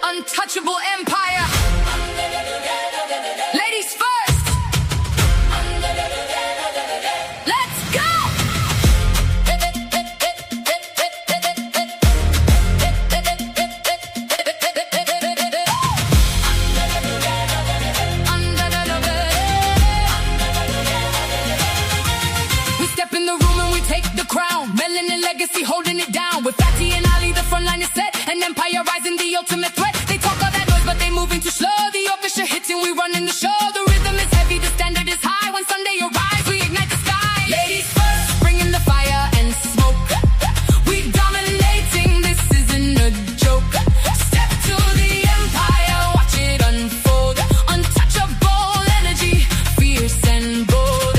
Untouchable empire. Ladies first. Let's go. We step in the room and we take the crown. Melanin legacy holding it down. With Fatty and Ali, the front line is set. An empire rising, the ultimate threat. They talk all that noise, but they moving too slow. The orchestra hits and we running the show. The rhythm is heavy, the standard is high. When Sunday arrives, we ignite the sky. Ladies first, bringing the fire and smoke. We dominating, this isn't a joke. Step to the empire, watch it unfold. Untouchable energy, fierce and bold.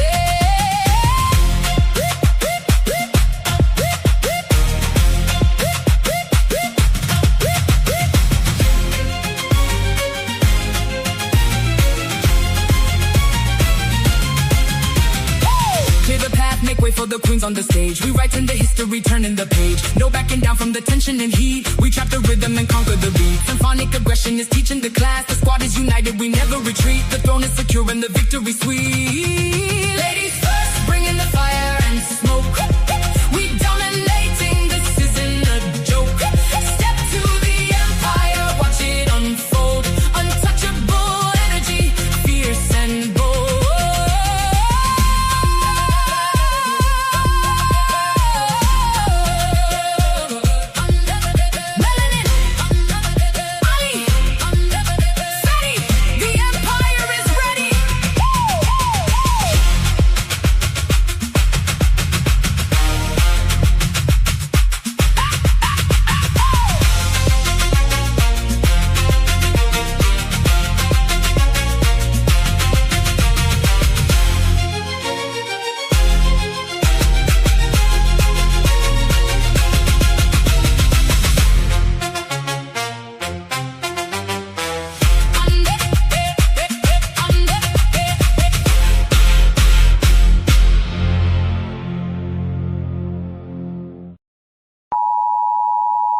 Make way for the queens on the stage. We write in the history, turning the page. No backing down from the tension and heat. We trap the rhythm and conquer the beat. Symphonic aggression is teaching the class. The squad is united, we never retreat. The throne is secure and the victory sweet. Ladies first, bringing the fire and smoke. We dominating, this isn't a joke. Step to the empire, watch it unfold. Untouchable energy, fierce and bold.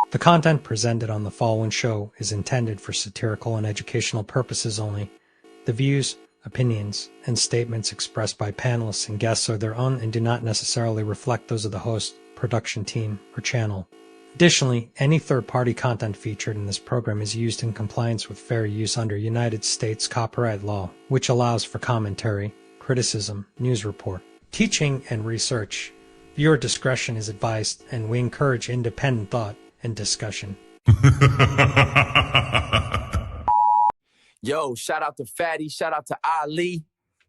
The content presented on the following show is intended for satirical and educational purposes only. The views, opinions, and statements expressed by panelists and guests are their own and do not necessarily reflect those of the host, production team, or channel. Additionally, any third-party content featured in this program is used in compliance with fair use under United States copyright law, which allows for commentary, criticism, news report, teaching, and research. Viewer discretion is advised, and we encourage independent thought and discussion. Yo, shout out to Fatty, shout out to Ali.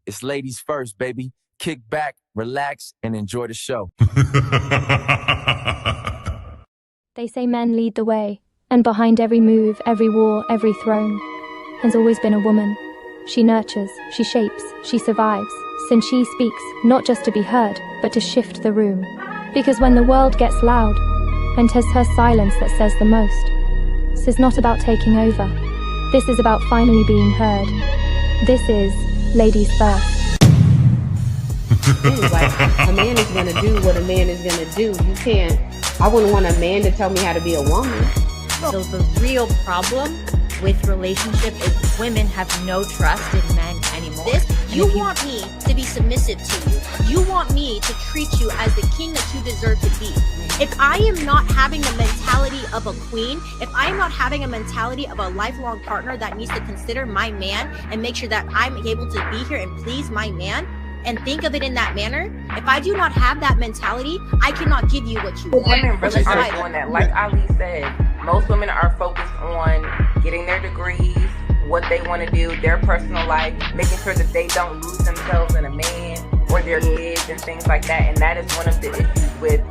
It's ladies first, baby. Kick back, relax, and enjoy the show. They say men lead the way, and behind every move, every war, every throne, has always been a woman. She nurtures, she shapes, she survives, since she speaks, not just to be heard, but to shift the room. Because when the world gets loud, and 'tis her silence that says the most. This is not about taking over. This is about finally being heard. This is Ladies First. Like, a man is gonna do what a man is gonna do. You can't, I wouldn't want a man to tell me how to be a woman. So the real problem with relationship is women have no trust in men anymore. You want me to be submissive to you. You want me to treat you as the king that you deserve to be. If I am not having the mentality of a queen, if I am not having a mentality of a lifelong partner that needs to consider my man and make sure that I'm able to be here and please my man and think of it in that manner, if I do not have that mentality, I cannot give you what you want. Women really aren't doing that. Like Ali said, most women are focused on getting their degrees, what they want to do, their personal life, making sure that they don't lose themselves in a man or their kids and things like that. And that is one of the issues with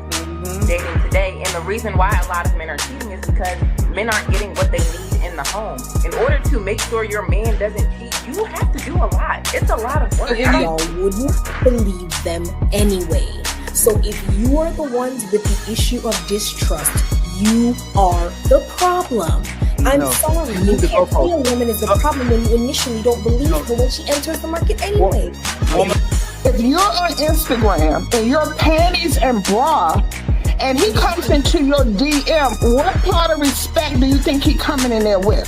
dating today. And the reason why a lot of men are cheating is because men aren't getting what they need in the home. In order to make sure your man doesn't cheat, you have to do a lot. It's a lot of work. Y'all wouldn't believe them anyway. So if you are the ones with the issue of distrust, you are the problem. I'm sorry. You can't say a woman is a problem when you initially don't believe her when she enters the market anyway. If you're on Instagram and your panties and bra, and he comes into your DM, what part of respect do you think he coming in there with?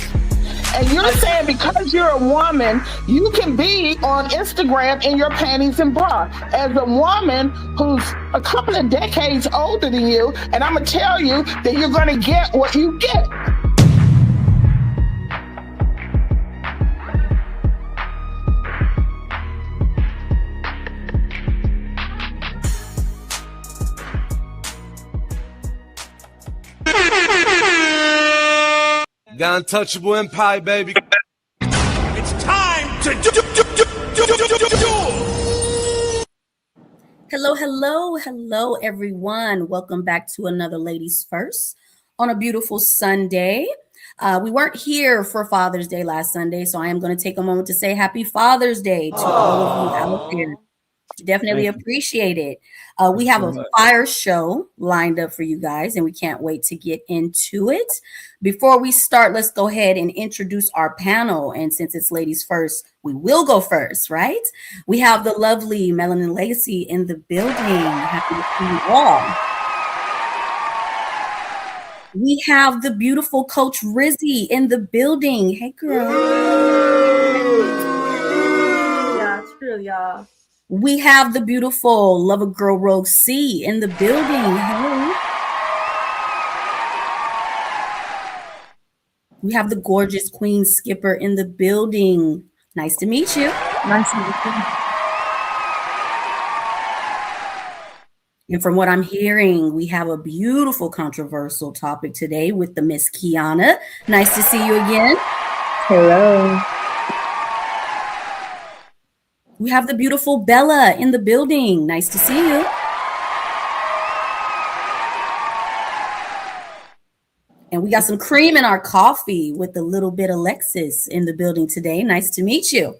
And you're saying because you're a woman, you can be on Instagram in your panties and bra. As a woman who's a couple of decades older than you, and I'm going to tell you that you're going to get what you get. The untouchable empire, baby. It's time to do. Hello, everyone. Welcome back to another Ladies First on a beautiful Sunday. We weren't here for Father's Day last Sunday, so I am going to take a moment to say Happy Father's Day to all of you out there. Definitely appreciate it. We have a fire show lined up for you guys, and we can't wait to get into it. Before we start, let's go ahead and introduce our panel. And since it's ladies first, we will go first, right? We have the lovely Melanin Legacy in the building. Happy to see you all. We have the beautiful Coach Rizzy in the building. Hey, girl. Yeah, it's real, y'all. We have the beautiful Lover Girl Rogue C in the building. Hey. We have the gorgeous Queen Skipper in the building. Nice to meet you. Nice to meet you. And from what I'm hearing, we have a beautiful controversial topic today with the Miss Kiana. Nice to see you again. Hello. We have the beautiful Bella in the building. Nice to see you. And we got some cream in our coffee with a little bit Alexis in the building today. Nice to meet you.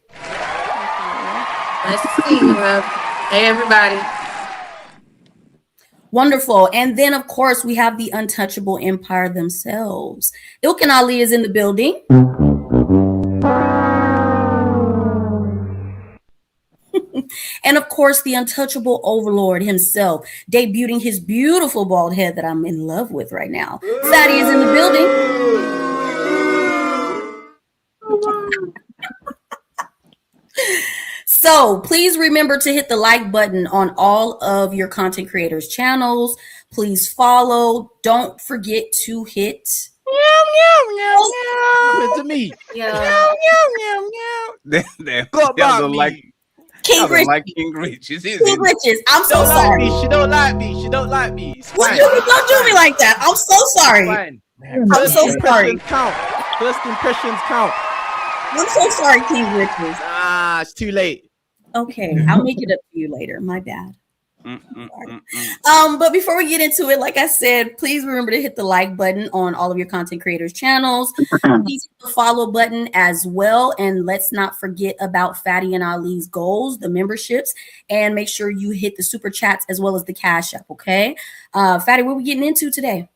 Nice to see you, love. Hey, everybody. Wonderful. And then, of course, we have the untouchable empire themselves. Ilkin Ali is in the building. And of course, the untouchable overlord himself, debuting his beautiful bald head that I'm in love with right now. Fatty is in the building. So please remember to hit the like button on all of your content creators' channels. Please follow. Don't forget to hit. To me. Yeah. King Rich. Like King Rich. King Riches. I'm so sorry. She don't like me. She don't like me. Don't do me like that. I'm so sorry. I'm so sorry. First impressions count. I'm so sorry, King Riches. It's too late. Okay, I'll make it up to you later. My bad. But before we get into it, like I said, please remember to hit the like button on all of your content creators' channels. Please hit the follow button as well. And let's not forget about Fatty and Ali's goals, the memberships, and make sure you hit the super chats as well as the Cash App. Okay, Fatty, what are we getting into today?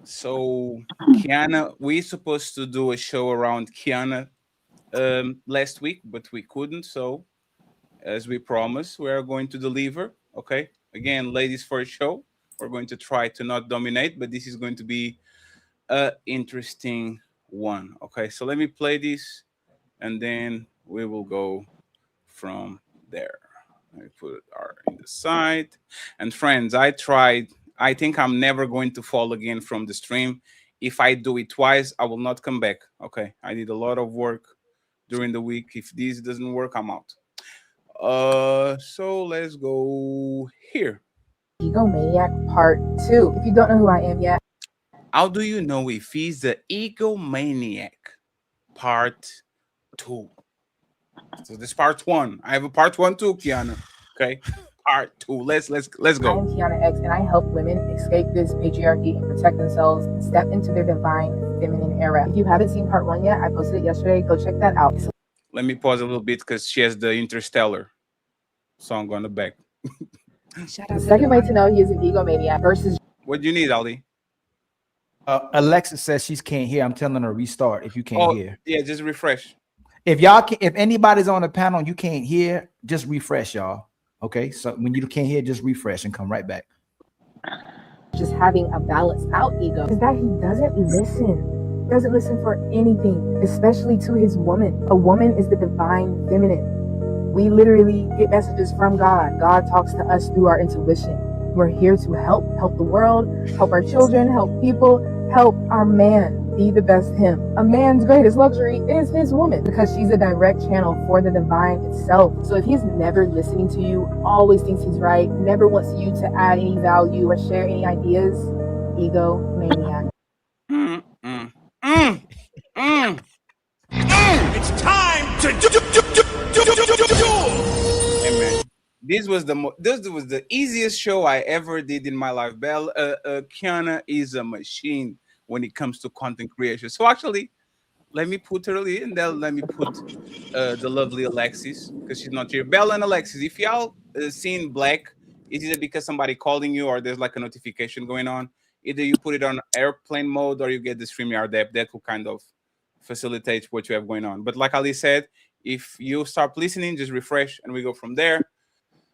So Kiana, we supposed to do a show around Kiana last week, but we couldn't. So as we promised, we are going to deliver. Okay. Again, ladies first show. We're going to try to not dominate, but this is going to be an interesting one. Okay. So let me play this and then we will go from there. Let me put it in the side. And friends, I think I'm never going to fall again from the stream. If I do it twice, I will not come back. Okay. I did a lot of work during the week. If this doesn't work, I'm out. So let's go here. Egomaniac Part 2. If you don't know who I am yet. How do you know if he's the Egomaniac Part 2? So this Part 1. I have a Part 1 too, Kiana. Okay. Part 2. Let's go. I am Kiana X, and I help women escape this patriarchy and protect themselves and step into their divine feminine era. If you haven't seen Part 1 yet, I posted it yesterday. Go check that out. Let me pause a little bit because she has the Interstellar song on the back. The second way to know he is an egomaniac versus. What do you need, Ali? Alexis says she can't hear. I'm telling her restart if you can't Oh, hear. yeah, just refresh. If anybody's on the panel and you can't hear, just refresh, y'all. Okay, so when you can't hear, just refresh and come right back. Just having a balanced out ego is that he doesn't listen for anything, especially to his woman. A woman is the divine feminine. We literally get messages from God. God talks to us through our intuition. We're here to help the world, help our children, help people, help our man be the best him. A man's greatest luxury is his woman because she's a direct channel for the divine itself. So if he's never listening to you, always thinks he's right, never wants you to add any value or share any ideas, ego maniac. It's time to do. Hey man, this was the easiest show I ever did in my life. Kiana is a machine when it comes to content creation. So actually, let me put her in there. Let me put the lovely Alexis because she's not here. Bella and Alexis, if y'all seen black, it's either because somebody calling you or there's like a notification going on. Either you put it on airplane mode or you get the StreamYard app. That will kind of facilitate what you have going on. But like Ali said, if you stop listening, just refresh and we go from there.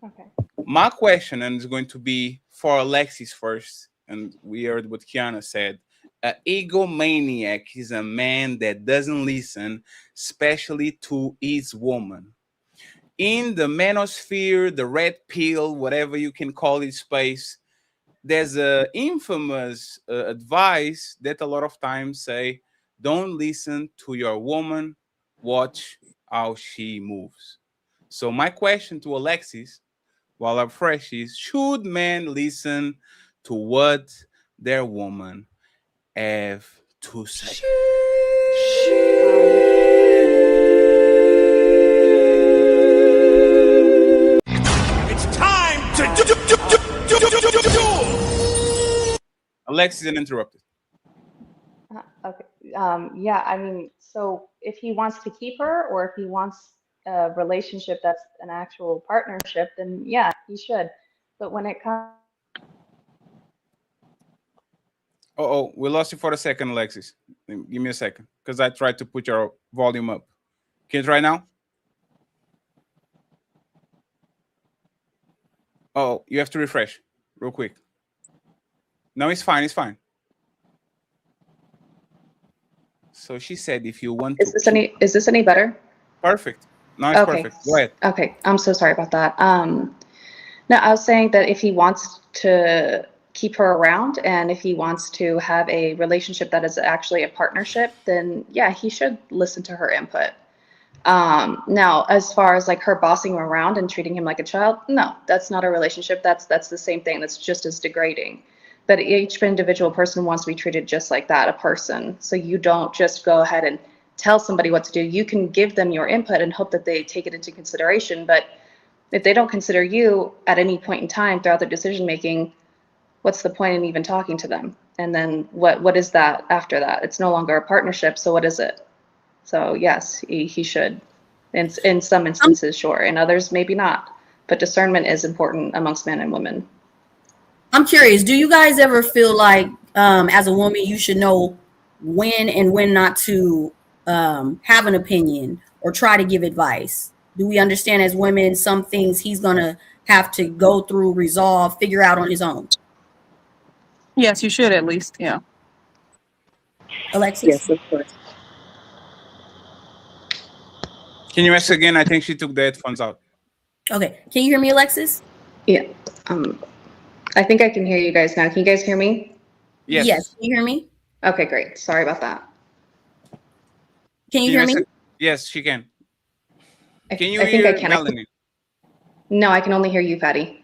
Okay. My question, and it's going to be for Alexis first, and we heard what Kiana said. An egomaniac is a man that doesn't listen, especially to his woman. In the manosphere, the red pill, whatever you can call it, space, there's a infamous advice that a lot of times say, don't listen to your woman, watch how she moves. So my question to Alexis, while I'm fresh, is should men listen to what their woman have to say? It's time to do. Alexis uninterrupted. Okay. Yeah, I mean, so if he wants to keep her or if he wants a relationship that's an actual partnership, then yeah, he should. But when it comes Oh, we lost you for a second, Alexis. Give me a second, because I tried to put your volume up. Can you try now? Oh, you have to refresh real quick. No, it's fine. It's fine. So she said, if you want is this any better? Perfect. No, it's Okay. perfect. Go ahead. Okay. I'm so sorry about that. No, I was saying that if he wants to keep her around and if he wants to have a relationship that is actually a partnership, then yeah, he should listen to her input. Now, as far as like her bossing him around and treating him like a child, no, that's not a relationship. That's the same thing. That's just as degrading. But each individual person wants to be treated just like that, a person. So you don't just go ahead and tell somebody what to do. You can give them your input and hope that they take it into consideration. But if they don't consider you at any point in time throughout their decision making, what's the point in even talking to them? And then what is that after that? It's no longer a partnership. So what is it? So yes, he should. In some instances, sure. In others, maybe not. But discernment is important amongst men and women. I'm curious, do you guys ever feel like as a woman you should know when and when not to have an opinion or try to give advice? Do we understand as women some things he's gonna have to go through, resolve, figure out on his own? Yes, you should at least, yeah. Alexis? Yes, of course. Can you ask again? I think she took the headphones out. Okay. Can you hear me, Alexis? Yeah. I think I can hear you guys now. Can you guys hear me? Yes. Yes. Can you hear me? Okay, great. Sorry about that. Can you hear me? Yes, she can. Can you I think hear I can. Melanie? No, I can only hear you, Patty.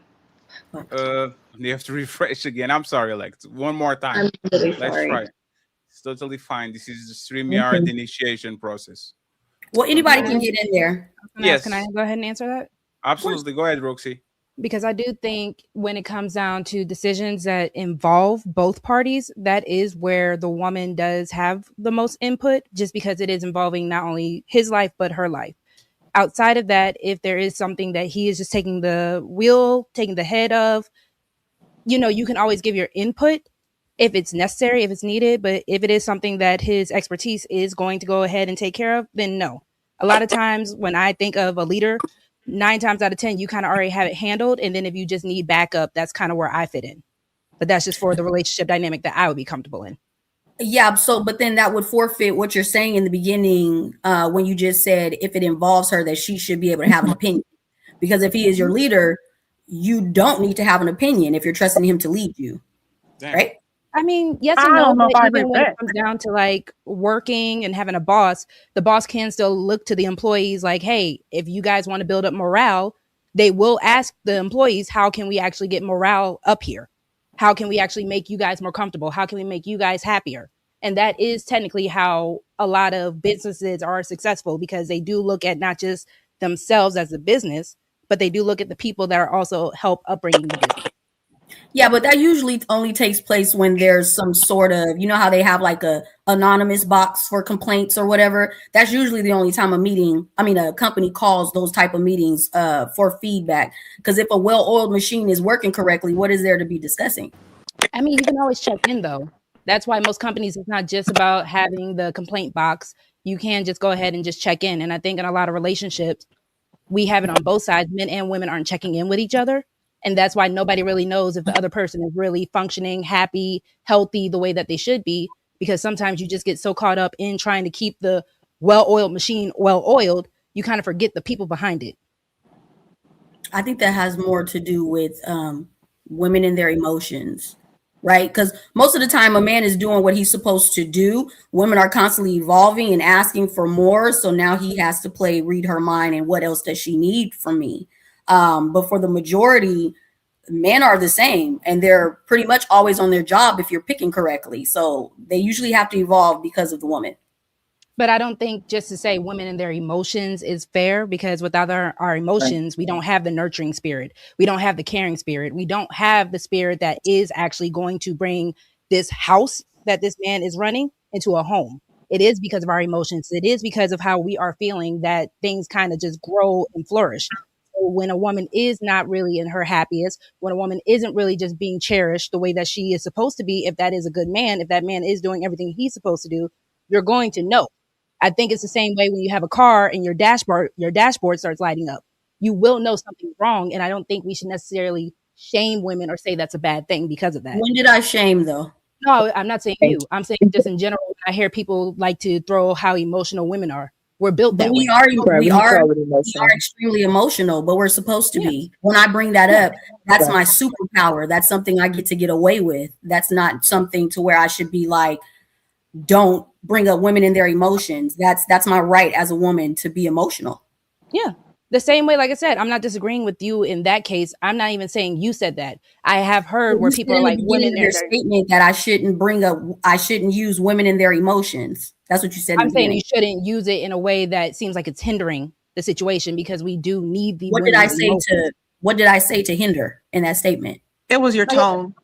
You have to refresh again. I'm sorry, Alex. One more time. I'm really Let's sorry. try. It's totally fine. This is the StreamYard initiation process. Well, anybody can get in there. Yes. Can I go ahead and answer that? Absolutely. Go ahead, Roxy. Because I do think when it comes down to decisions that involve both parties, that is where the woman does have the most input, just because it is involving not only his life, but her life. Outside of that, if there is something that he is just taking the wheel, taking the head of, you know, you can always give your input, if it's necessary, if it's needed. But if it is something that his expertise is going to go ahead and take care of, then no. A lot of times when I think of a leader, 9 times out of 10, you kind of already have it handled. And then if you just need backup, that's kind of where I fit in. But that's just for the relationship dynamic that I would be comfortable in. Yeah, so but then that would forfeit what you're saying in the beginning when you just said if it involves her that she should be able to have an opinion. Because if he is your leader, you don't need to have an opinion if you're trusting him to lead you. Damn. Right? I mean, yes I and no, don't know but if I even agree when with it comes down to like working and having a boss, the boss can still look to the employees like, hey, if you guys want to build up morale, they will ask the employees, how can we actually get morale up here? How can we actually make you guys more comfortable? How can we make you guys happier? And that is technically how a lot of businesses are successful, because they do look at not just themselves as a business, but they do look at the people that are also help upbringing the business. Yeah, but that usually only takes place when there's some sort of, you know how they have like a anonymous box for complaints or whatever. That's usually the only time a company calls those type of meetings for feedback. Because if a well-oiled machine is working correctly, what is there to be discussing? I mean, you can always check in though. That's why most companies, it's not just about having the complaint box. You can just go ahead and just check in. And I think in a lot of relationships, we have it on both sides. Men and women aren't checking in with each other. And that's why nobody really knows if the other person is really functioning, happy, healthy, the way that they should be. Because sometimes you just get so caught up in trying to keep the well-oiled machine well-oiled, you kind of forget the people behind it. I think that has more to do with women and their emotions, right? Because most of the time, a man is doing what he's supposed to do. Women are constantly evolving and asking for more. So now he has to play read her mind and what else does she need from me? But for the majority, men are the same and they're pretty much always on their job if you're picking correctly. So they usually have to evolve because of the woman. But I don't think just to say women and their emotions is fair, because without our emotions, we don't have the nurturing spirit. We don't have the caring spirit. We don't have the spirit that is actually going to bring this house that this man is running into a home. It is because of our emotions. It is because of how we are feeling that things kind of just grow and flourish. So when a woman is not really in her happiest, when a woman isn't really just being cherished the way that she is supposed to be, if that is a good man, if that man is doing everything he's supposed to do, you're going to know. I think it's the same way when you have a car and your dashboard starts lighting up. You will know something's wrong, and I don't think we should necessarily shame women or say that's a bad thing because of that. When did I shame though? No, I'm not saying you. I'm saying just in general. I hear people like to throw how emotional women are. We're built that way. We are extremely emotional, but we're supposed to be. When I bring that up, that's my superpower. That's something I get away with. That's not something to where I should be like, don't bring up women and their emotions. That's my right as a woman to be emotional. Yeah. The same way, like I said, I'm not disagreeing with you in that case. I'm not even saying you said that. I have heard where people are like, women, their statement that I shouldn't use women and their emotions. That's what you said. I'm saying you shouldn't use it in a way that seems like it's hindering the situation, because we do need the. What did I say to hinder in that statement? It was your tone.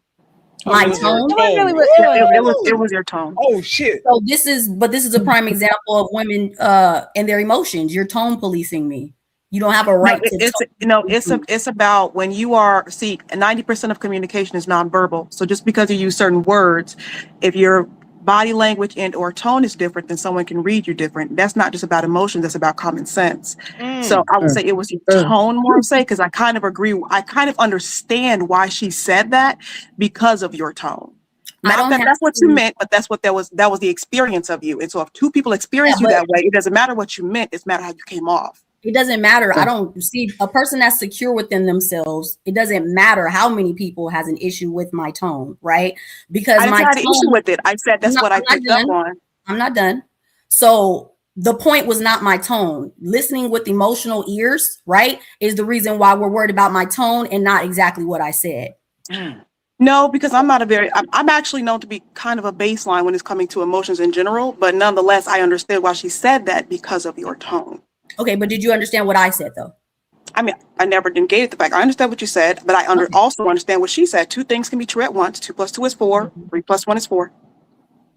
My tone. It was your tone. Oh shit. So this is a prime example of women and their emotions. You're tone policing me. You don't have a right to. It's about when you are, 90% of communication is nonverbal. So just because you use certain words, if your body language and or tone is different, then someone can read you different. That's not just about emotion, that's about common sense. So I would say it was your tone more, because I kind of agree. I kind of understand why she said that because of your tone. That's what you meant, but that was the experience of you. And so if two people experience you that way, it doesn't matter what you meant, it's matter how you came off. It doesn't matter. I don't see a person that's secure within themselves. It doesn't matter how many people has an issue with my tone, right? Because I didn't have an issue with it. I said that's what I picked up on. I'm not done. So the point was not my tone. Listening with emotional ears, right, is the reason why we're worried about my tone and not exactly what I said. No, because I'm actually known to be kind of a baseline when it's coming to emotions in general, but nonetheless, I understood why she said that because of your tone. Okay, but did you understand what I said though? I mean, I never negated the fact. I understand what you said, but I also understand what she said. Two things can be true at once. 2 + 2 is 4. 3 + 1 is 4.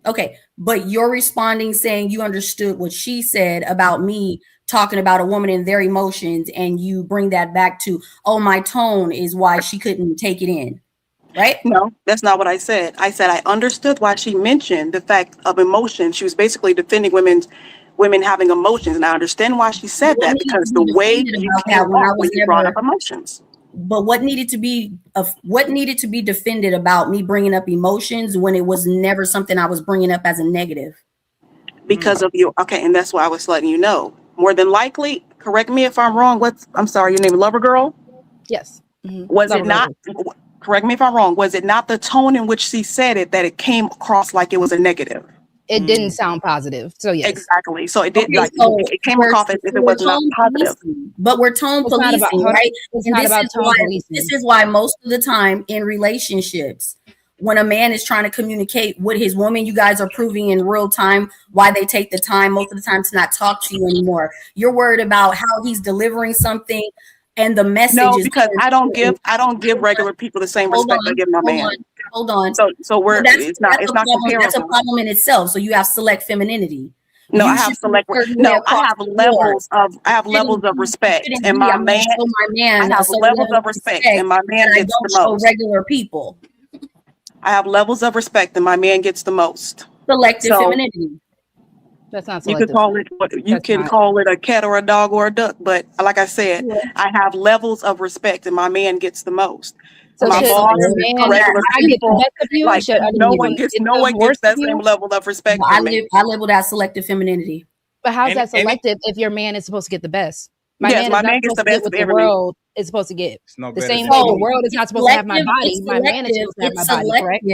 Okay, but you're responding saying you understood what she said about me talking about a woman and their emotions, and you bring that back to, oh, my tone is why she couldn't take it in. right? No, that's not what I said. I said I understood why she mentioned the fact of emotion. She was basically defending women having emotions, and I understand why she said What that needed because to the be way defended you about came that when I off was when you brought up never? emotions. But what needed to be defended about me bringing up emotions when it was never something I was bringing up as a negative? Because of you. Okay, and that's why I was letting you know. More than likely, correct me if I'm wrong. I'm sorry, your name is Lover Girl? Yes. Mm-hmm. Was Lover it not, correct me if I'm wrong, was it not the tone in which she said it that it came across like it was a negative? It didn't sound positive. So yes. Exactly. So it did Okay, so it came across as if it was not positive. But we're tone It's not about policing, right? It's And not about tone policing. this is why most of the time in relationships, when a man is trying to communicate with his woman, you guys are proving in real time why they take the time most of the time to not talk to you anymore. You're worried about how he's delivering something and the message No, is because I don't give regular people the same respect I give my man. Hold on. So it's not That's a comparable. problem in itself. So you have select femininity. No, You I have should select. be a certain way No, I across have the board. levels of respect, Shouldn't and be, my I'm gonna man. show my man I a have certain levels level of respect, and my man that I gets the don't show most. regular people. I have levels of respect, and my man gets the most. Selective So femininity. That's not you could selective. call it a cat or a dog or a duck, but like I said, I have levels of respect, and my man gets the most. So My should boss, your man regular not get the people, best of you? like Should no one gets that same level of respect from me. I label that selective femininity. But how's that selective if your man is supposed to get the best? My Yes, man my is not man gets supposed the to get best what of the everything. world is supposed to get. No The better same than way the me. world is not supposed to have my body. My man is supposed to have my body, correct?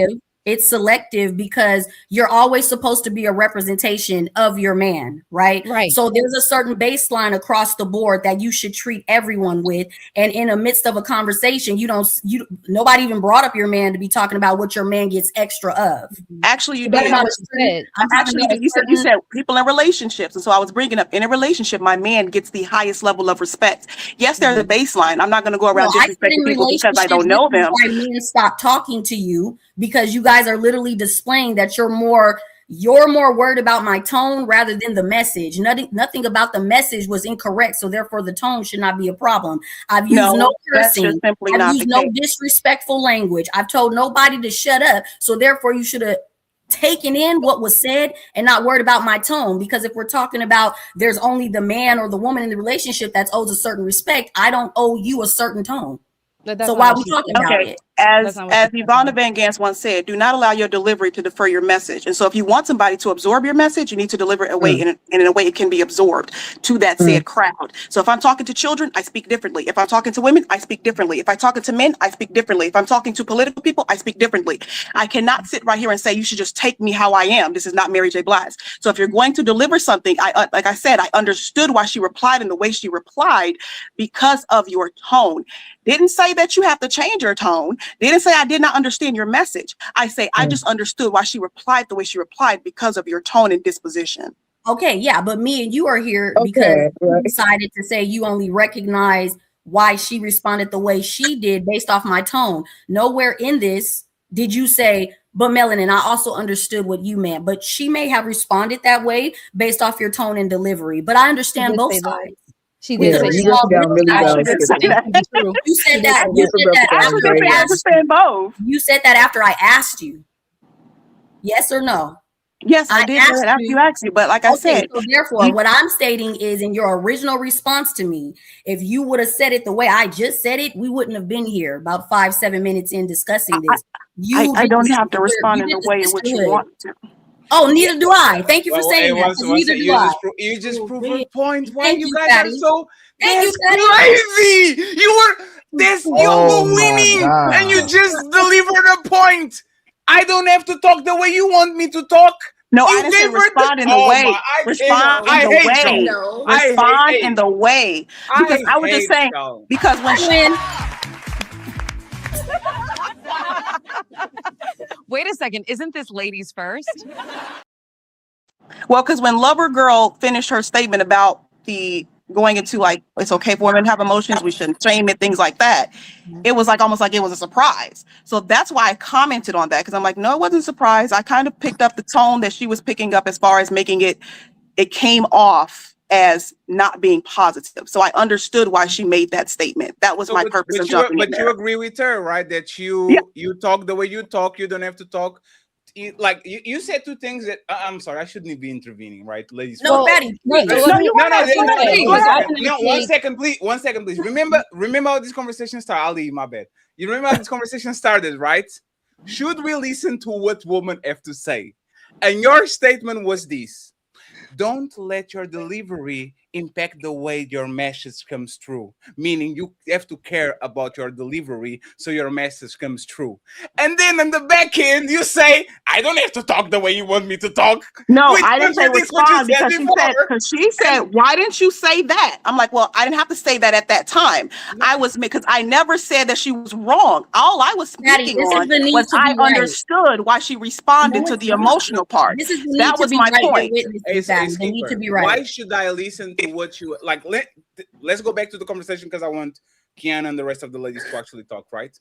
It's selective because you're always supposed to be a representation of your man, right? Right. So there's a certain baseline across the board that you should treat everyone with. And in the midst of a conversation, nobody even brought up your man to be talking about what your man gets extra of. Actually, you That's did. not what you said. Actually, you said people in relationships, and so I was bringing up in a relationship, my man gets the highest level of respect. Yes, there's a baseline. I'm not going to go around disrespecting people because I don't know them. Why men stop talking to you because you guys are literally displaying that you're more worried about my tone rather than the message. Nothing about the message was incorrect, so therefore the tone should not be a problem. I've used no cursing. I've used no disrespectful language. I've told nobody to shut up, so therefore you should have taken in what was said and not worried about my tone. Because if we're talking about there's only the man or the woman in the relationship that owes a certain respect, I don't owe you a certain tone. So why are we talking about it? As Ivana Van Gans once said, do not allow your delivery to defer your message. And so if you want somebody to absorb your message, you need to deliver it in a way it can be absorbed to that said crowd. So if I'm talking to children, I speak differently. If I'm talking to women, I speak differently. If I'm talking to men, I speak differently. If I'm talking to political people, I speak differently. I cannot sit right here and say, you should just take me how I am. This is not Mary J. Blige. So if you're going to deliver something, like I said, I understood why she replied in the way she replied because of your tone. Didn't say that you have to change your tone. Didn't say I did not understand your message. I say I just understood why she replied the way she replied because of your tone and disposition. Okay, yeah, but me and you are here because you decided to say you only recognize why she responded the way she did based off my tone. Nowhere in this did you say, but Melanin, I also understood what you meant. But she may have responded that way based off your tone and delivery. But I understand both sides. She did say You said that. You said that after I asked you. Yes or no? Yes, I did after you asked me, but like I said. So therefore, what I'm stating is in your original response to me, if you would have said it the way I just said it, we wouldn't have been here about 5-7 minutes in discussing this. I don't have to respond in the way in which you want to. Oh, neither do I. Thank you for saying that. Neither do I. You just proved a point. Why Thank you you, guys Patty. are so Thank you, Patty. crazy? You were winning, and you just delivered a point. I don't have to talk the way you want me to talk. No, I didn't say respond in the way. Respond in the way. Respond in the way. Because I was just saying, because when she Wait a second, isn't this ladies first? Well, because when Lover Girl finished her statement about the going into like it's okay for women to have emotions, we shouldn't shame it, things like that, it was like almost like it was a surprise. So that's why I commented on that, because I'm like, no, it wasn't a surprise. I kind of picked up the tone that she was picking up as far as making it came off as not being positive. So I understood why she made that statement. That was my purpose of jumping in there. You agree with her, right? That you talk the way you talk. You don't have to talk. Like you said two things that I'm sorry, I shouldn't be intervening, right, ladies? No, Fatty, please. No, 1 second, please. 1 second, please. Remember how this conversation started. Ali, my bad. You remember how this conversation started, right? Should we listen to what women have to say? And your statement was this: don't let your delivery impact the way your message comes through. Meaning you have to care about your delivery so your message comes through. And then in the back end, you say, I don't have to talk the way you want me to talk. No, I didn't say respond because she said, why didn't you say that? I'm like, well, I didn't have to say that at that time. Because I never said that she was wrong. All I was speaking on was I understood why she responded to the emotional part. That was my point. Why should I listen to what you like? Let's go back to the conversation because I want Kiana and the rest of the ladies to actually talk, right?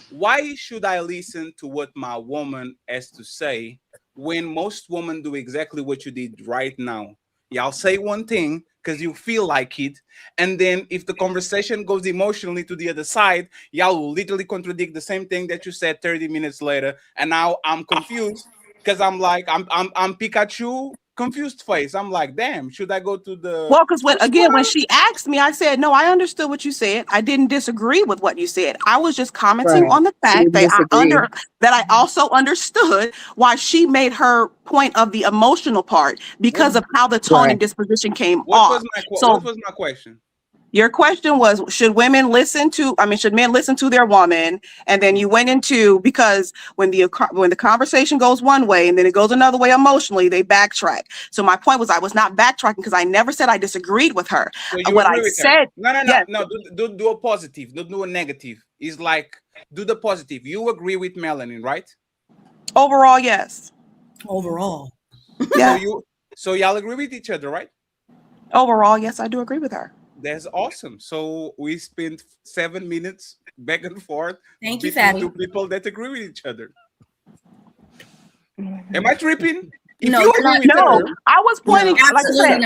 Why should I listen to what my woman has to say when most women do exactly what you did right now? Y'all say one thing because you feel like it, and then if the conversation goes emotionally to the other side, y'all will literally contradict the same thing that you said 30 minutes later, and now I'm confused because I'm like I'm Pikachu. Confused face. I'm like, damn, should I go to the... Well, because when she asked me, I said, no, I understood what you said. I didn't disagree with what you said. I was just commenting on the fact that I also understood why she made her point of the emotional part because of how the tone and disposition came off. What was my question? Your question was, should men listen to their woman? And then you went into, because when the conversation goes one way and then it goes another way emotionally, they backtrack. So my point was, I was not backtracking because I never said I disagreed with her. So what I said, no, do a positive, don't do a negative. It's like, do the positive. You agree with Melanin, right? Overall, yes. Overall. Yeah. So y'all agree with each other, right? Overall, yes, I do agree with her. That's awesome. So we spent 7 minutes back and forth. Thank you, Fatty. Two people that agree with each other. Am I tripping? No, I was pointing. Like I said,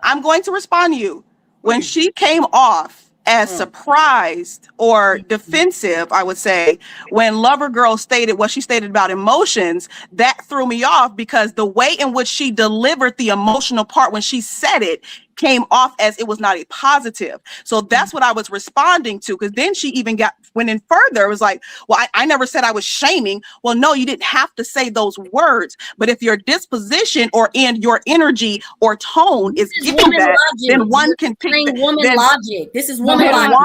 I'm going to respond to you. When she came off as surprised or defensive, I would say, when Lover Girl stated what she stated about emotions, that threw me off because the way in which she delivered the emotional part when she said it came off as it was not a positive. So that's what I was responding to, because then she even went in further. It was like, well, I never said I was shaming. Well, no, you didn't have to say those words. But if your disposition or in your energy or tone is giving that, then one can pick logic. This is woman logic.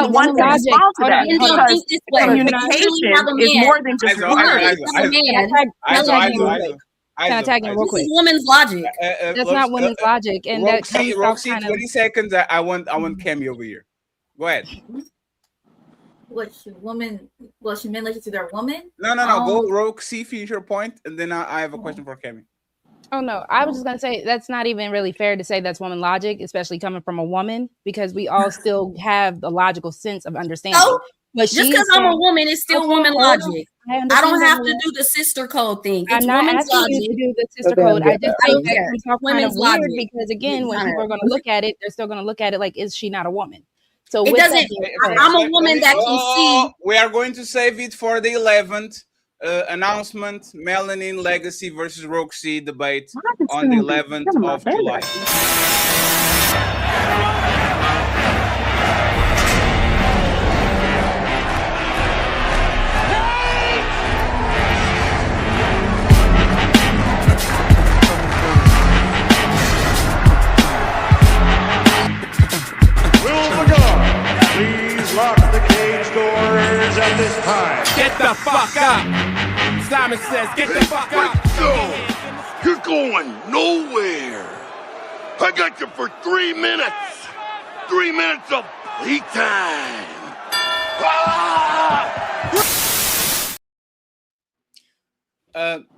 One can respond to that because communication is more than just words. Can I tag in real quick? This is woman's logic. That's not women's logic. And Roxy, 20 seconds. I want Cammy over here. Go ahead. Should men listen to their woman? No. Go, Roxy, finish your point, and then I have a question for Cammy. Oh no, I was just gonna say that's not even really fair to say that's woman logic, especially coming from a woman, because we all still have the logical sense of understanding. So, just because I'm a woman, it's still woman logic. I don't have to do the sister code thing. It's I'm not woman's asking logic. you to do the sister code. I just think that comes off kind of Women's weird logic. because again, when people are going to look at it, they're still going to look at it like, is she not a woman? So It doesn't. I'm a woman that can see. We are going to save it for the 11th announcement. Melanin Legacy versus Roxy debate on the 11th of July. Lock the cage doors at this time. Get the fuck up. Simon says, get the fuck up. No, you're going nowhere. I got you for 3 minutes. 3 minutes of playtime.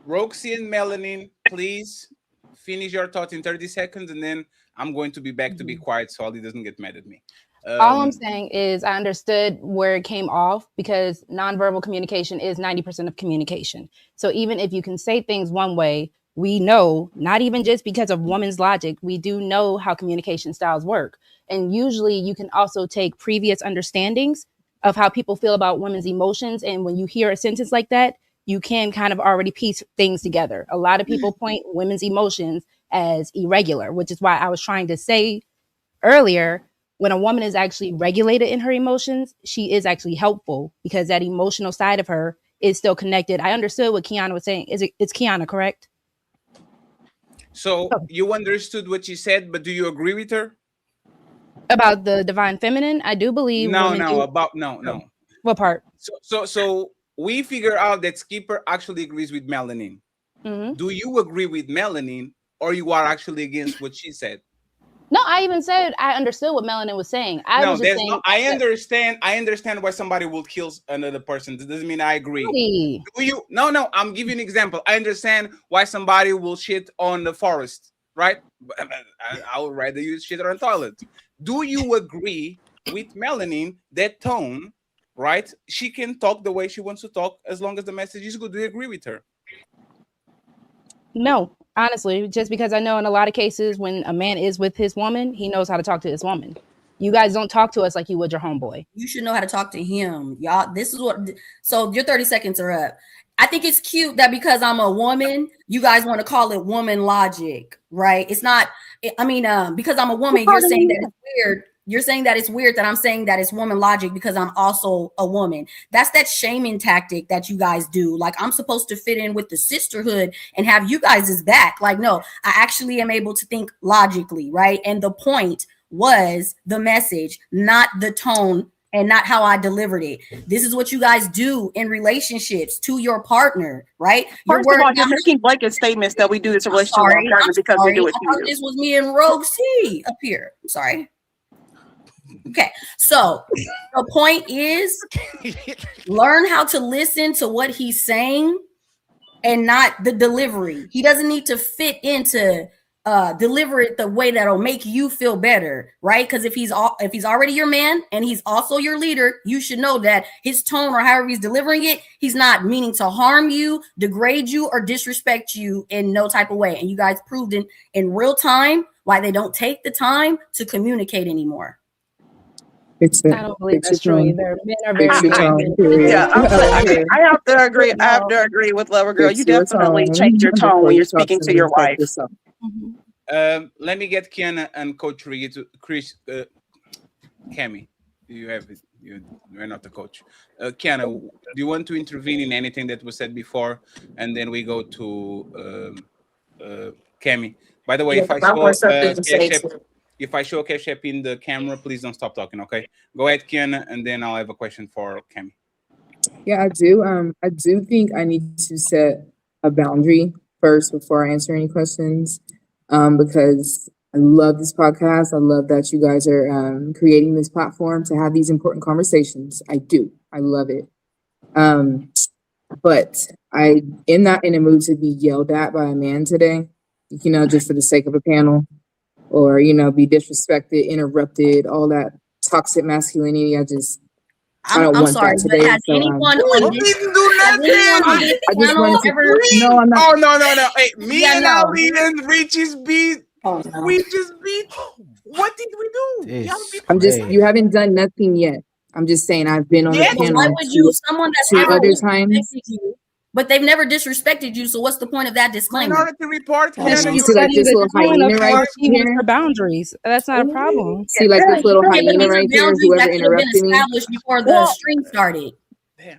Roxy and Melanin, please finish your thought in 30 seconds, and then I'm going to be back to be quiet so Ali doesn't get mad at me. All I'm saying is I understood where it came off because nonverbal communication is 90% of communication. So even if you can say things one way, we know, not even just because of woman's logic, we do know how communication styles work. And usually you can also take previous understandings of how people feel about women's emotions. And when you hear a sentence like that, you can kind of already piece things together. A lot of people point women's emotions as irregular, which is why I was trying to say earlier, when a woman is actually regulated in her emotions, she is actually helpful because that emotional side of her is still connected. I understood what Kiana was saying. It's Kiana, correct? So you understood what she said, but do you agree with her? About the divine feminine, I do believe women do. No. What part? So we figure out that Skipper actually agrees with Melanin. Do you agree with Melanin, or you are actually against what she said? No, I even said I understood what Melanin was saying. I was just saying. I understand why somebody will kill another person. That doesn't mean I agree. Do you? No. I'm giving you an example. I understand why somebody will shit on the forest, right? I would rather use shit on toilet. Do you agree with Melanin that tone, right? She can talk the way she wants to talk as long as the message is good. Do you agree with her? No, honestly, just because I know in a lot of cases when a man is with his woman, he knows how to talk to his woman. You guys don't talk to us like you would your homeboy. You should know how to talk to him. Y'all, this is what, so your 30 seconds are up. I think it's cute that because I'm a woman, you guys want to call it woman logic, right? It's not, I mean, because I'm a woman, you're saying that it's weird. You're saying that it's weird that I'm saying that it's woman logic because I'm also a woman. That's that shaming tactic that you guys do. Like, I'm supposed to fit in with the sisterhood and have you guys' back. Like, no, I actually am able to think logically, right? And the point was the message, not the tone and not how I delivered it. This is what you guys do in relationships to your partner, right? First of all, you're making blanket statements that we do this in relationship with our partners because we do it I thought to you. this was me and Rogue C up here. I'm sorry. Okay, so the point is learn how to listen to what he's saying and not the delivery. He doesn't need to fit into deliver it the way that'll make you feel better, right? Because if he's already your man and he's also your leader, you should know that his tone or however he's delivering it, he's not meaning to harm you, degrade you, or disrespect you in no type of way. And you guys proved in real time why they don't take the time to communicate anymore. I don't believe that's true either. Men are very Yeah, I have to agree. I have to agree with Lover Girl. You definitely change your tone when you're speaking to your wife. Let me get Kiana and Coach Rigi to Chris. Cammy, you have it. You're not the coach. Kiana, do you want to intervene in anything that was said before, and then we go to Cammy? By the way, if I show Cash App in the camera, please don't stop talking, okay? Go ahead, Kiana, and then I'll have a question for Cammy. Yeah, I do. I do think I need to set a boundary first before I answer any questions, because I love this podcast. I love that you guys are creating this platform to have these important conversations. I do. I love it. But I am not in a mood to be yelled at by a man today, just for the sake of a panel. Or, be disrespected, interrupted, all that toxic masculinity. I don't want sorry, that today. But has anyone on this, didn't do nothing. I just wanted to. ever, No, I'm not. Oh, no. Hey, me and Ali and Richie's beat. Oh, no. We just beat. What did we do? I'm just. You haven't done nothing yet. I'm just saying. I've been on the panel. Why would you? Someone that's two ever other disrespected times. you, but they've never disrespected you. So what's the point of that disclaimer? Minority Report. You see, like this little hyena right here. Boundaries. That's not a problem. See, like this little hyena right here. Whoever been interrupted me. established before the stream started.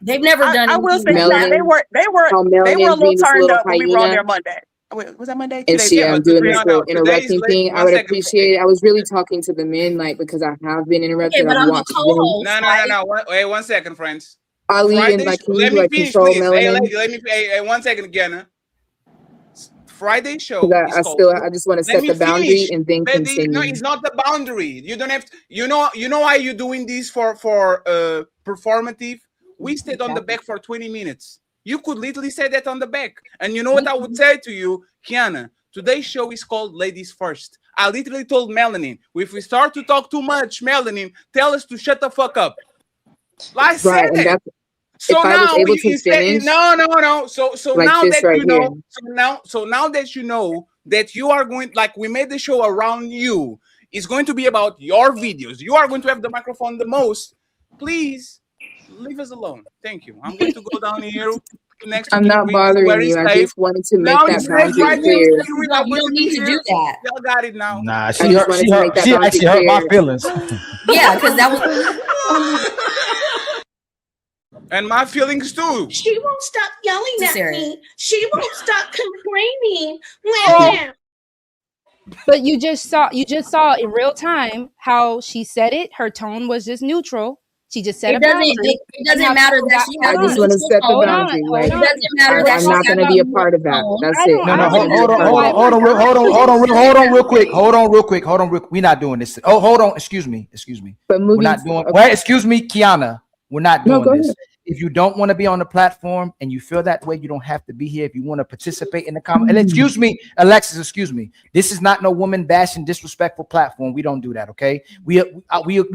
They've never done. I will say Melanin, they were a little turned up when we were on there Monday. Wait, was that Monday? And see, I'm doing this little interrupting thing. I would second. appreciate it. I was really talking to the men, like, because I have been interrupted. Okay, but I've I'm watched the co-host. No. Wait 1 second, friends. Ali and like, can you like control Melanin? Let me. Hey, 1 second again. Friday show. I just want to set the boundary and then continue. No, it's not the boundary. You don't have to. You know why you're doing this for performative. We stayed on the back for 20 minutes. You could literally say that on the back. And you know what I would say to you, Kiana? Today's show is called Ladies First. I literally told Melanin, if we start to talk too much, Melanin, tell us to shut the fuck up. I said it. So if I was now able to you said finish, no. So like now this that right you know, here. so now that you know that you are going, like we made the show around you, it's going to be about your videos. You are going to have the microphone the most. Please leave us alone. Thank you. I'm going to go down here next to I'm King not Reed where bothering he's you. I safe. just wanted to make No, that he's safe boundary right there. clear. King Reed, I'm You going don't to be need to do here. that. Y'all got it now. Nah, I just wanted to make that she boundary actually hurt my clear. feelings. Yeah, because that was And my feelings too. She won't stop yelling at necessary. me. She won't stop complaining. But you just saw in real time how she said it. Her tone was just neutral. She just said It a doesn't. boundary. It And doesn't now matter people that got- she I has a just want to neutral set the tone. boundary. Like, It doesn't matter that I'm she not has going to be a neutral part of that. tone. That's I it. don't- No, I'm no, not hold going to be a part of that. on real quick. We're not doing this. Oh, hold on. Excuse me. But We're not doing. okay. Well, excuse me, Kiana. We're not No, doing go this. ahead. If you don't want to be on the platform and you feel that way, you don't have to be here. If you want to participate in the comment, and excuse me, Alexis, excuse me. This is not no woman bashing, disrespectful platform. We don't do that. Okay, we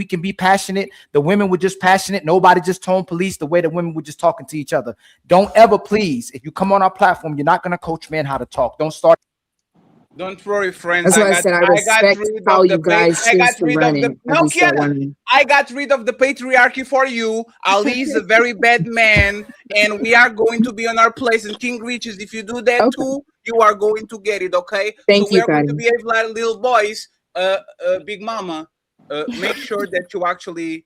can be passionate. The women were just passionate. Nobody just told police the way the women were just talking to each other. Don't ever, please, if you come on our platform, you're not gonna coach men how to talk. Don't start. Don't worry, friends. That's why I said I respect how you guys choose to run it. No, Kiana, I got rid of the patriarchy for you. Ali is a very bad man, and we are going to be on our place. And King reaches. If you do that too, you are going to get it. Okay. Thank so we you, are going to Patty. behave like little boys. Big Mama, make sure that you actually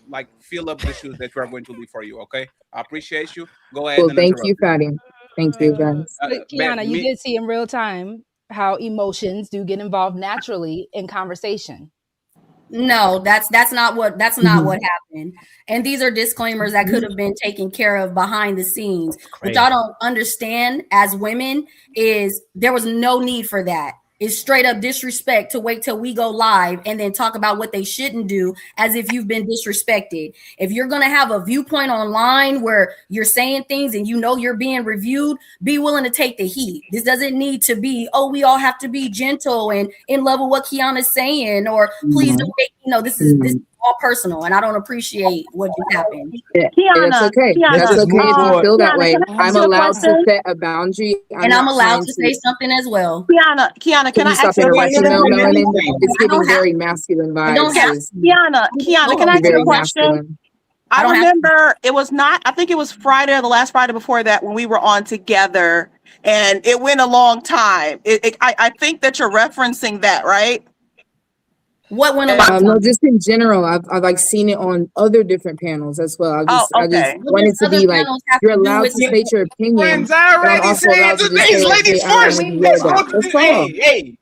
like fill up the shoes that we are going to leave for you. Okay. I appreciate you. Go ahead Well, and thank interrupt. you, Patty. Thank you, guys. But Kiana, you did see in real time how emotions do get involved naturally in conversation. No, that's not what happened. And these are disclaimers that could have been taken care of behind the scenes. What y'all don't understand as women is there was no need for that. It's straight up disrespect to wait till we go live and then talk about what they shouldn't do as if you've been disrespected. If you're going to have a viewpoint online where you're saying things and you know you're being reviewed, be willing to take the heat. This doesn't need to be, oh, we all have to be gentle and in love with what Kiana's saying, or please don't make, this is all personal and I don't appreciate what just happened. It's okay. That's okay if you feel that way. I'm allowed to set a boundary. And I'm allowed to say something as well. Kiana, can I ask you a question? It's giving very masculine vibes. Kiana, can I ask you a question? I remember it was not, I think it was Friday or the last Friday before that when we were on together and it went a long time. I think that you're referencing that, right? What went no, just in general. I've like seen it on other different panels as well. I just wanted to be like, you're allowed to state your opinion, but I'm also allowed to just say, ladies first. Let's go to the hey,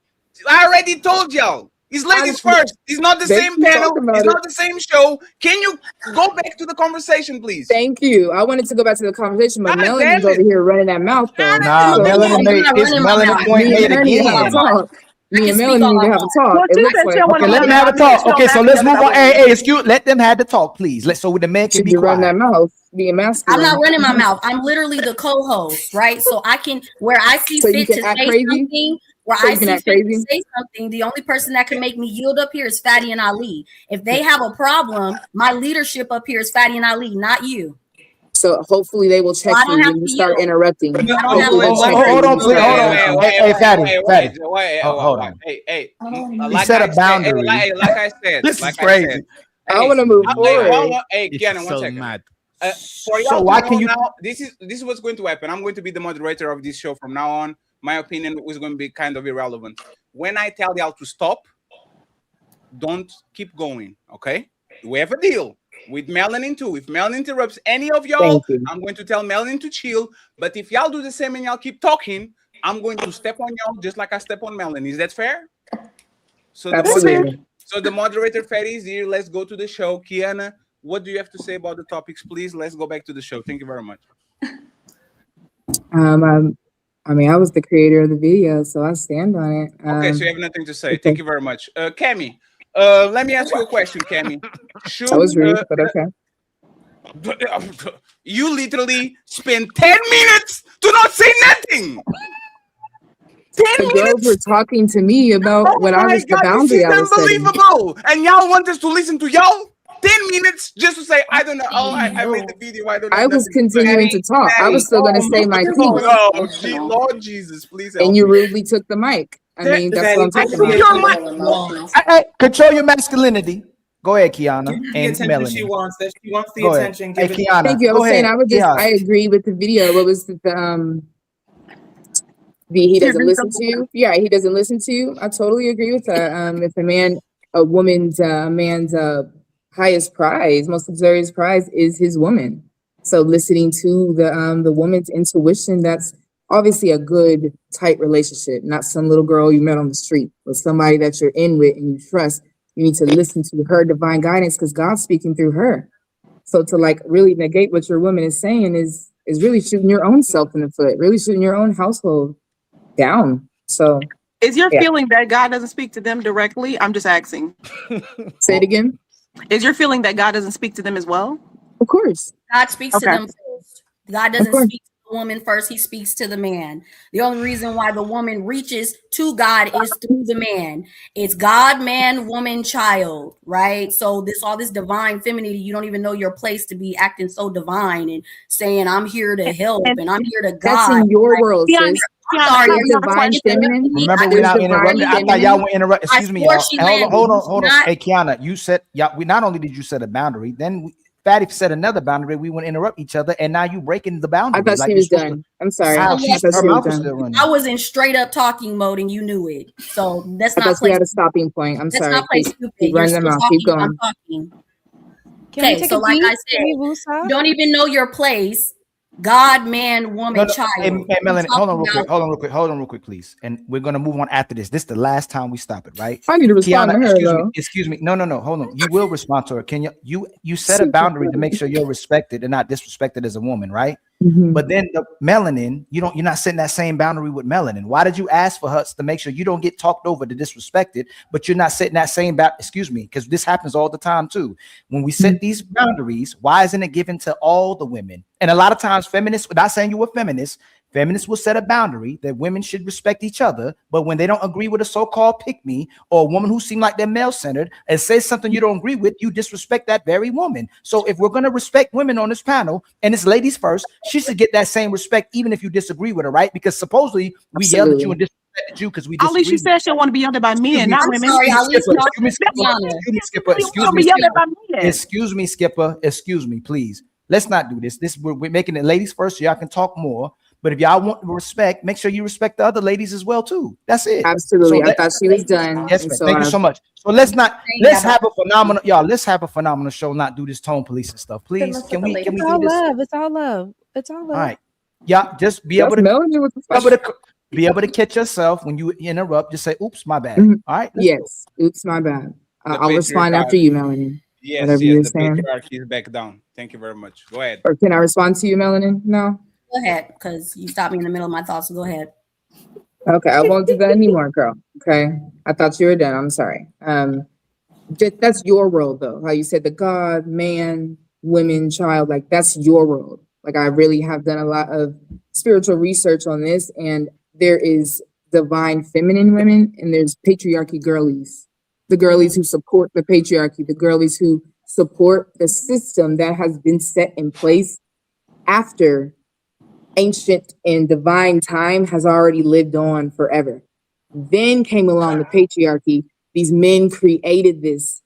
I already told y'all. It's ladies first. It's not the same panel. It's not the same show. Can you go back to the conversation, please? Thank you. I wanted to go back to the conversation, but Melanie's over here running that mouth though. Nah, Melanie made it again. Me and Melanie need to have a talk. It looks like. Okay, let them have a talk. Okay, so let's move on. Hey, excuse. Let them have the talk, please. So the man can be quiet. Run that mouth, being masculine. I'm not running my mouth. I'm literally the co-host, right? So I can, where I see fit to say something, say something. The only person that can make me yield up here is Fatty and Ali. If they have a problem, my leadership up here is Fatty and Ali, not you. So hopefully they will check you when you start interrupting. Hold on, please. Hold on. Hey, Fatty. Hold on. Hey. You set a boundary. Like I said. This is crazy. I want to move forward. Hey, Kiana, 1 second. Mad. For y'all, so why can you? Now, this is what's going to happen. I'm going to be the moderator of this show from now on. My opinion is going to be kind of irrelevant. When I tell y'all to stop, don't keep going. Okay? We have a deal. With Melanin too. If Melanin interrupts any of y'all, I'm going to tell Melanin to chill. But if y'all do the same and y'all keep talking, I'm going to step on y'all just like I step on Melanin. Is that fair? So the moderator Fatty is here. Let's go to the show. Kiana, what do you have to say about the topics, please? Let's go back to the show. Thank you very much. I mean, I was the creator of the video, so I stand on it. Okay, so you have nothing to say. Thank you very much. Cami, let me ask you a question, Cami. That was rude, but okay. You literally spent 10 minutes to not say nothing. 10 the girls were talking to me about what I was the boundary I was setting. Unbelievable. And y'all want us to listen to y'all? 10 minutes just to say, I don't know. Oh, I made the video. I don't know. I was nothing. continuing to talk. I was still going to say my piece. Lord Jesus, please help And you me. rudely took the mic. I mean, that's what I'm talking about. Hey, control your masculinity. Go ahead, Kiana and Melanie. She wants the Go ahead. attention. Hey, Kiana, Thank you. I go was saying ahead. I agree with the video. What was he doesn't listen to you? Yeah, he doesn't listen to you. I totally agree with that. If a man's highest prize, most luxurious prize is his woman. So listening to the woman's intuition, that's obviously a good, tight relationship, not some little girl you met on the street, but somebody that you're in with and you trust. You need to listen to her divine guidance because God's speaking through her. So to like really negate what your woman is saying is really shooting your own self in the foot, really shooting your own household down. So is your feeling that God doesn't speak to them directly? I'm just asking. Say it again. Is your feeling that God doesn't speak to them as well? Of course. God speaks to them first. God doesn't speak to the woman first. He speaks to the man. The only reason why the woman reaches to God is through the man. It's God, man, woman, child, right? So all this divine femininity, you don't even know your place to be acting so divine and saying, I'm here to help and I'm here to God. That's in your world, sis. Sorry, divine feminine. Remember, we're not interrupting. I thought y'all were interrupting. Excuse me, y'all. Hold on. Hey, Kiana, you said, we not only did you set a boundary, then Fatty set another boundary. We wouldn't interrupt each other, and now you breaking the boundary. I thought she was done. I'm sorry. Her mouth was done. still running. I was in straight up talking mode and you knew it. So that's I not thought we had a stopping point. I'm sorry. Keep running them out. Keep going. I'm talking. Can we Okay, take so a like deep? I said, you don't even know your place. God, man, woman, child. Hey, Melanie, hold on real quick, please. And we're gonna move on after this. This is the last time we stop it, right? I need to respond to her, excuse me. No, hold on. You will respond to her. Can you set a boundary to make sure you're respected and not disrespected as a woman, right? Mm-hmm. But then the melanin, you're not setting that same boundary with melanin. Why did you ask for her to make sure you don't get talked over to disrespected, but you're not setting that same excuse me, because this happens all the time too. When we set these boundaries, why isn't it given to all the women? And a lot of times feminists, not saying you were feminists will set a boundary that women should respect each other, but when they don't agree with a so-called pick-me or a woman who seem like they're male-centered and says something you don't agree with, you disrespect that very woman. So if we're going to respect women on this panel, and it's ladies first, she should get that same respect even if you disagree with her, right? Because supposedly we yelled at you and disrespected you because we disagree. At least she said she want to be yelled at by men, not women. Excuse me, Skipper. Excuse me, please. Let's not do this. We're making it ladies first so y'all can talk more. But if y'all want respect, make sure you respect the other ladies as well too. That's it. Absolutely. I thought she was done. Yes, ma'am. Thank you so much. So let's have a phenomenal, y'all. Let's have a phenomenal show. Not do this tone police and stuff, please. Can we do this? It's all love. It's all love. All right. Yeah, just be able to catch yourself when you interrupt. Just say, "Oops, my bad." Mm-hmm. All right. Yes. Oops, my bad. I'll respond after you, Melanie. Yes, whatever yes, you're the saying. patriarchy is back down. Thank you very much. Go ahead. Or can I respond to you, Melanin? No. Go ahead, because you stopped me in the middle of my thoughts. So go ahead. Okay, I won't do that anymore, girl. Okay, I thought you were done. I'm sorry. That's your world, though. How you said the God, man, women, child. Like that's your world. Like I really have done a lot of spiritual research on this, and there is divine feminine women, and there's patriarchy girlies. The girlies who support the patriarchy, the girlies who support the system that has been set in place after ancient and divine time has already lived on forever. Then came along the patriarchy. These men created this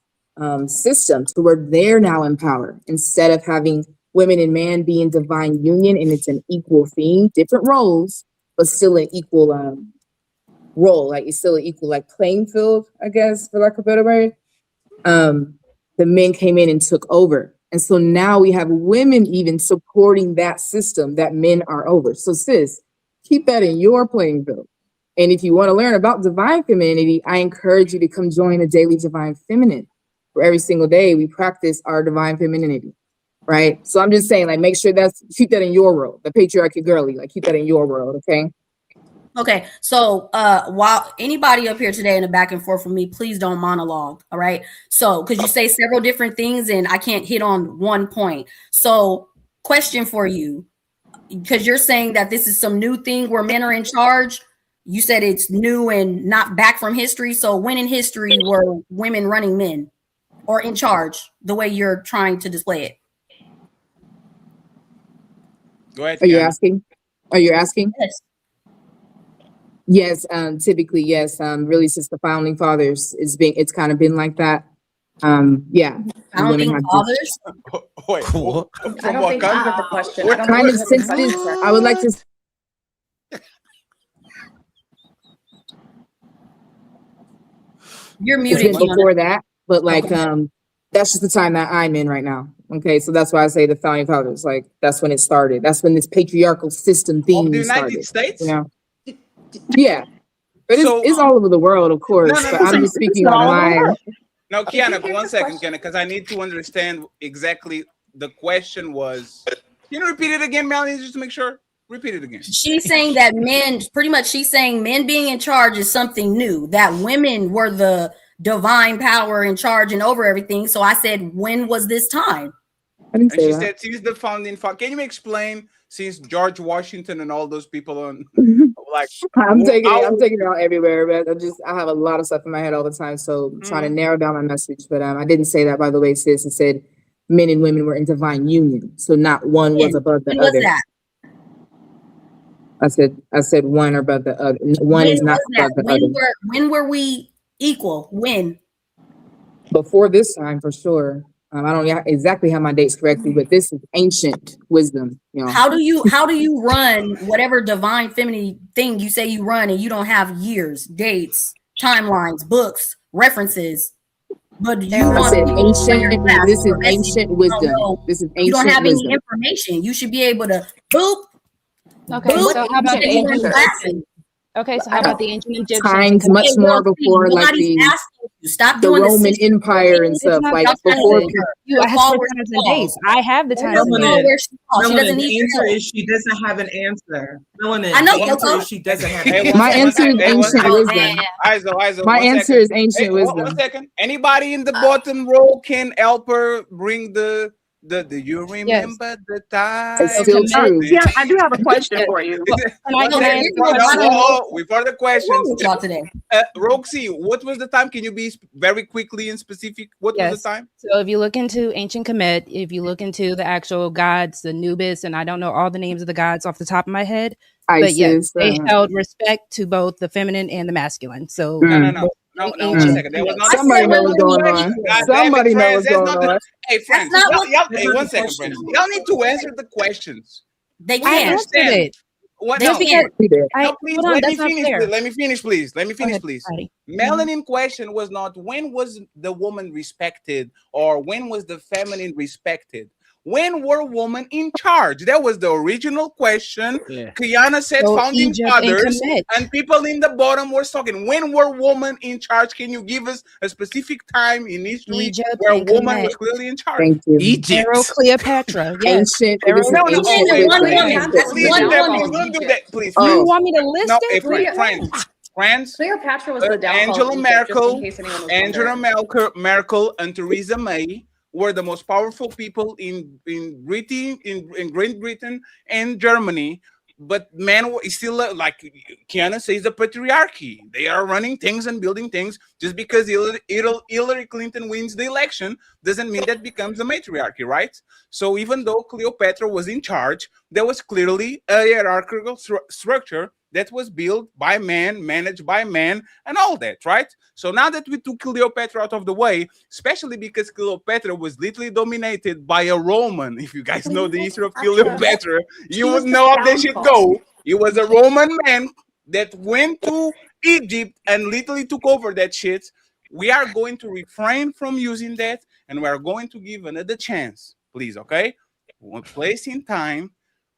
system to where they're now in power instead of having women and man be in divine union, and it's an equal thing, different roles, but still an equal role. Like it's still an equal like playing field, I guess, for lack of a better word. The men came in and took over. And so now we have women even supporting that system that men are over. So sis, keep that in your playing field. And if you want to learn about divine femininity, I encourage you to come join the Daily Divine Feminine. Where every single day we practice our divine femininity, right? So I'm just saying, like, make sure keep that in your world. The patriarchy girly, like keep that in your world, okay? Okay, so while anybody up here today in the back and forth with me, please don't monologue, all right? So, because you say several different things and I can't hit on one point. So, question for you, because you're saying that this is some new thing where men are in charge. You said it's new and not back from history. So, when in history were women running men? or in charge the way you're trying to display it? Go ahead. Are you asking? Are you asking? Yes. Yes, typically, yes. Really, since the founding fathers, it's kind of been like that. Yeah, women Founding have fathers? Wait, Cool. I don't think you heard the question. I don't kind think of you since heard this. the I would like to. You're It's muted, been Kiana. before that, but like, that's just the time that I'm in right now. Okay, so that's why I say the founding fathers. Like, that's when it started. That's when this patriarchal system thing the United started. States? You know? Yeah, but So- it's all over the world, of course. No, but I'm just speaking all on over the my. world. Now, Did you Kiana, hear one the second, question? Kiana, because I need to understand exactly the question was. Can you repeat it again, Melanie, just to make sure? Repeat it again. She's saying that men, pretty much, she's saying men being in charge is something new, that women were the divine power in charge and over everything. So I said, when was this time? I didn't And say she that. said, since the founding father, can you explain since George Washington and all those people on, like, I'm taking how- it out everywhere, but I have a lot of stuff in my head all the time, so I'm trying to narrow down my message. But I didn't say that, by the way, sis. I said men and women were in divine union, so not one was above the When was other. that? I said one above the other. One When is not was that? above the other. When were we equal? When? Before this time, for sure. I don't exactly have my dates correctly, but this is ancient wisdom. You know. How do you run whatever divine feminine thing you say you run and you don't have years, dates, timelines, books, references? But you I want said people to join your ancient. class This for is a message ancient you don't wisdom. know. This is You don't ancient have wisdom. any information. You should be able to boop. Okay, boop, so how about the you run ancient classes. Okay, so how about the ancient Egyptians? Times and much Kemet? more before like Nobody's the asking you. Stop the doing the Roman system. Empire and It's stuff. not Like that before. time. You asked for times and dates. I have the times and Melanin, dates. where she falls. She doesn't Melanin, need the your answer help. is she doesn't have an answer. Melanin, I know, the answer Coco. is she doesn't have Hey, an one My second, answer is hey, one ancient second. wisdom. Iso, My one answer second. is ancient Hey, wisdom. one second. Anybody in the bottom row can help her bring the you remember the time? It's still true. Yeah, I do have a question for you. Before the questions, with y'all today? Roxy, what was the time? Can you be very quickly and specific? What was the time? So if you look into ancient Kemet, if you look into the actual gods, the Anubis, and I don't know all the names of the gods off the top of my head, but yes, Isis, they held respect to both the feminine and the masculine. So No, one second. That was not Somebody know what's going on. Somebody know what's going on. Hey, friends, hey, one second, friends. Y'all need to answer the questions. They I answered it. What? They No, can't. no, please Hold on, let me that's not finish. fair. Let me finish, please. Let me finish, ahead, please. Patty. Melanin question was not when was the woman respected or when was the feminine respected. When were women in charge? That was the original question. Kiana said So founding Egypt and fathers, Kemet. and people in the bottom were talking. When were women in charge? Can you give us a specific time in history Egypt where a and woman Kemet. was clearly in charge? Thank you. Pharaoh Cleopatra. Yes. Ancient. Pharaoh This is No, ancient wait, one wisdom. woman. That's please, one Stephanie, woman. don't do that, please. Do you Friends. want me to list No, it? hey, friends. Cleopatra was the downfall Angela of Egypt, just Merkel, in case anyone was Angela wondering. Merkel, and Theresa May were the most powerful people in Britain, in Great Britain and Germany. But men is still like Kiana says, the patriarchy. They are running things and building things. Just because Hillary Clinton wins the election doesn't mean that becomes a matriarchy, right? So even though Cleopatra was in charge, there was clearly a hierarchical structure that was built by man, managed by man, and all that, right? So now that we took Cleopatra out of the way, especially because Cleopatra was literally dominated by a Roman. If you guys know the history of Cleopatra, you would know how that shit go. He was a Roman man that went to Egypt and literally took over that shit. We are going to refrain from using that, and we are going to give another chance, please, okay? One place in time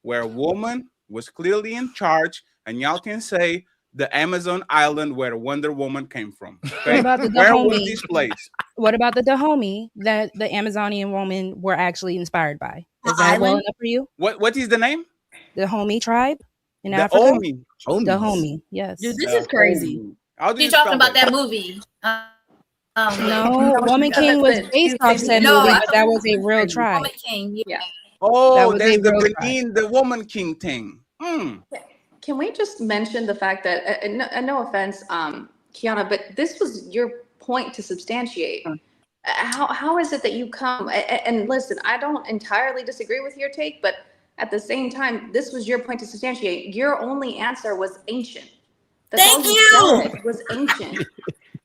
where a woman was clearly in charge, and y'all can say the Amazon island where Wonder Woman came from. Okay? What about the Where was Dahomey? this place? What about the Dahomey that the Amazonian women were actually inspired by? Is that well enough for you? What is the name? The Dahomey tribe in The Africa. Omi. Dahomey, yes. Dude, this is crazy. How do You you talking spell about that movie? No, Woman King was based off said movie, but that was a real tribe. Woman King. Yeah. Oh, That was there's a the real Benin, the Woman King thing. Can we just mention the fact that, and no offense, Kiana, but this was your point to substantiate. How is it that you come and listen, I don't entirely disagree with your take, but at the same time, this was your point to substantiate. Your only answer was ancient. That's all you said was ancient.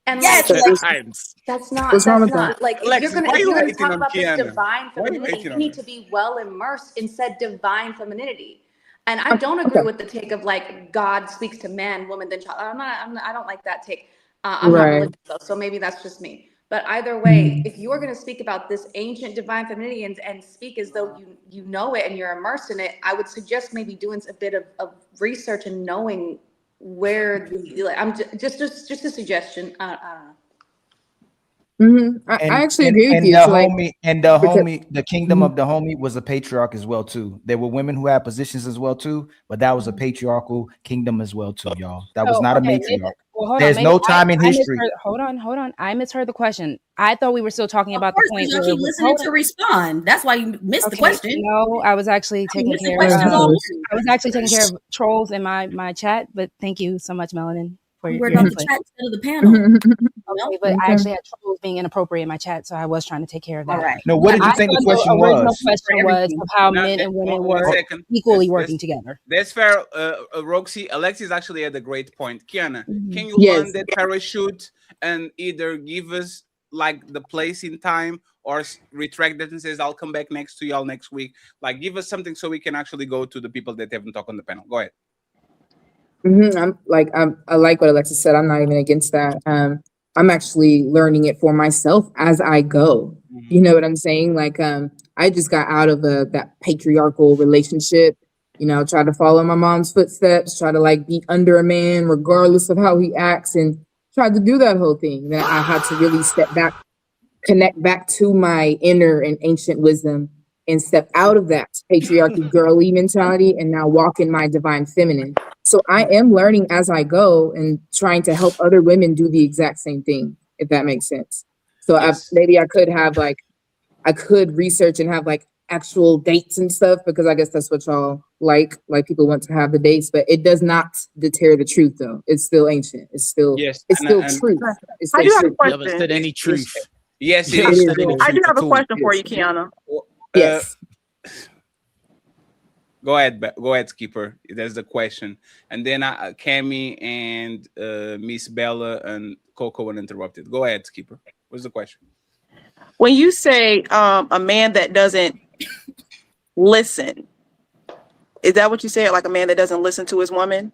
And Yes, like Times. that's not What's wrong that's with that? not like Alexis, why if you you're gonna hating talk on about this Kiana? divine Why you femininity, hating you on need her? to be well immersed in said divine femininity. And I Okay. don't agree with the take of like God speaks to man, woman, then child. I don't like that take. I'm not Right. religious though, so maybe that's just me. But either way, Mhm. if you're going to speak about this ancient divine femininity and speak as though you know it and you're immersed in it, I would suggest maybe doing a bit of research and knowing where the like, I'm just a suggestion. I don't know. I actually agree with you. The So like, because the kingdom of the homie was a patriarch as well too. There were women who had positions as well too, but that was a patriarchal kingdom as well too, y'all. That was So not a okay, maybe, matriarch. well, hold on. There's Maybe no time in I history. misheard. Hold on. I misheard the question. I thought we were still talking Of about the course, point because y'all where. keep listening Hold to on. respond. That's why you missed the Okay, question. no, I was actually You taking missed the care. questions all morning. I was actually taking care of trolls in my chat. But thank you so much, Melanin, for We your worried about the input. chat instead of the panel. Okay, but I actually had trolls being inappropriate in my chat, so I was trying to take care of that. All right. No, what did you I think the thought question the original was? question was of how men and women One were second. equally working together. That's fair, Roxy. Alexis actually had a great point. Kiana, can you Yes. land that parachute and either give us like the place in time or retract that and says I'll come back next to y'all next week? Like, give us something so we can actually go to the people that haven't talked on the panel. Go ahead. I like what Alexis said. I'm not even against that. I'm actually learning it for myself as I go. You know what I'm saying? Like, I just got out of that patriarchal relationship. You know, try to follow my mom's footsteps, try to like be under a man regardless of how he acts, and tried to do that whole thing. Then I had to really step back, connect back to my inner and ancient wisdom, and step out of that patriarchy girly mentality and now walk in my divine feminine. So I am learning as I go and trying to help other women do the exact same thing, if that makes sense. So maybe I could have like, I could research and have like actual dates and stuff, because I guess that's what y'all like people want to have the dates, but it does not deter the truth though. It's still ancient. It's still truth. It's I still do have a truth. question. any truth. Yes, You it haven't is. said any I do truth have at a all. question for you, Kiana. Yes. Go ahead, Skipper. That's the question. And then Cammy and Miss Bella and Coco uninterrupted. Go ahead, Skipper. What's the question? When you say a man that doesn't listen, is that what you said? Like a man that doesn't listen to his woman?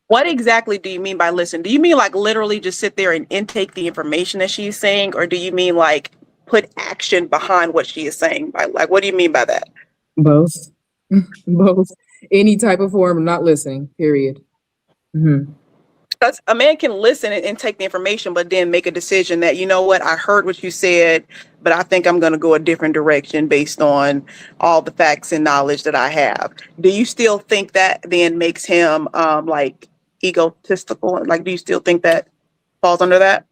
What exactly do you mean by listen? Do you mean like literally just sit there and intake the information that she's saying, or do you mean like put action behind what she is saying? Like, what do you mean by that? Both. Both. Any type of form of not listening, period. Because a man can listen and take the information, but then make a decision that, you know what, I heard what you said, but I think I'm going to go a different direction based on all the facts and knowledge that I have. Do you still think that then makes him like egotistical? Like, do you still think that falls under that?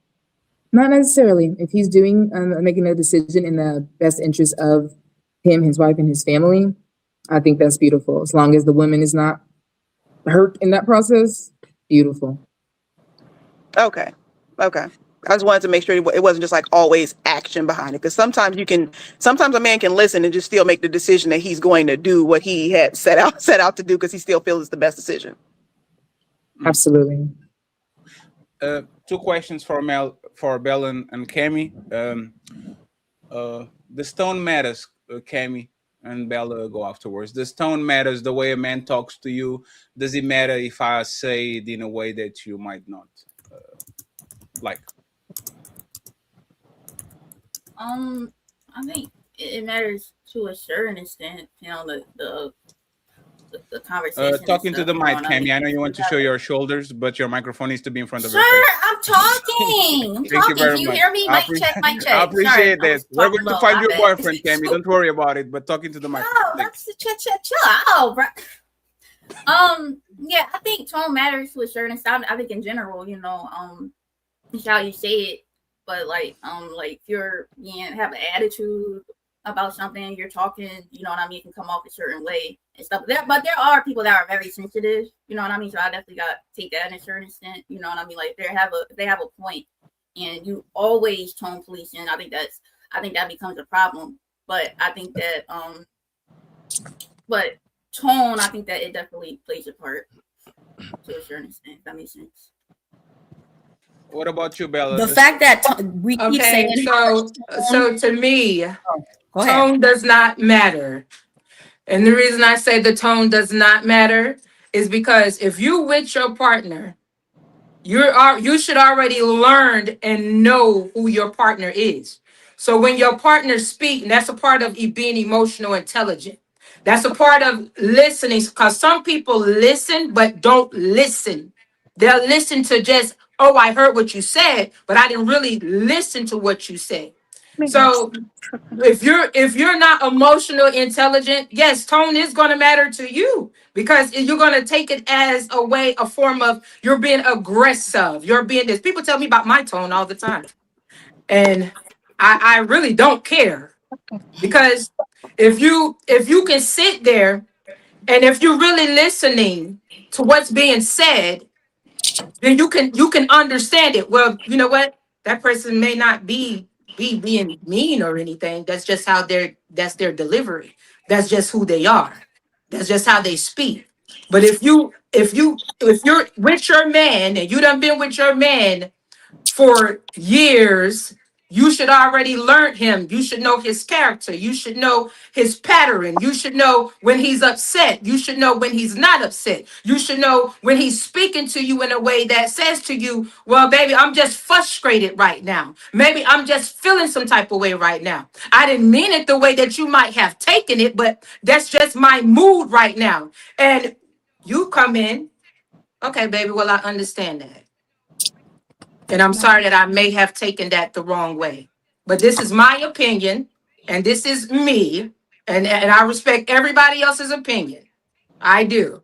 Not necessarily. If he's doing making a decision in the best interest of him, his wife, and his family, I think that's beautiful. As long as the woman is not hurt in that process, beautiful. Okay. I just wanted to make sure it wasn't just like always action behind it. Because sometimes a man can listen and just still make the decision that he's going to do what he had set out to do because he still feels it's the best decision. Absolutely. 2 questions for Bella and Cammy. The stone matters, Cammy and Bella go afterwards. The stone matters, the way a man talks to you. Does it matter if I say it in a way that you might not like? I think it matters to a certain extent, you know, the conversation. Talking to the mic, Cammy. I know you want to show your shoulders, but your microphone needs to be in front of your face. Sir, I'm talking. Thank you very Can you much. hear me? Mic check, mic check. I appreciate Sorry, that. We're going to find your boyfriend, Cammy. Don't worry about it, but talking to the mic. No, that's chill out, bro. Yeah, I think tone matters to a certain extent. I think in general, you know, it's how you say it, but like if you're have an attitude about something, you're talking, you know what I mean, it can come off a certain way and stuff. But there are people that are very sensitive, you know what I mean. So I definitely got to take that in a certain extent, you know what I mean. Like they have a point, and you always tone policing, I think that becomes a problem. But I think that but tone, I think that it definitely plays a part to a certain extent. If that makes sense. What about you, Bella? The fact that we keep Okay, saying so to me, go ahead. tone does not matter. And the reason I say the tone does not matter is because if you with your partner, you should already learned and know who your partner is. So when your partner speak, and that's a part of being emotional intelligent. That's a part of listening, because some people listen but don't listen. They'll listen to just, oh, I heard what you said, but I didn't really listen to what you said. So if you're not emotional intelligent, yes, tone is going to matter to you, because you're going to take it as a form of you're being aggressive, you're being this. People tell me about my tone all the time, and I really don't care, because if you can sit there, and if you're really listening to what's being said, then you can understand it. Well, you know what? That person may not be being mean or anything. That's just how that's their delivery. That's just who they are. That's just how they speak. But if you're with your man and you done been with your man for years, you should already learn him. You should know his character. You should know his pattern. You should know when he's upset. You should know when he's not upset. You should know when he's speaking to you in a way that says to you, well, baby, I'm just frustrated right now. Maybe I'm just feeling some type of way right now. I didn't mean it the way that you might have taken it, but that's just my mood right now. And you come in, okay, baby, well, I understand that. And I'm sorry that I may have taken that the wrong way. But this is my opinion, and this is me, and I respect everybody else's opinion. I do.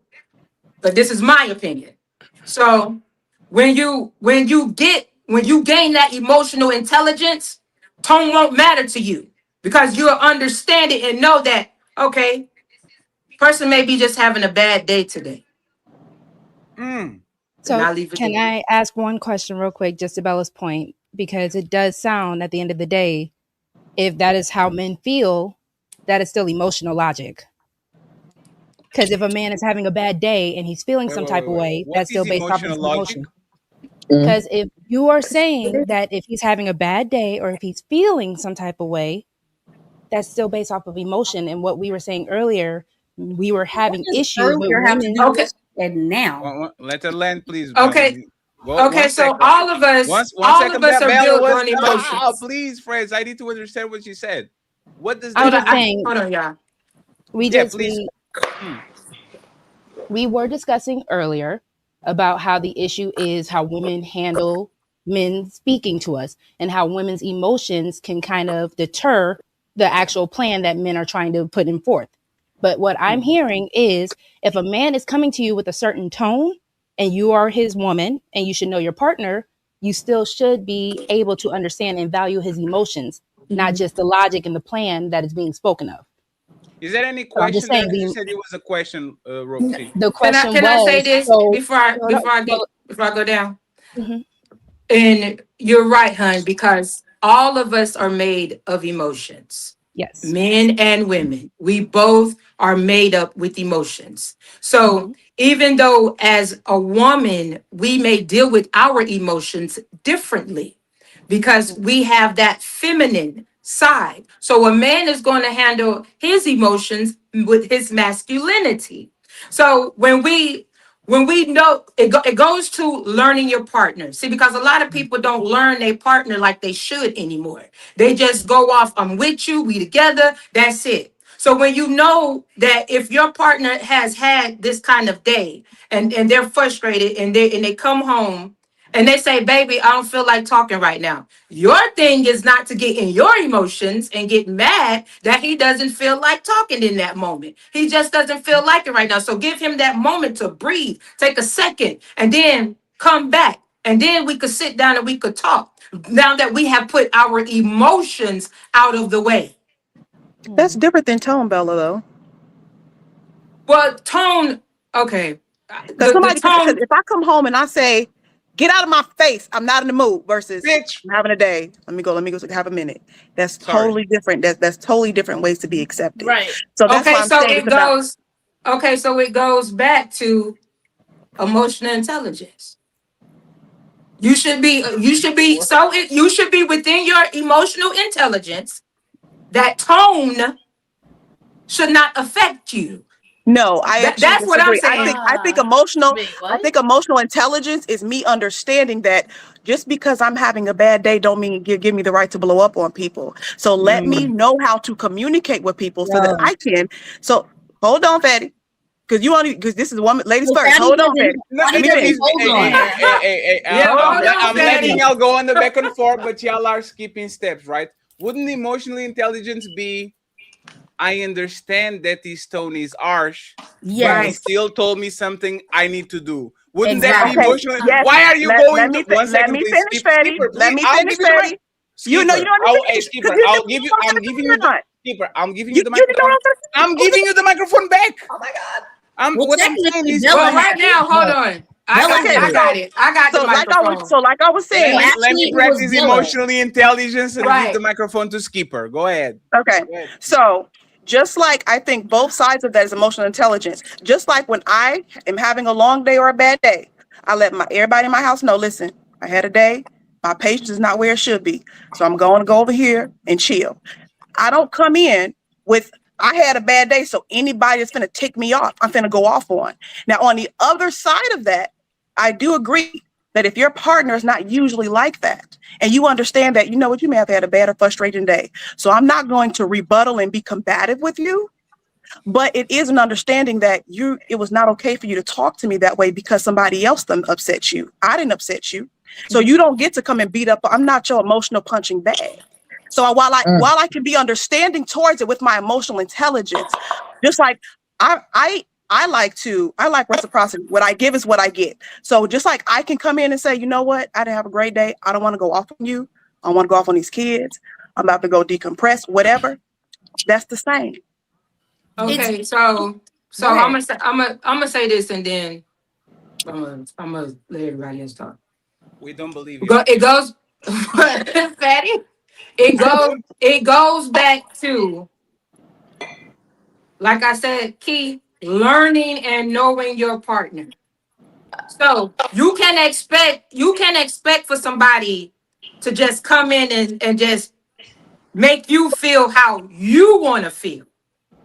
But this is my opinion. So when you gain that emotional intelligence, tone won't matter to you, because you'll understand it and know that, okay, person may be just having a bad day today. And So I'll leave it can there. I ask one question real quick, just to Bella's point? Because it does sound at the end of the day, if that is how men feel, that is still emotional logic. Because if a man is having a bad day and he's feeling some type of way, What that's is still based off of his emotional logic? emotion. Because if you are saying that if he's having a bad day or if he's feeling some type of way, that's still based off of emotion. And what we were saying earlier, we were having issues with women. And now, Let her land, please. Okay. Go, Okay, one so second. all of us, One all second, of us are Bella. built on emotions. Please, friends. I need to understand what you said. What does I'm that just mean? saying, Hold on, y'all. Yeah, please. We were discussing earlier about how the issue is how women handle men speaking to us and how women's emotions can kind of deter the actual plan that men are trying to put in forth. But what I'm hearing is if a man is coming to you with a certain tone and you are his woman and you should know your partner, you still should be able to understand and value his emotions, not just the logic and the plan that is being spoken of. Is there any So I'm just question there? saying You said it was a question, Roxy. the Can I question can I say was, this so before I go down? Mhm. And you're right, hun, because all of us are made of emotions. Yes. Men and women. We both are made up with emotions. So even though as a woman, we may deal with our emotions differently because we have that feminine side. So a man is going to handle his emotions with his masculinity. So when we know it goes to learning your partner. See, because a lot of people don't learn their partner like they should anymore. They just go off, I'm with you, we together, that's it. So when you know that if your partner has had this kind of day and they're frustrated and they come home and they say, baby, I don't feel like talking right now. Your thing is not to get in your emotions and get mad that he doesn't feel like talking in that moment. He just doesn't feel like it right now. So give him that moment to breathe, take a second, and then come back. And then we could sit down and we could talk now that we have put our emotions out of the way. That's different than tone, Bella, though. Well, tone, okay. Because The somebody, because tone, if I come home and I say, Get out of my face. I'm not in the mood. Versus, bitch, I'm having a day. Let me go have a minute. That's Sorry. totally different. That's totally different ways to be accepted. Right. So that's why I'm saying it's about. Okay, so it goes back to emotional intelligence. You should be within your emotional intelligence. That tone should not affect you. No, I actually That's what I'm disagree. saying. I think emotional intelligence is me understanding that just because I'm having a bad day don't mean give me the right to blow up on people. So let me know how to communicate with people so that I can. So hold on, Fatty. Because this is woman, ladies Well, first. Fatty Hold on, doesn't- Fatty. No, Let me finish. I'm letting y'all go on the back and forth, but y'all are skipping steps, right? Wouldn't emotional intelligence be, I understand that this tone is harsh, but he still told me something I need to do. Wouldn't that be Okay, emotional? yes. Why are you Let going me to 1 let second, me please? finish, Fatty. Skipper, Let please. me I'll finish, give you the mic. Fatty. Skipper, You know you don't hey, finish Skipper, because I'm giving you the Skipper. I'm giving you the you know microphone. I'm giving you the microphone back. Oh my God. What I'm saying is, Well, right now, hold on. I got it. I got the microphone. Like I was saying, let me practice emotionally intelligence and give the microphone to Skipper. Go ahead. Okay. So just like I think both sides of that is emotional intelligence. Just like when I am having a long day or a bad day, I let everybody in my house know, listen, I had a day. My patience is not where it should be. So I'm going to go over here and chill. I don't come in with, I had a bad day, so anybody that's finna tick me off, I'm finna go off on. Now, on the other side of that, I do agree that if your partner is not usually like that, and you understand that, you know what, you may have had a bad or frustrating day. So I'm not going to rebuttal and be combative with you, but it is an understanding that it was not okay for you to talk to me that way because somebody else done upset you. I didn't upset you. So you don't get to come and beat up. I'm not your emotional punching bag. So while I can be understanding towards it with my emotional intelligence, just like I like reciprocity. What I give is what I get. So just like I can come in and say, you know what, I didn't have a great day. I don't want to go off on you. I want to go off on these kids. I'm about to go decompress, whatever. That's the same. Okay, so I'm gonna say this and then I'm gonna let everybody else talk. We don't believe you. It goes, Fatty. It goes back to, like I said, key learning and knowing your partner. So you can expect for somebody to just come in and just make you feel how you want to feel.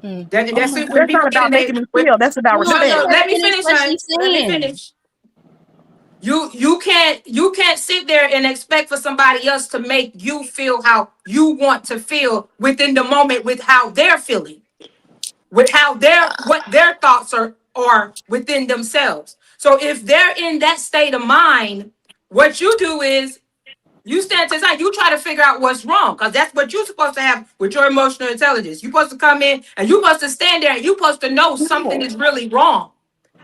That's it. When That's people not get about in making me feel. That's about respect. No, let me finish, honey. Let me finish. You can't sit there and expect for somebody else to make you feel how you want to feel within the moment with how they're feeling, with how what their thoughts are within themselves. So if they're in that state of mind, what you do is you stand to the side, you try to figure out what's wrong, because that's what you're supposed to have with your emotional intelligence. You're supposed to come in and you're supposed to stand there and you're supposed to know something is really wrong.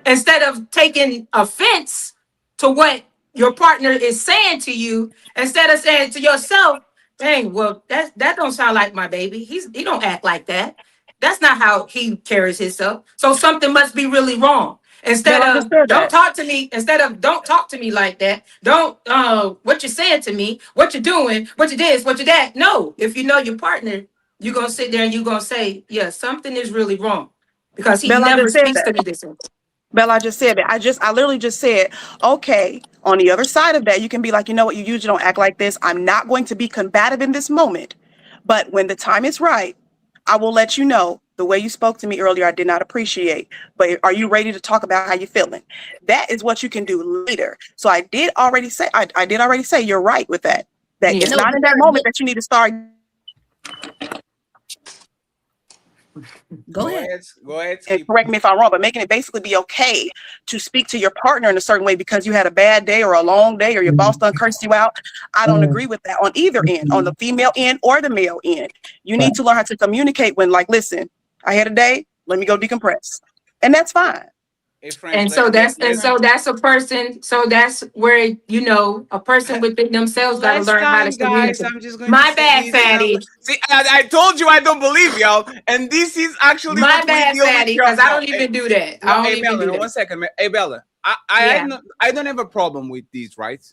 Instead of taking offense to what your partner is saying to you, instead of saying to yourself, dang, well, that don't sound like my baby. He don't act like that. That's not how he carries himself. So something must be really wrong. Instead of don't talk to me like that. Don't what you're saying to me, what you're doing, what you this, what you that. No, if you know your partner, you're gonna sit there and you're gonna say, yeah, something is really wrong. Because he Bella, I never just said speaks to that. me this way. Bella, I just said that. I literally just said, okay, on the other side of that, you can be like, you know what, you usually don't act like this. I'm not going to be combative in this moment. But when the time is right, I will let you know the way you spoke to me earlier, I did not appreciate. But are you ready to talk about how you're feeling? That is what you can do later. So I did already say you're right with that. That it's not in that moment that you need to start. Go ahead. Go ahead. And correct me if I'm wrong, but making it basically be okay to speak to your partner in a certain way because you had a bad day or a long day or your boss done cursed you out. I don't agree with that on either end, on the female end or the male end. You need to learn how to communicate when, like, listen, I had a day, let me go decompress. And that's fine. And so that's a person. So that's where a person within themselves got to learn how to guys. communicate. I'm just going My to say bad, this Fatty. See, I told you I don't believe y'all, and this is actually My what bad, we deal Fatty, with. because I don't even do that. I don't Hey, even Bella, do that. 1 second. Hey, Bella, I don't have a problem with these, right?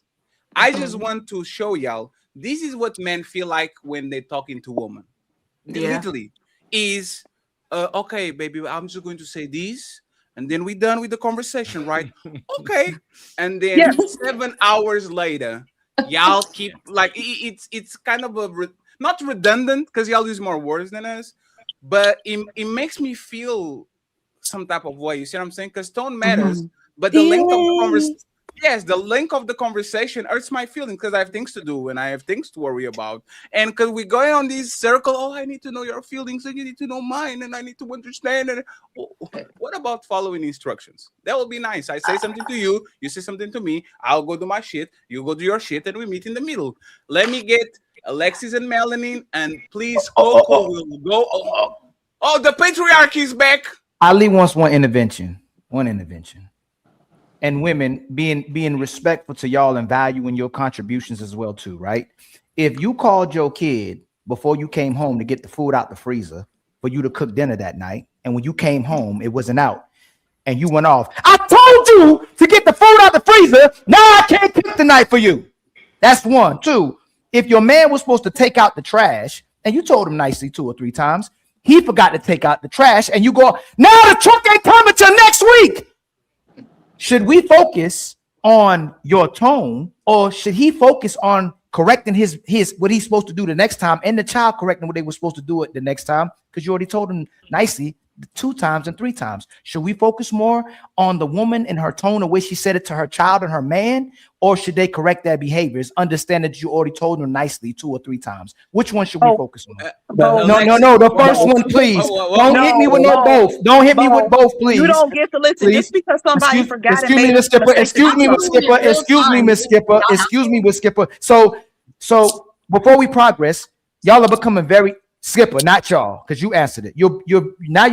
I just want to show y'all this is what men feel like when they're talking to women. Literally is okay, baby, I'm just going to say this, and then we're done with the conversation, right? Okay. And then 7 hours later, y'all keep like it's kind of not redundant because y'all use more words than us, but it makes me feel some type of way. You see what I'm saying? Because tone matters, but the length of the conversation. Yes, the length of the conversation hurts my feelings because I have things to do and I have things to worry about. And because we're going on this circle, oh, I need to know your feelings and you need to know mine and I need to understand. And what about following instructions? That would be nice. I say something to you, you say something to me, I'll go do my shit, you go do your shit, and we meet in the middle. Let me get Alexis and Melanie, and please, Coco will go. Oh, the patriarchy is back. Ali wants one intervention. And women being respectful to y'all and valuing your contributions as well too, right? If you called your kid before you came home to get the food out the freezer for you to cook dinner that night, and when you came home it wasn't out, and you went off, I told you to get the food out the freezer, now I can't cook tonight for you. That's one. Two, if your man was supposed to take out the trash and you told him nicely 2 or 3 times, he forgot to take out the trash, and you go, now the truck ain't coming till next week. Should we focus on your tone, or should he focus on correcting his what he's supposed to do the next time, and the child correcting what they were supposed to do it the next time? Because you already told him nicely 2 times and 3 times. Should we focus more on the woman and her tone, the way she said it to her child and her man, or should they correct their behaviors? Understand that you already told them nicely 2 or 3 times. Which one should we focus on? No. The first one, please. Don't hit me with both. Don't hit me with both, please. You don't get to listen just because somebody forgot. Excuse me, Miss Skipper. Excuse me, Miss Skipper. So before we progress, y'all are becoming very Skipper, not y'all, because you answered it. You're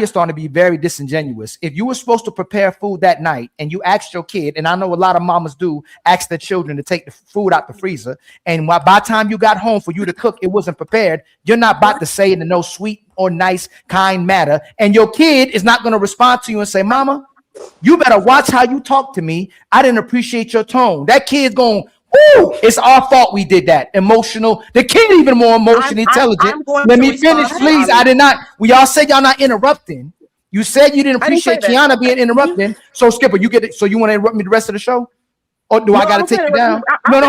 starting to be very disingenuous. If you were supposed to prepare food that night and you asked your kid, and I know a lot of mamas do, ask their children to take the food out the freezer, and by the time you got home for you to cook, it wasn't prepared, you're not about to say it in no sweet or nice, kind manner, and your kid is not going to respond to you and say, Mama, you better watch how you talk to me. I didn't appreciate your tone. That kid's going, woo, it's our fault we did that. Emotional. The kid even more emotionally intelligent. Let me finish, please. I did not. We all said y'all not interrupting. You said you didn't appreciate Kiana being interrupting. So Skipper, you get it. So you want to interrupt me the rest of the show? Or do I got to take you down? No,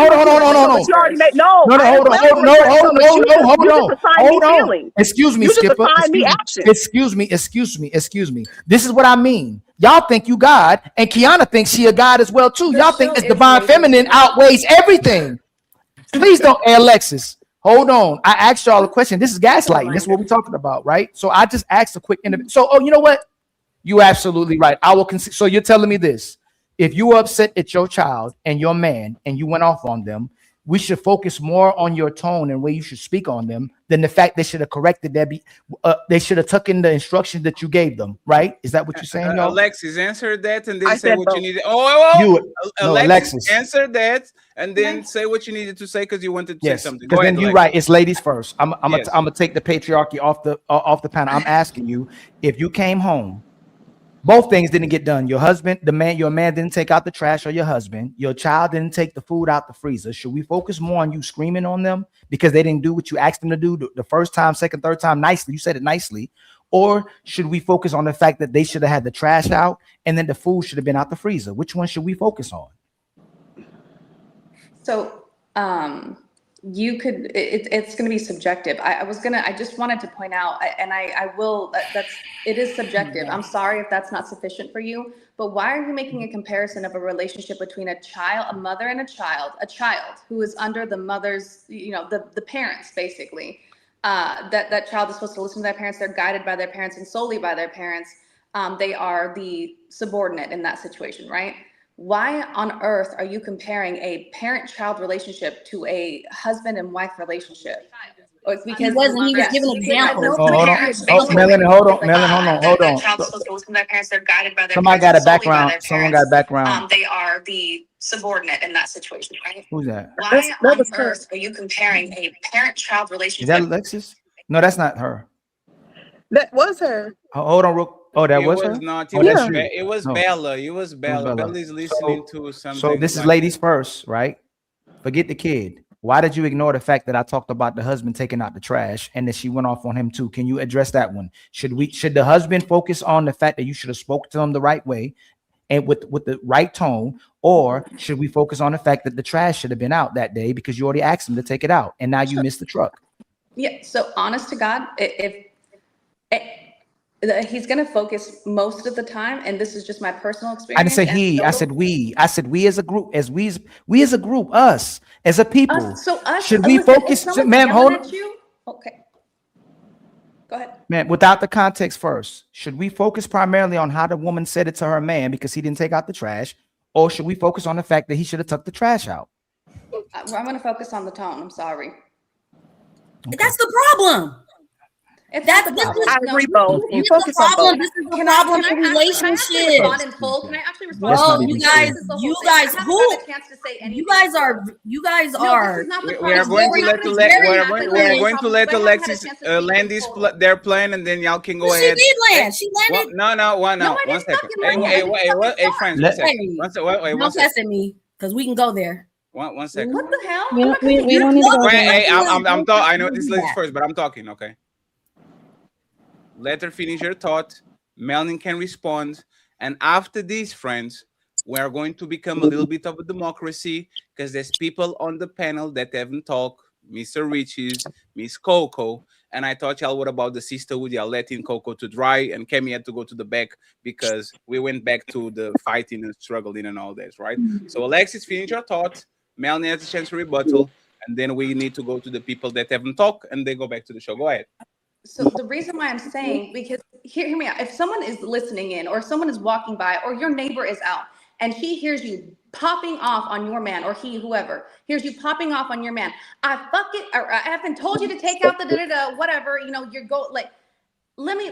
hold on. Excuse me, Skipper. Excuse me. This is what I mean. Y'all think you God, and Kiana thinks she a God as well too. Y'all think this divine feminine outweighs everything. Please don't, hey, Alexis. Hold on. I asked y'all a question. This is gaslighting. This is what we're talking about, right? So I just asked a quick interview. So, you know what? You absolutely right. I will consider. So you're telling me this. If you were upset at your child and your man and you went off on them, we should focus more on your tone and where you should speak on them than the fact they should have corrected they should have taken the instructions that you gave them, right? Is that what you're saying, y'all? Alexis, answer that and then say what you needed. Alexis, answer that and then say what you needed to say because you wanted to say something. Because then you're right. It's ladies first. I'm gonna take the patriarchy off the panel. I'm asking you, if you came home, both things didn't get done. Your man didn't take out the trash, or your husband, your child didn't take the food out the freezer. Should we focus more on you screaming on them because they didn't do what you asked them to do the first time, second, third time nicely? You said it nicely. Or should we focus on the fact that they should have had the trash out and then the food should have been out the freezer? Which one should we focus on? So, it's going to be subjective. I just wanted to point out, and I will, it is subjective. I'm sorry if that's not sufficient for you, but why are you making a comparison of a relationship between a mother and a child who is under the mother's, the parents, basically, that child is supposed to listen to their parents. They're guided by their parents and solely by their parents. They are the subordinate in that situation, right? Why on earth are you comparing a parent-child relationship to a husband and wife relationship? Or it's because he was giving examples. Melanie, hold on. Somebody got a background. Someone got a background. They are the subordinate in that situation, right? Who's that? Why on earth are you comparing a parent-child relationship? Is that Alexis? No, that's not her. That was her. Hold on, Oh, that It was was her? not. Oh, that's you. It was No, Bella. It was it was Bella. Bella. Bella is listening to So something this is like. ladies first, right? Forget the kid. Why did you ignore the fact that I talked about the husband taking out the trash and that she went off on him too? Can you address that one? Should the husband focus on the fact that you should have spoke to him the right way and with the right tone, or should we focus on the fact that the trash should have been out that day because you already asked him to take it out and now you missed the truck? Yeah. So honest to God, if he's going to focus most of the time, and this is just my personal experience. I didn't say he. I said we. I said we as a group. As we as a group. Us as a people. Should we focus, ma'am? Hold on, okay. Go ahead. man. Without the context first, should we focus primarily on how the woman said it to her man because he didn't take out the trash, or should we focus on the fact that he should have took the trash out? I'm going to focus on the tone. I'm sorry. That's the problem. That's the problem. I agree both. You focus on both. This is the problem in relationships. Can I actually respond? Well, you guys who? You guys are. We are going to let Alexis land their plan, and then y'all can go ahead. She did land. She landed. No. One second. Hey, friends. Don't test at me because we can go there. One second. What the hell? We don't need to go there. Hey, I'm talking. I know this lady's first, but I'm talking. Okay. Let her finish her thought. Melanie can respond. And after these, friends, we are going to become a little bit of a democracy because there's people on the panel that haven't talked. Mr. Riches, Miss Coco. And I thought y'all, what about the sisterhood? Y'all letting Coco to dry and Kemi had to go to the back because we went back to the fighting and struggling and all that, right? So Alexis, finish your thought. Melanie has a chance to rebuttal. And then we need to go to the people that haven't talked and then go back to the show. Go ahead. So the reason why I'm saying, because hear me out. If someone is listening in or someone is walking by or your neighbor is out and he hears you popping off on your man or whoever hears you popping off on your man, I haven't told you to take out the whatever, you're let me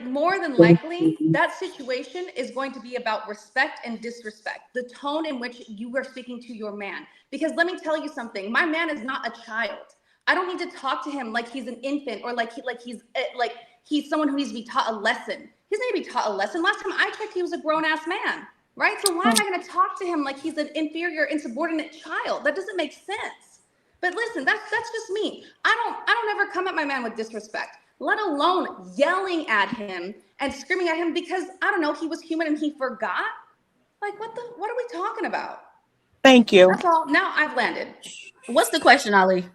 more than likely that situation is going to be about respect and disrespect, the tone in which you are speaking to your man. Because let me tell you something, my man is not a child. I don't need to talk to him like he's an infant or like he's someone who needs to be taught a lesson. He's going to be taught a lesson. Last time I checked, he was a grown-ass man, right? So why am I going to talk to him like he's an inferior, insubordinate child? That doesn't make sense. But listen, that's just me. I don't ever come at my man with disrespect, let alone yelling at him and screaming at him because I don't know, he was human and he forgot. Like what are we talking about? Thank you. That's all. Now I've landed. What's the question, Ali?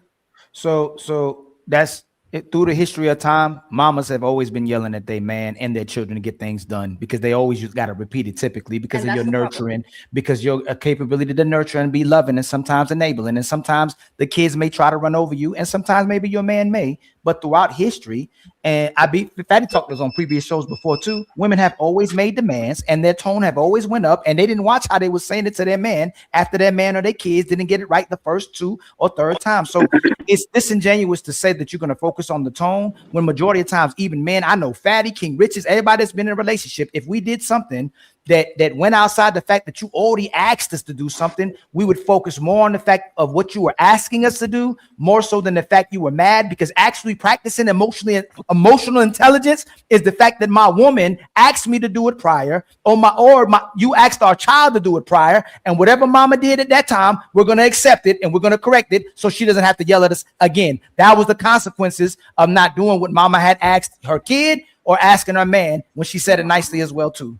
So that's it. Through the history of time, mamas have always been yelling at their man and their children to get things done because they always just got to repeat it typically because of your nurturing, because your capability to nurture and be loving and sometimes enabling. And sometimes the kids may try to run over you and sometimes maybe your man may. But throughout history, and Fatty talked us on previous shows before too, women have always made demands and their tone have always went up and they didn't watch how they were saying it to their man after their man or their kids didn't get it right the first 2 or 3rd time. So it's disingenuous to say that you're going to focus on the tone when majority of times, even men, I know Fatty, King Riches, everybody that's been in a relationship, if we did something that went outside the fact that you already asked us to do something, we would focus more on the fact of what you were asking us to do, more so than the fact you were mad, because actually practicing emotional intelligence is the fact that my woman asked me to do it prior, you asked our child to do it prior, and whatever mama did at that time, we're going to accept it and we're going to correct it so she doesn't have to yell at us again. That was the consequences of not doing what mama had asked her kid or asking her man when she said it nicely as well too.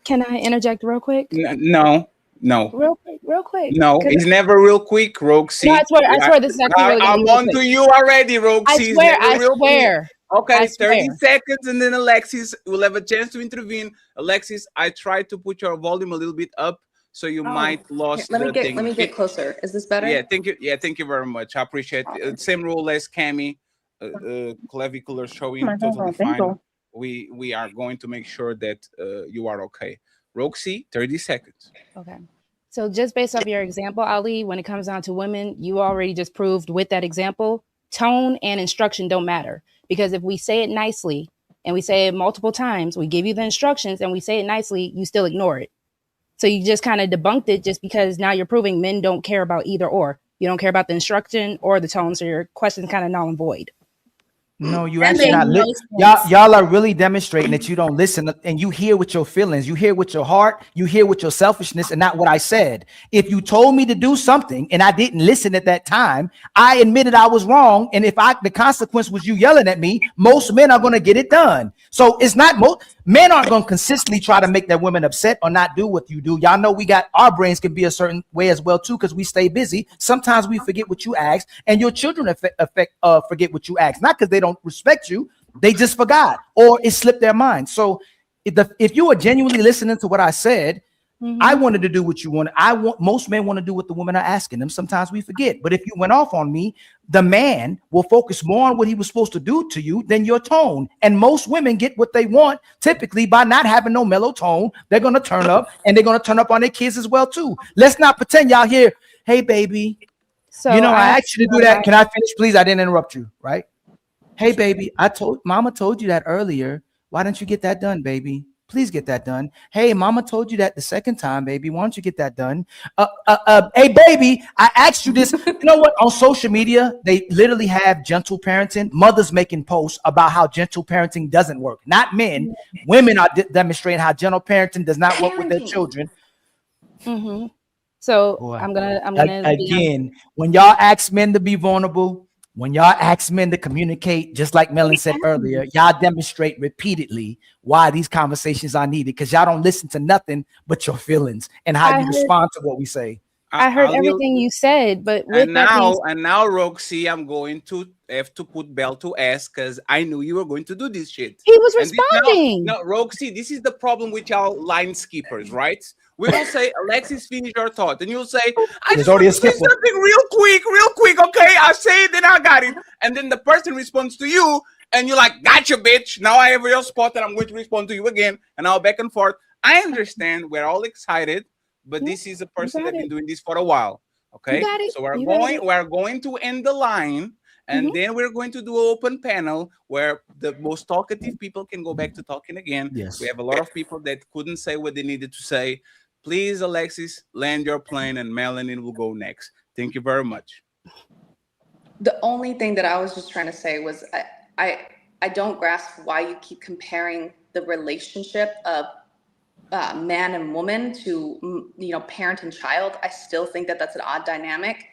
Can I interject real quick? No. Real quick. No, it's never real quick, Roxy. No, I swear this is actually really I'm on to you already, Roxy. I swear. Okay, 30 seconds and then Alexis will have a chance to intervene. Alexis, I tried to put your volume a little bit up so you might lost let me get closer. Is this better? Yeah, thank you very much. I appreciate it. Same rule as Cami, clavicular showing, totally fine. We are going to make sure that you are okay. Roxy, 30 seconds. Okay. So just based off your example, Ali, when it comes down to women, you already just proved with that example, tone and instruction don't matter. Because if we say it nicely and we say it multiple times, we give you the instructions and we say it nicely, you still ignore it. So you just kind of debunked it just because now you're proving men don't care about either or. You don't care about the instruction or the tone. So your question is kind of null and void. No, you That actually made not. no sense. Y'all are really demonstrating that you don't listen and you hear with your feelings, you hear with your heart, you hear with your selfishness, and not what I said. If you told me to do something and I didn't listen at that time, I admitted I was wrong. And if the consequence was you yelling at me, most men are going to get it done. So it's not most men aren't going to consistently try to make their women upset or not do what you do. Y'all know we got our brains can be a certain way as well too, because we stay busy. Sometimes we forget what you asked, and your children forget what you asked, not because they don't respect you, they just forgot or it slipped their mind. So if you are genuinely listening to what I said, I wanted to do what you want. Most men want to do what the women are asking them. Sometimes we forget. But if you went off on me, the man will focus more on what he was supposed to do to you than your tone. And most women get what they want typically by not having no mellow tone. They're going to turn up, and they're going to turn up on their kids as well too. Let's not pretend y'all here. Hey, baby. So I asked you to do that. Can I finish, please? I didn't interrupt you, right? Hey, baby, Mama told you that earlier. Why don't you get that done, baby? Please get that done. Hey, Mama told you that the second time, baby. Why don't you get that done? Hey, baby, I asked you this. You know what? On social media, they literally have gentle parenting. Mothers making posts about how gentle parenting doesn't work. Not men. Women are demonstrating how gentle parenting does not work with their children. So Boy, I'm gonna again, when y'all ask men to be vulnerable, when y'all ask men to communicate, just like Melon said earlier, y'all demonstrate repeatedly why these conversations are needed, because y'all don't listen to nothing but your feelings and how you respond to what we say. I heard everything you said, but with now, Roxy, I'm going to have to put bell to ask because I knew you were going to do this shit. He was responding. No, Roxy, this is the problem with y'all line skippers, right? We will say, Alexis, finish your thought. And you'll say, I just want to say something real quick, okay? I'll say it, then I got it. And then the person responds to you, and you're like, gotcha, bitch. Now I have your spot, and I'm going to respond to you again. And now back and forth. I understand. We're all excited, but this is a person that's been doing this for a while, okay? So we're going to end the line, and then we're going to do an open panel where the most talkative people can go back to talking again. Yes. We have a lot of people that couldn't say what they needed to say. Please, Alexis, land your plane, and Melanie will go next. Thank you very much. The only thing that I was just trying to say was I don't grasp why you keep comparing the relationship of man and woman to, parent and child. I still think that that's an odd dynamic.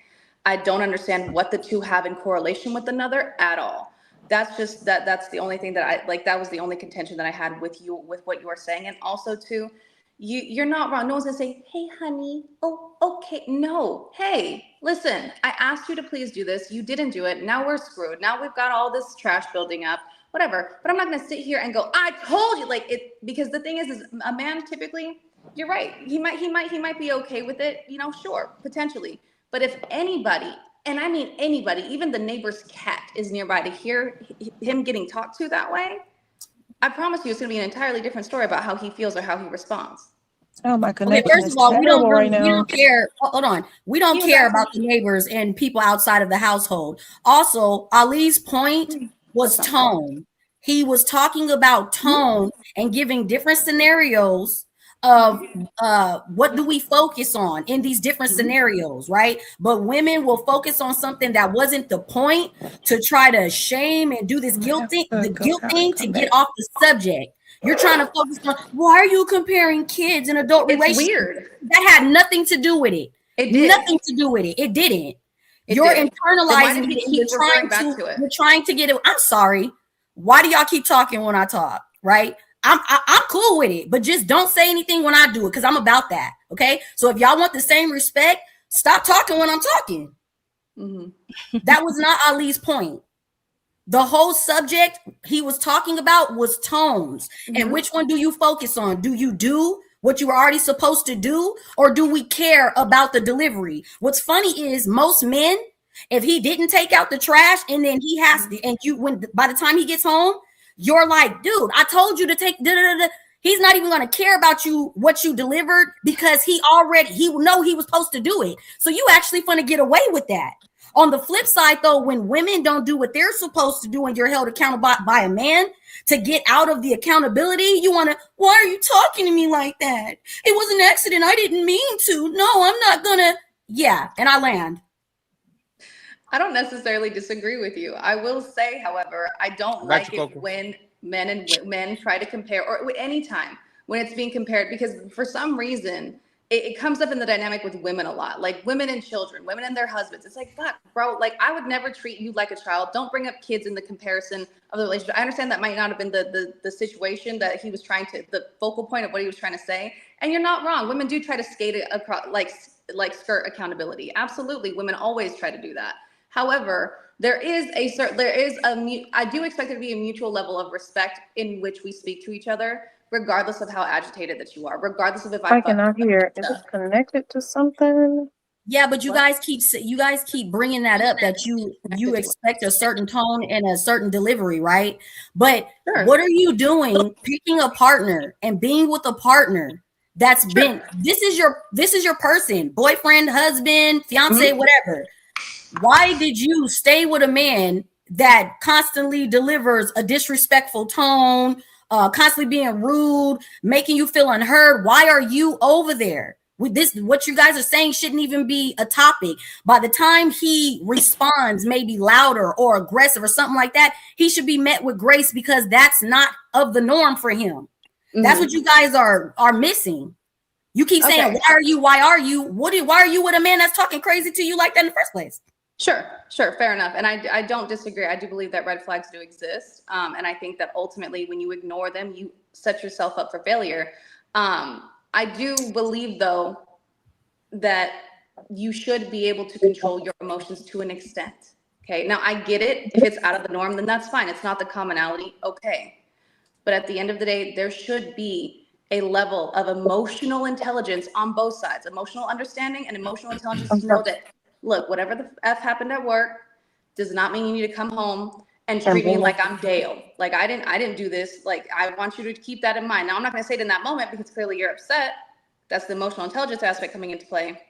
I don't understand what the two have in correlation with another at all. That's just that's the only thing that I like. That was the only contention that I had with you, with what you were saying. And also too, you're not wrong. No one's gonna say, hey honey, oh okay. No, hey, listen, I asked you to please do this, you didn't do it, now we're screwed. Now we've got all this trash building up, whatever. But I'm not gonna sit here and go, I told you, like it, because the thing is a man typically, you're right, he might be okay with it, sure, potentially. But if anybody, and I mean anybody, even the neighbor's cat is nearby to hear him getting talked to that way, I promise you it's going to be an entirely different story about how he feels or how he responds. Oh my Okay, first of all, we don't care. Hold on. We don't care about the neighbors and people outside of the household. Also, Ali's point was tone. He was talking about tone and giving different scenarios of what do we focus on in these different scenarios, right? But women will focus on something that wasn't the point to try to shame and do this guilt thing, the guilt thing to get off the subject. You're trying to focus on, why are you comparing kids in adult relationships? Weird. That had nothing to do with it. It did. Nothing to do with it. It didn't. You're internalizing it. You're trying to get it. I'm sorry. Why do y'all keep talking when I talk? Right? I'm cool with it, but just don't say anything when I do it because I'm about that. Okay. So if y'all want the same respect, stop talking when I'm talking. That was not Ali's point. The whole subject he was talking about was tones. And which one do you focus on? Do you do what you were already supposed to do, or do we care about the delivery? What's funny is most men, if he didn't take out the trash and then he has to, and by the time he gets home, you're like, dude, I told you to take. He's not even going to care about you, what you delivered, because he know he was supposed to do it. So you actually want to get away with that. On the flip side, though, when women don't do what they're supposed to do and you're held accountable by a man to get out of the accountability, you want to, why are you talking to me like that? It was an accident. I didn't mean to. No, I'm not going to. Yeah. And I land. I don't necessarily disagree with you. I will say, however, I don't like it when men try to compare, or any time when it's being compared, because for some reason it comes up in the dynamic with women a lot, like women and children, women and their husbands. It's like, fuck, bro, like I would never treat you like a child. Don't bring up kids in the comparison of the relationship. I understand that might not have been the situation that he was trying to, the focal point of what he was trying to say. And you're not wrong. Women do try to skate it across, like skirt accountability. Absolutely. Women always try to do that. However, I do expect there to be a mutual level of respect in which we speak to each other, regardless of how agitated that you are, regardless of if I cannot hear. Is it connected to something? Yeah, but you guys keep bringing that up, that you expect a certain tone and a certain delivery, right? But what are you doing picking a partner and being with a partner that's been, this is your person, boyfriend, husband, fiance, whatever. Why did you stay with a man that constantly delivers a disrespectful tone, constantly being rude, making you feel unheard? Why are you over there? With this, what you guys are saying shouldn't even be a topic. By the time he responds, maybe louder or aggressive or something like that, he should be met with grace, because that's not of the norm for him. That's what you guys are missing. You keep saying, why are you? Why are you with a man that's talking crazy to you like that in the first place? Sure, fair enough. And I don't disagree. I do believe that red flags do exist. And I think that ultimately when you ignore them, you set yourself up for failure. I do believe, though, that you should be able to control your emotions to an extent. Okay, now I get it. If it's out of the norm, then that's fine. It's not the commonality. Okay. But at the end of the day, there should be a level of emotional intelligence on both sides, emotional understanding and emotional intelligence to know that, look, whatever the F happened at work does not mean you need to come home and treat me like I'm Dale. Like I didn't do this. Like I want you to keep that in mind. Now I'm not going to say it in that moment because clearly you're upset. That's the emotional intelligence aspect coming into play.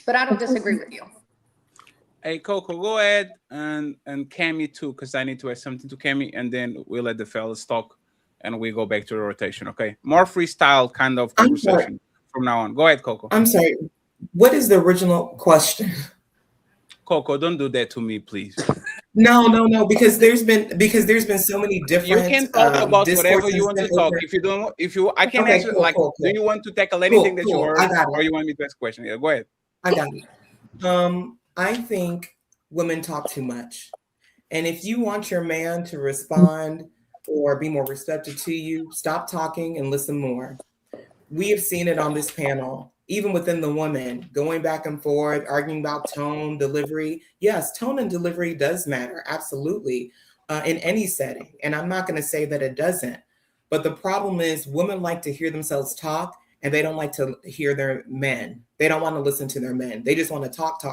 But I don't disagree with you. Hey Coco, go ahead, and Cammy too, because I need to add something to Cammy, and then we'll let the fellas talk, and we go back to the rotation. Okay, more freestyle kind of conversation from now on. Go ahead, Coco. I'm sorry. What is the original question? Coco, don't do that to me, please. No, because there's been so many different. You can talk about whatever you want to talk. I can answer. Cool. Do you want to tackle anything that you heard, or you want me to ask a question? Yeah, go ahead. I got it. I think women talk too much, and if you want your man to respond or be more receptive to you, stop talking and listen more. We have seen it on this panel. Even within the women, going back and forth, arguing about tone, delivery. Yes, tone and delivery does matter, absolutely, in any setting. And I'm not going to say that it doesn't. But the problem is women like to hear themselves talk, and they don't like to hear their men. They don't want to listen to their men. They just want to talk.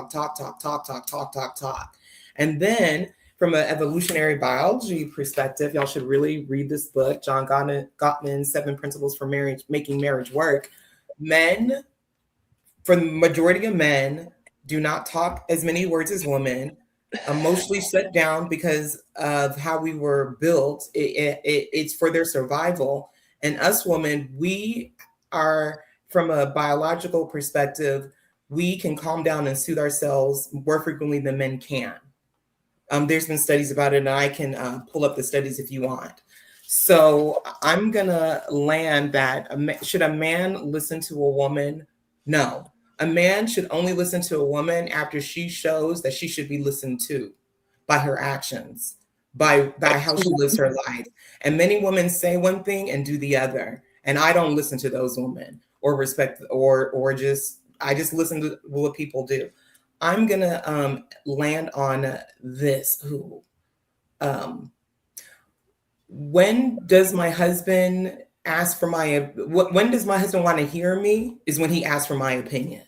And then from an evolutionary biology perspective, y'all should really read this book, John Gottman's 7 Principles for Marriage, Making Marriage Work. Men, for the majority of men, do not talk as many words as women, emotionally shut down because of how we were built. It's for their survival. And us women, we are, from a biological perspective, we can calm down and soothe ourselves more frequently than men can. There's been studies about it, and I can pull up the studies if you want. So I'm going to land that, should a man listen to a woman? No. A man should only listen to a woman after she shows that she should be listened to by her actions, by how she lives her life. And many women say one thing and do the other. And I don't listen to those women or respect I just listen to what people do. I'm going to land on this. When does my husband ask for when does my husband want to hear me is when he asks for my opinion.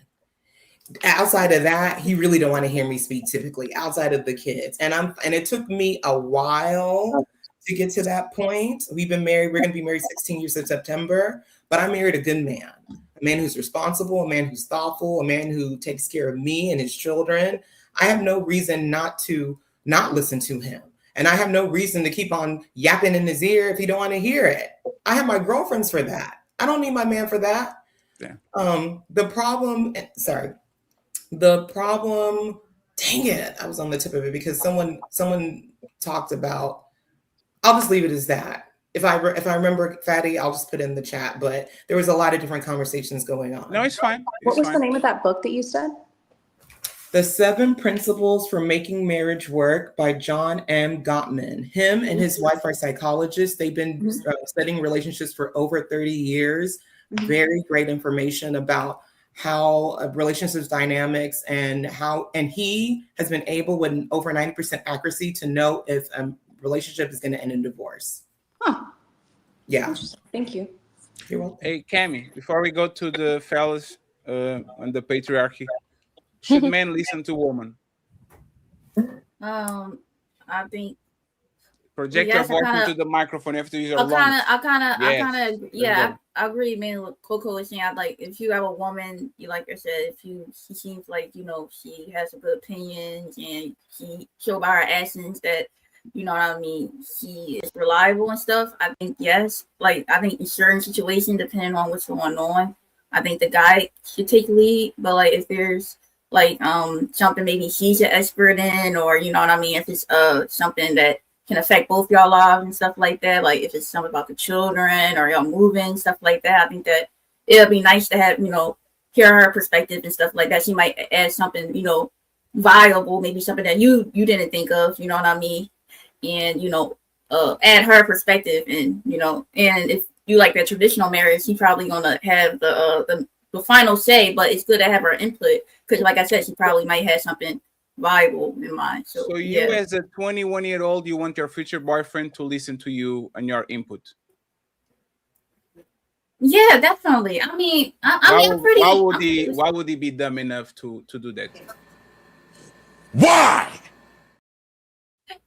Outside of that, he really don't want to hear me speak, typically, outside of the kids. And it took me a while to get to that point. We've been married, we're going to be married 16 years in September, but I married a good man, a man who's responsible, a man who's thoughtful, a man who takes care of me and his children. I have no reason not listen to him. And I have no reason to keep on yapping in his ear if he don't want to hear it. I have my girlfriends for that. I don't need my man for that. Yeah. The problem dang it, I was on the tip of it because someone talked about. I'll just leave it as that. If I remember, Fatty, I'll just put it in the chat. But there was a lot of different conversations going on. No, it's fine. What was the name of that book that you said? The 7 Principles for Making Marriage Work by John M. Gottman. Him and his wife are psychologists. They've been studying relationships for over 30 years. Very great information about how relationships dynamics and he has been able with over 90% accuracy to know if a relationship is going to end in divorce. Huh. Yeah. Thank you. You're welcome. Hey, Cammy, before we go to the fellas on the patriarchy, should men listen to women? I think project your voice into the microphone. You have to use your lungs. I agree, man. What Coco was saying, like, if you have a woman, you like I said, she seems like, you know, she has some good opinions and she show by her actions that, you know what I mean, she is reliable and stuff. I think yes, like I think in certain situations, depending on what's going on, I think the guy should take lead. But like if there's like something maybe she's an expert in, or you know what I mean, if it's something that can affect both y'all lives and stuff like that, like if it's something about the children or y'all moving, stuff like that, I think that it'll be nice to have, you know, hear her perspective and stuff like that. She might add something, you know, viable, maybe something that you didn't think of, you know what I mean, and you know, add her perspective. And you know, and if you like that traditional marriage, she's probably gonna have the final say, but it's good to have her input because like I said, she probably might have something viable in mind. So you as a 21-year-old, you want your future boyfriend to listen to you and your input? Yeah, definitely. I mean, why would he be dumb enough to do that? Why?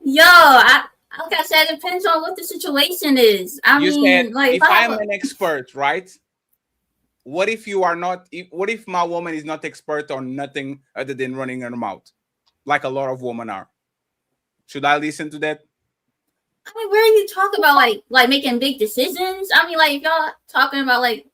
Yo, like I said, it depends on what the situation is. You said, like, if I'm an expert, right? What if you are not? What if my woman is not expert on nothing other than running her mouth, like a lot of women are? Should I listen to that? I mean, where are you talking about, like making big decisions? I mean, like, y'all talking about like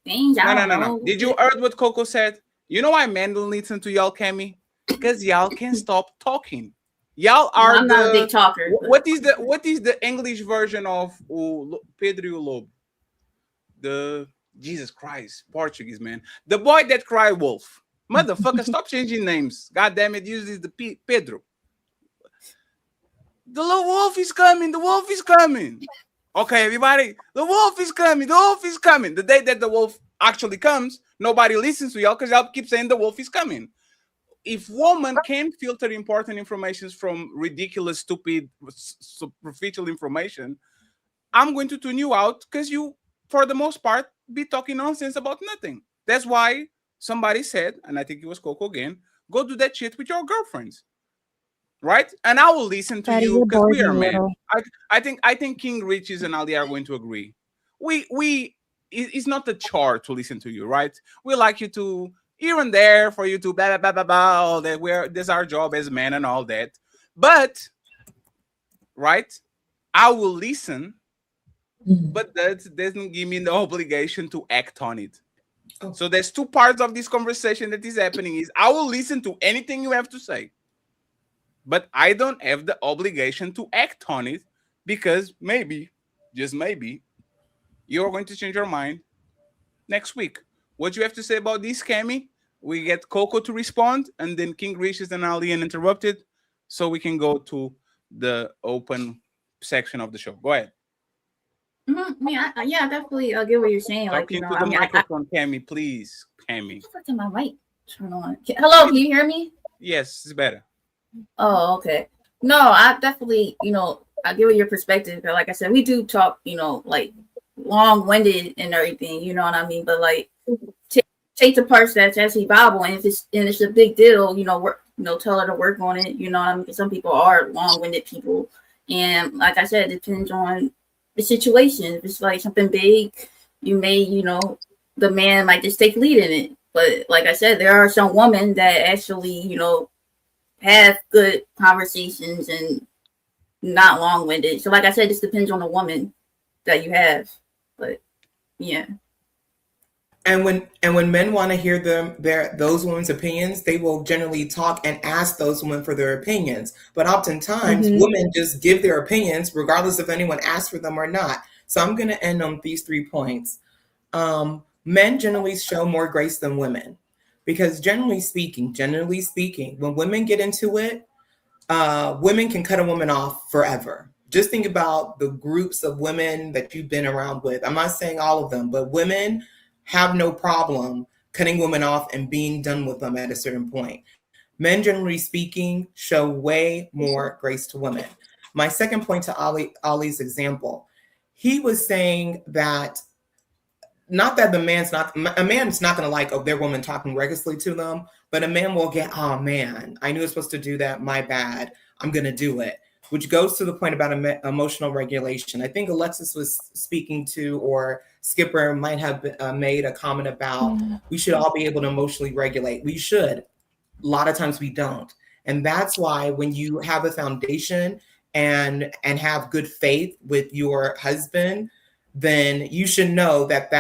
things. I don't know. Did you heard what Coco said? You know why men don't listen to y'all, Cammy? Because y'all can stop talking. Y'all are I'm not a big talker. What is the English version of Pedro Lobo? The Jesus Christ, Portuguese man. The boy that cried wolf. Motherfucker, stop changing names. God damn it, use the Pedro. The little wolf is coming. The wolf is coming. Okay, everybody. The wolf is coming. The wolf is coming. The day that the wolf actually comes, nobody listens to y'all because y'all keep saying the wolf is coming. If women can filter important information from ridiculous, stupid, superficial information, I'm going to tune you out because you, for the most part, be talking nonsense about nothing. That's why somebody said, and I think it was Coco again, go do that shit with your girlfriends. Right? And I will listen to you because we are men. I think King Riches and Ali are going to agree. It's not a chore to listen to you, right? We like you to here and there for you to blah blah blah blah blah, all that. This is our job as men and all that. But right, I will listen, but that doesn't give me the obligation to act on it. So there's two parts of this conversation that is happening. Is I will listen to anything you have to say, but I don't have the obligation to act on it because maybe, just maybe, you're going to change your mind next week. What you have to say about this, Cammy? We get Coco to respond, and then King Riches and Ali interrupted, so we can go to the open section of the show. Go ahead. Yeah, definitely. I get what you're saying. Like, Talking to the microphone, Cammy, please, Cammy. My mic turn on. Hello, can you hear me? Yes, it's better. Oh, okay. No, I definitely, you know, I get what your perspective. But like I said, we do talk, you know, like long-winded and everything. You know what I mean? But like, take the parts that's actually viable, and if it's a big deal, you know, work, you know, tell her to work on it. You know what I mean? Because some people are long-winded people, and like I said, it depends on the situation. If it's like something big, you may, you know, the man might just take lead in it. But like I said, there are some women that actually, you know, have good conversations and not long-winded. So like I said, it just depends on the woman that you have. But yeah. And when men want to hear those women's opinions, they will generally talk and ask those women for their opinions. But oftentimes, women just give their opinions regardless if anyone asks for them or not. So I'm going to end on these 3 points. Men generally show more grace than women, because generally speaking, when women get into it, women can cut a woman off forever. Just think about the groups of women that you've been around with. I'm not saying all of them, but women have no problem cutting women off and being done with them at a certain point. Men, generally speaking, show way more grace to women. My second point to Ali's example, he was saying that not that a man's not going to like their woman talking recklessly to them, but a man will get, oh man, I knew I was supposed to do that. My bad. I'm going to do it. Which goes to the point about emotional regulation. I think Alexis was speaking to, or Skipper might have made a comment about, we should all be able to emotionally regulate. We should. A lot of times we don't. And that's why when you have a foundation and have good faith with your husband, then you should know that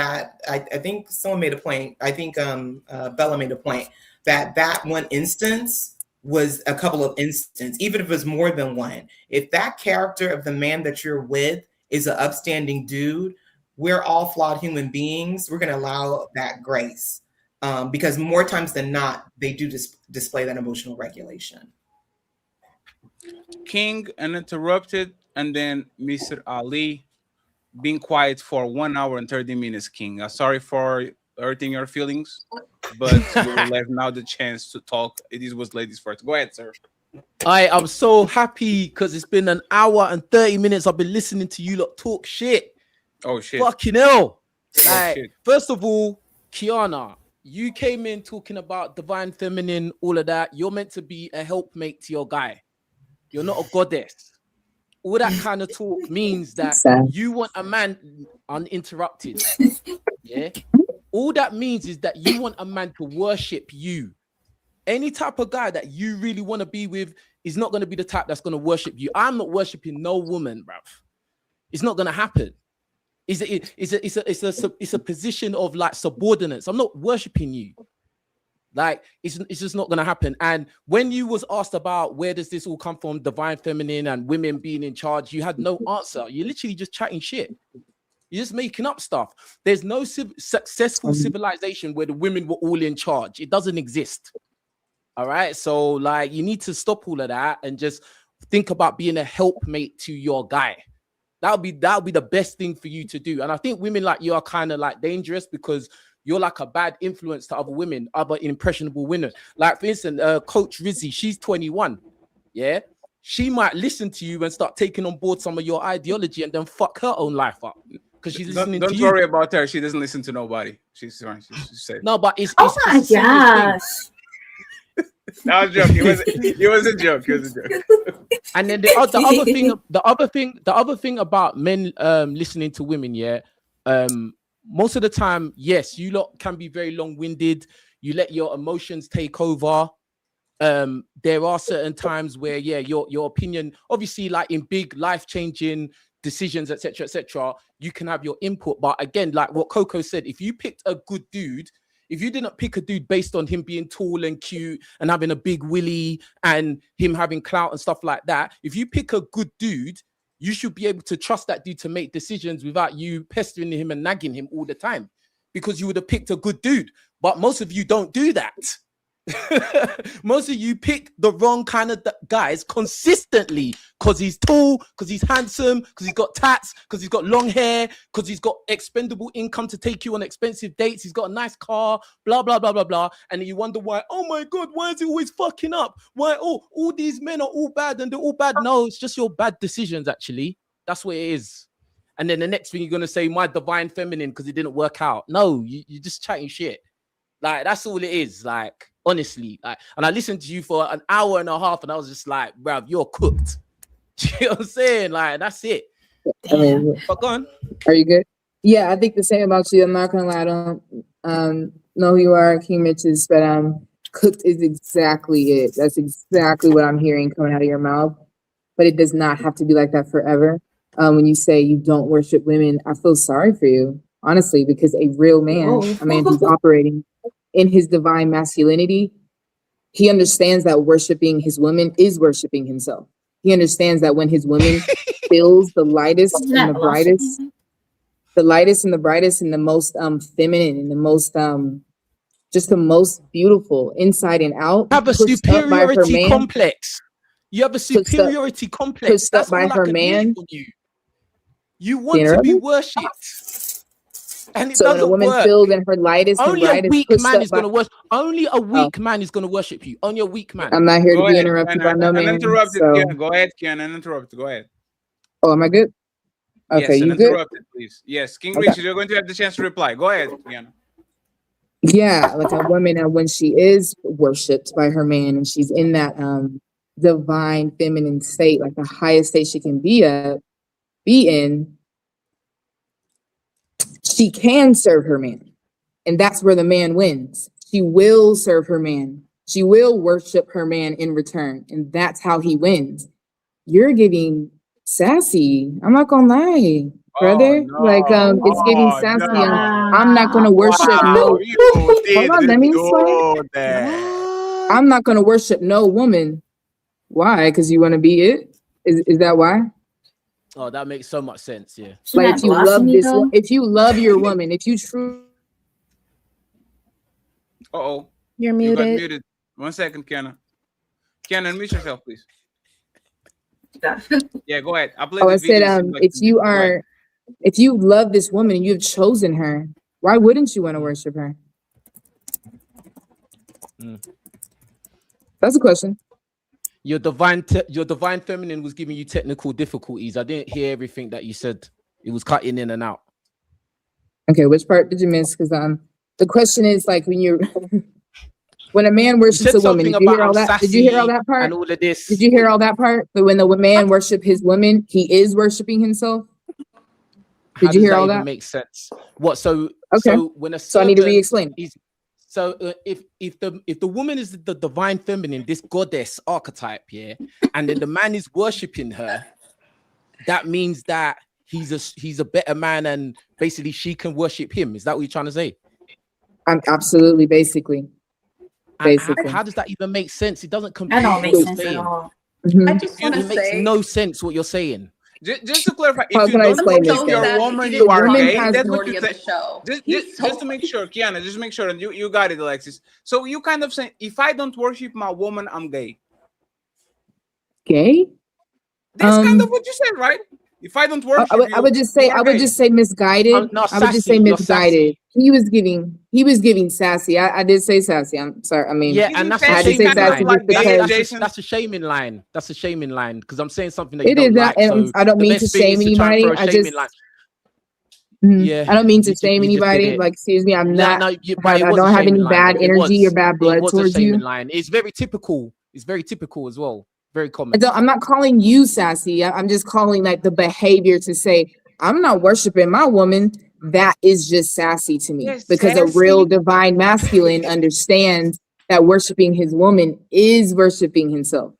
I think someone made a point. I think Bella made a point that one instance was a couple of instances, even if it was more than one. If that character of the man that you're with is an upstanding dude, we're all flawed human beings. We're going to allow that grace because more times than not, they do display that emotional regulation. King uninterrupted, and then Mr. Ali being quiet for 1 hour and 30 minutes, King. Sorry for hurting your feelings, but you will have now the chance to talk. It is was ladies first. Go ahead, sir. I'm so happy because it's been an hour and 30 minutes. I've been listening to you lot talk shit. Oh shit. Fucking hell. Like, shit. First of all, Kiana, you came in talking about divine feminine, all of that. You're meant to be a helpmate to your guy. You're not a goddess. All that kind of talk means that you want a man uninterrupted. Yeah. All that means is that you want a man to worship you. Any type of guy that you really want to be with is not going to be the type that's going to worship you. I'm not worshiping no woman, bruv. It's not going to happen. It's a position of like subordinates. I'm not worshiping you. Like it's just not gonna happen. And when you was asked about where does this all come from, divine feminine and women being in charge, you had no answer. You're literally just chatting shit. You're just making up stuff. There's no successful civilization where the women were all in charge. It doesn't exist. All right. So like you need to stop all of that and just think about being a helpmate to your guy. That'll be the best thing for you to do. And I think women like you are kind of like dangerous because you're like a bad influence to other women, other impressionable women. Like, for instance, Coach Rizzy, she's 21. Yeah. She might listen to you and start taking on board some of your ideology and then fuck her own life up. Because she's listening to you. Don't worry about her. She doesn't listen to nobody. She's safe. No, but it's oh my gosh. That was a joke. It was a joke. And then the other thing about men listening to women, yeah. Most of the time, yes, you lot can be very long-winded. You let your emotions take over. There are certain times where, yeah, your opinion, obviously, like in big life-changing decisions, etc., you can have your input. But again, like what Coco said, if you picked a good dude, if you didn't pick a dude based on him being tall and cute and having a big willy and him having clout and stuff like that, if you pick a good dude, you should be able to trust that dude to make decisions without you pestering him and nagging him all the time, because you would have picked a good dude. But most of you don't do that. Most of you pick the wrong kind of guys consistently because he's tall, because he's handsome, because he's got tats, because he's got long hair, because he's got expendable income to take you on expensive dates, he's got a nice car, blah, blah, blah, blah, blah. And then you wonder why, oh my God, why is he always fucking up? Why, all these men are all bad and they're all bad. No, it's just your bad decisions, actually. That's what it is. And then the next thing you're going to say, my divine feminine, because it didn't work out. No, you're just chatting shit. Like, that's all it is. Like, honestly, like, and I listened to you for an hour and a half and I was just like, bruv, you're cooked. You know what I'm saying? Like, that's it. I mean, but go on. Are you good? Yeah, I think the same about you. I'm not gonna lie, I don't know who you are, King Mitches, but cooked is exactly it. That's exactly what I'm hearing coming out of your mouth. But it does not have to be like that forever. When you say you don't worship women, I feel sorry for you. honestly, because a real man, Oh. a man who's operating in his divine masculinity, he understands that worshiping his woman is worshiping himself. He understands that when his woman feels the lightest Isn't and that the brightest, philosophy? and the most feminine and the most just the most beautiful inside and out, Have a pushed up by her superiority man, complex. You have a pushed up superiority complex. pushed up That's by all I her can hear man. from you. You You want to interrupt be me? worshipped, and it So when a doesn't woman work. feels in her lightest and Only a brightest, weak pushed man up is by gonna worship. Only a oh, weak man is gonna worship you. Only a weak man. I'm not here to Go be ahead, interrupted by Kiana. no man. Uninterrupted, So Kiana. Go ahead, Kiana. Uninterrupted. Go ahead. oh, am I good? Okay, Yes, you good? uninterrupted, please. Yes, King Okay. Richard, you're going to have the chance to reply. Go ahead, Kiana. Yeah, like a woman, and when she is worshipped by her man and she's in that divine feminine state, like the highest state she can be in, she can serve her man. And that's where the man wins. She will serve her man. She will worship her man in return. And that's how he wins. You're getting sassy. I'm not gonna lie, Oh brother. Like no! it's getting Oh sassy. no! I'm not gonna worship Wow! no. You Hold on, let didn't me explain. do that. I'm not gonna worship no woman. Why? Because you want to be it? Is that why? Oh, that makes so much sense. Yeah. Isn't Like that if you love blasphemy this, though? if you love your woman, if you truly Uh-oh. You're You got muted. muted. 1 second, Kiana. Kiana, unmute yourself, please. Yeah, go ahead. I'll play oh, the I said, video. Seems like if you you go ahead. are, if you love this woman and you've chosen her, why wouldn't you want to worship her? That's a question. Your divine feminine was giving you technical difficulties. I didn't hear everything that you said. It was cutting in and out. Okay, which part did you miss? Because the question is like when you're when a man worships a woman. Did you hear all that? Did you hear all that part? And all of this. Did you hear all that part? But when the man worship his woman, he is worshiping himself. How Did you does hear that all even that? make sense? What? So Okay. so when a So I need to servant re-explain. is so if the woman is the divine feminine, this goddess archetype, yeah, and then the man is worshiping her, that means that he's a better man, and basically she can worship him. Is that what you're trying to say? I'm absolutely, basically. And how does that even make sense? It doesn't compute That don't make what you're sense at saying. all. I just want to It makes say, no sense what you're saying. Just to clarify, How if you can I don't explain this? worship your Then? woman, The you are woman gay. has That's what majority you of the think. show. Just to make sure, Kiana, just make sure, and you got it, Alexis. So you kind of saying, if I don't worship my woman, I'm gay. Gay? That's kind of what you said, right? If I don't worship I would just say, you are gay. misguided. No, I would just say sassy. You're misguided. sassy. He was giving sassy. I did say sassy. I'm sorry. I mean, Yeah, and that's I a had to shaming say sassy line. just because That's a shaming line. That's a shaming line because I'm saying something that you it is don't that, like. and So I don't the mean to best thing shame is to try and anybody. throw a I shaming just, line. mhm. Yeah, I don't mean to you shame just did anybody. it. Like, excuse me, I'm No, not. no, but it I was a don't have any shaming line bad though. energy or bad It blood was a towards shaming you. line. It's very typical. It's very typical as well. Very common. I'm not calling you sassy. I'm just calling like the behavior to say, I'm not worshiping my woman. That is just sassy to me Yes, because a real sassy. divine masculine understands that worshiping his woman is worshiping himself.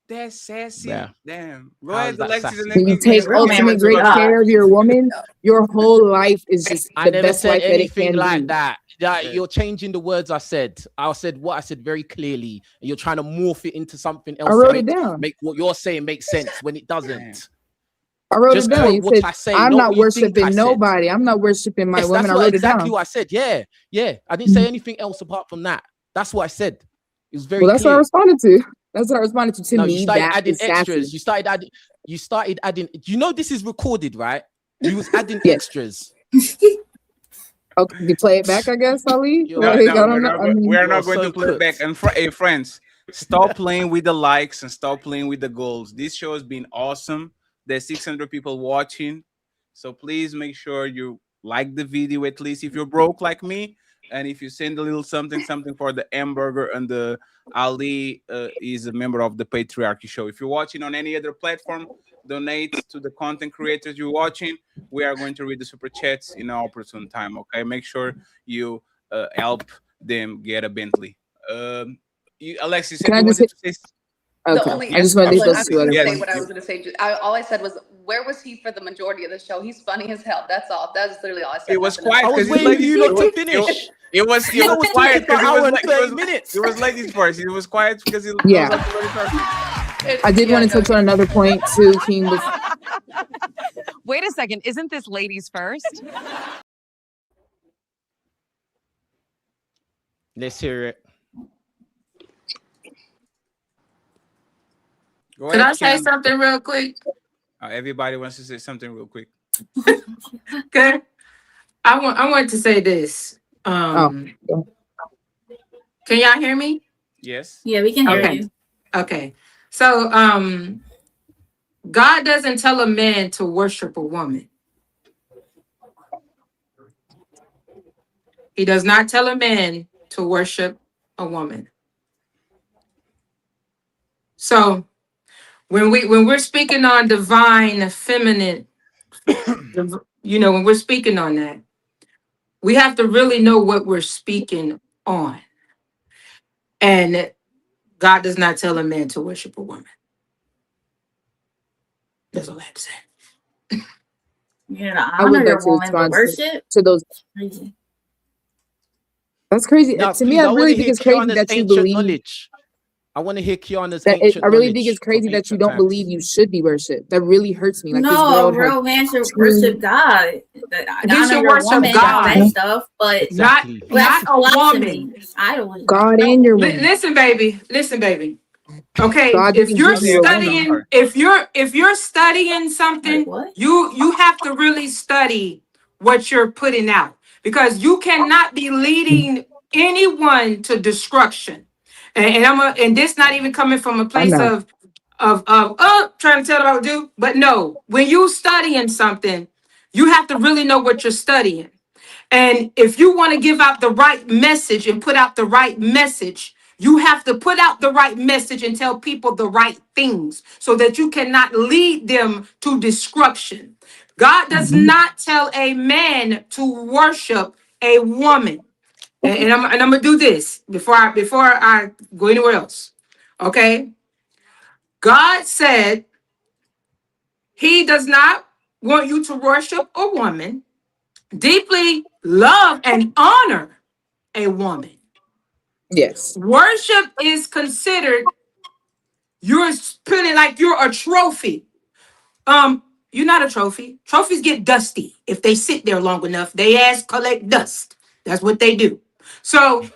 That's sassy. Yeah. Damn. Go How ahead, is that Alexis, and sassy? then When you King take Richard. real man ultimate was with great God. care of your woman, your whole life is just I the never best said life that it anything can like be. that. Yeah. You're changing the words I said. I said what I said very clearly, and you're trying to morph it into something I else to wrote it down. make what you're saying make sense when it Damn. doesn't. I wrote Just it down. quote You what said, I say, I'm not not what you think I worshiping said. nobody. I'm not worshiping my Yes, woman. that's I what wrote it exactly down. what I said. Yeah, yeah. I didn't say anything else apart from that. That's what I said. It was very Well, that's what I clear. responded to. That's what I responded to. To No, you me, started that adding is sassy. extras. You started adding. You know this is recorded, right? You was adding Yes. extras. Okay, you play it back, I guess, Ali. You're No, Like, no, I don't know. I mean, we are you're not going so to play it back. cooked. And hey, friends, stop playing with the likes and stop playing with the goals. This show has been awesome. There's 600 people watching, so please make sure you like the video at least if you're broke like me, and if you send a little something for the hamburger and the Ali is a member of the Patriarchy Show. If you're watching on any other platform, donate to the content creators you're watching. We are going to read the super chats in our opportune time. Okay, make sure you help them get a Bentley. Alexis, you said can I you just wanted hit? to say. The only, I just want to leave look, those I'm two just other gonna say points. what I was gonna say. All I said was, where was he for the majority of the show? He's funny as hell. That's all. That's literally all I said. It was Nothing else. quiet I was because waiting for you lot to finish. It was Was quiet talking for because an it hour was and like 30 minutes. it was ladies first. It was quiet because it Yeah. was ladies first. I did want to touch on another point too, King. Wait a second. Isn't this ladies first? Let's hear it. Go Could ahead, I say Ken. something real quick? Everybody wants to say something real quick. Okay. I want to say this. Can y'all hear me? Yes. Yeah, we can hear Okay. you. Okay. So God doesn't tell a man to worship a woman. He does not tell a man to worship a woman. So when we're speaking on divine feminine, when we're speaking on that, we have to really know what we're speaking on. And God does not tell a man to worship a woman. That's all I have to say. You're to I would honor like your to woman, but respond worship. to those. Crazy. That's crazy. Now, To me, please, I I want really to think hear it's crazy Kiana's that you ancient believe knowledge. I want to hear Kiana's that. ancient I really think it's knowledge from crazy that you ancient don't times. believe you should be worshipped. That really hurts me. Like this No, world a real has man should too- worship God. You Honor should your worship woman and all God. that stuff, but Exactly. Not that's a blasphemy. woman. It's idolism. God and your woman. Listen, baby. Listen, baby. Okay, God if didn't you're give you a woman. studying, if you're studying something, what? you have to really study what you're putting out, because you cannot be leading anyone to destruction. And this not even coming from a I place know. of trying to tell them what to do, but no, when you studying something, you have to really know what you're studying. And if you want to give out the right message and put out the right message, you have to put out the right message and tell people the right things so that you cannot lead them to destruction. God does not tell a man to worship a woman. And I'm gonna do this before I go anywhere else. Okay. God said he does not want you to worship a woman, deeply love and honor a woman. Yes. Worship is considered, you're putting like you're a trophy. You're not a trophy. Trophies get dusty if they sit there long enough. They ass collect dust. That's what they do. So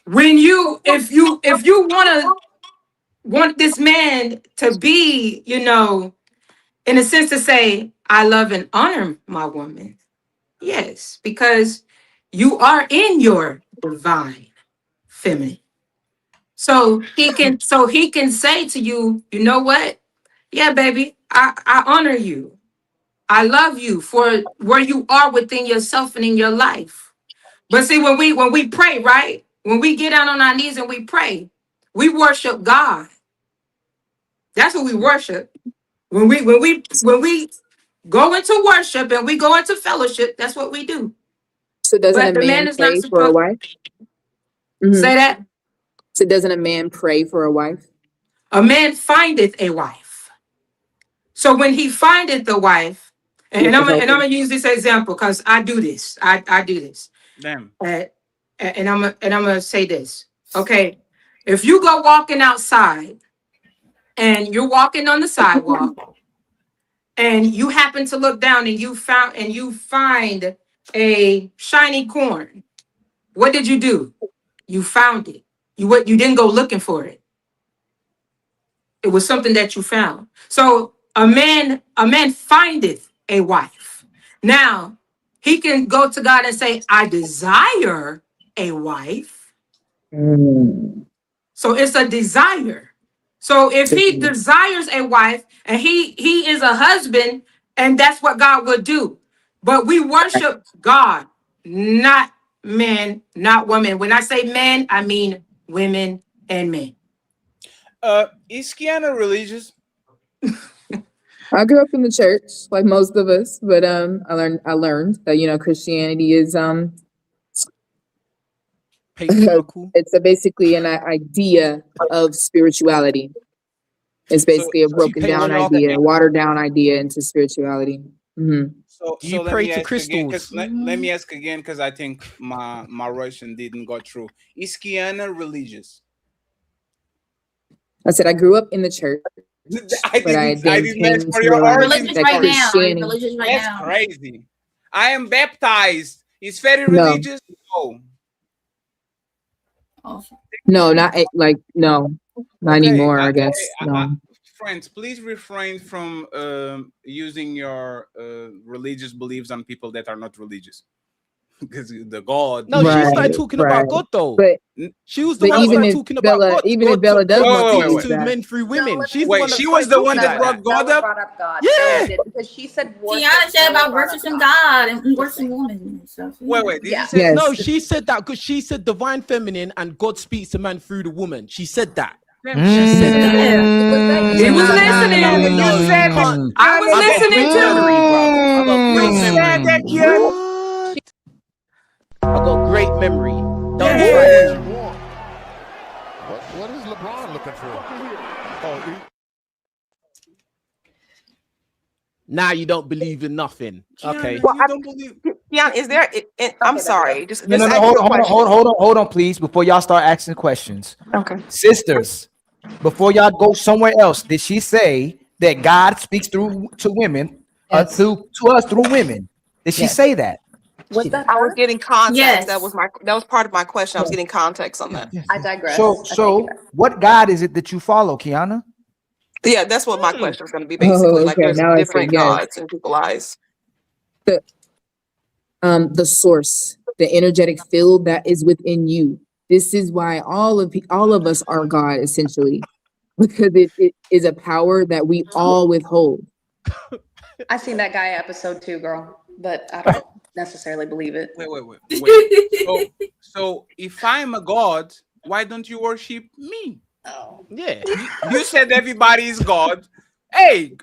when if you want this man to be, in a sense to say, I love and honor my woman. Yes, because you are in your divine feminine. So he can say to you, you know what? Yeah, baby, I honor you. I love you for where you are within yourself and in your life. But see, when we pray, right? When we get down on our knees and we pray, we worship God. That's what we worship. When we go into worship and we go into fellowship, that's what we do. So doesn't a But the man man is not pray for a supposed wife? say that. So doesn't a man pray for a wife? A man findeth a wife. So when he findeth the wife, and I'm gonna use this example because I do this. I do this. Damn. And I'm gonna say this. Okay, if you go walking outside and you're walking on the sidewalk and you happen to look down and you find a shiny corn, what did you do? You found it. You didn't go looking for it. It was something that you found. So a man findeth a wife. Now he can go to God and say, I desire a wife. So it's a desire. So if he desires a wife and he is a husband, and that's what God would do. But we worship God, not men, not women. When I say men, I mean women and men. Is Kiana religious? I grew up in the church, like most of us, but I learned that Christianity is patriarchal. It's basically an idea of spirituality. It's basically a So broken so down let me ask idea, a again. watered down idea into spirituality. So Do you let pray me to ask again, because crystals? let me ask again, because I think my Russian didn't go through. Is Kiana religious? I said I grew up in the church, but I I then didn't ask came for to your realize origin Religious that right story. now. Are you Christianity. religious right That's now? crazy. I am baptized. Is very No, religious? No. no, not like no, not Okay, anymore. I guess no. friends, please refrain from using your religious beliefs on people that are not religious, because the God. No, she started Right, talking right. about God though. But She was the but one that even started if talking about Bella, God. even if Bella does God want to speaks use to that, men through women. She's the Wait, one that she was started the one talking that like that. brought God up. brought up God. Yeah. Bella did, because she said worship. Tiana said Bella about brought up worshiping God. God and worshiping women and stuff. Wait, did you Yeah. say? yes, No, she said that because she said divine feminine and God speaks to man through the woman. She said that. She said that. He was No, listening when you you said that. can't. I was I got listening great too. memory, bruv. I got great You said memory. that, Kiana. I got great memory. Don't Yeah. try What to. you want? What is LeBron looking for? Oh, Now you don't believe in nothing. Okay. Well, you don't believe. Yeah, is there? I'm sorry. Just No, just no, no. ask Hold you a on, hold on, question. hold on, please, before y'all start asking questions. Okay. Sisters, before y'all go somewhere else, did she say that God speaks through to women, Yes. to us through women? Did she Yes. say that? Was that I was her? getting context. Yes. That was part of my question. I was getting context on that. I digress. So what God is it that you follow, Kiana? Yeah, that's what my question was going to be oh, basically. Like, okay. there's Now I see. different Yes, gods in people's eyes. the source, the energetic field that is within you. This is why all of us are God essentially, because it is a power that we all withhold. I seen that guy episode 2, girl, but I don't necessarily believe it. Wait. So if I'm a god, why don't you worship me? Oh, yeah. You said everybody is God. Hey,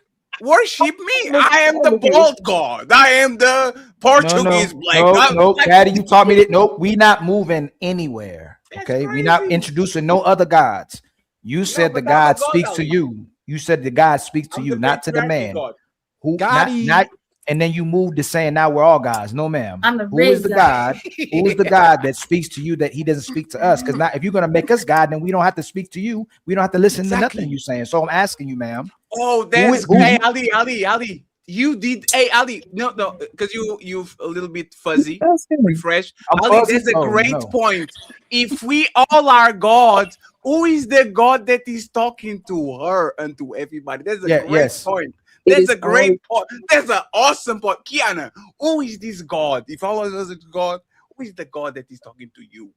worship me. I am the bald god. I am the Portuguese black. No, Daddy, you taught me that. Nope, we not moving anywhere. Okay, we not introducing no other gods. You said the but I'm a God god, speaks to Ali. you. You said the God speaks to I'm you, the not to the patriarchy man. god. Who Gotti. not and then you moved to saying now we're all gods. No, ma'am. I'm the Who is the RZA. God? Who is the God that speaks to you that he doesn't speak to us? Because now if you're gonna make us God, then we don't have to speak to you. We don't have to listen to nothing you're saying. So I'm asking you, ma'am. Oh, that's hey Ali. You did Ali. No, because you've a little bit fuzzy. Refresh. I'm Ali, fuzzy? that's a Oh, great no. point. If we all are gods, who is the God that is talking to her and to everybody? That's a great Yes. point. It That's is a great point. That's an awesome point. Kiana, who is this God? If all of us is God, who is the God that is talking to you?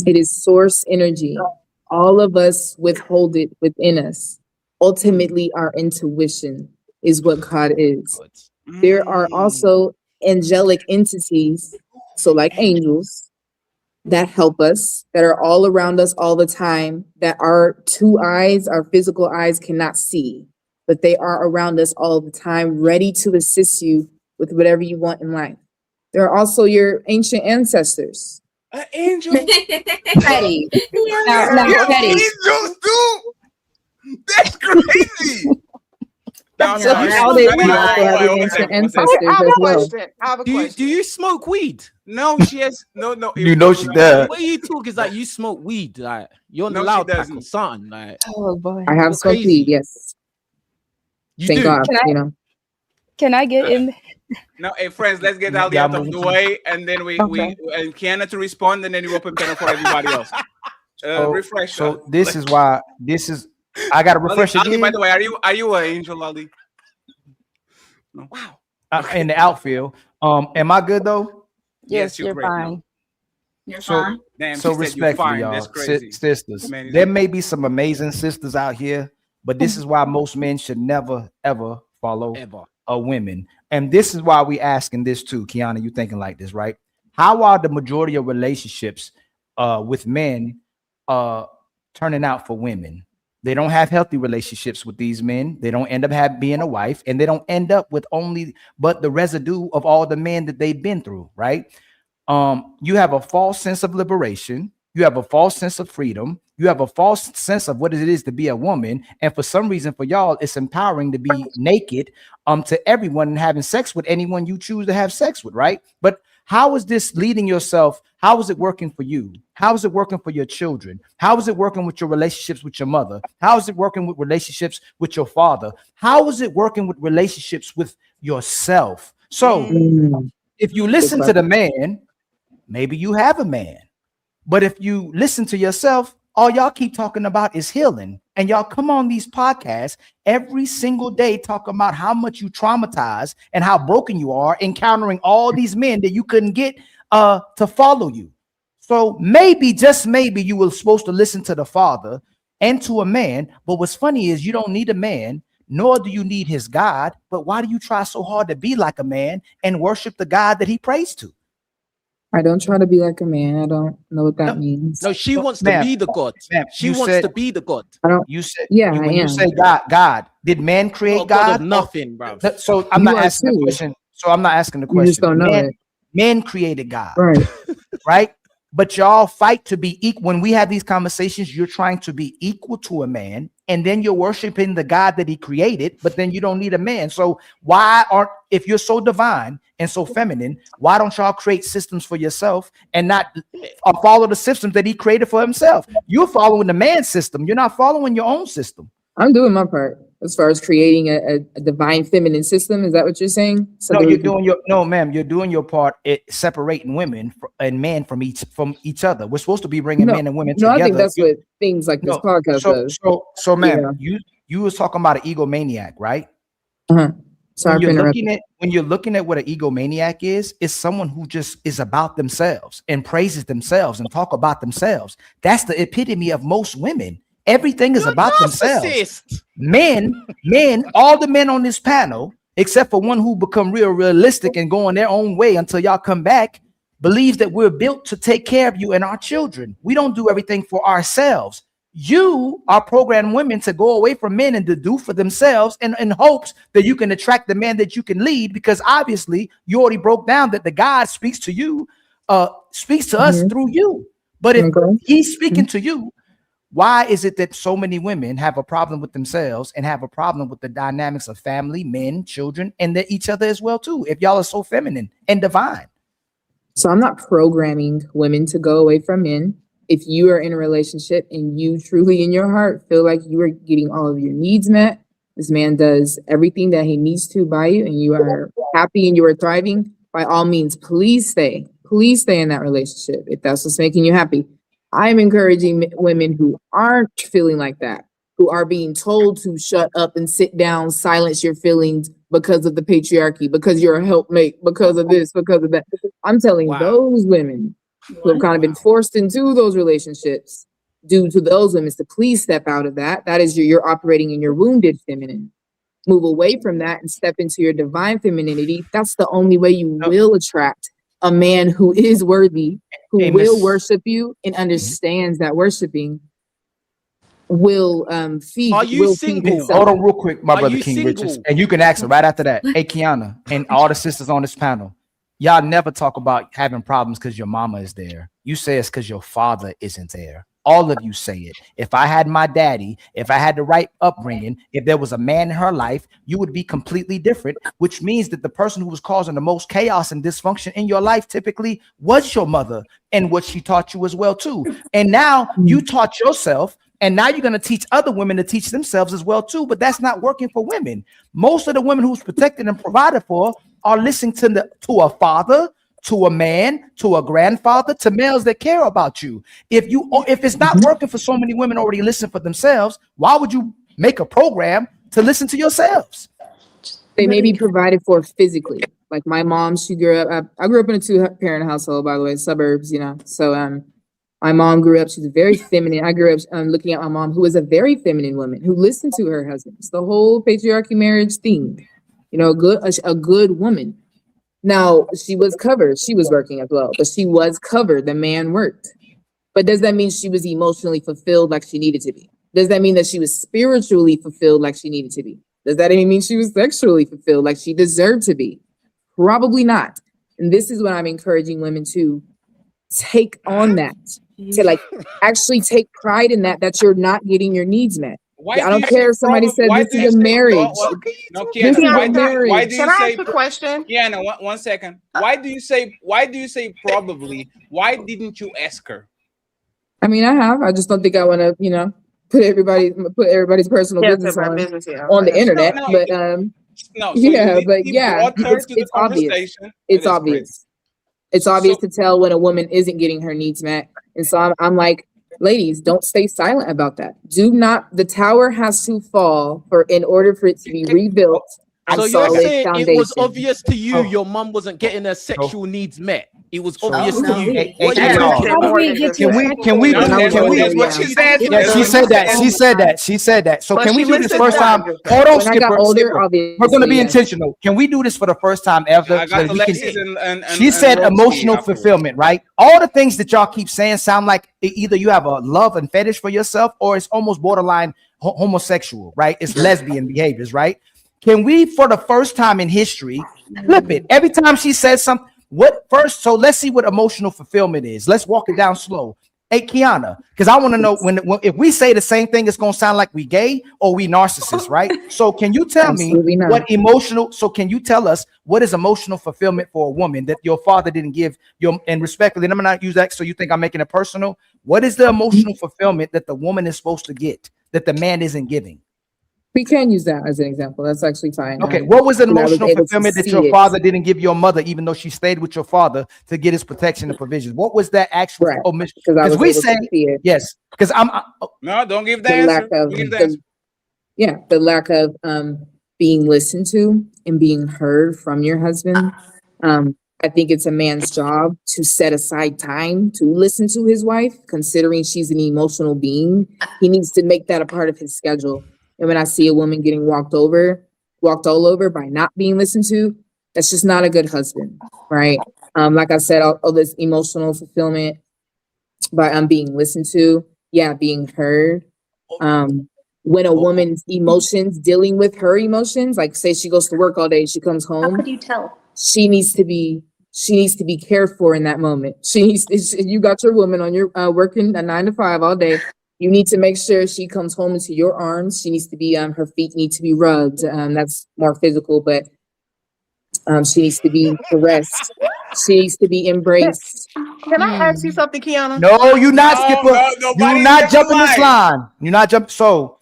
It is source energy. All of us withhold it within us. Ultimately, our intuition is what God is. There are also angelic entities, so like angels, that help us, that are all around us all the time, that our two eyes, our physical eyes cannot see, but they are around us all the time, ready to assist you with whatever you want in life. There are also your ancient ancestors. An angel? Petty. Now, Yeah, Petty. angels do. That's crazy. No, So no, how they wait, also have your one ancient second. ancestors as well. I have a Do question. you smoke weed? No, she has no. You know she does. What are you talking? Is like you smoke weed? Like you're on the No, she loud pack or doesn't. something? Like Oh boy. I have you're smoked crazy. weed, yes. You Thank do. God, Can I- you know. Can I get in? No, hey friends, let's get Ali Yeah, out of the way, and then we and Kiana to respond, and then you open panel for everybody else. Refresh. So this is why I gotta refresh Ali, by again the way, are you an angel, Ali? No. Wow. in the outfield. Am I good though? Yes, you're You're great. fine. No. You're So fine. Damn, so she said you're respectfully, fine. That's y'all, crazy. sisters. Man, There may be some amazing sisters out here, but this is why most men should never ever follow a women. And this is why we asking this too, Kiana. You thinking like this, right? How are the majority of relationships with men turning out for women? They don't have healthy relationships with these men. They don't end up being a wife, and they don't end up with only but the residue of all the men that they've been through, right? You have a false sense of liberation. You have a false sense of freedom. You have a false sense of what it is to be a woman, and for some reason, for y'all, it's empowering to be naked to everyone and having sex with anyone you choose to have sex with, right? But how is this leading yourself? How is it working for you? How is it working for your children? How is it working with your relationships with your mother? How is it working with relationships with your father? How is it working with relationships with yourself? So if you listen to the man, maybe you have a man. But if you listen to yourself, all y'all keep talking about is healing. And y'all come on these podcasts every single day talking about how much you traumatized and how broken you are, encountering all these men that you couldn't get to follow you. So maybe, just maybe, you were supposed to listen to the father and to a man. But what's funny is you don't need a man, nor do you need his God. But why do you try so hard to be like a man and worship the God that he prays to? I don't try to be like a man. I don't know what that means. No, she wants to be the God. She wants to be the God. I don't. You said, yeah, when I you am. say God, did man create God God? of nothing, bro. So I'm You not are asking the too. question. So I'm not asking the You just question. don't know it. Men created God, Right. right? But y'all fight to be equal. When we have these conversations, you're trying to be equal to a man, and then you're worshiping the God that he created, but then you don't need a man. So why aren't, if you're so divine and so feminine, why don't y'all create systems for yourself and not follow the systems that he created for himself? You're following the man's system. You're not following your own system. I'm doing my part as far as creating a divine feminine system. Is that what you're saying? No, you're doing your no, ma'am. You're doing your part at separating women and men from each other. We're supposed to be bringing men and women together. I think that's what things like this podcast does. So, ma'am, Yeah. you was talking about an egomaniac, right? Sorry for interrupting. When you're looking at what an egomaniac is someone who just is about themselves and praises themselves and talk about themselves. That's the epitome of most women. Everything is about themselves. Men, all the men on this panel, except for one who become realistic and go on their own way until y'all come back, believes that we're built to take care of you and our children. We don't do everything for ourselves. You are programming women to go away from men and to do for themselves in hopes that you can attract the man that you can lead, because obviously you already broke down that the God speaks to you, speaks to us through you. But if he's speaking to you, why is it that so many women have a problem with themselves and have a problem with the dynamics of family, men, children, and each other as well too, if y'all are so feminine and divine? So I'm not programming women to go away from men. If you are in a relationship and you truly in your heart feel like you are getting all of your needs met, this man does everything that he needs to by you, and you are happy and you are thriving, by all means, please stay in that relationship if that's what's making you happy. I'm encouraging women who aren't feeling like that, who are being told to shut up and sit down, silence your feelings because of the patriarchy, because you're a helpmate, because of this, because of that. I'm telling those women who have kind of been forced into those relationships due to those women to please step out of that. That is you're operating in your wounded feminine. Move away from that and step into your divine femininity. That's the only way you will attract a man who is worthy, who will worship you and understands that worshiping will feed. Are you single? Hold on real quick, my Are brother you King single? Richards, and you can ask her right after that. Hey, Kiana, and all the sisters on this panel, y'all never talk about having problems because your mama is there. You say it's because your father isn't there. All of you say it. If I had my daddy, if I had the right upbringing, if there was a man in her life, you would be completely different, which means that the person who was causing the most chaos and dysfunction in your life typically was your mother and what she taught you as well too. And now you taught yourself, and now you're going to teach other women to teach themselves as well too, but that's not working for women. Most of the women who's protected and provided for are listening to a father, to a man, to a grandfather, to males that care about you. If it's not working for so many women already listen for themselves, why would you make a program to listen to yourselves? They may be provided for physically. Like my mom, she grew up, I grew up in a 2-parent household, by the way, suburbs, So my mom grew up, she's very feminine. I grew up looking at my mom, who was a very feminine woman, who listened to her husband. It's the whole patriarchy marriage thing, a good woman. Now, she was covered. She was working as well, but she was covered. The man worked. But does that mean she was emotionally fulfilled like she needed to be? Does that mean that she was spiritually fulfilled like she needed to be? Does that even mean she was sexually fulfilled like she deserved to be? Probably not. And this is what I'm encouraging women to take on that, to like actually take pride in that you're not getting your needs met. Why I do don't you care say if somebody said why this do is you a say marriage. no, This Kiana, is why a do why marriage. do you say Kiana, one second. Why do you say probably? Why didn't you ask her? I mean, I have. I just don't think I want to, put everybody's personal business on the internet. No, But no, so yeah, but you yeah, brought her to the it's obvious. conversation. It's That is great. obvious. It's obvious to tell when a woman isn't getting her needs met. And so I'm like, ladies, don't stay silent about that. The tower has to fall in order for it to be rebuilt on So you're solid saying foundation. it was obvious to you your mum wasn't getting her sexual needs met. It was obvious to you. What are you talking about? That's what she said. Yeah, she said that. She said that. So can we do this first time? Hold on, Skipper. We're going to be intentional. Can we do this for the first time ever? I got Alexis and She said Rosie emotional afterwards. fulfillment, right? All the things that y'all keep saying sound like either you have a love and fetish for yourself, or it's almost borderline homosexual, right? It's lesbian behaviors, right? Can we, for the first time in history, flip it? Every time she says something, so let's see what emotional fulfillment is. Let's walk it down slow. Hey, Kiana, because I want to know when if we say the same thing, it's going to sound like we gay or we narcissists, right? So can you tell me what can you tell us what is emotional fulfillment for a woman that your father didn't give you? And respectfully, and I'm not use that so you think I'm making it personal. What is the emotional fulfillment that the woman is supposed to get that the man isn't giving? We can use that as an example. That's actually fine. Okay, what was the emotional fulfillment that your father didn't give your mother, even though she stayed with your father to get his protection and provisions? What was that actual omission? Because we say yes. Because no, don't give the answer. The lack of being listened to and being heard from your husband. I think it's a man's job to set aside time to listen to his wife, considering she's an emotional being. He needs to make that a part of his schedule. And when I see a woman getting walked all over by not being listened to, that's just not a good husband, right? Like I said, all this emotional fulfillment by being listened to, being heard. When a woman's emotions, dealing with her emotions, like say she goes to work all day, she comes home. How could you tell? She needs to be cared for in that moment. You got your woman on your working a 9 to 5 all day. You need to make sure she comes home into your arms. She needs to be her feet need to be rubbed. That's more physical, but she needs to be caressed. She needs to be embraced. Can I ask you something, Kiana? No, you're not, Skipper. Nobody's You're not jumping this line. You're not jumping. So,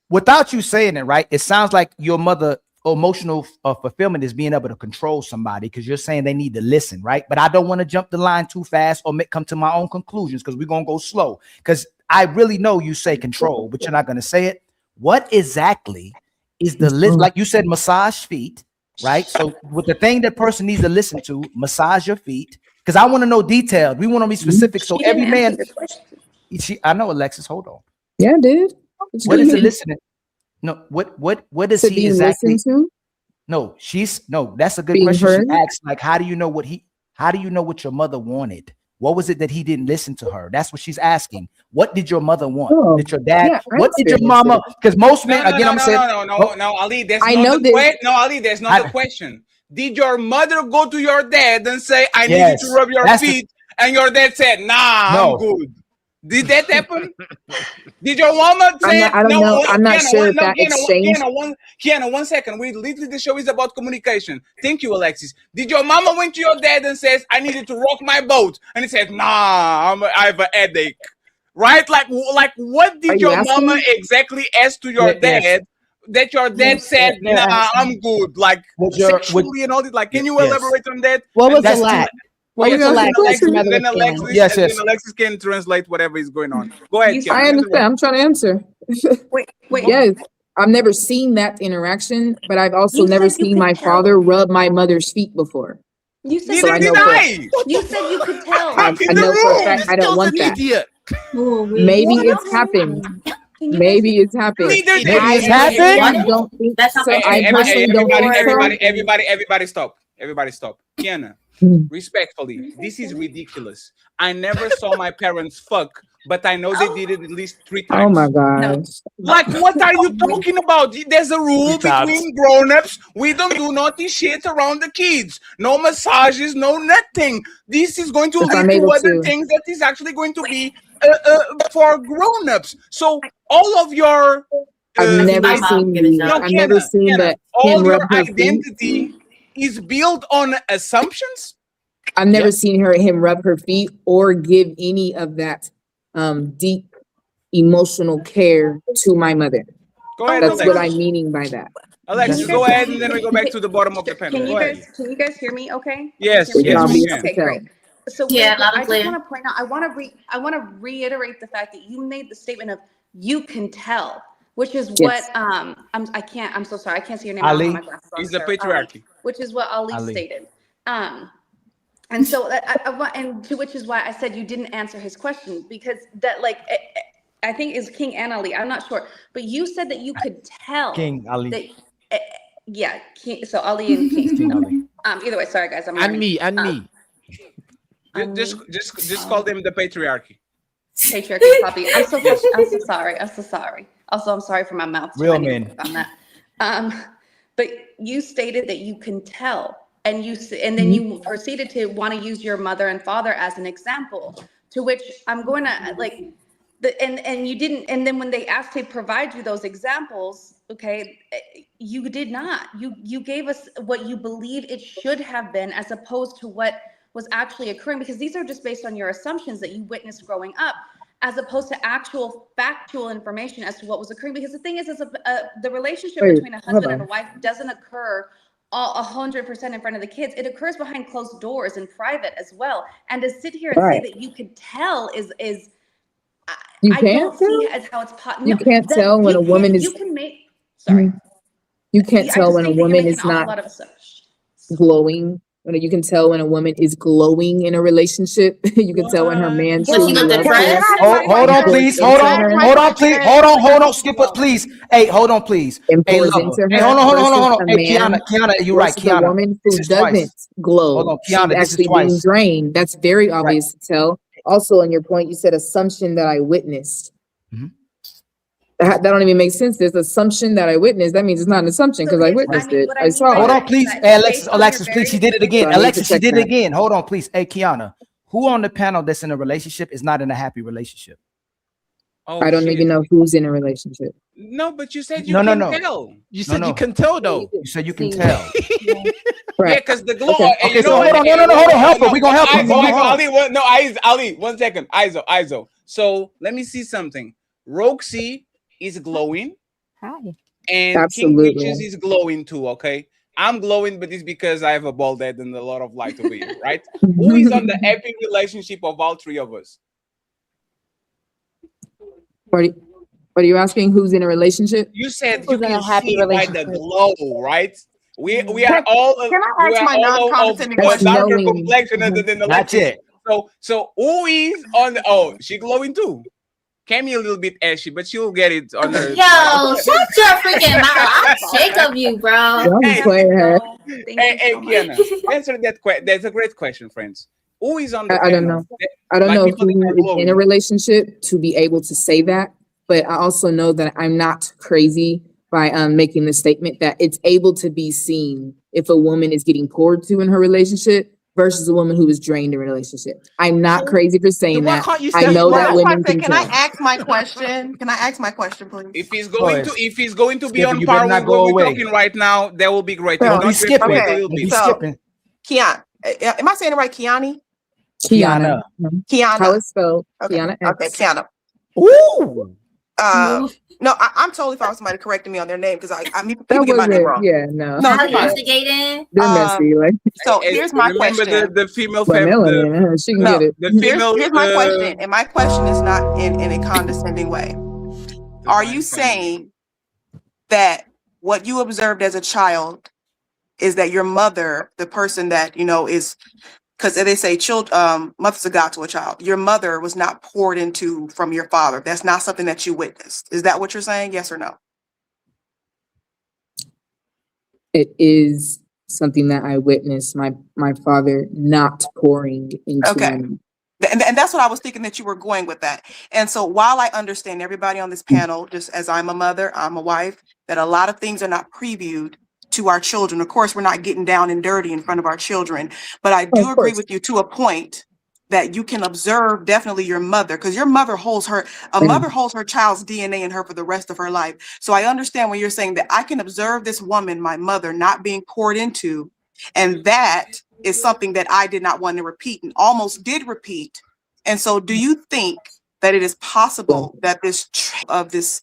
without you saying it, right? It sounds like your mother emotional fulfillment is being able to control somebody because you're saying they need to listen, right? But I don't want to jump the line too fast or come to my own conclusions because we're gonna go slow. Because I really know you say control, but you're not gonna say it. What exactly is the list? Like you said, massage feet, right? So with the thing that person needs to listen to, massage your feet. Because I want to know detailed. We want to be specific. So every man, I know, Alexis. Hold on. Yeah, dude. What is the listening? No, what is he exactly? To? No, that's a good question. She asked, like, how do you know what your mother wanted? What was it that he didn't listen to her? That's what she's asking. What did your mother want? Did your dad? What did your mama? Because most men, I'm saying, no, Ali, that's not the question. No, Ali, that's not the question. Did your mother go to your dad and say, "I need you to rub your feet," and your dad said, "Nah, I'm good"? Did that happen? Did your mama say? I don't know. I'm not sure if that exchange. Kiana, 1 second. Literally, the show is about communication. Thank you, Alexis. Did your mama went to your dad and says, "I needed to rock my boat," and he said, "Nah, I have a headache." Right? Like what did your mama exactly ask to your dad that your dad said, "Nah, I'm good"? Like sexually and all that. Like, can you elaborate on that? What was the lack? Then Alexis can translate whatever is going on. Go ahead. I understand. I'm trying to answer. Wait. Yes, I've never seen that interaction, but I've also never seen my father rub my mother's feet before. You said so You said you could tell. I know for a fact I don't want that. Maybe it's happened. Maybe it's happened. I don't think so. I personally don't think so. Everybody stop. Everybody stop. Kiana, respectfully, this is ridiculous. I never saw my parents fuck but I know they did it at least 3 Oh times. my gosh. Like, what are you talking about? There's a rule between grown-ups. We don't do naughty shit around the kids. No massages, no nothing. This is going to If I'm lead to able other to. things that is actually going to be for grown-ups. So all of your I've never seen the. no, I've never seen Kiana, that all him your rub her feet. identity is built on assumptions. I've never seen him rub her feet or give any of that deep emotional care to my mother. Go ahead, That's what Alexis. I'm meaning by that. Alexis, go ahead, and then we go back to the bottom of the panel. Can Go you ahead. guys hear me? Okay. Yes, We can all be Okay, great. So Yeah, wait, loud and I clear. just want to point out. I want to reiterate the fact that you made the statement of "you can tell," which is what I'm so sorry. I can't see your name. I don't have my glasses on, It's the sir. patriarchy. Which is what Ali Ali. stated. And so and to which is why I said you didn't answer his question, because that, like, I think is King and Ali. I'm not sure, but you said that you could tell King Ali. that, yeah, King, so Ali and King. King Ali. Either way, sorry guys, I'm And learning. me. Just call them the patriarchy. Patriarchy copy. I'm so sorry. I'm so sorry. Also, I'm sorry for my mouth. too. Real I need to men. work on that. But you stated that you can tell, and then you proceeded to want to use your mother and father as an example. To which I'm going to and you didn't. And then when they asked to provide you those examples, okay, you did not. You gave us what you believe it should have been, as opposed to what was actually occurring, because these are just based on your assumptions that you witnessed growing up, as opposed to actual factual information as to what was occurring. Because the thing is the relationship between a husband and a wife doesn't occur 100% in front of the kids. It occurs behind closed doors in private as well. And to sit here and say that you could tell is You I can't don't see as how it's possible. You can't tell when a woman is. You can make. Sorry. You can't I tell just when a think that you're woman making is an awful not lot of assumptions. glowing. You can tell when a woman is glowing in a relationship. You can tell when her man But she truly looked loves at her. Hold on, please. Hold on. Skip it, please. Hey, hold on, please. And Hey, pours lover. into Hey, her. hold on. versus a Hey, man Kiana, you're right. versus a Kiana, woman this who is doesn't twice. glow. Hold on, She's Kiana, this is actually being twice. drained. That's very obvious to tell. Also, on your point, you said assumption that I witnessed. That don't even make sense. There's assumption that I witnessed. That means it's not an assumption because I witnessed it. I saw Hold it. on, please. Hey, Alexis, please. She did it again. So I need to Alexis, she check did that. it again. Hold on, please. Hey, Kiana, who on the panel that's in a relationship is not in a happy relationship? I don't even know who's in a relationship. No, but you said you No. tell. You said you can tell, though. You said you can tell. Yeah, because the glow. Okay, You so know, hold on. No. Hold on. Help her. We gonna help her. Hold on. Ali, 1 second. Iso. So let me see something. Roxy is glowing. Hi. And Absolutely. King Peaches is glowing too, okay? I'm glowing, but it's because I have a bald head and a lot of light over here, right? Who is on the happy relationship of all three of us? What are you asking? Who's in a relationship? You said Who's you in a can happy see by the relationship? glow, right? We are all Can I ask my non-condescending question? darker knowing. complexion other than the That's Alexis. it. So who is on the she glowing too? Cammy a little bit ashy, but she'll get it on her. Yo, shut your freaking mouth. I'm sick of you, bro. Hey, Hey, Kiana, answer that question. That's a great question, friends. Who is on the I don't panel? know. I don't Like know people that who are is in glowing. a relationship to be able to say that, but I also know that I'm not crazy by making the statement that it's able to be seen if a woman is getting poured to in her relationship versus a woman who is drained in a relationship. I'm not crazy for saying why that. can't you I say know both? that women can Can I tell. ask my question? Can I ask my question, please? If he's Go going ahead. to be Skip it, on you par better not with go what we're away. talking right now, that will be great. So- If Don't not, be just skipping. wait a Okay, little Don't be bit. so- skipping. Kiana, am I saying it right? Kiana. Kiana. Kiana. How it's spelled? Okay. Kiana Okay, X. Kiana. Ooh. No, I'm totally fine with somebody correcting me on their name because That people get my name wasn't, wrong. yeah, no. No, How you're fine. instigating? They're messy. Like, So Hey, here's my remember question. the female but Melanie, she can No, get it. the female. here's my question, and my question is not in a condescending way. Are you saying that what you observed as a child is that your mother, the person that is, because they say mothers are God to a child, your mother was not poured into from your father? That's not something that you witnessed. Is that what you're saying? Yes or no? It is something that I witnessed my father not pouring into Okay. my mom. And that's what I was thinking that you were going with that. And so while I understand everybody on this panel, just as I'm a mother, I'm a wife, that a lot of things are not previewed to our children. Of course, we're not getting down and dirty in front of our children, but I do agree with you to a point that you can observe definitely your mother, because your mother holds her, a mother holds her child's DNA in her for the rest of her life. So I understand when you're saying that I can observe this woman, my mother, not being poured into, and that is something that I did not want to repeat and almost did repeat. And so do you think that it is possible that this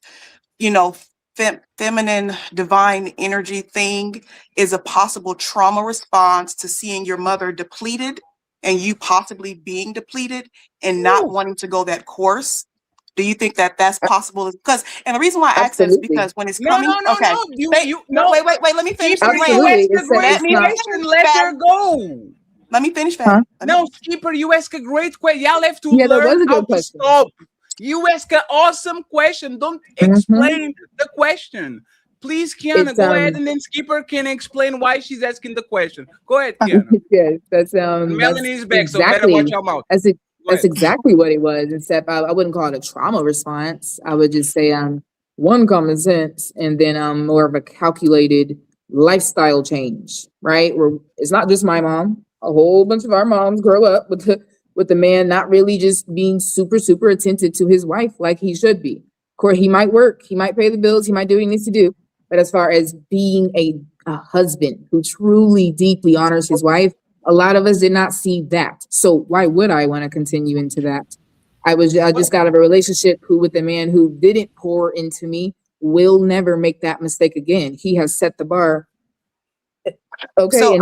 feminine divine energy thing is a possible trauma response to seeing your mother depleted and you possibly being depleted and not wanting to go that course? Do you think that that's possible? Because, and the reason why I ask that is because when it's coming, okay. No, wait, let me finish. You asked a great question. Let her go. Let me finish, Fab. No, Skipper, you ask a great question. Y'all have to Yeah, that was learn a good how to question. stop. You ask an awesome question. Don't explain the question. Please, Kiana, go ahead, and then Skipper can explain why she's asking the question. Go ahead, Kiana. Yeah, that's Melanie is back, so exactly, better watch your mouth. That's exactly what it was. Except I wouldn't call it a trauma response. I would just say one, common sense, and then more of a calculated lifestyle change. Right, where it's not just my mom. A whole bunch of our moms grow up with the man not really just being super attentive to his wife like he should be. Of course, he might work, he might pay the bills, he might do what he needs to do. But as far as being a husband who truly deeply honors his wife, a lot of us did not see that. So why would I want to continue into that? I just got out of a relationship with a man who didn't pour into me, will never make that mistake again. He has set the bar. Okay, so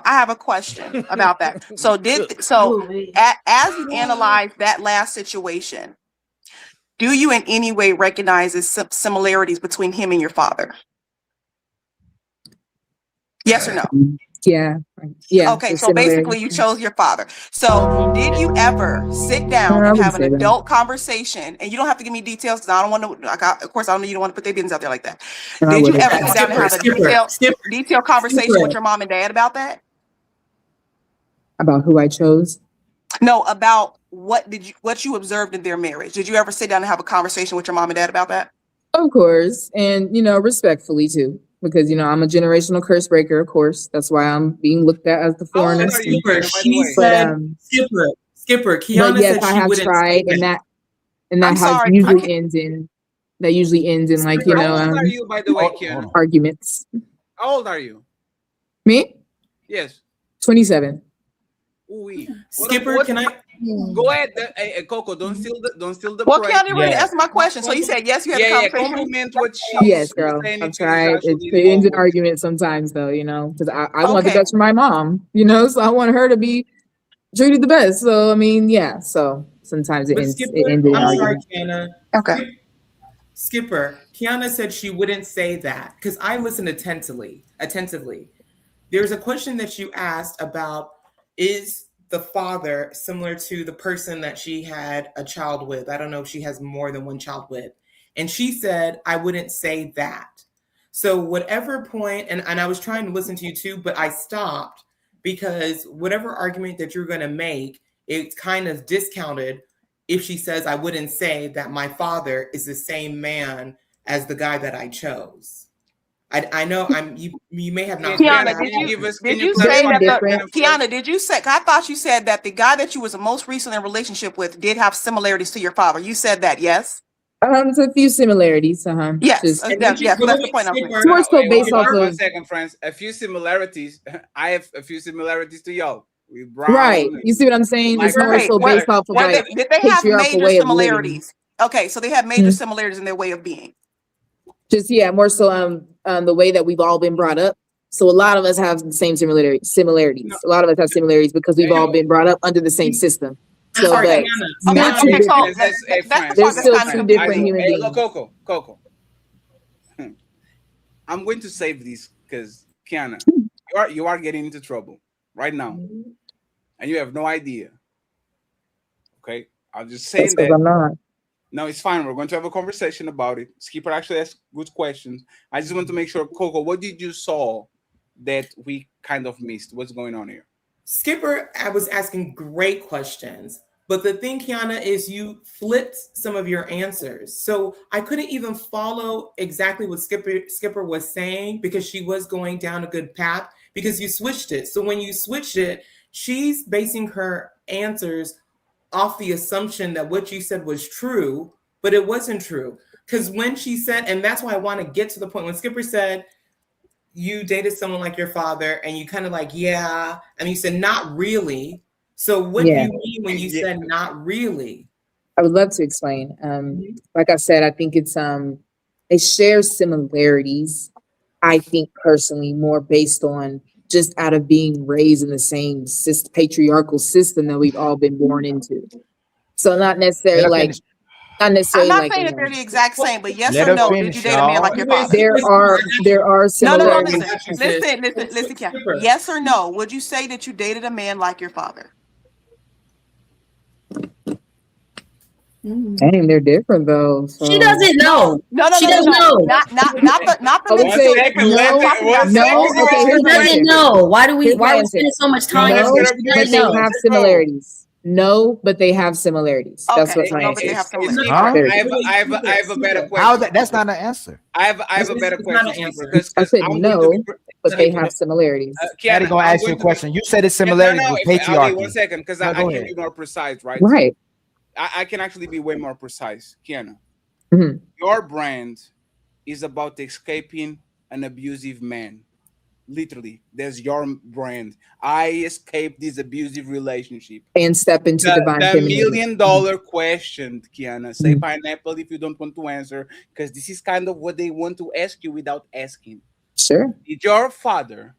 I have a question about that. So as you analyze that last situation, do you in any way recognize the similarities between him and your father? Yes or no? Yeah. Okay, so basically you chose your father. So did you ever sit down and have an adult conversation? And you don't have to give me details because I don't want to, of course, I know you don't want to put their business out there like that. Did you ever sit down and have a detailed conversation with your mom and dad about that? About who I chose? No, about what you observed in their marriage. Did you ever sit down and have a conversation with your mom and dad about that? Of course, and respectfully too, because I'm a generational curse breaker. Of course, that's why I'm being looked at as the foreigner. Skipper, Skipper. Kiana yes, said I she have wouldn't tried, and that usually ends in like How old are you, by the way, Kiana? Arguments. How old are you? Me? Yes. 27. Ooh-wee. Skipper, can I go ahead? Coco, don't steal the. Well, Kiana already asked my question, so you said yes. You had a conversation. Compliment what she's yes, girl. I've tried. It ends in arguments sometimes, though. Because I want the best for my mom. So I want her to be treated the best. So I mean, yeah. So sometimes it ends in argument. Kiana. Okay. Skipper, Kiana said she wouldn't say that because I listened attentively. There's a question that you asked about, is the father similar to the person that she had a child with? I don't know if she has more than one child with. And she said, I wouldn't say that. So whatever point, and I was trying to listen to you too, but I stopped because whatever argument that you're going to make, it's kind of discounted if she says, I wouldn't say that my father is the same man as the guy that I chose. I know you may have not. Kiana, did you say that Kiana, did you say, I thought you said that the guy that you was most recently in a relationship with did have similarities to your father. You said that, yes? It's a few similarities. Yes, that's the point I'm making. It's more so based off of 1 second, friends. A few similarities. I have a few similarities to y'all. We brown. Right. You see what I'm saying? It's more so based off of did they have major similarities? Okay, so they have major similarities in their way of being. Just more so the way that we've all been brought up. So a lot of us have the same similarities. No. A lot of us have similarities because we've all been brought up under the same system. So there's still two different human beings. Coco. I'm going to save these because Kiana, you are getting into trouble right now, and you have no idea. Okay, I'll just say that. I'm not. No, it's fine. We're going to have a conversation about it. Skipper actually asked good questions. I just want to make sure, Coco, what did you saw that we kind of missed? What's going on here? Skipper, I was asking great questions. But the thing, Kiana, is you flipped some of your answers. So I couldn't even follow exactly what Skipper was saying because she was going down a good path because you switched it. So when you switched it, she's basing her answers off the assumption that what you said was true, but it wasn't true. Because when she said, and that's why I want to get to the point when Skipper said, you dated someone like your father, and you kind of like, yeah, and you said, not really. So what do you mean when you said not really? I would love to explain. Like I said, I think it shares similarities. I think personally more based on just out of being raised in the same patriarchal system that we've all been born into. So not necessarily like, not necessarily I'm not like, saying that they're the exact same, but yes Let or her no, did finish, you date a man y'all. like your father? there are No, similarities. listen, Kat. Yes or no, would you say that you dated a man like your father? Dang, they're different though. So. She doesn't know. No. She doesn't know. Not the I would say no. Okay, here's my answer. She doesn't know. Why are we answer. spending so much time? No, She but doesn't they know. have similarities. No, but they have similarities. That's what my answer is. I have a better question. How that's not an answer. I have a better question. I said no, but they have similarities. Kiana, gonna ask you a question. You said it's similarities with patriarchy. Ali, 1 second, because I can be more precise, right? Right. I can actually be way more precise. Kiana, Mhm. your brand is about escaping an abusive man. Literally, there's your brand. I escaped this abusive relationship. And step into divine The femininity. $1,000,000 question, Kiana. Say Mhm. pineapple if you don't want to answer, because this is kind of what they want to ask you without asking. Sure. Did your father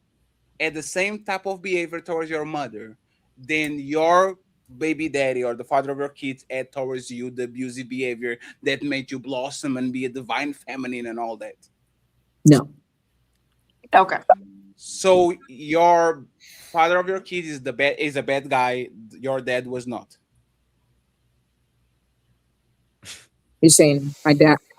had the same type of behavior towards your mother, then your baby daddy or the father of your kids had towards you, the abusive behavior that made you blossom and be a divine feminine and all that? No. Okay. So your father of your kids is a bad guy. Your dad was not. You're saying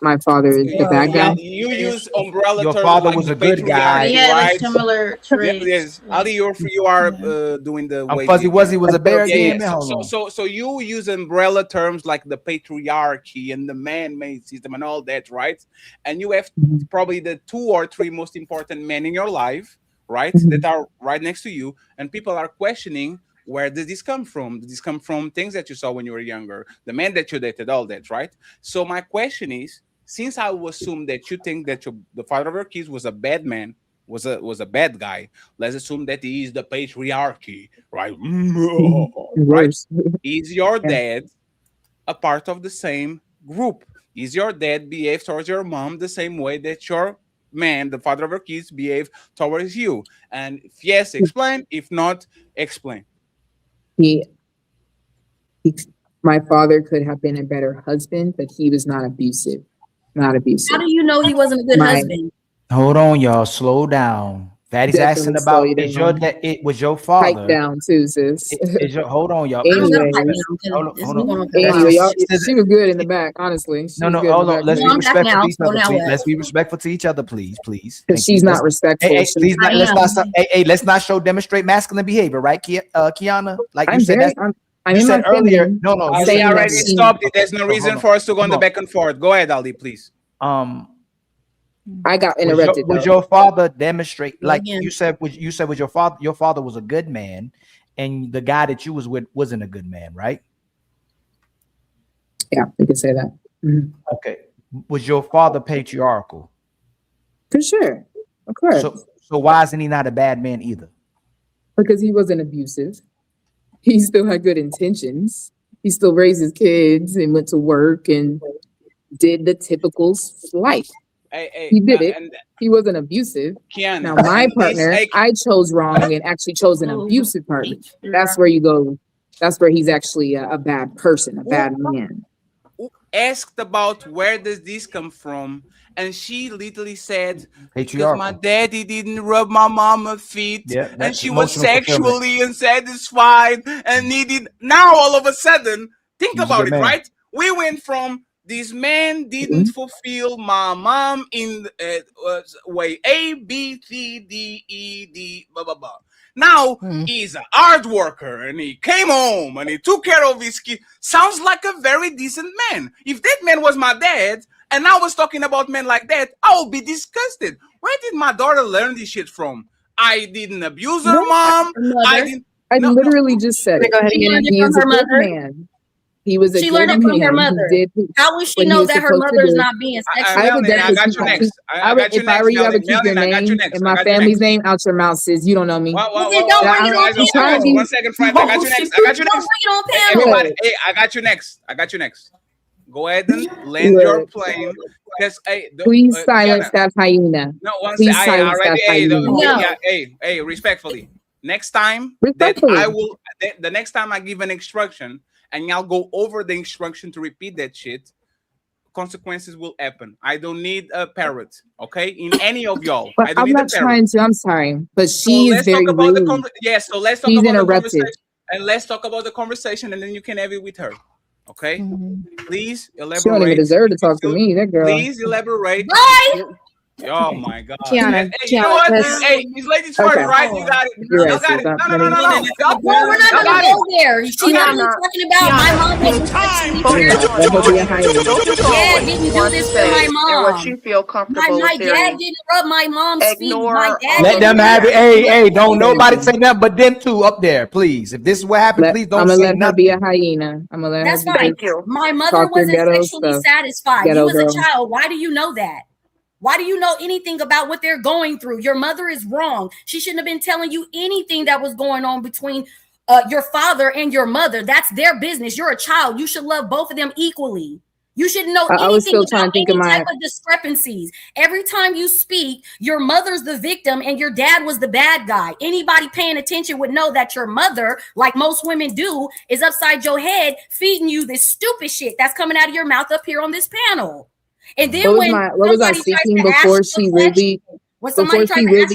my father is the bad guy? You use umbrella Your terms father like was the a good guy. patriarchy, He had right? a similar traits. Yes, Ali, you are doing the way Fuzzy Wuzzy was a bear again. yeah. Man, hold on. So you use umbrella terms like the patriarchy and the man-made system and all that, right? And you have probably the 2 or 3 most important men in your life, right? That are right next to you, and people are questioning, where does this come from? Does this come from things that you saw when you were younger, the man that you dated, all that, right? So my question is, since I will assume that you think that the father of your kids was a bad man, was a bad guy, let's assume that he is the patriarchy, right? Right? Is your dad a part of the same group? Is your dad behave towards your mom the same way that your man, the father of your kids, behave towards you? And if yes, explain. If not, explain. My father could have been a better husband, but he was not abusive. Not abusive. How do you know he wasn't a good husband? Hold on, y'all. Slow down. Fatty's asking Definitely slow about you is down. it was your father. Pipe down too, sis. Hold on, y'all. Anyway, anyway, y'all, she was good in the back, honestly. She was good Hold in on. the Let's back. be respectful to each other, please. Let's be respectful to each other, please. Because Thank she's you. not respectful. Hey, She's- please, I let's not demonstrate masculine behavior, right, Kiana? Like I'm you said, very- you in said my earlier. feminine. No, you Ali said already stopped it. There's no Okay, reason hold for us to go on the Come back and forth. Go ahead, Ali, please. I got interrupted. Was your father demonstrate like again. you said? Was your father? Your father was a good man, and the guy that you was with wasn't a good man, right? Yeah, we can say that. Mhm. Okay. Was your father patriarchal? For sure, of course. So why isn't he not a bad man either? Because he wasn't abusive. He still had good intentions. He still raised his kids and went to work and did the typical life. He did it. He wasn't abusive. Kiana, Now my and this, partner, I chose wrong and actually chose an abusive partner. That's where you go. That's where he's actually a bad person, a bad man. asked about where does this come from, and she literally said, because Patriarchal. my daddy didn't rub my mama's feet, Yeah, and that's she was emotional fulfillment. sexually unsatisfied and needed. Now all of a sudden, think He was a about good it, man. right? We went from this man didn't fulfill my mom in way A, B, C, D, E, D, blah blah blah. Now he's a hard worker and he came home and he took care of his kids. Sounds like a very decent man. If that man was my dad and I was talking about men like that, I would be disgusted. Where did my daughter learn this shit from? I didn't abuse her, mom. I literally just said it. Go ahead and get He is a good man. He was a She good learned it from man. her mother. He did How would she what he know was that her supposed to mother is do. not being sexual? I would Melanie, I definitely got you next. I got you if I next, were you, I would keep Melanie. your Melanie, I got you name next. and I my got you family's next. name out your mouth, sis. You don't know me. Well, then don't bring it on I'm trying to be. One second, Frank. I got you next. I got you Don't next. bring it on Hey, panel. everybody, hey, I got you next. I got you next. Go ahead and land your plane. Because Please silence that hyena. No, one Please second. silence that hyena. Hey, respectfully. Next time the next time I give an instruction and y'all go over the instruction to repeat that shit, consequences will happen. I don't need a parrot, okay? In any of y'all. But I don't I'm need not a parrot. trying to. I'm sorry, but she is let's very talk about rude. so let's talk She's about the interrupted. conversation. And let's talk about the conversation and then you can have it with her. Okay? Please elaborate. She don't even deserve to talk to me. That girl. Please elaborate. Bye. Oh my God. Kiana, Hey, you know what? Hey, these ladies first, Okay. right? You got it. You're Y'all right, got sis. it. No. Well, we're not gonna go there. She's literally talking about my mom wasn't sexually Let her be a hyena. Dad didn't do this for my And mom. what you feel comfortable My dad sharing. didn't rub my mom's feet. My dad Let didn't them do have it. that. Hey, don't nobody say nothing but them two up there, please. If this is what happened, please don't I'm gonna say let her nothing. be a hyena. I'm gonna let That's her fine. be. My mother Talk your wasn't ghetto sexually stuff. satisfied. Ghetto You as girl. a child, why do you know that? Why do you know anything about what they're going through? Your mother is wrong. She shouldn't have been telling you anything that was going on between your father and your mother. That's their business. You're a child. You should love both of them equally. You shouldn't know I was anything still trying about to think any of type my. of discrepancies. Every time you speak, your mother's the victim and your dad was the bad guy. Anybody paying attention would know that your mother, like most women do, is upside your head feeding you this stupid shit that's coming out of your mouth up here on this panel. And then What was I speaking before she really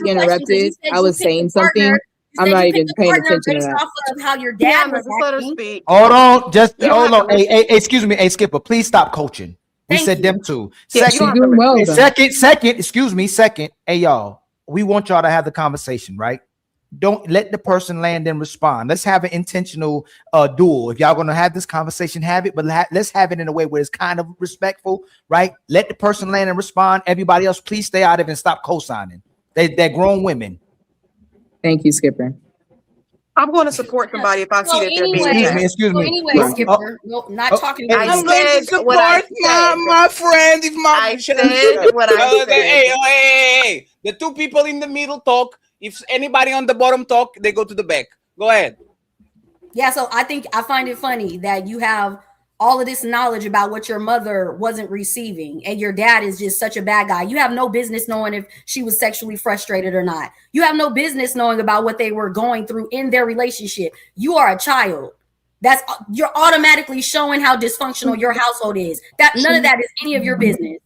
interrupted? I was saying something. I'm not even paying attention to based that. off of how your dad was acting. Hold on, just hold on. Hey, excuse me, hey Skipper, please stop coaching. We said them two. Yeah, she's doing well, though. Second, excuse me, second. Hey y'all, we want y'all to have the conversation, right? Don't let the person land and respond. Let's have an intentional duel. If y'all gonna have this conversation, have it, but let's have it in a way where it's kind of respectful, right? Let the person land and respond. Everybody else, please stay out of it and stop co-signing. They're grown women. Thank you, Skipper. I'm going to support somebody if I see that they're being attacked. Excuse me. Anyway, Skipper, no, not talking about I'm going to support my friend if my I said what I said. Hey. The two people in the middle talk. If anybody on the bottom talk, they go to the back. Go ahead. Yeah, so I find it funny that you have all of this knowledge about what your mother wasn't receiving and your dad is just such a bad guy. You have no business knowing if she was sexually frustrated or not. You have no business knowing about what they were going through in their relationship. You are a child. You're automatically showing how dysfunctional your household is. That none of that is any of your business.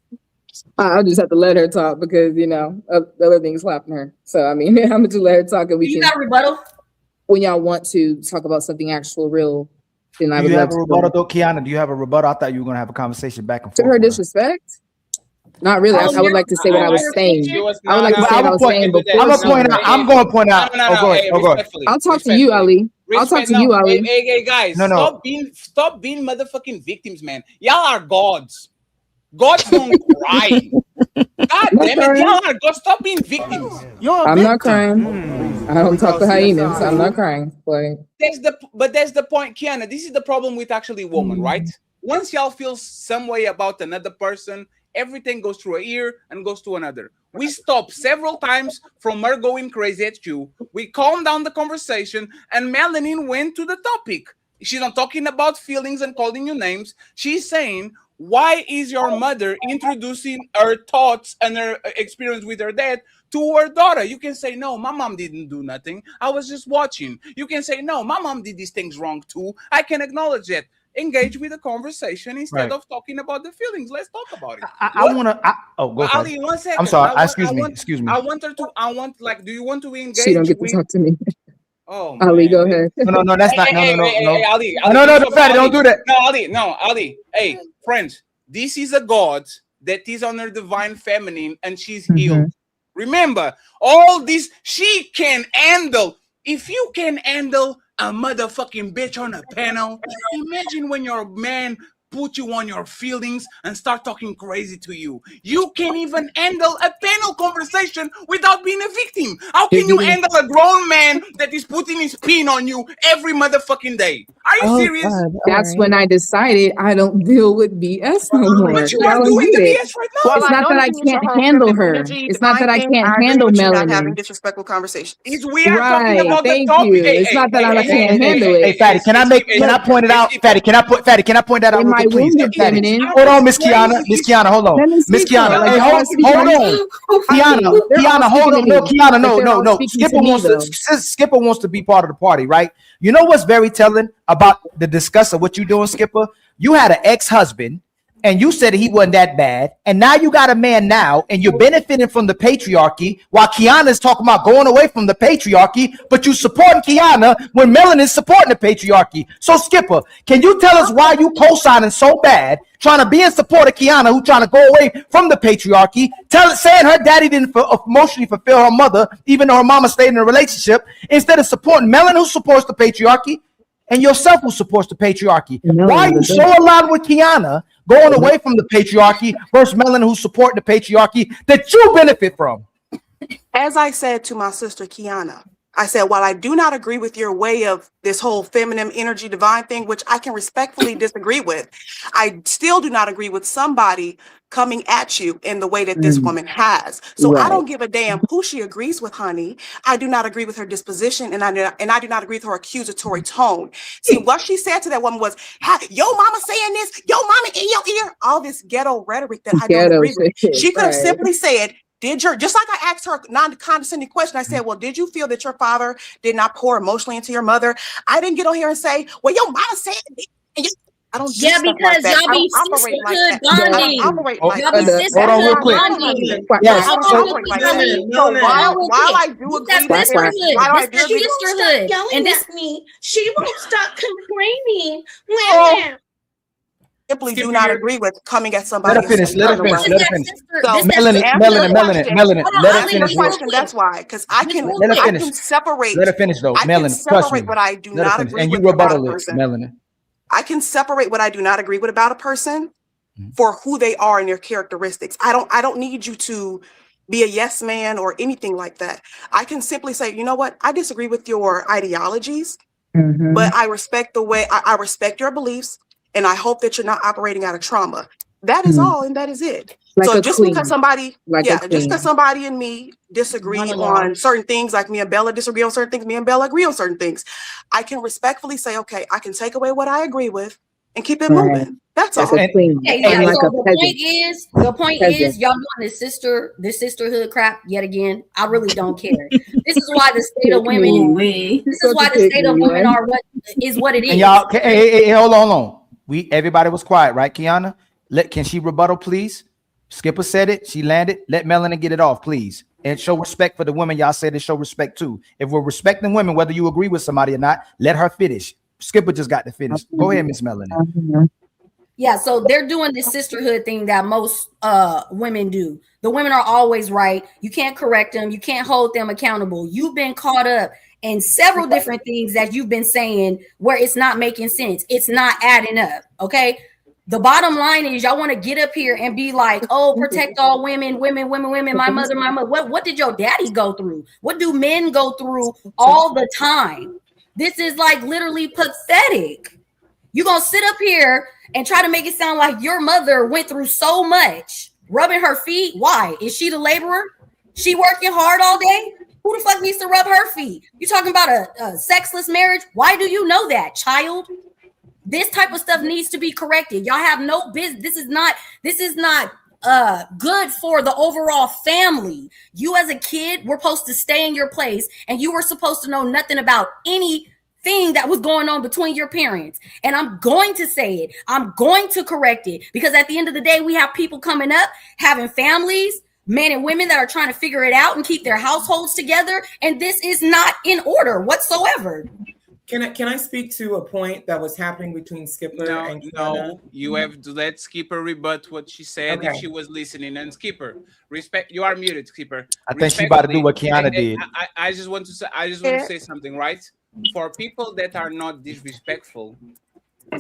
I'll just have to let her talk because the other thing's slapping her. So I mean, I'm gonna just let her talk. And you got a rebuttal when y'all want to talk about something actual, real. Then I would Do you love have a to. rebuttal, though, Kiana? Do you have a rebuttal? I thought you were gonna have a conversation back and To forth. her disrespect? Not really. I would like to say what I was saying. I would like to say what I was saying before. I'm going to point out. No, go ahead. hey, Go ahead. I'll talk to you, Ali. I'll talk to you, Ali. Hey, guys. No. Stop being motherfucking victims, man. Y'all are gods. Gods don't cry. God damn it, y'all are gods. Stop being victims. I'm not crying. I don't talk to hyenas. I'm not crying. That's the point, Kiana. This is the problem with actually women, right? Once y'all feel some way about another person, everything goes through a ear and goes to another. We stop several times from her going crazy at you. We calm down the conversation, and Melanin went to the topic. She's not talking about feelings and calling you names. She's saying, why is your mother introducing her thoughts and her experience with her dad to her daughter? You can say, no, my mom didn't do nothing. I was just watching. You can say, no, my mom did these things wrong too. I can acknowledge that. Engage with the conversation instead of talking about the feelings. Let's talk about it. I want to. Go ahead. Ali, 1 second. I'm sorry. Excuse me. I want her to. Do you want to engage? She don't get to talk to me. Oh, Ali, go ahead. No, that's not. No. Ali, Don't do that. No, Ali. Hey, friends, this is a God that is on her divine feminine, and she's healed. Remember, all this she can handle. If you can handle a motherfucking bitch on a panel, imagine when your man put you on your feelings and start talking crazy to you. You can't even handle a panel conversation without being a victim. How can you handle a grown man that is putting his pin on you every motherfucking day? Are you serious? That's when I decided I don't deal with BS no more. But you Y'all are don't doing get the it. BS right now. Well, It's I not know that that I you use your can't whole handle feminine her. energy It's not that I divine thing. can't I agree handle with you not having Melanie. disrespectful conversations. We are talking Right. about the Thank topic. you. It's not that I can't handle Hey, it. Fatty, can I point it out? Fatty, can I point that out In real my quick, please? wounded Fatty, feminine. hold on, Miss Kiana. Miss Kiana, hold on. Let me Miss speak though. Kiana, Like hey, they're all speaking hold to me. on. Honey, they're all Kiana, hold speaking on. to No, me. Kiana, Like they're all no. speaking Skipper to me wants though. Skipper wants to be part of the party, right? You know what's very telling about the discuss of what you doing, Skipper? You had an ex-husband, and you said he wasn't that bad, and now you got a man now, and you're benefiting from the patriarchy, while Kiana's talking about going away from the patriarchy, but you supporting Kiana when Melanie's supporting the patriarchy. So, Skipper, can you tell us why you co-signing so bad, trying to be in support of Kiana, who trying to go away from the patriarchy, saying her daddy didn't emotionally fulfill her mother, even though her mama stayed in a relationship, instead of supporting Melanie, who supports the patriarchy, and yourself who supports the patriarchy? Why are you so aligned with Kiana going away from the patriarchy versus Melanie, who's supporting the patriarchy that you benefit from? As I said to my sister Kiana, I said, while I do not agree with your way of this whole feminine energy divine thing, which I can respectfully disagree with, I still do not agree with somebody coming at you in the way that this woman has. So I don't give a damn who she agrees with, honey. I do not agree with her disposition, and I do not agree with her accusatory tone. See, what she said to that woman was, "Yo mama saying this, yo mama in your ear," all this ghetto rhetoric that I don't agree with. She could have simply said, just like I asked her a non-condescending question, I said, well, did you feel that your father did not pour emotionally into your mother? I didn't get on here and say, well, your mama said it. I don't do stuff like that. I don't operate like that. I don't operate like that. Hold on real quick. Yes. So while I do agree with sisterhood. while I do She agree, won't stop yelling at me. She won't stop complaining. simply do not agree with coming at somebody. Let her finish. Let her finish. So Melanie, let her finish. Question, that's why, because I can separate. Let her finish though. I can Melanie, trust me. separate what I do Let her not finish. agree And you with about a rebuttal it, person. Melanie. I can separate what I do not agree with about a person for who they are and their characteristics. I don't need you to be a yes man or anything like that. I can simply say, you know what? I disagree with your ideologies, but I respect the way I respect your beliefs, and I hope that you're not operating out of trauma. That is all, and that is it. Like so a just queen. because somebody, Like a just queen. because somebody and me disagree on certain things, like me and Bella disagree on certain things, me and Bella agree on certain things, I can respectfully say, okay, I can take away what I agree with and keep it moving. That's all. Okay, yeah, so the point is, y'all doing this sisterhood crap yet again. I really don't care. This is why the state of women. This is why the state of women are what it is. And y'all, hey, hold on. Everybody was quiet, right, Kiana? Can she rebuttal, please? Skipper said it. She landed. Let Melanie get it off, please. And show respect for the women. Y'all said it. Show respect too. If we're respecting women, whether you agree with somebody or not, let her finish. Skipper just got to finish. Go ahead, Miss Melanie. Yeah, so they're doing this sisterhood thing that most women do. The women are always right. You can't correct them. You can't hold them accountable. You've been caught up in several different things that you've been saying where it's not making sense. It's not adding up. Okay. The bottom line is y'all want to get up here and be like, oh, protect all women, my mother. What did your daddy go through? What do men go through all the time? This is like literally pathetic. You're going to sit up here and try to make it sound like your mother went through so much, rubbing her feet. Why? Is she the laborer? She working hard all day? Who the fuck needs to rub her feet? You talking about a sexless marriage? Why do you know that, child? This type of stuff needs to be corrected. Y'all have no business. This is not good for the overall family. You as a kid were supposed to stay in your place, and you were supposed to know nothing about anything that was going on between your parents. And I'm going to say it. I'm going to correct it, because at the end of the day, we have people coming up, having families, men and women that are trying to figure it out and keep their households together. And this is not in order whatsoever. Can I speak to a point that was happening between Skipper and Kiana? No, you have to let Skipper rebut what she said if Okay. she was listening. And Skipper, respect. You are muted, Skipper. I think she about to do what Respectfully, Kiana did. I just want to say. I just want to say something, right? For people that are not disrespectful,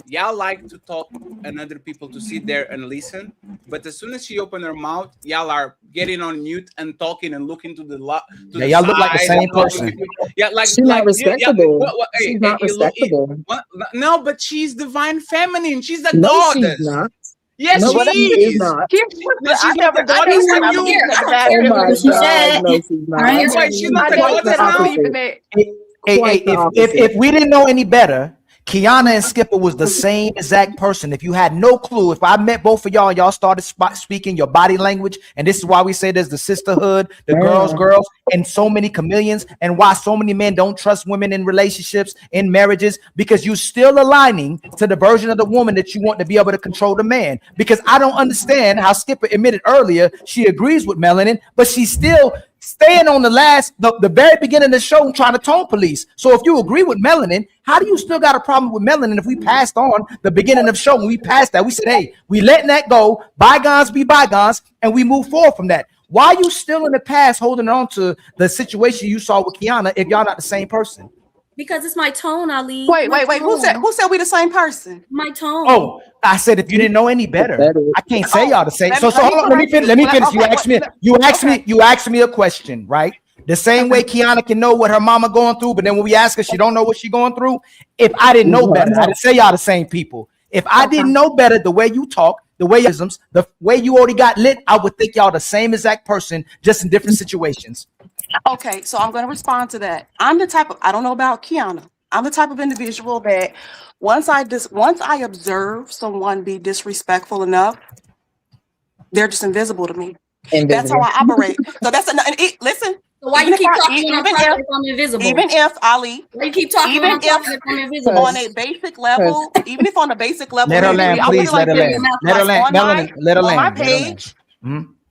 y'all like to talk and other people to sit there and listen. But as soon as she opened her mouth, y'all are getting on mute and talking and looking to the Y'all look like the side same and talking person. to- Yeah, like She's not respectable. hey, She's not you look- respectable. no, but she's divine feminine. She's a No, goddess. she's not. Yes, No, she she is not. No, she's not the goddess I for don't you. care. I don't Oh care my what she God, said. no, she's not. Wait, she's not the Quite the goddess now? opposite. Hey, Quite the if we didn't know any better, Kiana and Skipper was the same exact person. If you had no clue, if I met both of y'all and y'all started speaking your body language, and this is why we say there's the sisterhood, the girls, and so many chameleons, and why so many men don't trust women in relationships, in marriages, because you're still aligning to the version of the woman that you want to be able to control the man. Because I don't understand how Skipper admitted earlier she agrees with melanin, but she's still staying on the very beginning of the show and trying to tone police. So if you agree with melanin, how do you still got a problem with melanin if we passed on the beginning of the show? When we passed that, we said, hey, we letting that go, bygones be bygones, and we move forward from that. Why are you still in the past holding on to the situation you saw with Kiana if y'all not the same person? Because it's my tone, Ali. Wait. My Who said tone. we the same person? My tone. Oh, I said if you didn't know any better, I can't say y'all the same. So hold on, let me finish. You asked me a question, right? The same way Kiana can know what her mama going through, but then when we ask her, she don't know what she going through. If I didn't know better, I didn't say y'all the same people. If I didn't know better, the way you talk, the way you already got lit, I would think y'all the same exact person, just in different situations. Okay, so I'm going to respond to that. I'm the type of, I don't know about Kiana. I'm the type of individual that once I observe someone be disrespectful enough, they're just invisible to me. That's how I operate. So that's listen. So why you keep talking when I'm talking if I'm invisible? Even if Ali, why you keep talking when I'm talking if I'm invisible? On a basic level, even if on a basic level, Let her land, please. Let her land. Let her land. Let her land. On my page.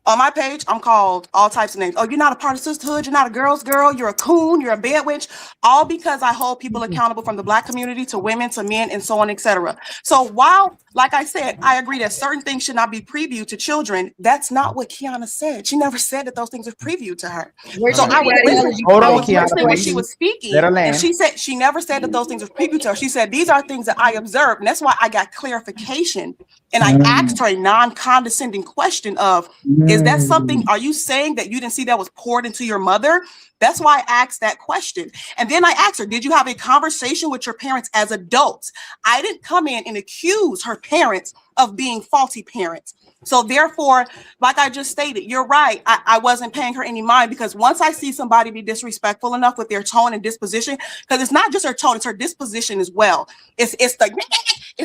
On my page, I'm called all types of names. Oh, you're not a part of sisterhood. You're not a girl's girl. You're a coon. You're a bad witch. All because I hold people accountable from the Black community to women to men and so on, etc. So while, like I said, I agree that certain things should not be previewed to children. That's not what Kiana said. She never said that those things are previewed to her. So I was listening when she was speaking, and she said she never said that those things were previewed to her. She said these are things that I observed, and that's why I got clarification. And I asked her a non-condescending question of, is that something, are you saying that you didn't see that was poured into your mother? That's why I asked that question. And then I asked her, did you have a conversation with your parents as adults? I didn't come in and accuse her parents of being faulty parents. So therefore, like I just stated, you're right. I wasn't paying her any mind, because once I see somebody be disrespectful enough with their tone and disposition, because it's not just her tone, it's her disposition as well. It's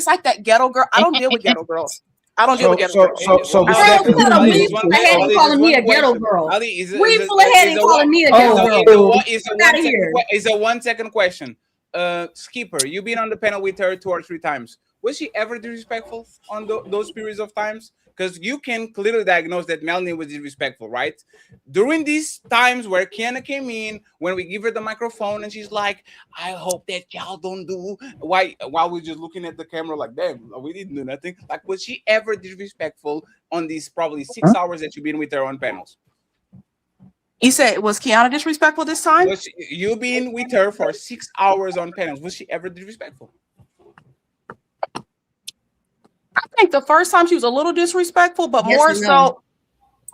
like that ghetto girl. I don't deal with ghetto girls. I don't deal with ghetto girls. So we full of head and calling me a ghetto girl. We full of head and calling me a ghetto girl. It's a 1 second question. Skipper, you've been on the panel with her 2 or 3 times. Was she ever disrespectful on those periods of times? Because you can clearly diagnose that Melanie was disrespectful, right? During these times where Kiana came in, when we give her the microphone and she's like, I hope that y'all don't do, while we're just looking at the camera like, damn, we didn't do nothing. Like, was she ever disrespectful on these probably 6 hours that you've been with her on panels? You said, was Kiana disrespectful this time? You've been with her for 6 hours on panels. Was she ever disrespectful? I think the first time she was a little disrespectful, but more so.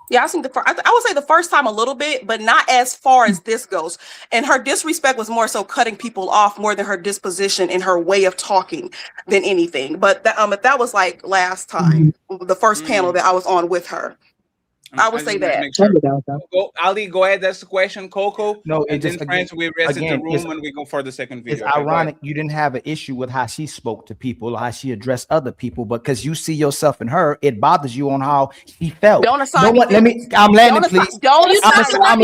Yeah, I think I would say the first time a little bit, but not as far as this goes. And her disrespect was more so cutting people off more than her disposition and her way of talking than anything. But that was like last time, the first panel that I was on with her. I would say that. Go, Ali, go ahead. That's the question. Coco. No, and then friends, we rest in the room and we go for the second video. It's ironic you didn't have an issue with how she spoke to people or how she addressed other people, but because you see yourself in her, it bothers you on how she felt. Don't assign me. Let me. I'm landing, please. I'm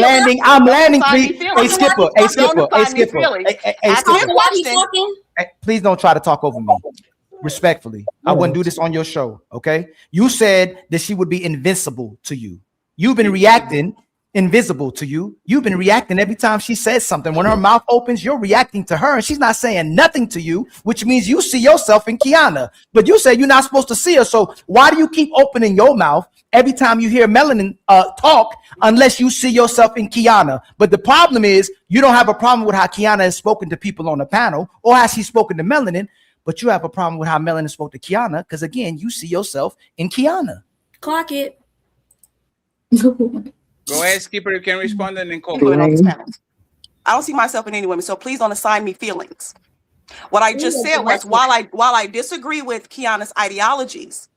landing, please. Hey, Skipper. Hey, Skipper. Hey, Skipper. Hey, Skipper. Please don't try to talk over me. Respectfully, I wouldn't do this on your show. Okay, you said that she would be invincible to you. You've been reacting invisible to you. You've been reacting every time she says something. When her mouth opens, you're reacting to her and she's not saying nothing to you, which means you see yourself in Kiana. But you say you're not supposed to see her. So why do you keep opening your mouth every time you hear Melanin talk unless you see yourself in Kiana? But the problem is you don't have a problem with how Kiana has spoken to people on the panel or has she spoken to Melanin, but you have a problem with how Melanin spoke to Kiana because, again, you see yourself in Kiana. Clock it. Go ahead, Skipper. You can respond and then call. I don't see myself in any women, so please don't assign me feelings. What I just said was, while I disagree with Kiana's ideologies,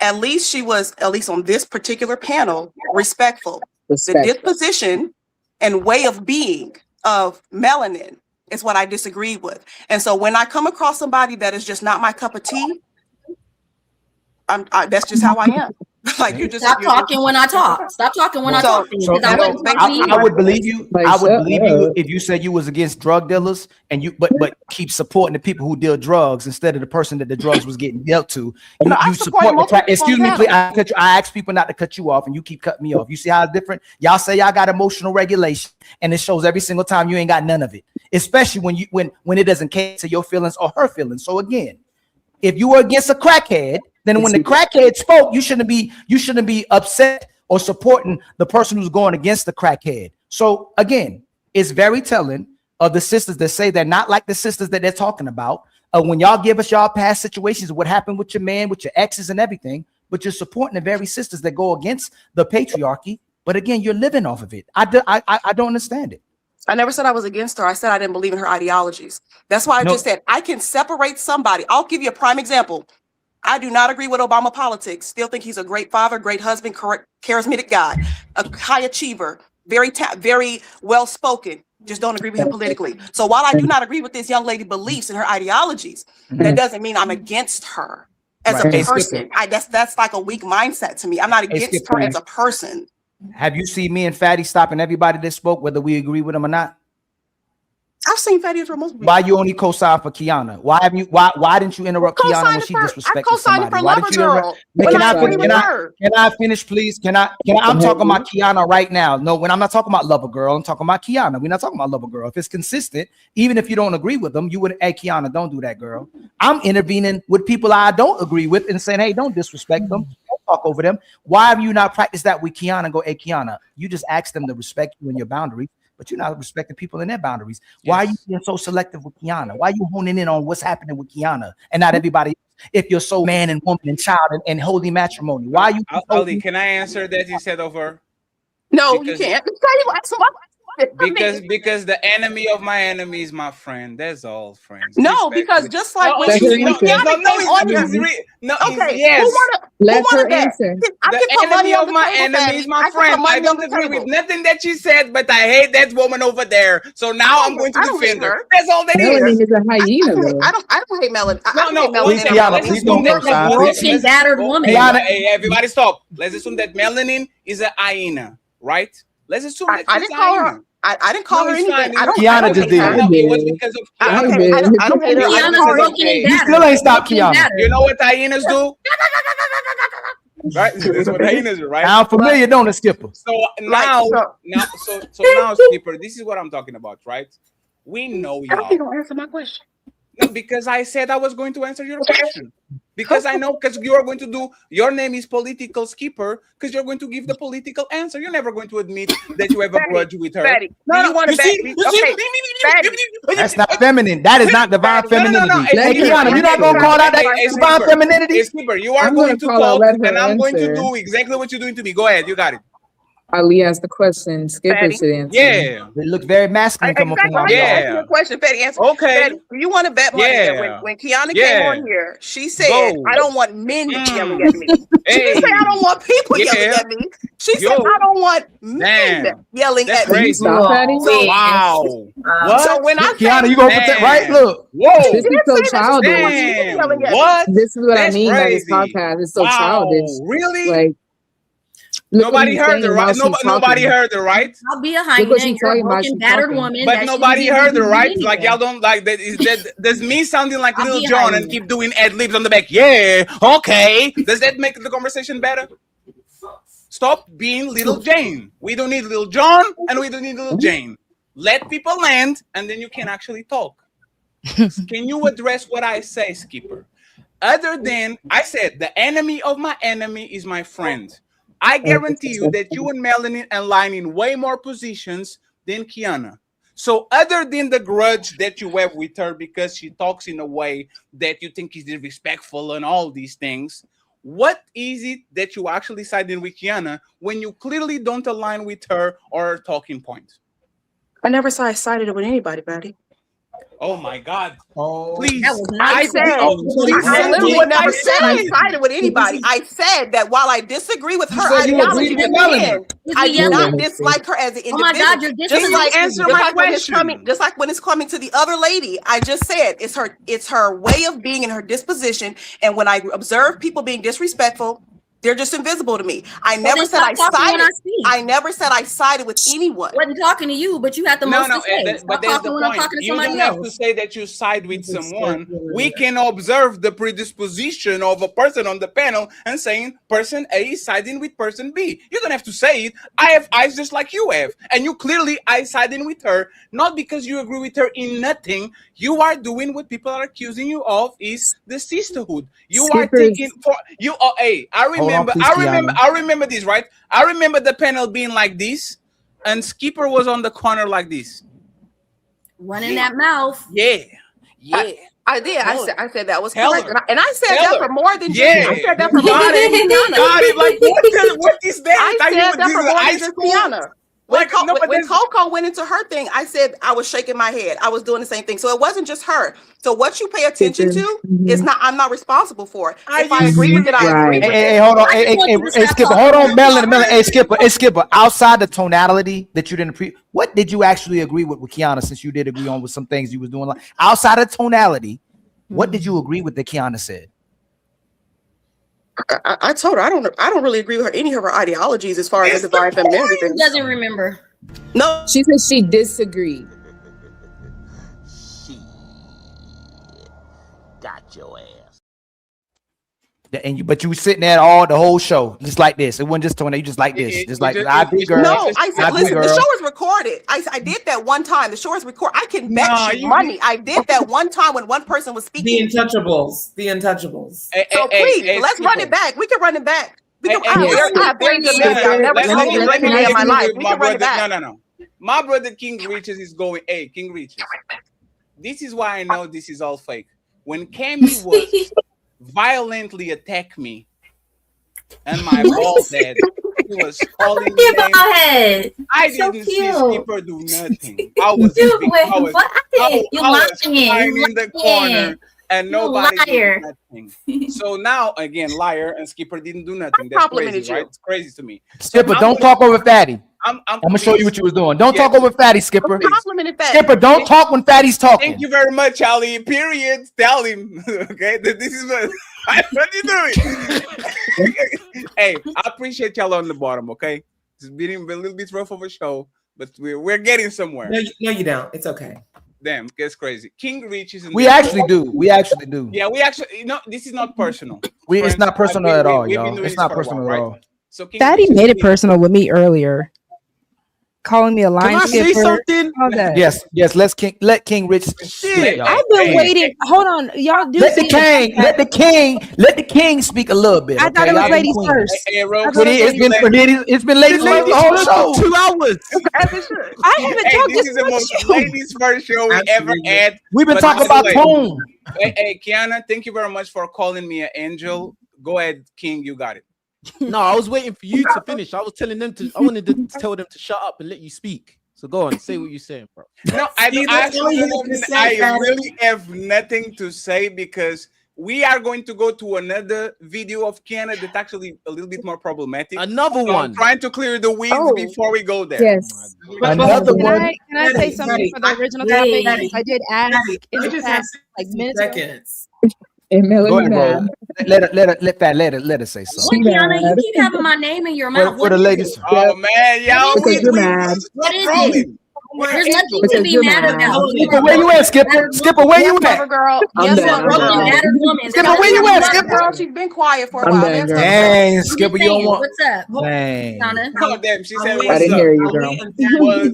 at least she was, at least on this particular panel, respectful. The disposition and way of being of Melanin is what I disagree with. And so when I come across somebody that is just not my cup of tea, that's just how I am. Like you just stop talking when I talk. Stop talking when I talk. I would believe you. I would believe you if you said you was against drug dealers and you, but keep supporting the people who deal drugs instead of the person that the drugs was getting dealt to. You support the fact. Excuse me, please. I ask people not to cut you off, and you keep cutting me off. You see how it's different? Y'all say y'all got emotional regulation, and it shows every single time you ain't got none of it. Especially when it doesn't cater to your feelings or her feelings. So again, if you were against a crackhead, then when the crackhead spoke, you shouldn't be upset or supporting the person who's going against the crackhead. So again, it's very telling of the sisters that say they're not like the sisters that they're talking about. When y'all give us y'all past situations, what happened with your man, with your exes and everything, but you're supporting the very sisters that go against the patriarchy. But again, you're living off of it. I don't understand it. I never said I was against her. I said I didn't believe in her ideologies. That's why I just said I can separate somebody. I'll give you a prime example. I do not agree with Obama politics. Still think he's a great father, great husband, charismatic guy, a high achiever, very well spoken. Just don't agree with him politically. So while I do not agree with this young lady beliefs and her ideologies, that doesn't mean I'm against her as a person. That's like a weak mindset to me. I'm not against her as a person. Have you seen me and Fatty stopping everybody that spoke, whether we agree with them or not? I've seen Fatty for most people. Why you only co-sign for Kiana? Why didn't you interrupt Kiana when she disrespected somebody? Why didn't you interrupt? Can I finish, please? I'm talking about Kiana right now. No, when I'm not talking about Lover Girl, I'm talking about Kiana. We're not talking about Lover Girl. If it's consistent, even if you don't agree with them, you would, hey, Kiana, don't do that, girl. I'm intervening with people I don't agree with and saying, hey, don't disrespect them. Don't talk over them. Why have you not practiced that with Kiana and go, hey, Kiana, you just ask them to respect you and your boundaries, but you're not respecting people in their boundaries. Why are you being so selective with Kiana? Why are you honing in on what's happening with Kiana and not everybody else? If you're so man and woman and child and holy matrimony, why are you? Ali, can I answer that instead of her? No, you can't. Because the enemy of my enemy is my friend. That's all, friends. No, because just like when let her answer. The enemy of my enemy is my friend. I don't agree with nothing that she said, but I hate that woman over there. So now I'm going to defend her. That's all that Melanie is a hyena, though. I don't hate Melanie. Broken, battered woman. Hey, everybody, stop. Let's assume that melanin is a hyena, right? Let's assume that I didn't call her. I didn't call her anything. Kiana just did. It was because of I don't hate her. Kiana's broken and battered. You still ain't stopped Kiana. You know what hyenas do? Right? That's what hyenas do, right? I'm familiar, don't it, Skipper? So now, Skipper, this is what I'm talking about, right? We know y'all. I don't think you'll answer my question. No, because I said I was going to answer your question. Because I know, because you are going to do, your name is political Skipper, because you're going to give the political answer. You're never going to admit that you have a grudge with her. No, you want to That's not feminine. That is not divine femininity. Hey, Kiana, you're not going to call that divine femininity? Skipper, you are going to talk, and I'm going to do exactly what you're doing to me. Go ahead, you got it. Ali asked the question. Skipper should answer. Yeah, it looked very masculine. Yeah, question. Betty, answer. Okay. Betty, you want to bet money that when Kiana came on here, she said, "I don't want men yelling at me." She didn't say, "I don't want people yelling at me." She said, "I don't want men yelling at me." Wow. What? So when I Kiana, you gonna protect? Right? Look. Whoa. This is so childish. What? This is what I mean by this podcast. It's so childish. Really? Like. Nobody heard her, right? Nobody heard her, right? I'll be a hyena. You're a broken, battered woman. But nobody heard her, right? Like y'all don't like that. Does me sounding like Lil Jon and keep doing ad libs on the back? Yeah, okay. Does that make the conversation better? Stop being little Jane. We don't need little John and we don't need little Jane. Let people land and then you can actually talk. Can you address what I say, Skipper? Other than, I said, the enemy of my enemy is my friend. I guarantee you that you and Melanie align in way more positions than Kiana. So other than the grudge that you have with her because she talks in a way that you think is disrespectful and all these things, what is it that you actually sided with Kiana when you clearly don't align with her or her talking point? I never saw I sided with anybody, Betty. Oh my God. Oh, please. I literally never said I sided with anybody. I said that while I disagree with her ideology as a man, I do not dislike her as an individual. Oh my God, you're just like answer my question. Just like when it's coming to the other lady, I just said it's her way of being and her disposition. And when I observe people being disrespectful, they're just invisible to me. I never said I sided. I never said I sided with anyone. I wasn't talking to you, but you had the most to say. But there's the point. You don't have to say that you side with someone. We can observe the predisposition of a person on the panel and saying person A is siding with person B. You don't have to say it. I have eyes just like you have. And you clearly are siding with her, not because you agree with her in nothing. You are doing what people are accusing you of is the sisterhood. You are taking for you. Oh, hey, I remember this, right? I remember the panel being like this, and Skipper was on the corner like this, running that mouth. Yeah. I did. I said that was correct, and I said that for more than just. I said that for more got than Kiana. Got it. Like what is that? I said that for more than just Kiana. When Coco went into her thing, I said I was shaking my head. I was doing the same thing. So it wasn't just her. So what you pay attention to is not. I'm not responsible for it. If I agree with it, I agree with it. Hey, hold on. Hey, Skipper. Hold on, Melanie. Hey, Skipper. Outside the tonality that you didn't what did you actually agree with Kiana? Since you did agree on with some things you was doing, like outside of tonality, what did you agree with that Kiana said? I told her I don't really agree with her any of her ideologies as far as the divine femininity thing. Doesn't remember. No, she said she disagreed. She got your ass. But you were sitting there the whole show, just like this. It wasn't just Tony. You just like this, I agree, girl. No, I said, listen, the show is recorded. I did that one time. The show is recorded. I can bet you money. I did that one time when one person was speaking. The Untouchables. So please, let's run it back. We can run it back. I have very good memory. I've never spoken to anybody in my life. We can run it back. No. My brother King Riches is going. Hey, King Riches. This is why I know this is all fake. When Cammy was violently attack me and my ball head, he was calling me names. I didn't see Skipper do nothing. I was lying in the corner and nobody did nothing. So now again, liar, and Skipper didn't do nothing. That's crazy, right? It's crazy to me. Skipper, don't talk over Fatty. I'm gonna show you what you was doing. Don't talk over Fatty, Skipper. Skipper, don't talk when Fatty's talking. Thank you very much, Ali. Period. Tell him. Okay, this is what you doing. Hey, I appreciate y'all on the bottom. Okay, it's been a little bit rough of a show, but we're getting somewhere. No, you don't. It's okay. Damn, gets crazy. King reaches. We actually do. Yeah, we actually. This is not personal. It's not personal at all, y'all. It's not personal at all. So Fatty made it personal with me earlier, calling me a line skipper. Can I say something? Yes. Let King Rich speak. I've been waiting. Hold on, y'all. Let the king speak a little bit. I thought it was ladies first. It's been ladies first the whole show. 2 hours. I haven't talked this is the most ladies first show we ever had. We've been talking about tone. Hey, Kiana, thank you very much for calling me an angel. Go ahead, King. You got it. No, I was waiting for you to finish. I wanted to tell them to shut up and let you speak. So go on, say what you're saying, bro. No, I really have nothing to say because we are going to go to another video of Kiana that's actually a little bit more problematic. Another one. I'm trying to clear the weeds before we go there. Yes. Another one. Can I say something for the original topic? I did ask in the past, like minutes ago. Let her say something. Kiana, you keep having my name in your mouth. For the ladies. Oh man, y'all. Because you're mad. What is it? There's nothing to be mad about. Skipper, where you at, Skipper? Skipper, where you at? Girl. I'm Yes, done. Skipper, where you at, Skipper? Girl, she's been quiet for a I'm while. done, girl. Dang, Skipper, you don't want. What's up? Dang. Oh, damn. She said, I what's didn't up? hear you, girl.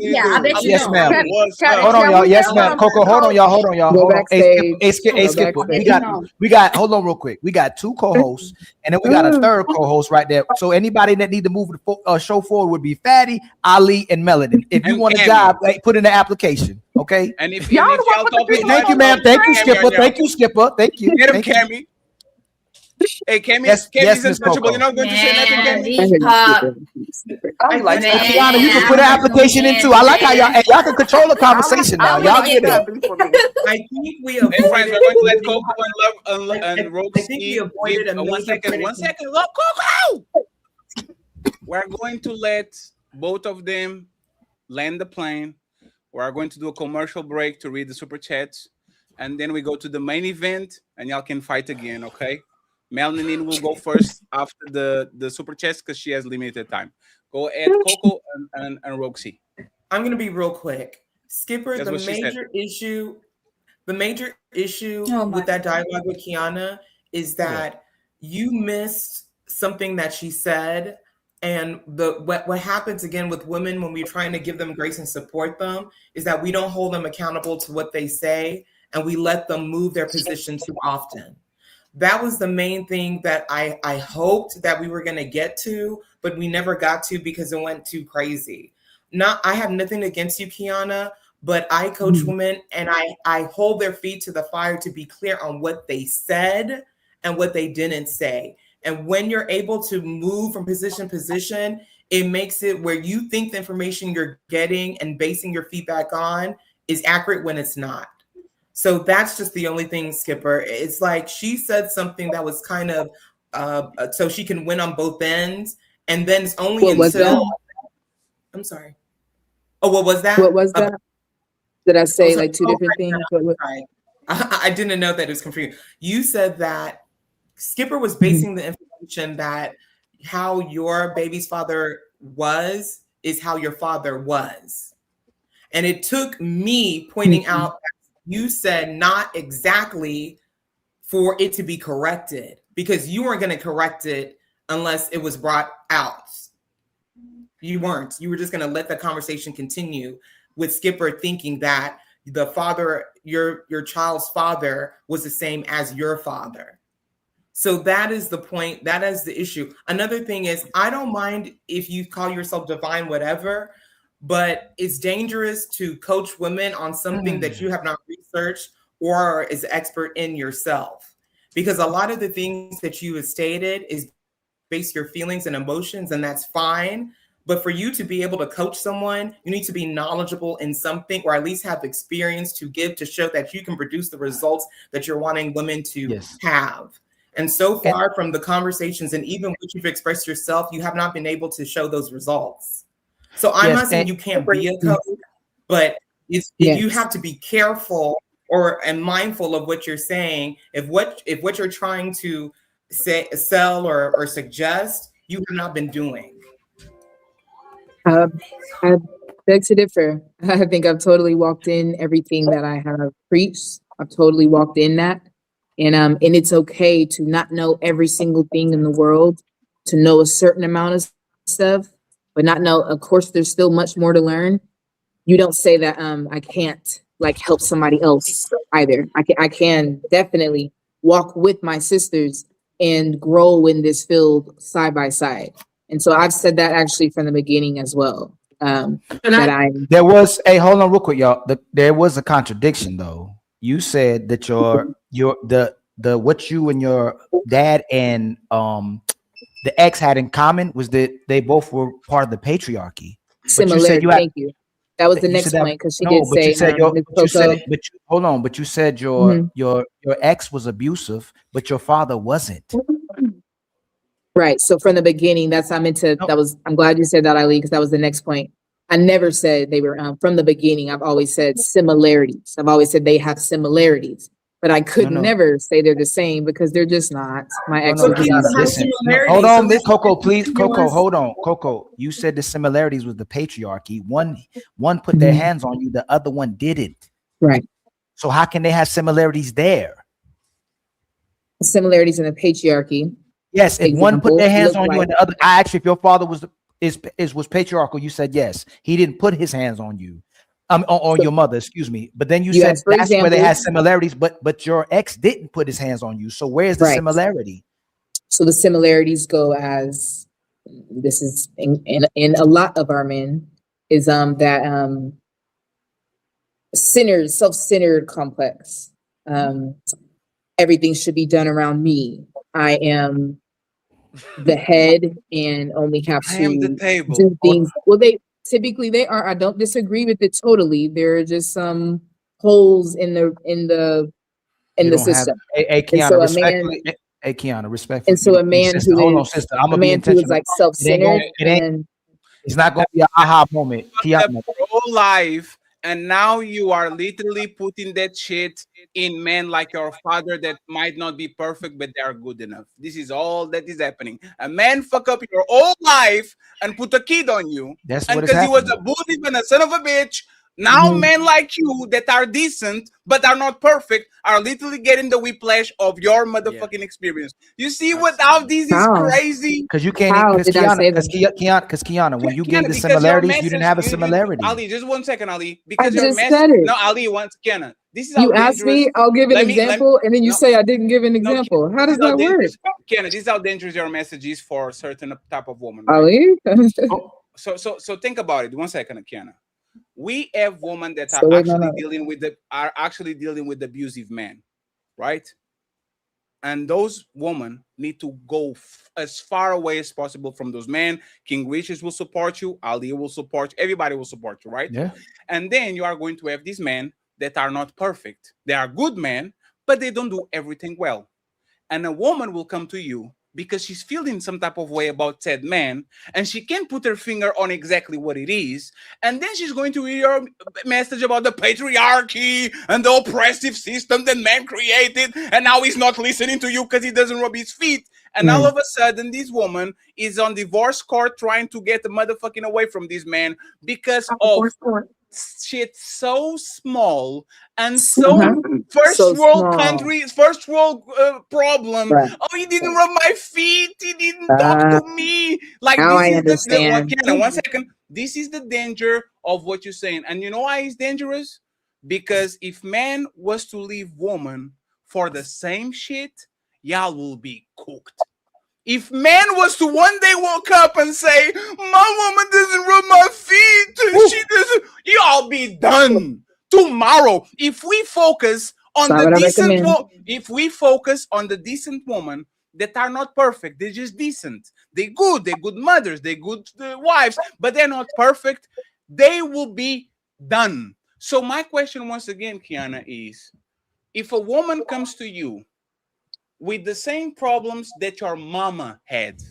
Yeah, I bet you Yes, don't. ma'am. What's up? Hold on, y'all. Yes, ma'am. Coco, hold on, y'all. Hold on, y'all. Go Hold on. Hey, backstage. Skipper. Go We got. Hold on, real quick. We got 2 co-hosts, and then we got a third co-host right there. So anybody that need to move the show forward would be Fatty, Ali, and Melody. If you want a job, put in the application. Okay. And if y'all talking, thank you, ma'am. Thank you, Skipper. Thank you, Skipper. Thank you. Get him, Thank you. Cammy. Hey, Cammy, Yes, Cammy's Miss untouchable. Coco. You're not going to say nothing, Cammy? I like that. Kiana, you can put an application in too. I like how y'all can control the conversation now. Y'all get it. I think we avoided. Hey, friends, we're going to let Coco and I think we avoided a one major second. Look, Coco! We're going to let both of them land the plane. We're going to do a commercial break to read the super chats. And then we go to the main event and y'all can fight again, okay? Melanin will go first after the super chats because she has limited time. Go ahead, Coco and Roxy. I'm gonna be real quick. Skipper, That's the what she major issue Oh with that dialogue with Kiana is that you missed something that she said. And what happens again with women when we're trying to give them grace and support them is that we don't hold them accountable to what they say and we let them move their position too often. That was the main thing that I hoped that we were going to get to, but we never got to because it went too crazy. I have nothing against you, Kiana, but I coach women and I hold their feet to the fire to be clear on what they said and what they didn't say. And when you're able to move from position to position, it makes it where you think the information you're getting and basing your feedback on is accurate when it's not. So that's just the only thing, Skipper. It's like she said something that was kind of so she can win on both ends. And then it's only I'm sorry. Oh, what was that? What was that? Did I say like two different things? I didn't know that it was confusing. You said that Skipper was basing the information that how your baby's father was is how your father was. And it took me pointing out that you said not exactly for it to be corrected because you weren't going to correct it unless it was brought out. You weren't. You were just going to let the conversation continue with Skipper thinking that the father, your child's father was the same as your father. So that is the point. That is the issue. Another thing is, I don't mind if you call yourself divine, whatever, but it's dangerous to coach women on something that you have not researched or is expert in yourself. Because a lot of the things that you have stated is based your feelings and emotions, and that's fine. But for you to be able to coach someone, you need to be knowledgeable in something or at least have experience to give to show that you can produce the results that you're wanting women to have. And so far from the conversations and even what you've expressed yourself, you have not been able to show those results. So I'm not saying you can't be a coach, but you have to be careful and mindful of what you're saying. If what you're trying to sell or suggest, you have not been doing. I beg to differ. I think I've totally walked in everything that I have preached. I've totally walked in that. And it's okay to not know every single thing in the world, to know a certain amount of stuff, but not know, of course, there's still much more to learn. You don't say that I can't like help somebody else either. I can definitely walk with my sisters and grow in this field side by side. And so I've said that actually from the beginning as well. There was hold on real quick, y'all. There was a contradiction though. You said that what you and your dad and the ex had in common was that they both were part of the patriarchy. Similarity. Thank you. That was the next point because she did say. Hold on, but you said your ex was abusive, but your father wasn't. Right. So from the beginning, I'm glad you said that, Ali, because that was the next point. I never said they were from the beginning. I've always said similarities. I've always said they have similarities. but I could No. never say they're the same because they're just not. My ex No, was not. listen. Hold on, Miss Coco, please. Coco, hold on. Coco, you said the similarities was the patriarchy. One put their hands on you, the other one didn't. Right. So how can they have similarities there? Similarities in the patriarchy. Yes, if one put their hands on you like, and the other, I asked you if your father was patriarchal. You said yes. He didn't put his hands on you, on your mother. Excuse me. But then you said asked for that's where they had examples. similarities. But your ex didn't put his hands on you. So where's the similarity? So the similarities go as this is in a lot of our men is that self-centered complex. Everything should be done around me. I am the head and only have I am the to table. do things. Well, they are. I don't disagree with it totally. There are just some holes in the system. Hey, And so Kiana, a man, respectfully. Hey, Kiana, respectfully. and so a man Sister, hold on, sister. I'm gonna be who is intentional. like self-centered and It's not gonna be an aha moment. Kiana. Pro-life, and now you are literally putting that shit in men like your father that might not be perfect, but they are good enough. This is all that is happening. A man fuck up your whole life and put a kid on you, That's and what is because he was happening. a bully and a son of a bitch. Now men like you that are decent but are not perfect are literally getting the whiplash of your motherfucking experience. You see what all this is crazy? Because you can't. How Because did I say Kiana, when you gave Kiana, the because your similarities, you didn't message, have a similarity. Ali, just 1 second, Ali. I Because your just message, said it. no, Ali wants Kiana. This is how You asked dangerous. me, I'll give an Let me, example, and then you no, say I didn't give an no, example. How this does is how that work? dangerous, Kiana. This is how dangerous your message is for a certain type of woman, right? Ali? So think about it. 1 second, Kiana. We have women that are So wait, no, actually no. dealing with abusive men, right? And those women need to go as far away as possible from those men. King Richards will support you. Ali will support you. Everybody will support you, right? Yeah. And then you are going to have these men that are not perfect. They are good men, but they don't do everything well. And a woman will come to you because she's feeling some type of way about said man, and she can't put her finger on exactly what it is. And then she's going to read your message about the patriarchy and the oppressive system that man created, and now he's not listening to you because he doesn't rub his feet. And all of a sudden, this woman is on divorce court trying to get the motherfucking away from this man because of shit so small and so first world countries, first world problem. Right. Oh, he didn't rub my feet. He didn't talk to me. Like Now this I is the one, understand. Kiana, 1 second. This is the danger of what you're saying. And you know why it's dangerous? Because if man was to leave woman for the same shit, y'all will be cooked. If man was to one day walk up and say, my woman doesn't rub my feet, she doesn't, y'all be done tomorrow. If we focus on That's the what I decent recommend. if we focus on the decent woman that are not perfect, they're just decent. They're good mothers, they're good wives, but they're not perfect, they will be done. So my question once again, Kiana, is if a woman comes to you with the same problems that your mama had.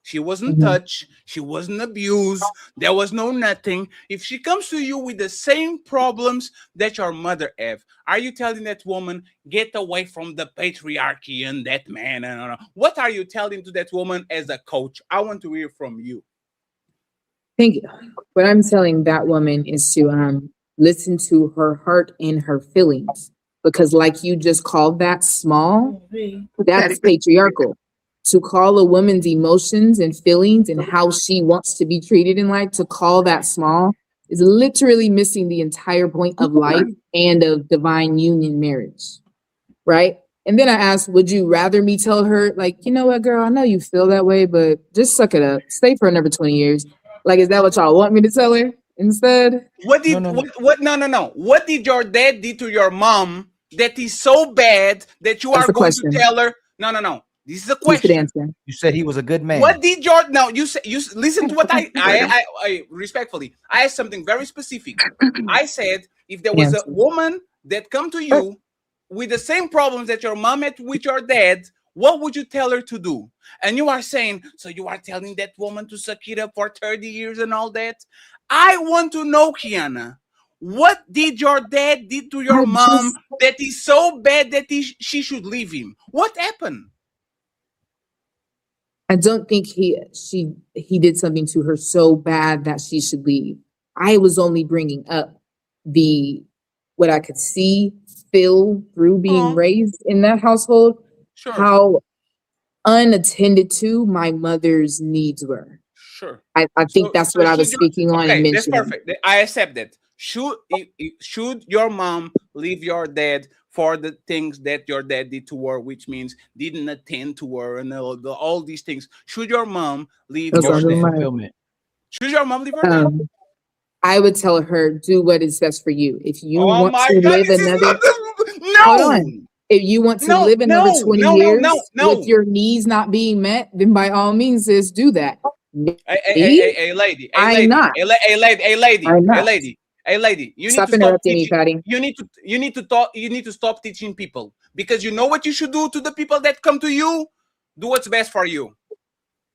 She wasn't touched, she wasn't abused, there was no nothing. If she comes to you with the same problems that your mother have, are you telling that woman, get away from the patriarchy and that man? And what are you telling to that woman as a coach? I want to hear from you. Thank you. What I'm telling that woman is to listen to her heart and her feelings. Because like you just called that small, that's patriarchal. To call a woman's emotions and feelings and how she wants to be treated in life, to call that small is literally missing the entire point of life and of divine union marriage. Right? And then I asked, would you rather me tell her, like, you know what, girl, I know you feel that way, but just suck it up. Stay for another 20 years. Like, is that what y'all want me to tell her instead? What did no. What did your dad do to your mom that is so bad that you That's are a going question. to tell her? No. This is a You should question. answer. You said he was a good man. What did your you say? You listen to what I respectfully. I asked something very specific. I said if there was a woman that come to you with the same problems that your mom had with your dad, what would you tell her to do? And you are saying, so you are telling that woman to suck it up for 30 years and all that? I want to know, Kiana, What did your dad did to your mom that is so bad that she should leave him? What happened? I don't think he did something to her so bad that she should leave. I was only bringing up what I could see, feel through being raised in that household, how unattended to my mother's needs were. Sure. I think that's what I was speaking on and okay, that's mentioning. perfect. I accept that. Should your mom leave your dad for the things that your dad did to her, which means didn't attend to her and all these things? Should your mom leave your dad? Should your mom leave her dad? I would tell her, do what is best for you. If you Oh want my to God, live this is another, no. hold on. If you want to live another 20 years with your needs not being met, then by all means, sis, do that. Hey, lady, I'm not. Hey, lady, you Stop need to stop interrupting me, teaching. Patty. You need to talk. You need to stop teaching people, because you know what you should do to the people that come to you. Do what's best for you.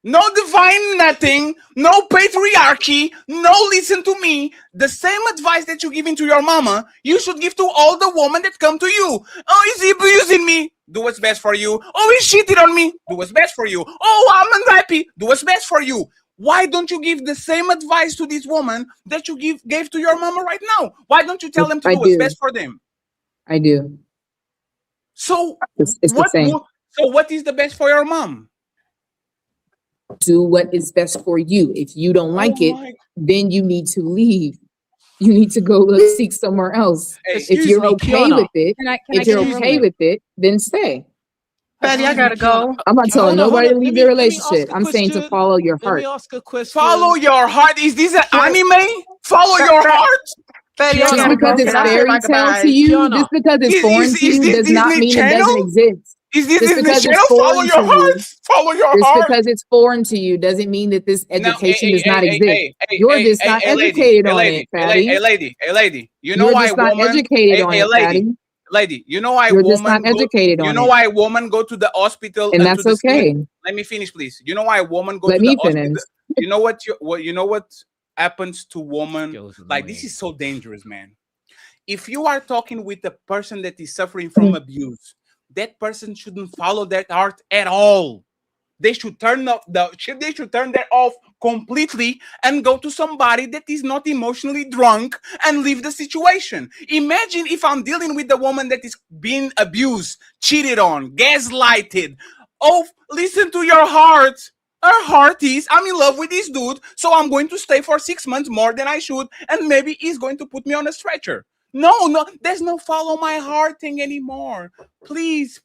No divine nothing, no patriarchy, no listen to me. The same advice that you're giving to your mama, you should give to all the women that come to you. Oh, is he abusing me? Do what's best for you. Oh, he cheated on me. Do what's best for you. Oh, I'm unhappy. Do what's best for you. Why don't you give the same advice to this woman that you gave to your mama right now? Why don't you tell them to do what's best for them? I do. So it's the same. So what is the best for your mom? Do what is best for you. If you don't like it, then you need to leave. You need to go seek somewhere else. If you're okay with it, then stay. Patty, I gotta go. I'm not telling nobody to leave their relationship. I'm saying to follow your heart. Let me ask a question. Follow your heart. Is this an anime? Follow your heart. Patty, I Just gotta because go. it's Can I say fairy my tale goodbyes? to you, just because it's foreign to you, does not mean it doesn't exist. Is this Just Disney because it's Channel? Follow foreign your to you, heart. Follow your just heart. because it's foreign to you doesn't mean that this education does not exist. You're just not lady, educated on it, Patty. Hey, lady. You know You're why just not woman? educated on it, Patty. Lady, you know why You're just woman? not educated on You know it. why woman go to the hospital And to that's the okay. Let me finish, please. You know why woman go Let to the me hospital? finish. You know what? You know what happens to woman? Like, this is so dangerous, man. If you are talking with a person that is suffering from abuse, that person shouldn't follow that heart at all. They should turn that off completely and go to somebody that is not emotionally drunk and leave the situation. Imagine if I'm dealing with a woman that is being abused, cheated on, gaslighted. Oh, listen to your heart. Her heart is, I'm in love with this dude, so I'm going to stay for 6 months more than I should, and maybe he's going to put me on a stretcher. No, there's no follow my heart thing anymore. Please,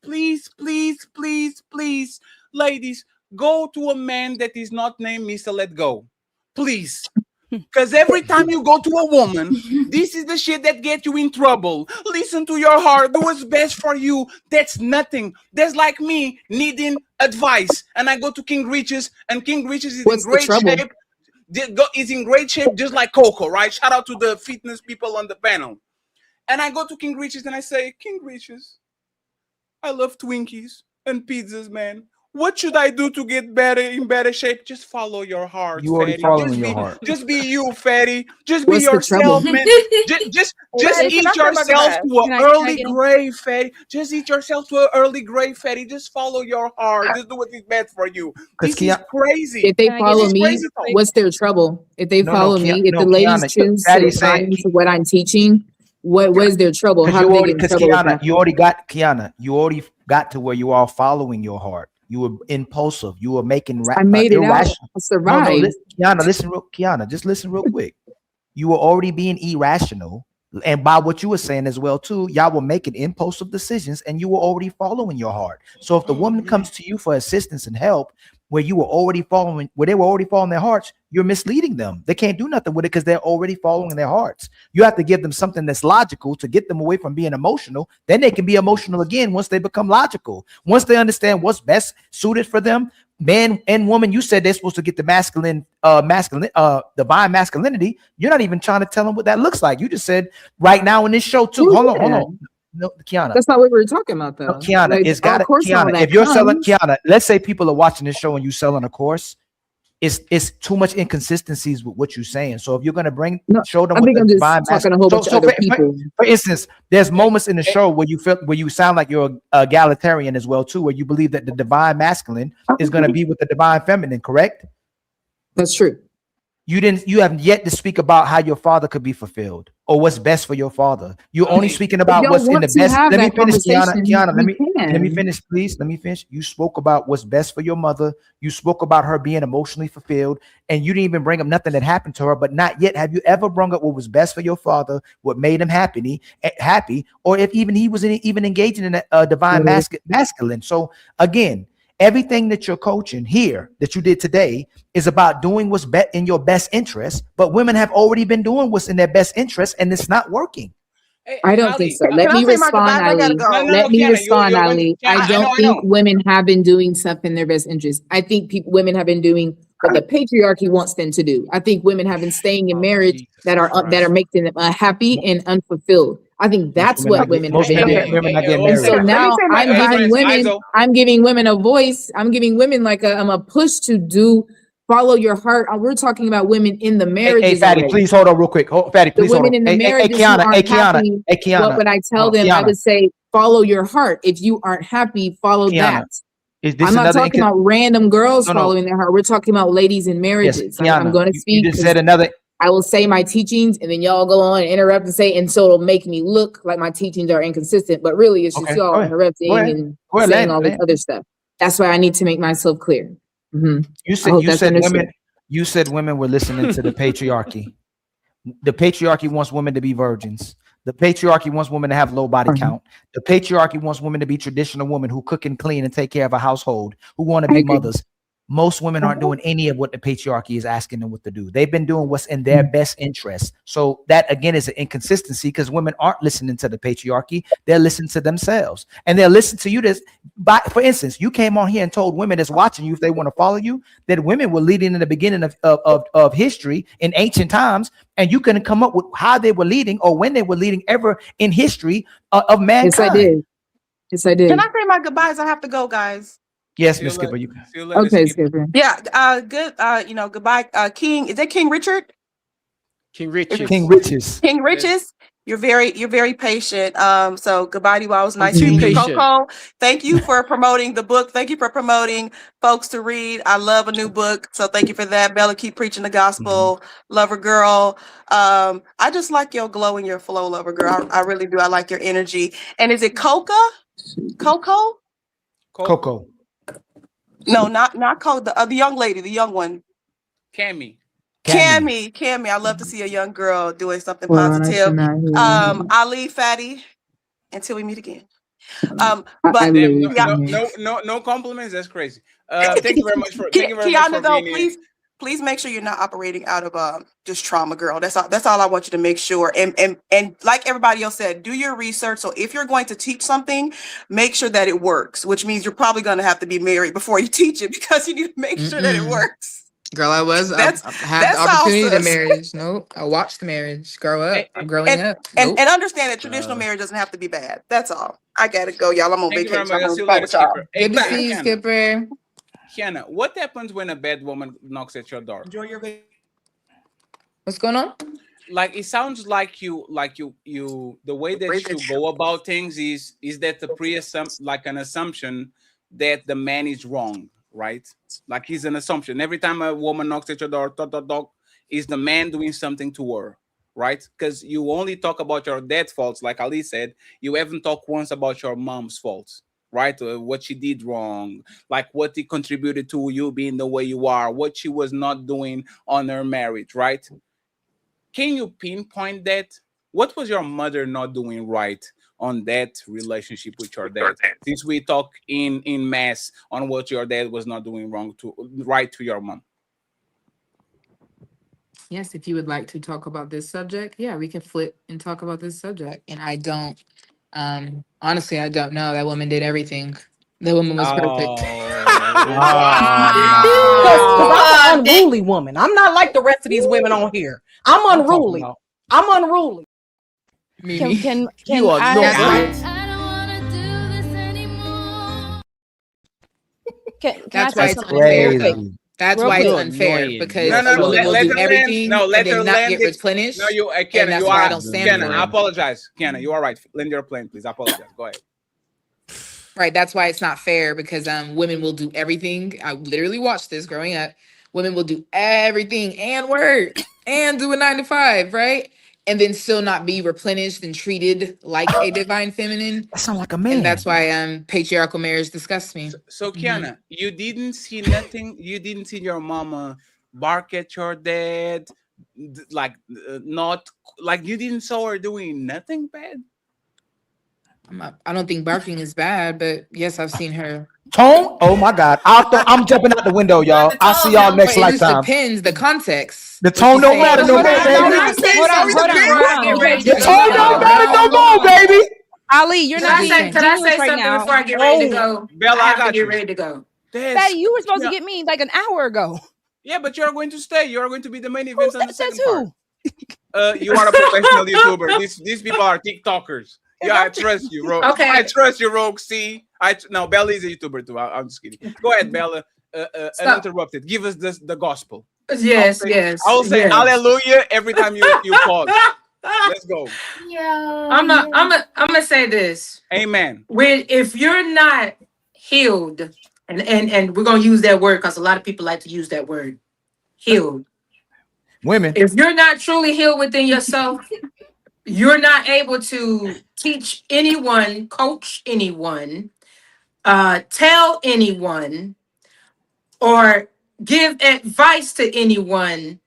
ladies, go to a man that is not named Mr. Let Go. Please. Because every time you go to a woman, this is the shit that gets you in trouble. Listen to your heart. Do what's best for you. That's nothing. That's like me needing advice. And I go to King Riches, and King Riches is in great shape. Is in great shape, just like Coco, right? Shout out to the fitness people on the panel. And I go to King Riches and I say, King Riches, I love Twinkies and pizzas, man. What should I do to get in better shape? Just follow your heart, You already fatty. following your heart. Just be you, fatty. Just be What's the yourself, trouble? man. Just Fatty, eat can I say my yourself goodbyes? to Can an I early get in? grave, fatty. Just eat yourself to an early grave, fatty. Just follow your heart. Just do what is best for you. This is crazy. If they Can I get follow in? me, what's their trouble? If they follow me, if the ladies Kiana, choose Patty's to buy saying, into what I'm teaching, what is their trouble? Because How do they get in trouble with that? you already got to where you are following your heart. You were impulsive. You were making I made it out. irrational. I survived. Kiana, just listen real quick. You were already being irrational, and by what you were saying as well too, y'all were making impulsive decisions, and you were already following your heart. So if the woman comes to you for assistance and help, where they were already following their hearts, you're misleading them. They can't do nothing with it because they're already following their hearts. You have to give them something that's logical to get them away from being emotional. Then they can be emotional again once they become logical. Once they understand what's best suited for them, man and woman. You said they're supposed to get the divine masculinity. You're not even trying to tell them what that looks like. You just said right now in this show too. Hold on. No, Kiana. That's not what we were talking about, though. No, Kiana, like, it's got of course, Kiana. If you're selling, Kiana, let's say people are watching this show and you selling a course, it's too much inconsistencies with what you're saying. So if you're gonna show them I what think the I'm just divine talking a whole bunch of other people. For instance, there's moments in the show where you sound like you're a egalitarian as well too, where you believe that the divine masculine is gonna be with the divine feminine, correct? That's true. You haven't yet to speak about how your father could be fulfilled or what's best for your father. You're only speaking about what's in the best. Let me finish, Kiana. Let me finish, please. Let me finish. You spoke about what's best for your mother. You spoke about her being emotionally fulfilled, and you didn't even bring up nothing that happened to her. But not yet have you ever brought up what was best for your father, what made him happy, or if even he was even engaging in a divine masculine. So again, everything that you're coaching here that you did today is about doing what's in your best interest, but women have already been doing what's in their best interest, and it's not working. I don't think so. Let me respond, Ali. Let me respond, Ali. I don't think women have been doing stuff in their best interest. I think women have been doing what the patriarchy wants them to do. I think women have been staying in marriage that are making them unhappy and unfulfilled. I think that's what women have been doing. And so now I'm giving women a voice. I'm giving women like a push to follow your heart. We're talking about women in the marriages. Hey, Fatty, please hold on real quick. Fatty, please hold on. The women in the marriages Kiana. what would I tell them? I would say, follow your heart. If you aren't happy, follow that. I'm not talking about random girls following their heart. We're talking about ladies in marriages. Yes, I'm going to speak. You just said another. I will say my teachings, and then y'all go on and interrupt and say, and so it'll make me look like my teachings are inconsistent. But really, it's just y'all interrupting and saying all this other stuff. That's why I need to make myself clear. Mm-hmm. You said women were listening to the patriarchy. The patriarchy wants women to be virgins. The patriarchy wants women to have low body count. The patriarchy wants women to be traditional women who cook and clean and take care of a household, who want to be mothers. Most women aren't doing any of what the patriarchy is asking them what to do. They've been doing what's in their best interest. So that again is an inconsistency because women aren't listening to the patriarchy. They're listening to themselves, and they'll listen to you. For instance, you came on here and told women that's watching you if they want to follow you that women were leading in the beginning of history in ancient times, and you couldn't come up with how they were leading or when they were leading ever in history of mankind. Yes, I did. Can I say my goodbyes? I have to go, guys. Yes, Miss Skipper, you can. Okay, Skipper. Yeah, good. Goodbye, King. Is that King Richard? King Riches. King Riches. You're very patient. So goodbye to you all. It was nice meeting you, Coco. Thank you for promoting the book. Thank you for promoting folks to read. I love a new book, so thank you for that. Bella, keep preaching the gospel. Lover girl. I just like your glow and your flow, lover girl. I really do. I like your energy. And is it Coco? No, not Coco. The young lady, the young one. Cammy. I love to see a young girl doing something positive. Ali, Fatty, until we meet again. But no compliments. That's crazy. Thank you very much for Kiana, though, being here. please make sure you're not operating out of just trauma, girl. That's all I want you to make sure. And like everybody else said, do your research. So if you're going to teach something, make sure that it works, which means you're probably going to have to be married before you teach it because you need to make sure that it works. Girl, I had the opportunity to marriage. Nope. I watched the marriage grow up. I'm growing up. And understand that traditional marriage doesn't have to be bad. That's all. I gotta go, y'all. I'm on vacation. Good to see you, Skipper. Kiana, what happens when a bad woman knocks at your door? Enjoy your vacation. What's going on? Like it sounds like you the way that you go about things is that an assumption that the man is wrong, right? Like he's an assumption. Every time a woman knocks at your door, is the man doing something to her, right? Because you only talk about your dad's faults, like Ali said. You haven't talked once about your mom's faults, right? What she did wrong, like what it contributed to you being the way you are, what she was not doing on her marriage, right? Can you pinpoint that? What was your mother not doing right on that relationship with your dad? Since we talk in mass on what your dad was not doing right to your mom. Yes, if you would like to talk about this subject, yeah, we can flip and talk about this subject. And I don't, honestly, I don't know. That woman did everything. That woman was perfect. I'm an unruly woman. I'm not like the rest of these women on here. I'm unruly. I'm unruly. Can you are Can That's I why say it's something real quick? That's Real why it's quick. unfair Annoying. because You're No, a no, woman will let do her land. everything No, let and her then not land get it. replenished. No, you, And Kenna, that's you why I are, don't stand Kenna, for I it. apologize. Kenna, you are right. Land your plane, please. I apologize. Go ahead. Right. That's why it's not fair because women will do everything. I literally watched this growing up. Women will do everything and work and do a 9 to 5, right? And then still not be replenished and treated like a divine feminine. That sound like a And man. that's why patriarchal marriage disgusts me. So Kiana, you didn't see nothing. You didn't see your mama bark at your dad, not like you didn't saw her doing nothing bad. I don't think barking is bad, but yes, I've seen her. Tone? Oh my God. I'm jumping out the window, y'all. I'll see y'all next It just lifetime. depends the context. The What tone you don't say. matter no more, baby. Hold on. The tone don't matter no more, baby. Ali, you're not being Can I genuine say right something now. before I get ready to go? Bella, I have I to got get you. ready to go. Fatty, you were supposed to get me like an hour ago. Yeah, but you're going to stay. You're going to be the main Who event on the says second part. who? You are a professional YouTuber. These people are TikTokers. Yeah, I trust you, Rogue. Okay. I trust you, Rogue. See, no, Bella is a YouTuber too. I'm just kidding. Go ahead, Bella. Uninterrupted. Give us the gospel. Yes, I'll say yes. hallelujah every time you pause. Let's go. I'm gonna say this. Amen. If you're not healed, and we're gonna use that word because a lot of people like to use that word, healed. Women. If you're not truly healed within yourself, you're not able to teach anyone, coach anyone, tell anyone, or give advice to anyone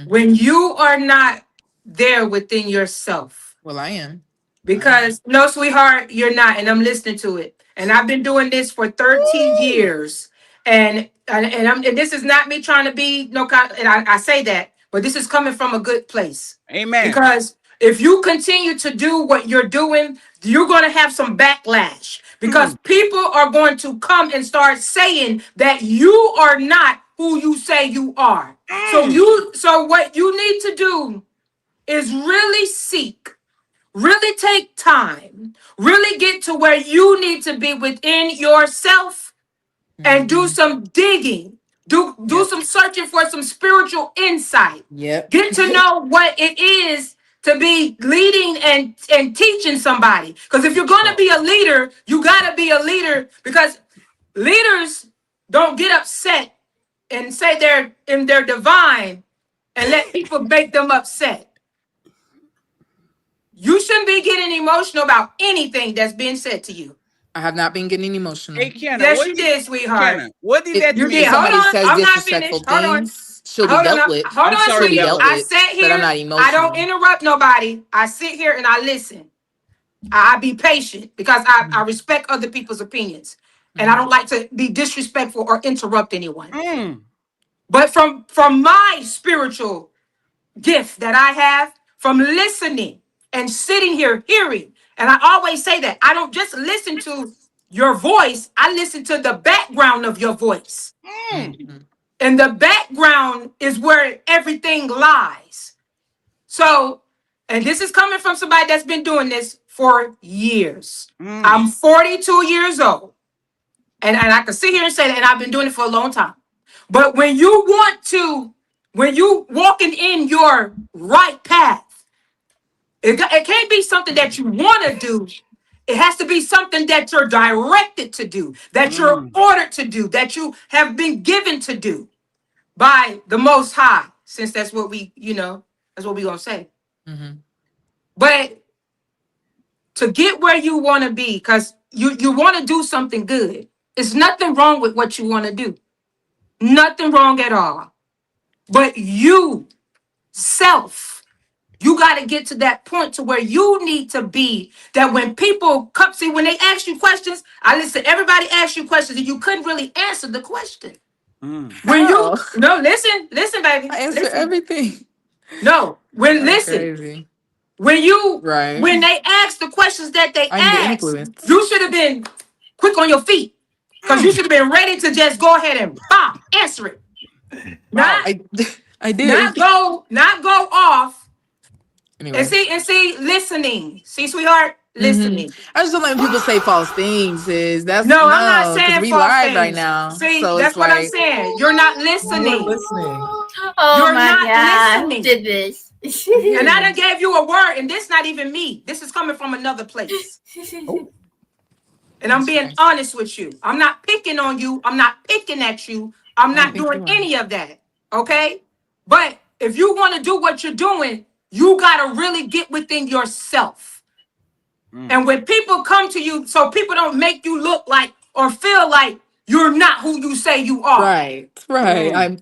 when you are not there within yourself. Well, I am. Because no, sweetheart, you're not, and I'm listening to it. And I've been doing this for 13 years. And this is not me trying to be and I say that, but this is coming from a good place. Amen. Because if you continue to do what you're doing, you're going to have some backlash because people are going to come and start saying that you are not who you say you are. So what you need to do is really seek, really take time, really get to where you need to be within yourself and do some digging. Do some searching for some spiritual insight. Yep. Get to know what it is to be leading and teaching somebody. Because if you're going to be a leader, you got to be a leader because leaders don't get upset and say they're divine and let people make them upset. You shouldn't be getting emotional about anything that's being said to you. I have not been getting emotional. Hey, Kiana, Yes, you did, sweetheart. Kiana, what did that You mean? did. Hold Somebody on. says I'm not disrespectful finished. Hold on. things, she'll be dealt with. Hold on, sorry, sweetie. Bella. I sit here, but I'm not I emotional. don't interrupt nobody. I sit here and I listen. I be patient because I respect other people's opinions. And I don't like to be disrespectful or interrupt anyone. But from my spiritual gift that I have, from listening and sitting here hearing, and I always say that I don't just listen to your voice, I listen to the background of your voice. And the background is where everything lies. So, and this is coming from somebody that's been doing this for years. I'm 42 years old. And I can sit here and say that, and I've been doing it for a long time. But when you walking in your right path, it can't be something that you want to do. It has to be something that you're directed to do, that you're ordered to do, that you have been given to do by the Most High, since that's what that's what we're going to say. But to get where you want to be, because you want to do something good. There's nothing wrong with what you want to do. Nothing wrong at all. But you, self, you got to get to that point to where you need to be, that when people come, see, when they ask you questions, I listen, everybody asks you questions and you couldn't really answer the question. When you, no, listen, baby. I answer everything. No, when Crazy. when they ask the questions that they ask, you should have been quick on your feet because you should have been ready to just go ahead and answer it. I did. Not go off. Anyway. And see, listening. See, sweetheart, listening. I just don't let people say false things. That's No, I'm not because saying we false live right things. now. See, So that's it's what I'm like saying. You're not You are listening. listening. Oh You're my not God, who listening. did this? And I done gave you a word, and this not even me. This is coming from another place. And I'm being honest with you. I'm not picking on you. I'm not picking at you. I'm not doing any of that. Okay? But if you want to do what you're doing, you got to really get within yourself. And when people come to you, so people don't make you look like or feel like you're not who you say you are. right.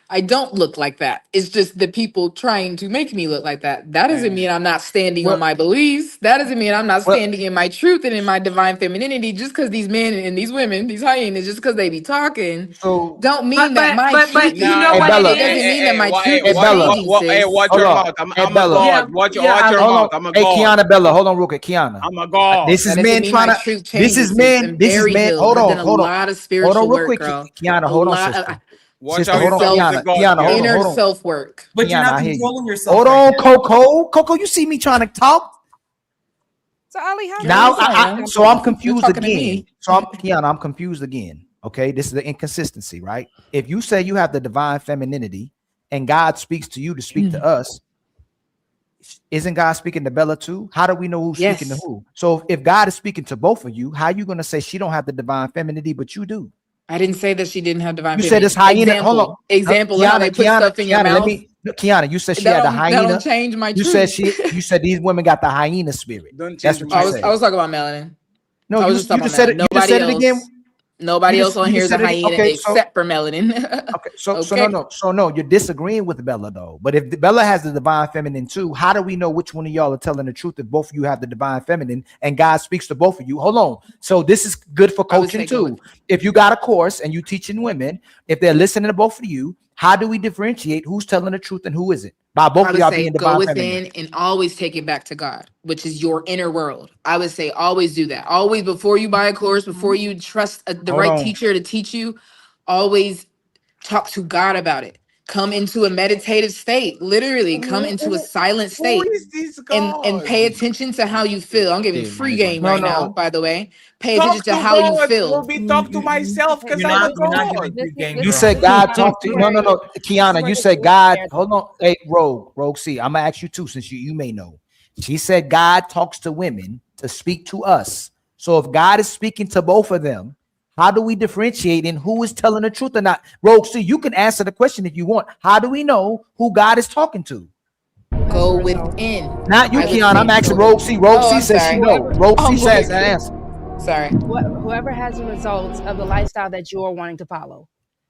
I don't look like that. It's just the people trying to make me look like that. That doesn't mean I'm not standing on my beliefs. That doesn't mean I'm not standing in my truth and in my divine femininity. Just because these men and these women, these hyenas, just because they be talking, don't mean that my truth. You know what it doesn't is? mean that my truth Hey, is changing, sis. watch Hold your on. mouth. I'm Hey, a Bella. god. Watch your Hold mouth. on. I'm a Hey, god. Kiana Bella. Hold on real quick. Kiana. I'm a god. This is That doesn't men mean trying my to. truth This is changes, sis. men. And This is very men. healed. Hold I've on. done a Hold on. lot of Hold spiritual on real work, quick, girl. Kiana. A Hold on, lot sister. of Watch Sister, how you hold on, talk to Kiana. God, Kiana, hold on, inner hold on. self work. But you're Kiana, not I hear you. controlling yourself. Hold right on, now. Coco. Coco, you see me trying to talk? So Ali, how Now, do so I'm You're confused talking to again. me. So Kiana, I'm confused again. Okay, this is the inconsistency, right? If you say you have the divine femininity and God speaks to you to speak to us, isn't God speaking to Bella too? How do we know who's speaking to Yes. who? So if God is speaking to both of you, how are you going to say she don't have the divine femininity, but you do? I didn't say that she didn't have divine You said femininity. it's hyena. Hold on, Example of how they put stuff in your Kiana. mouth. Kiana. You said she That had the don't hyena. change my You truth. said you said these women got the hyena spirit. Don't That's change what you my said. I was talking about melanin. No, I you was just talking just about said melanin. it. You just said it again. Nobody else on You here just is a said it again. hyena Okay, except for melanin. okay, so Okay. no, you're disagreeing with Bella though. But if Bella has the divine feminine too, how do we know which one of y'all are telling the truth if both of you have the divine feminine and God speaks to both of you? Hold on. So this is good for coaching too. If you got a course and you teaching women, if they're listening to both of you, how do we differentiate who's telling the truth and who isn't? By both I of would y'all say being go divine within feminine. and always take it back to God, which is your inner world. I would say always do that. Always before you buy a course, before you trust the Hold right on. teacher to teach you, always talk to God about it. Come into a meditative state. Literally, come into a silent Who state is this and God? pay attention to how you feel. I'm giving free game right now, by the way. Pay attention Talk to to how you God. feel. Will be talk to myself because You're I'm not. a You're not God. giving free game, You girl. said God talked to you. No, This is Kiana. where You the said belief God. there. Hold on. Hey, Rogue C. I'm gonna ask you too, since you may know. She said God talks to women to speak to us. So if God is speaking to both of them, how do we differentiate in who is telling the truth or not? Rogue C, you can answer the question if you want. How do we know who God is talking to? Go within. Not you, I would Kiana. say I'm asking go Rogue within. C. Rogue Oh, C I'm says she sorry. know. Rogue C I'm says like, that answer. sorry. Whoever has the results of the lifestyle that you are wanting to follow.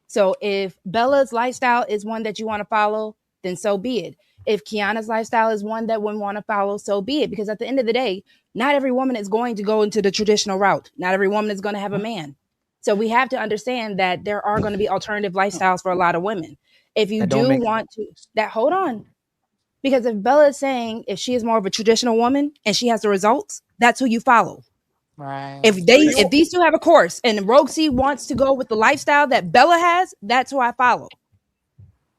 So if Bella's lifestyle is one that you want to follow, then so be it. If Kiana's lifestyle is one that women want to follow, so be it. Because at the end of the day, not every woman is going to go into the traditional route. Not every woman is going to have a man. So we have to understand that there are going to be alternative lifestyles for a lot of women. If you That don't do make want to, hold on. Because if Bella is saying if she is more of a traditional woman and she has the results, that's who you follow. Right. If these two have a course and Rogue C wants to go with the lifestyle that Bella has, that's who I follow.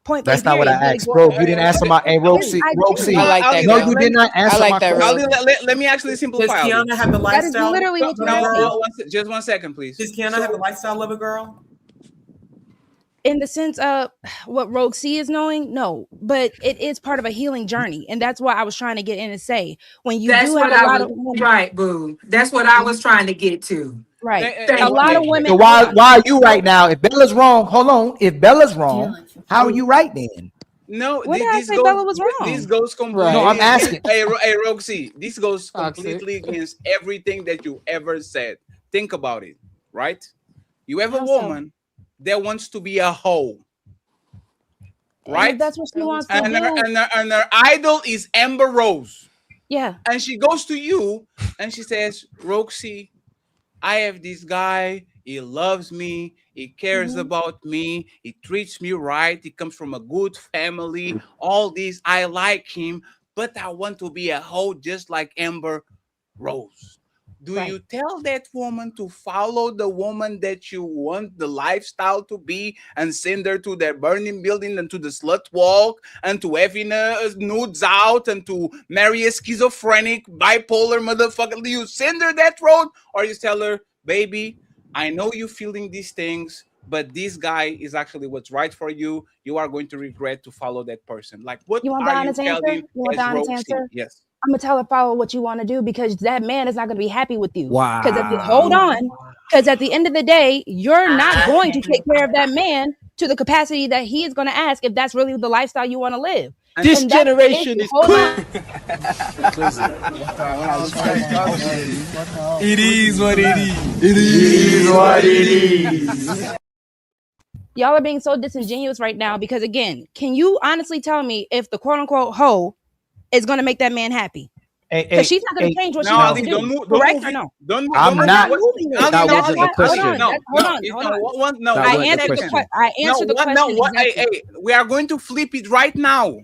Point blank. That's not what I Period. asked, bro. You didn't answer my. Hey, Rogue Yes, C. I Rogue do. C. I like that, No, girl. you did not answer I like my that, question. Rogue. Let me actually Does simplify. Ali. Kiana have the That is lifestyle? literally what you're asking. Just 1 second, please. Does Kiana have the lifestyle of a girl? In the sense of what Rogue C is knowing, no, but it is part of a healing journey, and that's why I was trying to get in and say when you That's do have what a I lot was of women, right, boo. That's what I was trying to get to. right? Thank A lot of you. women. So Hold on. why are you right now? If Bella's wrong, hold on. If Bella's wrong, how are you right then? No, When did I this say goes. Bella was This wrong? goes No, I'm completely. asking. Hey, Roxy, this goes Toxic. completely against everything that you ever said. Think about it, right? You have a How so? woman that wants to be a hoe, And if right? that's what she wants to And do, her idol is Amber Rose, yeah. and she goes to you and she says, Roxy, I have this guy. He loves me. He cares about me. He treats me right. He comes from a good family. All these, I like him, but I want to be a hoe just like Amber Rose. Do you tell that woman to follow the woman that you want the lifestyle to be and send her to their burning building and to the slut walk and to having nudes out and to marry a schizophrenic, bipolar motherfucker? Do you send her that road, or you tell her, baby, I know you feeling these things, but this guy is actually what's right for you. You are going to regret to follow that person. Like, what You want the are you honest answer? telling You want the as honest Roxy? answer? Yes. I'm gonna tell her follow what you want to do because that man is not gonna be happy with you. Hold Wow. on, because at the end of the day, you're not going to take care of that man to the capacity that he is going to ask if that's really the lifestyle you want to live. This And that's the generation issue. is Hold on. It is what it is. It is what it is. Y'all are being so disingenuous right now because, again, can you honestly tell me if the quote unquote hoe is going to make that man happy? Because she's not going to change what she wants to do. Correct or no? I'm not. That wasn't the question. Hold on. I answered the question. Hey, we are going to flip it right now.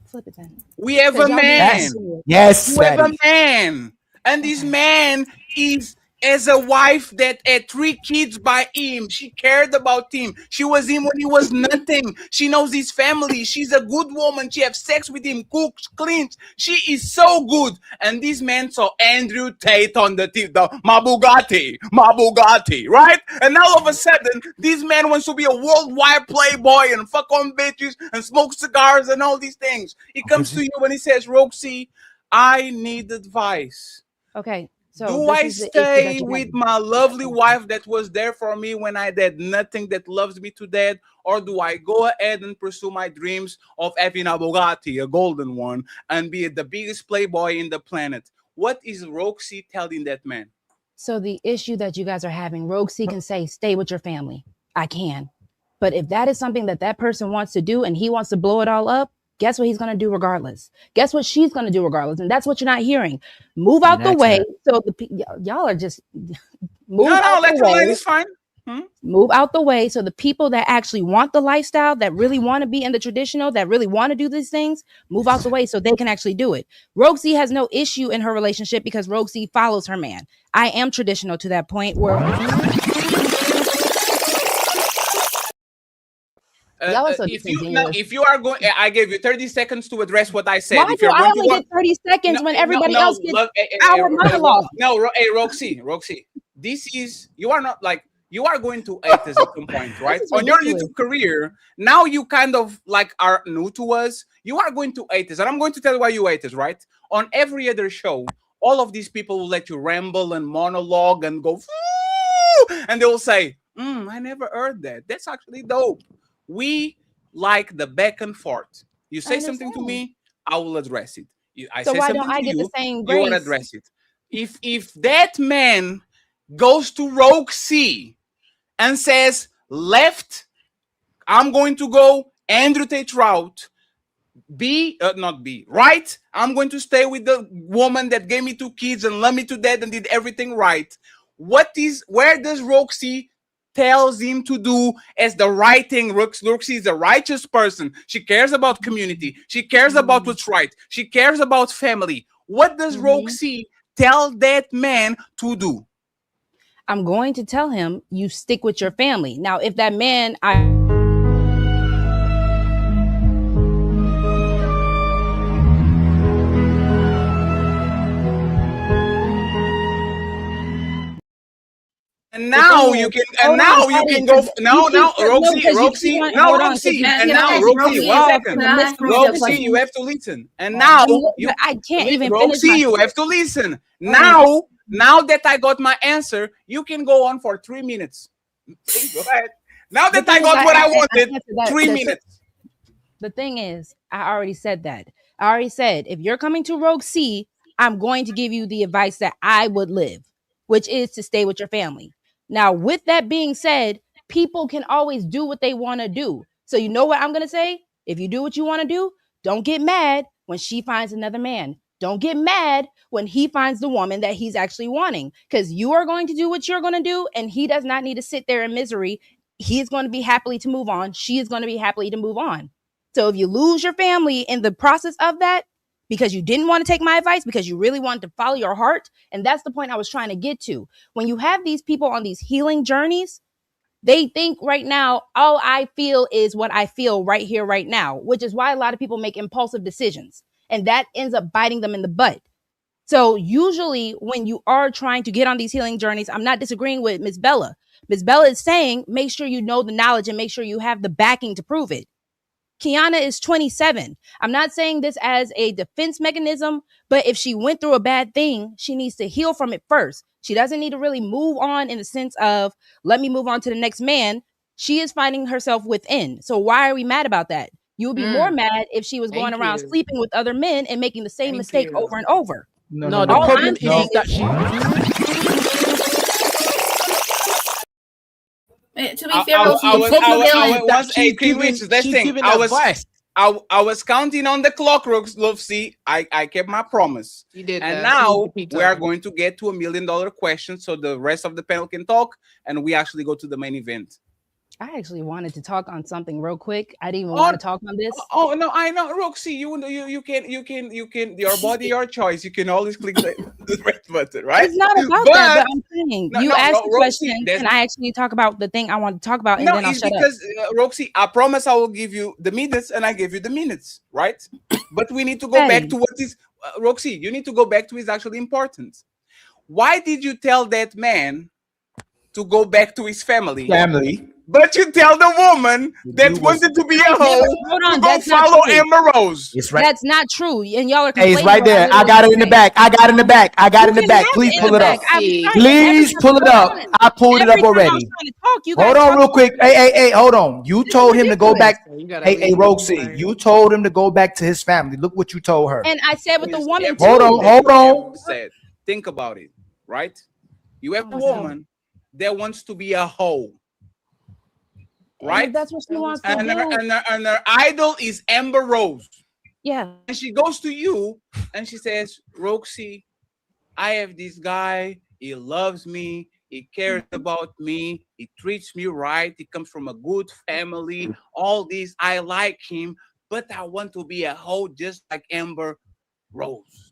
Flip it then. We have a man. Yes. We have a man. And this man is as a wife that had 3 kids by him. She cared about him. She was him when he was nothing. She knows his family. She's a good woman. She has sex with him, cooks, cleans. She is so good. And this man saw Andrew Tate on the TV, my Bugatti, right? And now all of a sudden, this man wants to be a worldwide playboy and fuck on bitches and smoke cigars and all these things. He comes to you and he says, Roxy, I need advice. Okay. So do I stay with my lovely wife that was there for me when I did nothing, that loves me to death, or do I go ahead and pursue my dreams of having a Bugatti, a golden one, and be the biggest playboy in the planet? What is Roxy telling that man? So the issue that you guys are having, Roxy can say, stay with your family. I can. But if that is something that that person wants to do and he wants to blow it all up, guess what he's going to do regardless? Guess what she's going to do regardless? And that's what you're not hearing. Move out the way. So y'all are just move out the way. It's fine. Move out the way so the people that actually want the lifestyle, that really want to be in the traditional, that really want to do these things, move out the way so they can actually do it. Roxy has no issue in her relationship because Roxy follows her man. I am traditional to that point where if you are going, I gave you 30 seconds to address what I said. Why if you're I only get 30 seconds when everybody else gets our monologue? Hey, Roxy, this is, you are not like, you are going to act at some point, right? On your YouTube career, now you kind of like are new to us. You are going to hate this, and I'm going to tell you why you hate this, right? On every other show, all of these people will let you ramble and monologue and go, and they will say, I never heard that. That's actually dope. We like the back and forth. You say something to me, I will address it. I so say why something don't I to get you, the same you grace? will address it. If that man goes to Roxy and says, left, I'm going to go Andrew Tate route, right, I'm going to stay with the woman that gave me 2 kids and loved me to death and did everything right. Where does Roxy tells him to do as the right thing? Roxy is a righteous person. She cares about community. She cares about what's right. She cares about family. What does Roxy tell that man to do? I'm going to tell him, you stick with your family. Now, if that man, And now you can, and now you can go. Now, Roxy, and now Roxy, 1 second, Roxy, you have to listen. And now I can't even Roxy, you have to listen. Now that I got my answer, you can go on for 3 minutes. Go ahead. Now that I got what I wanted, 3 minutes. The thing is, I already said that. I already said, if you're coming to Roxy, I'm going to give you the advice that I would live, which is to stay with your family. Now, with that being said, people can always do what they want to do. So you know what I'm going to say? If you do what you want to do, don't get mad when she finds another man. Don't get mad when he finds the woman that he's actually wanting, because you are going to do what you're going to do, and he does not need to sit there in misery. He is going to be happily to move on. She is going to be happily to move on. So if you lose your family in the process of that, because you didn't want to take my advice, because you really wanted to follow your heart. And that's the point I was trying to get to. When you have these people on these healing journeys, they think right now, all I feel is what I feel right here, right now, which is why a lot of people make impulsive decisions. And that ends up biting them in the butt. So usually when you are trying to get on these healing journeys, I'm not disagreeing with Miss Bella. Miss Bella is saying, make sure you know the knowledge and make sure you have the backing to prove it. Kiana is 27. I'm not saying this as a defense mechanism, but if she went through a bad thing, she needs to heal from it first. She doesn't need to really move on in the sense of, let me move on to the next man. She is finding herself within. So why are we mad about that? You would be more mad if she was going around sleeping with other men and making the same mistake over and over. No, the problem is that she. To be fair, Rosie, I was counting on the clock, Rosie. I kept my promise. You did. And now we are going to get to $1 million question, so the rest of the panel can talk, and we actually go to the main event. I actually wanted to talk on something real quick. I didn't even want to talk on this. Oh no, I know, Roxy. You can. Your body, your choice. You can always click the red button, right? It's not about that. But I'm saying you asked the question, and I actually talk about the thing I want to talk about, and then I'll shut up. Because Roxy, I promise I will give you the minutes, and I give you the minutes, right? But we need to go back to what is Roxy. You need to go back to what is actually important. Why did you tell that man to go back to his family? But you tell the woman that wanted to be a hoe to go follow Amber Rose. It's right. That's not true. And y'all are Hey, it's right there. I got it in the back. I got it in the back. Please pull it up. Please pull it up. I pulled it up already. Hold on real quick. Hey, hold on. You told him to go back. Hey, Roxy, you told him to go back to his family. Look what you told her. And I said with the woman too. Hold on. Think about it, right? You have a woman that wants to be a hoe. Right, that's what she wants to do. And her idol is Amber Rose. Yeah, and she goes to you and she says, "Roxy, I have this guy. He loves me. He cares about me. He treats me right. He comes from a good family. All these, I like him, but I want to be a hoe just like Amber Rose."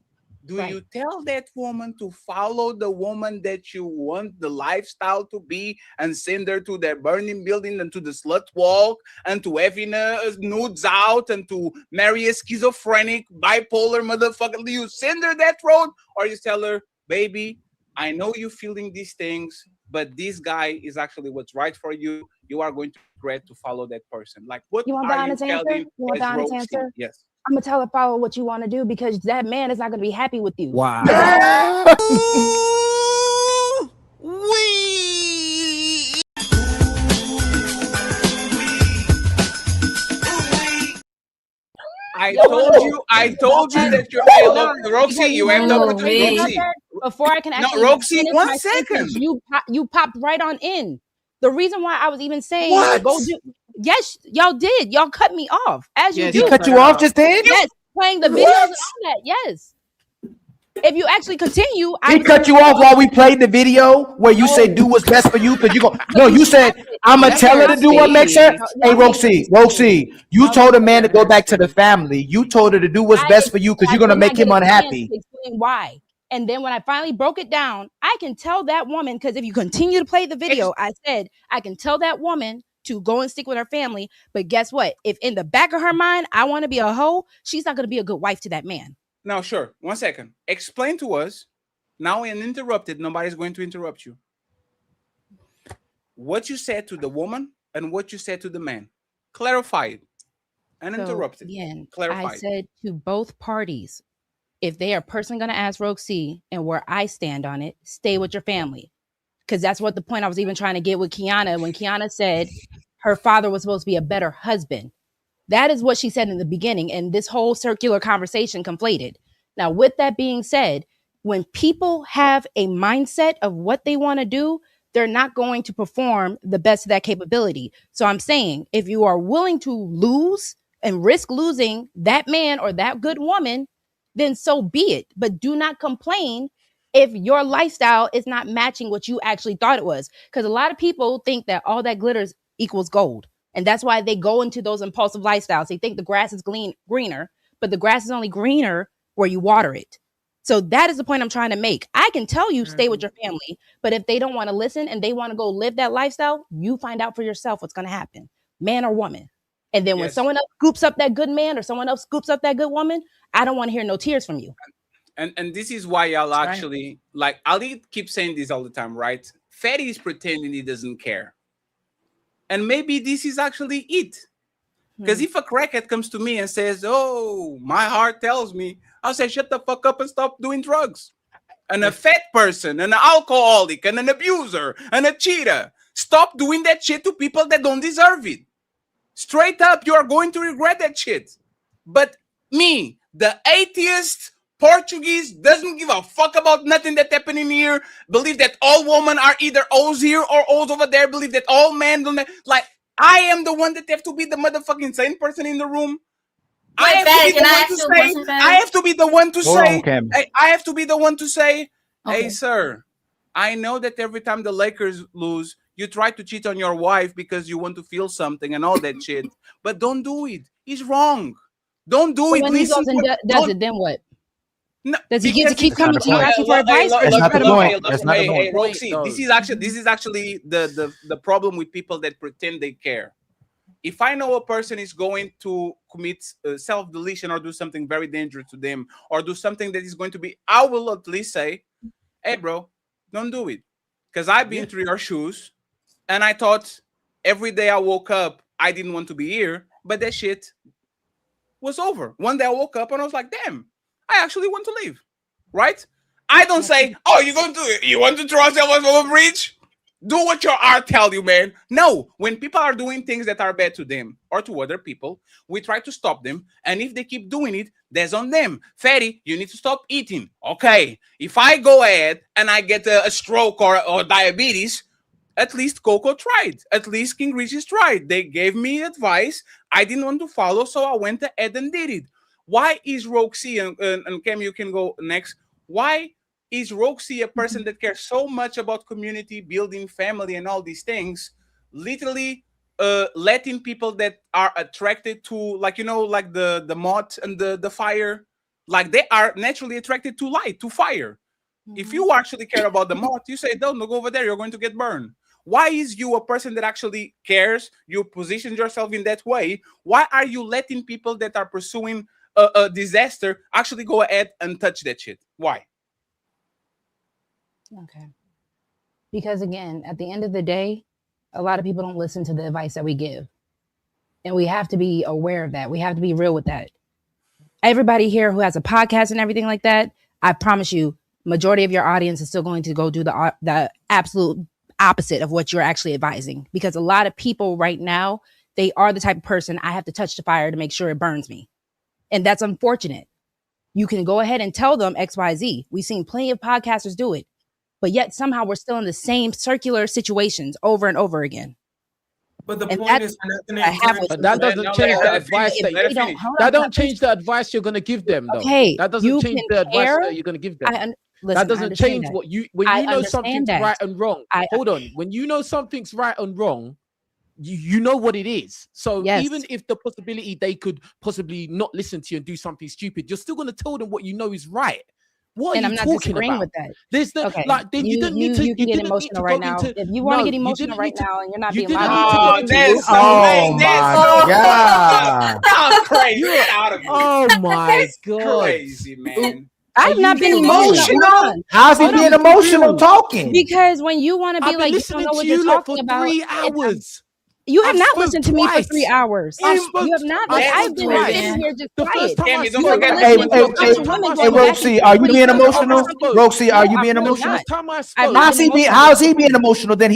Do you tell that woman to follow the woman that you want the lifestyle to be and send her to that burning building and to the slut walk and to having nudes out and to marry a schizophrenic, bipolar motherfucker? Do you send her that road, or you tell her, baby, I know you're feeling these things, but this guy is actually what's right for you. You are going to regret to follow that person. Like, what you want are the you telling? You want the honest answer? Yes. I'm gonna tell her follow what you want to do because that man is not gonna be happy with you. Wow. I told you that you're Roxy, you have the opportunity. Before I can actually Roxy, finish 1 my second. sentence, you popped right on in. The reason why I was even saying What? Yes, y'all did. Y'all cut me off as you do. He cut you off just then? Yes, playing the videos and all that. Yes. If you actually continue, He cut you off while we played the video where you say do what's best for you because you go. No, you said I'm gonna tell her to do what makes her. Hey, Roxy, you told a man to go back to the family. You told her to do what's best for you because you're gonna make him unhappy. Explain why. And then when I finally broke it down, I can tell that woman, because if you continue to play the video, I said I can tell that woman to go and stick with her family. But guess what? If in the back of her mind, I want to be a hoe, she's not gonna be a good wife to that man. Now, sure. 1 second. Explain to us. Now, uninterrupted. Nobody's going to interrupt you. What you said to the woman and what you said to the man. Clarify it. Uninterrupted. So again, clarify I said to both parties, if they are personally going to ask Roxy and where I stand on it, stay with your family. Because that's what the point I was even trying to get with Kiana when Kiana said her father was supposed to be a better husband. That is what she said in the beginning, and this whole circular conversation conflated. Now, with that being said, when people have a mindset of what they want to do, they're not going to perform the best of that capability. So I'm saying, if you are willing to lose and risk losing that man or that good woman, then so be it. But do not complain if your lifestyle is not matching what you actually thought it was. Because a lot of people think that all that glitters equals gold. And that's why they go into those impulsive lifestyles. They think the grass is greener, but the grass is only greener or you water it. So that is the point I'm trying to make. I can tell you stay with your family, but if they don't want to listen and they want to go live that lifestyle, you find out for yourself what's going to happen, man or woman. And then when someone else scoops up that good man or someone else scoops up that good woman, I don't want to hear no tears from you. And this is why y'all actually like Ali keeps saying this all the time, right? Fatty is pretending he doesn't care. And maybe this is actually it. Because if a crackhead comes to me and says, "Oh, my heart tells me," I'll say, "Shut the fuck up and stop doing drugs." And a fat person, an alcoholic, and an abuser, and a cheater, stop doing that shit to people that don't deserve it. Straight up, you are going to regret that shit. But me, the atheist Portuguese, doesn't give a fuck about nothing that's happening here, believe that all women are either O's here or O's over there, believe that all men don't, like, I am the one that have to be the motherfucking sane person in the room. I have to be the one to say, I have to be the one to say, hey, sir, I know that every time the Lakers lose, you try to cheat on your wife because you want to feel something and all that shit. But don't do it. He's wrong. Don't do it. When he goes and does it, then what? No, does he get to keep coming to you asking for advice? Hey, Roxy, this is actually the problem with people that pretend they care. If I know a person is going to commit self-deletion or do something very dangerous to them or do something that is going to be, I will at least say, hey, bro, don't do it. Because I've been through your shoes and I thought every day I woke up, I didn't want to be here, but that shit was over. One day I woke up and I was like, damn, I actually want to leave, right? I don't say, oh, you're going to do it. You want to throw yourself off a bridge? Do what your art tells you, man. No, when people are doing things that are bad to them or to other people, we try to stop them. And if they keep doing it, that's on them. Fatty, you need to stop eating. Okay, if I go ahead and I get a stroke or diabetes, at least Coco tried. At least King Richie's tried. They gave me advice. I didn't want to follow, so I went ahead and did it. Why is Roxy, and Cam, you can go next. Why is Roxy a person that cares so much about community, building family, and all these things, literally letting people that are attracted to, like, you know, like the moth and the fire, like they are naturally attracted to light, to fire. If you actually care about the moth, you say, don't go over there, you're going to get burned. Why is you a person that actually cares? You position yourself in that way. Why are you letting people that are pursuing a disaster actually go ahead and touch that shit? Why? Okay. Because again, at the end of the day, a lot of people don't listen to the advice that we give. And we have to be aware of that. We have to be real with that. Everybody here who has a podcast and everything like that, I promise you, majority of your audience is still going to go do the absolute opposite of what you're actually advising. Because a lot of people right now, they are the type of person, I have to touch the fire to make sure it burns me. And that's unfortunate. You can go ahead and tell them X, Y, Z. We've seen plenty of podcasters do it. But yet somehow we're still in the same circular situations over and over again. But the point is, that doesn't change the advice that don't change the advice you're going to give them, though. Okay, that doesn't change the advice that you're going to give them. That doesn't change what you when you know something's right and wrong. Hold on, when you know something's right and wrong, you know what it is. So even if the possibility they could possibly not listen to you and do something stupid, you're still going to tell them what you know is right. What are you talking about? With that. There's the like. You didn't need to. You can get emotional right now. If you want to get emotional right now, and you're not being loud. Oh my god! That's crazy. You're out of here. Oh my god! Crazy, man. I've not been emotional. How's he being emotional talking? Because when you want to be like, you don't know what you're talking about. 3 hours. You have not listened to me for 3 hours. You have not. Like, I've been sitting here just quiet. Hey, Roxy, are you being emotional? Roxy, are you being emotional? How's he being emotional? Then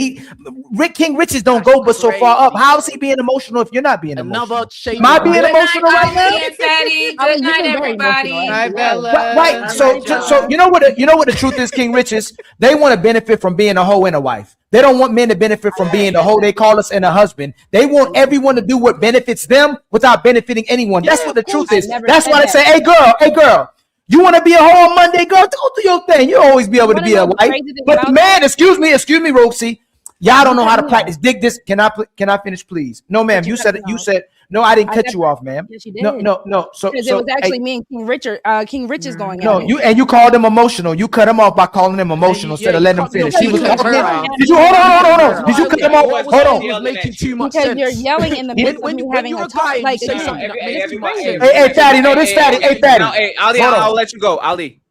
King Riches don't go but so far up. How's he being emotional if you're not being emotional? Am I being emotional right now? Good night, everybody. Hi, Bella. Right. So you know what the truth is, King Riches? They want to benefit from being a hoe and a wife. They don't want men to benefit from being the hoe they call us and a husband. They want everyone to do what benefits them without benefiting anyone. That's what the truth is. That's why they say, hey girl, you want to be a hoe on Monday, girl? Go do your thing. You'll always be able to be a wife. But the man, excuse me, Roxy, Y'all don't know how to practice. Dig this. Can I finish, please? No, ma'am. You said no. I didn't cut you off, ma'am. Yes, you did. No. So because it was actually me and King Richard. King Richard's going No, at it. you called him emotional. You cut him off by calling him emotional instead of letting him finish. He was Did you hold on? Did you cut him off? Hold on. Was making too much because sense. you're yelling in the midst of me having a talk. Like, say something that makes you crazy. Hey, Fatty, no, this Fatty. Hey, Fatty. Now, hey, Ali, I'll let you go. Ali,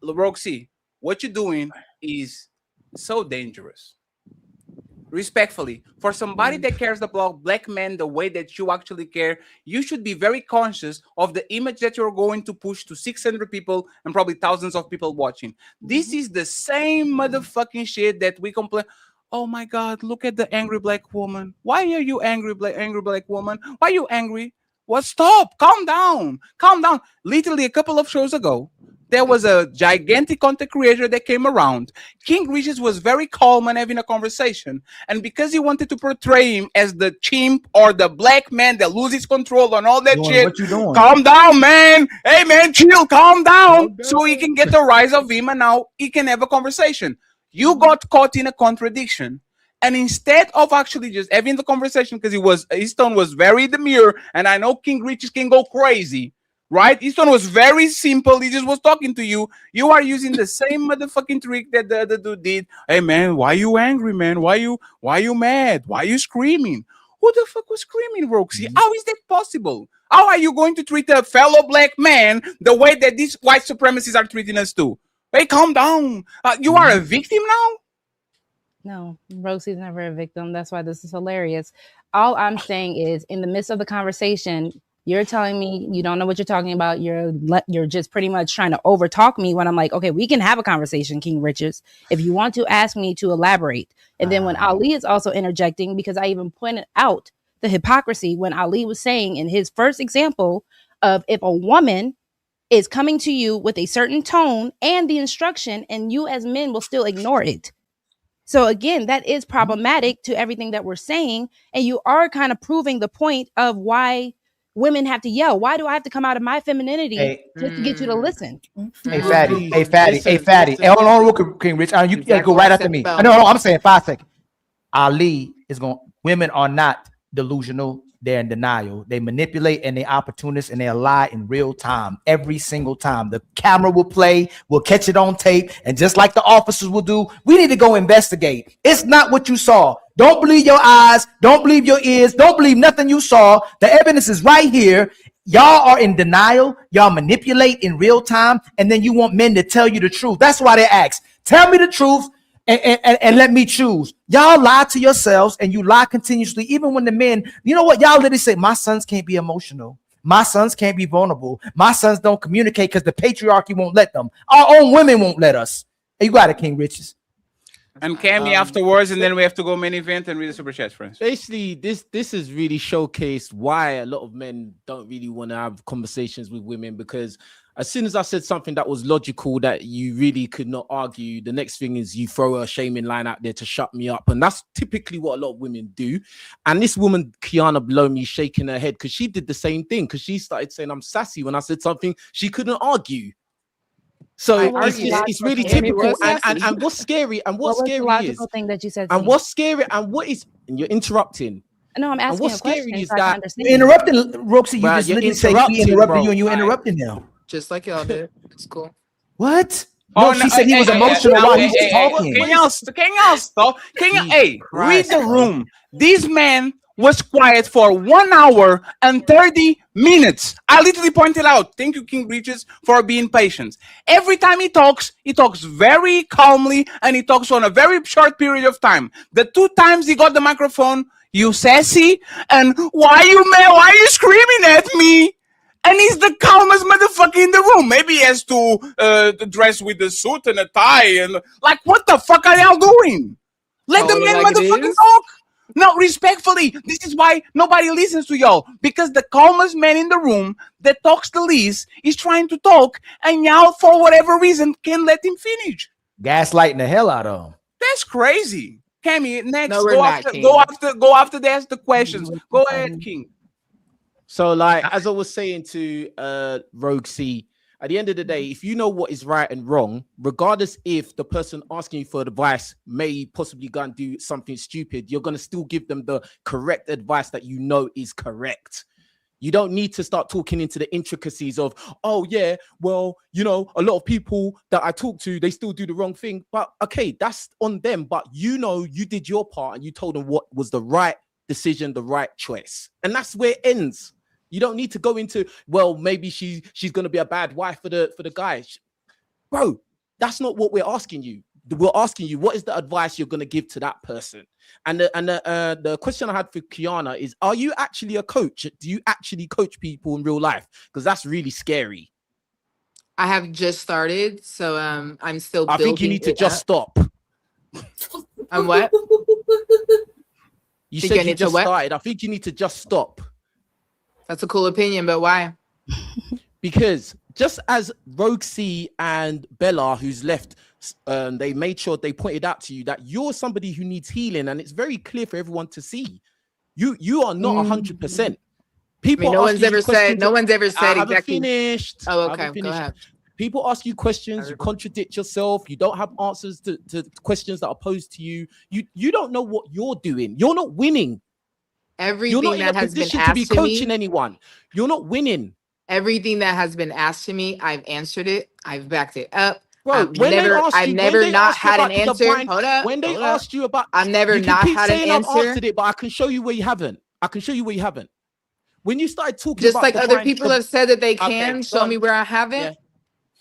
Roxy, what you're doing is so dangerous. Respectfully, for somebody that cares about black men the way that you actually care, you should be very conscious of the image that you're going to push to 600 people and probably thousands of people watching. This is the same motherfucking shit that we complain. Oh my God, look at the angry black woman. Why are you angry black woman? Why are you angry? What? Stop. Calm down. Calm down. Literally a couple of shows ago, there was a gigantic content creator that came around. King Regis was very calm and having a conversation. And because he wanted to portray him as the chimp or the black man that loses control on all that shit, what you doing? Calm down, man. Hey, man, chill. Calm down. So he can get the rise of him and now he can have a conversation. You got caught in a contradiction. And instead of actually just having the conversation, because his tone was very demure, and I know King Regis can go crazy, right? His tone was very simple. He just was talking to you. You are using the same motherfucking trick that the other dude did. Hey, man, why you angry, man? Why you mad? Why you screaming? Who the fuck was screaming, Roxy? How is that possible? How are you going to treat a fellow black man the way that these white supremacists are treating us too? Hey, calm down. You are a victim now? No, Rosie's never a victim. That's why this is hilarious. All I'm saying is, in the midst of the conversation, you're telling me you don't know what you're talking about. You're just pretty much trying to overtalk me when I'm like, okay, we can have a conversation, King Richards, if you want to ask me to elaborate. And then when Ali is also interjecting, because I even pointed out the hypocrisy when Ali was saying in his first example of if a woman is coming to you with a certain tone and the instruction, and you as men will still ignore it. So again, that is problematic to everything that we're saying. And you are kind of proving the point of why women have to yell. Why do I have to come out of my femininity just to get you to listen? Hey, Fatty. Hey, hold on, real quick, King Rich. You gotta go right after me. No, I'm saying 5 seconds. Ali is going. Women are not delusional. They're in denial. They manipulate and they opportunists and they lie in real time. Every single time. The camera will play, we'll catch it on tape. And just like the officers will do, we need to go investigate. It's not what you saw. Don't believe your eyes. Don't believe your ears. Don't believe nothing you saw. The evidence is right here. Y'all are in denial. Y'all manipulate in real time. And then you want men to tell you the truth. That's why they ask, tell me the truth. And let me choose. Y'all lie to yourselves and you lie continuously, even when the men, you know what? Y'all literally say, my sons can't be emotional. My sons can't be vulnerable. My sons don't communicate because the patriarchy won't let them. Our own women won't let us. Hey, you got it, King Riches. And Cammy afterwards, and then we have to go main event and read the super chat, friends. Basically, this has really showcased why a lot of men don't really want to have conversations with women, because as soon as I said something that was logical that you really could not argue, the next thing is you throw a shaming line out there to shut me up. And that's typically what a lot of women do. And this woman, Kiana, below me, shaking her head because she did the same thing, because she started saying I'm sassy when I said something she couldn't argue. So it's really typical. And what's scary and what's What was scary the logical is thing that you said to and me? what's scary and what is, and you're interrupting. No, I'm asking what's a question scary is so I can that understand. You're interrupting, Roxy. You Bruh, just you're literally said we interrupted you and you're bro. interrupting now. Just like y'all did. It's cool. What? No, she said he was emotional while he was talking. Can y'all stop? Read the room. This man was quiet for 1 hour and 30 minutes. I literally pointed out. Thank you, King Regis, for being patient. Every time he talks very calmly and he talks on a very short period of time. The 2 times he got the microphone, you sassy, and why you mad? Why are you screaming at me? And he's the calmest motherfucker in the room. Maybe he has to dress with a suit and a tie. And like, what the fuck are y'all doing? Let the man motherfucking talk. No, respectfully, this is why nobody listens to y'all. Because the calmest man in the room that talks the least is trying to talk. And y'all, for whatever reason, can't let him finish. Gaslighting the hell out of him. That's crazy. Cammy, next. No, we're not, King. Go after that's the questions. Go ahead, King. So, like, as I was saying to Rogue C, At the end of the day, if you know what is right and wrong, regardless if the person asking you for advice may possibly go and do something stupid, you're going to still give them the correct advice that you know is correct. You don't need to start talking into the intricacies of, oh yeah, well, you know, a lot of people that I talk to, they still do the wrong thing. But okay, that's on them. But you know, you did your part and you told them what was the right decision, the right choice. And that's where it ends. You don't need to go into, well, maybe she's going to be a bad wife for the guy. Bro, that's not what we're asking you. We're asking you, what is the advice you're going to give to that person? And the question I had for Kiana is, are you actually a coach? Do you actually coach people in real life? Because that's really scary. I have just started, so I'm still I think you need to just stop. And what? You said you just started. I think you need to just stop. That's a cool opinion, but why? Because just as Rogue C and Bella, who's left, they made sure they pointed out to you that you're somebody who needs healing, and it's very clear for everyone to see. You are not 100%. People, no one's ever said. No one's ever said exactly. Finished. Oh, okay. Go ahead. People ask you questions, you contradict yourself, you don't have answers to questions that are posed to you. You don't know what you're doing. You're not winning. Everything you're not that in a has been position asked to be coaching me, anyone. You're not winning. Everything that has been asked to me, I've answered it. I've backed it up. Bro, I've never not had an answer. Hold up. When they asked you about, I've never not had an answer. I've answered it, but I can show you where you haven't. When you started talking, just about like other people have said that they can show me where I haven't. Yeah.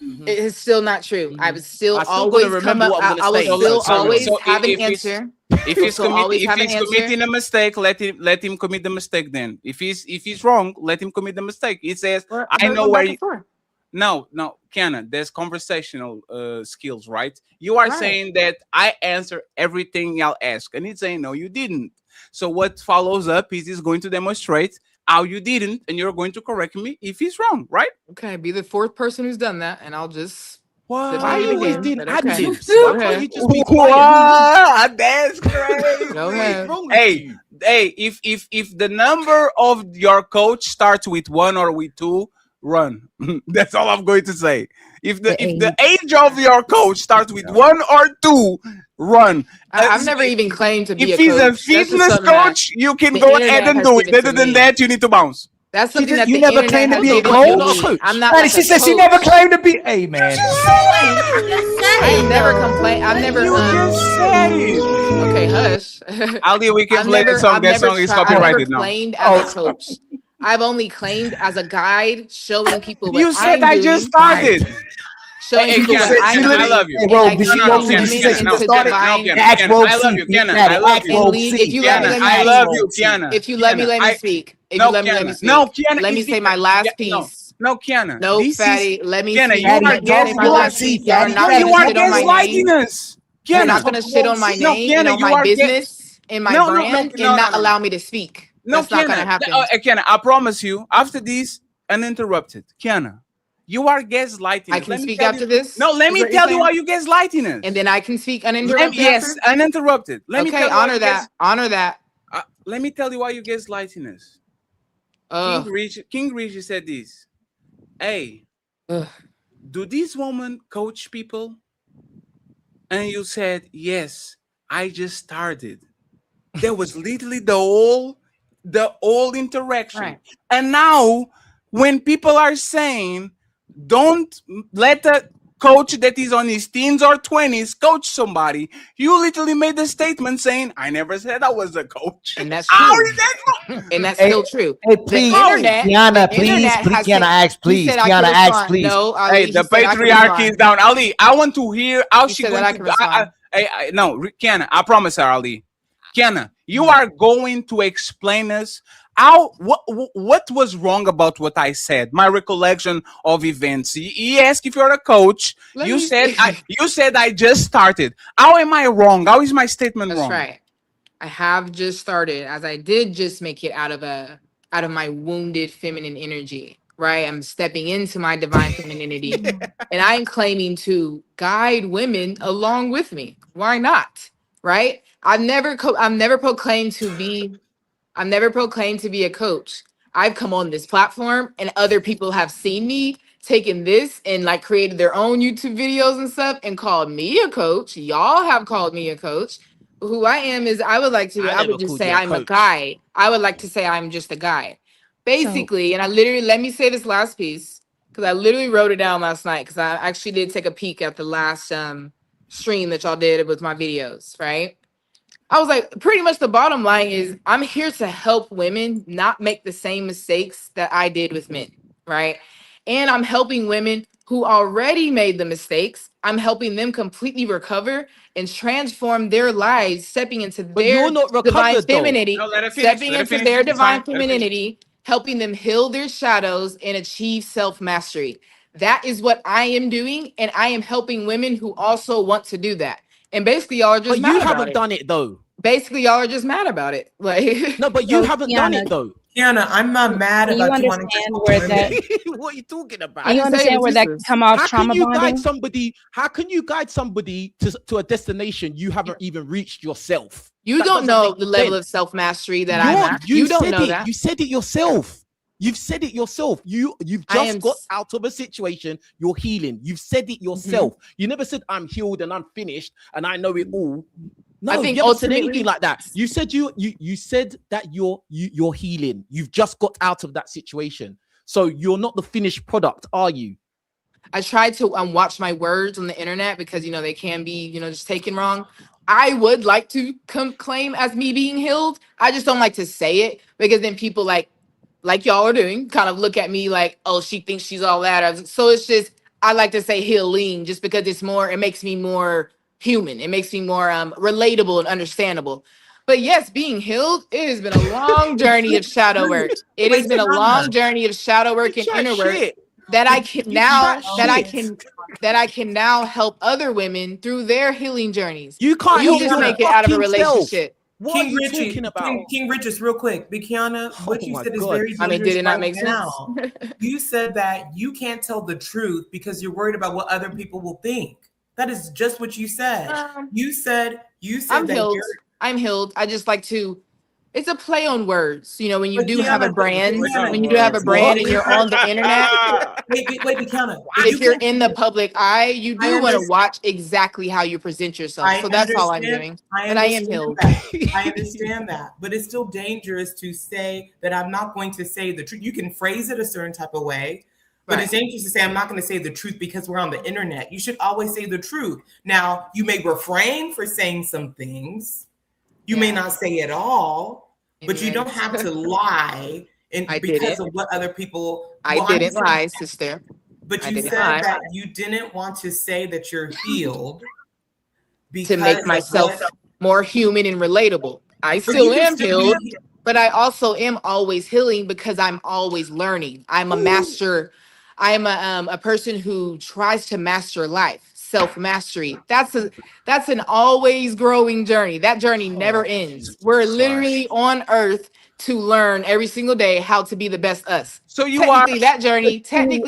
Mm-hmm. It is still not true. Mm-hmm. I would still always come up. I will still always have an answer. If he's committing a mistake, let him commit the mistake. Then, if he's wrong, let him commit the mistake. He says, "I know where." No, Kiana, there's conversational skills, right? You are saying that I answer everything y'all ask, and he's saying no, you didn't. So what follows up is he's going to demonstrate how you didn't, and you're going to correct me if he's wrong, right? Okay, be the fourth person who's done that, and I'll just. Why are you always doing ad-libs? Why can't you just be quiet? That's crazy. Go ahead. Hey, if the number of your coach starts with 1 or with 2, run. That's all I'm going to say. If the age of your coach starts with 1 or 2, run. I've never even claimed to be if a coach. If he's a fitness coach, you can go ahead and do it. Other than that, you need to bounce. That's something that you never claimed to be a coach. I'm not. Like she said she never claimed to be. Hey man, I never complained. I've never. Okay, hush. Ali, we can play the song. That song is copyrighted now. I've never claimed as a coach. I've only claimed as a guide, showing people what you said I just started. Showing people what I love you. Bro, did she go to the started? I love you, Kiana. I love you. If you let me, I love you, Kiana. If you let me, let me speak. If you let me, let me speak. No, Kiana. Let me say my last piece. No, Kiana. No, fatty. Let me Kiana, speak. you are gaslighting. You are gaslighting us. You're not gonna shit on my name and on my business and my brand and not allow me to speak. That's not gonna happen. Kiana, I promise you. After this, uninterrupted, Kiana. You are gaslighting. I can speak after this. No, let me tell you why you gaslighting us. And then I can speak uninterrupted. Yes, uninterrupted. Let me tell you honor that. Honor that. Let me tell you why you gaslighting us. King Richie said this. Hey, do these women coach people? And you said, yes, I just started. There was literally the whole interaction. Right. And now when people are saying, don't let a coach that is on his teens or 20s coach somebody, you literally made a statement saying, I never said I was a coach. And that's true. How is that wrong? And that's still true. Hey, please, Kiana, please, Kiana, ask, please. Kiana, ask, please. No, hey, the patriarchy is down. Ali, I want to hear how she going to... No, Kiana, I promise her, Ali. Kiana, you are going to explain us what was wrong about what I said. My recollection of events. He asked if you're a coach. You said I just started. How am I wrong? How is my statement wrong? That's right. I have just started, as I did just make it out of my wounded feminine energy. Right, I'm stepping into my divine femininity, and I'm claiming to guide women along with me. Why not? Right? I've never proclaimed to be a coach. I've come on this platform, and other people have seen me taken this and like created their own YouTube videos and stuff and called me a coach. Y'all have called me a coach. Who I am is I never would just called say you a I'm a coach. guy. I would like to say I'm just a guy. Basically, and I literally, let me say this last piece because I literally wrote it down last night because I actually did take a peek at the last stream that y'all did with my videos, right? I was like, pretty much the bottom line is I'm here to help women not make the same mistakes that I did with men, right? And I'm helping women who already made the mistakes. I'm helping them completely recover and transform their lives, stepping into But their you're not divine recovered though. femininity, No, let her finish. stepping Let her into finish. their It's divine fine. Let her finish. femininity, helping them heal their shadows and achieve self-mastery. That is what I am doing, and I am helping women who also want to do that. And basically, y'all are just But mad you about haven't it. done it though. Basically, y'all are just mad about it. Like, No, but you haven't done it though. Kiana, I'm not mad Can you about you wanting to understand help where women. that? What are you talking about? Can you understand where that can come off How can trauma you guide bonding? somebody? How can you guide somebody to a destination you haven't even reached yourself? you That don't doesn't know make the level sense. of self-mastery that I'm at. You You don't said know it. that. You said it yourself. You've said it yourself. You've I just am got out of a situation. You're healing. You've said it yourself. You never said I'm healed and I'm finished and I know it all. No, I think you haven't said anything ultimately- like that. You said you said that you're healing. You've just got out of that situation. So you're not the finished product, are you? I try to watch my words on the internet because, you know, they can be, you know, just taken wrong. I would like to claim as me being healed. I just don't like to say it because then people like y'all are doing kind of look at me like, oh, she thinks she's all that. So it's just, I like to say healing just because it makes me more human. It makes me more relatable and understandable. But yes, being healed, it has been a long journey of shadow work. It has been a long journey of shadow work and inner work that I can now help other women through their healing journeys. You can't You help just your make it out of a fucking self. relationship. What King are you Richie, talking about? King Richards, real quick. Bikiana, what Oh you my said is God. very dangerous I mean, did it not right make sense? now. You said that you can't tell the truth because you're worried about what other people will think. That is just what you said. You said I'm that healed. you're I'm healed. I just like to. It's a play on words, you know. When you But do have a Kiana, brand, Kiana, when you do have a brand and you're on the internet, wait, Bikiana. if you're in the public eye, you I do want to understand. watch exactly how you present yourself. I So that's all I'm understand. doing. I But I am understand healed. that. I understand that. But it's still dangerous to say that I'm not going to say the truth. You can phrase it a certain type of way, but it's dangerous to say I'm not going to say the truth because we're on the internet. You should always say the truth. Now, you may refrain for saying some things. You may not say it all, but you don't have to lie because of what other people. I didn't lie, sister. But I you didn't said lie. that you didn't want to say that you're healed To make because myself more human and relatable. I But still you can am still healed, be- but I also am always healing because I'm always learning. I'm a master. I'm a person who tries to master life, self mastery. That's an always growing journey. That journey never ends. We're literally on earth to learn every single day how to be the best us. So you technically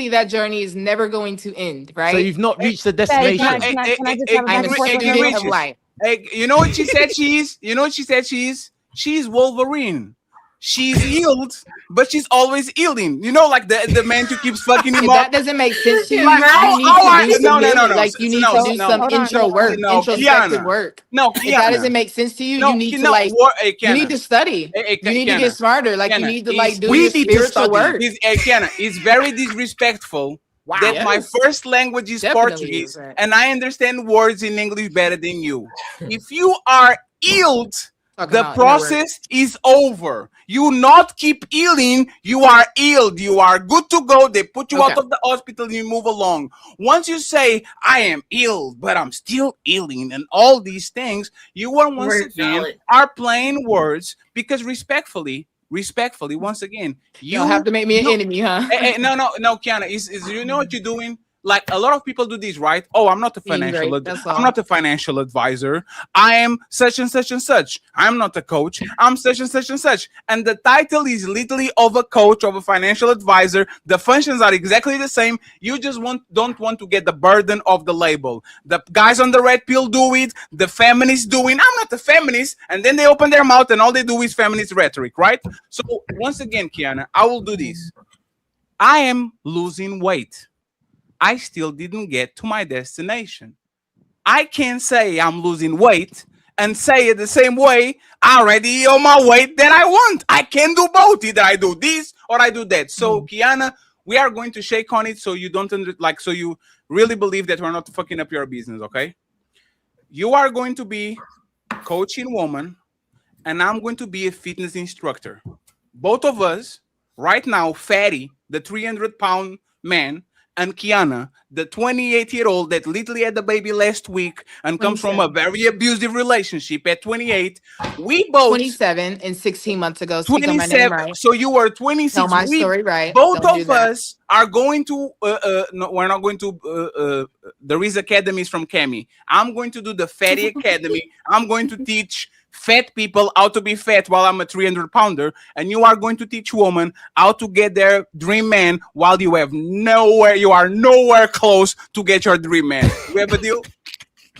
are that journey is never going to end, right? So you've not reached the Daddy, destination. can I just have a I'm back a and forth with her King real student of Richards. life. Hey, you know what she said she is? You know what she said she is? She's Wolverine. She's healed, but she's always healing. You know, like the man who keeps fucking him If up. that doesn't make sense to you, Like, you need to do some healing. no. Like you need to do some hold on. intro work, No, introspective Kiana. work. No, If that Kiana. doesn't make sense to you, No, you need to no, like hey, you need Kiana. to study. Hey, You need to Kiana. get smarter. Like you Kiana, need to like do we your need to spiritual study. work. Kiana, it's very disrespectful that my Yes. first language is Definitely Portuguese is, right. and I understand words in English better than you. If you are healed, Talking the about inner work. process is over. You not keep healing, you are healed. You are good to go. They put you out Okay. of the hospital, you move along. Once you say, I am healed, but I'm still healing, and all these things, you are once Word again salad. are playing words because respectfully, once again, you You'll have to make me an enemy, huh? no, Kiana, is you know what you're doing? Like a lot of people do this, right? Oh, I'm not a financial, Right, that's all. I'm not a financial advisor. I am such and such and such. I'm not a coach. I'm such and such and such. And the title is literally of a coach, of a financial advisor. The functions are exactly the same. You just don't want to get the burden of the label. The guys on the red pill do it. The feminists doing. I'm not a feminist. And then they open their mouth and all they do is feminist rhetoric, right? So once again, Kiana, I will do this. I am losing weight. I still didn't get to my destination. I can't say I'm losing weight and say it the same way already on my weight that I want. I can do both. Either I do this or I do that. So, Kiana, we are going to shake on it so you don't so you really believe that we're not fucking up your business, okay? You are going to be coaching woman, and I'm going to be a fitness instructor. Both of us, right now, Fatty, the 300-pound man, and Kiana, the 28-year-old that literally had the baby last week and comes from a very abusive relationship at 28. We both 27 and 16 months ago. Speak on my name 27. right. So you were 26. Tell my story right. Both Don't do of that. us are going to. No, we're not going to. There is academies from Cami. I'm going to do the Fatty Academy. I'm going to teach fat people how to be fat while I'm a 300-pounder, and you are going to teach women how to get their dream man while you are nowhere close to get your dream man. We have a deal?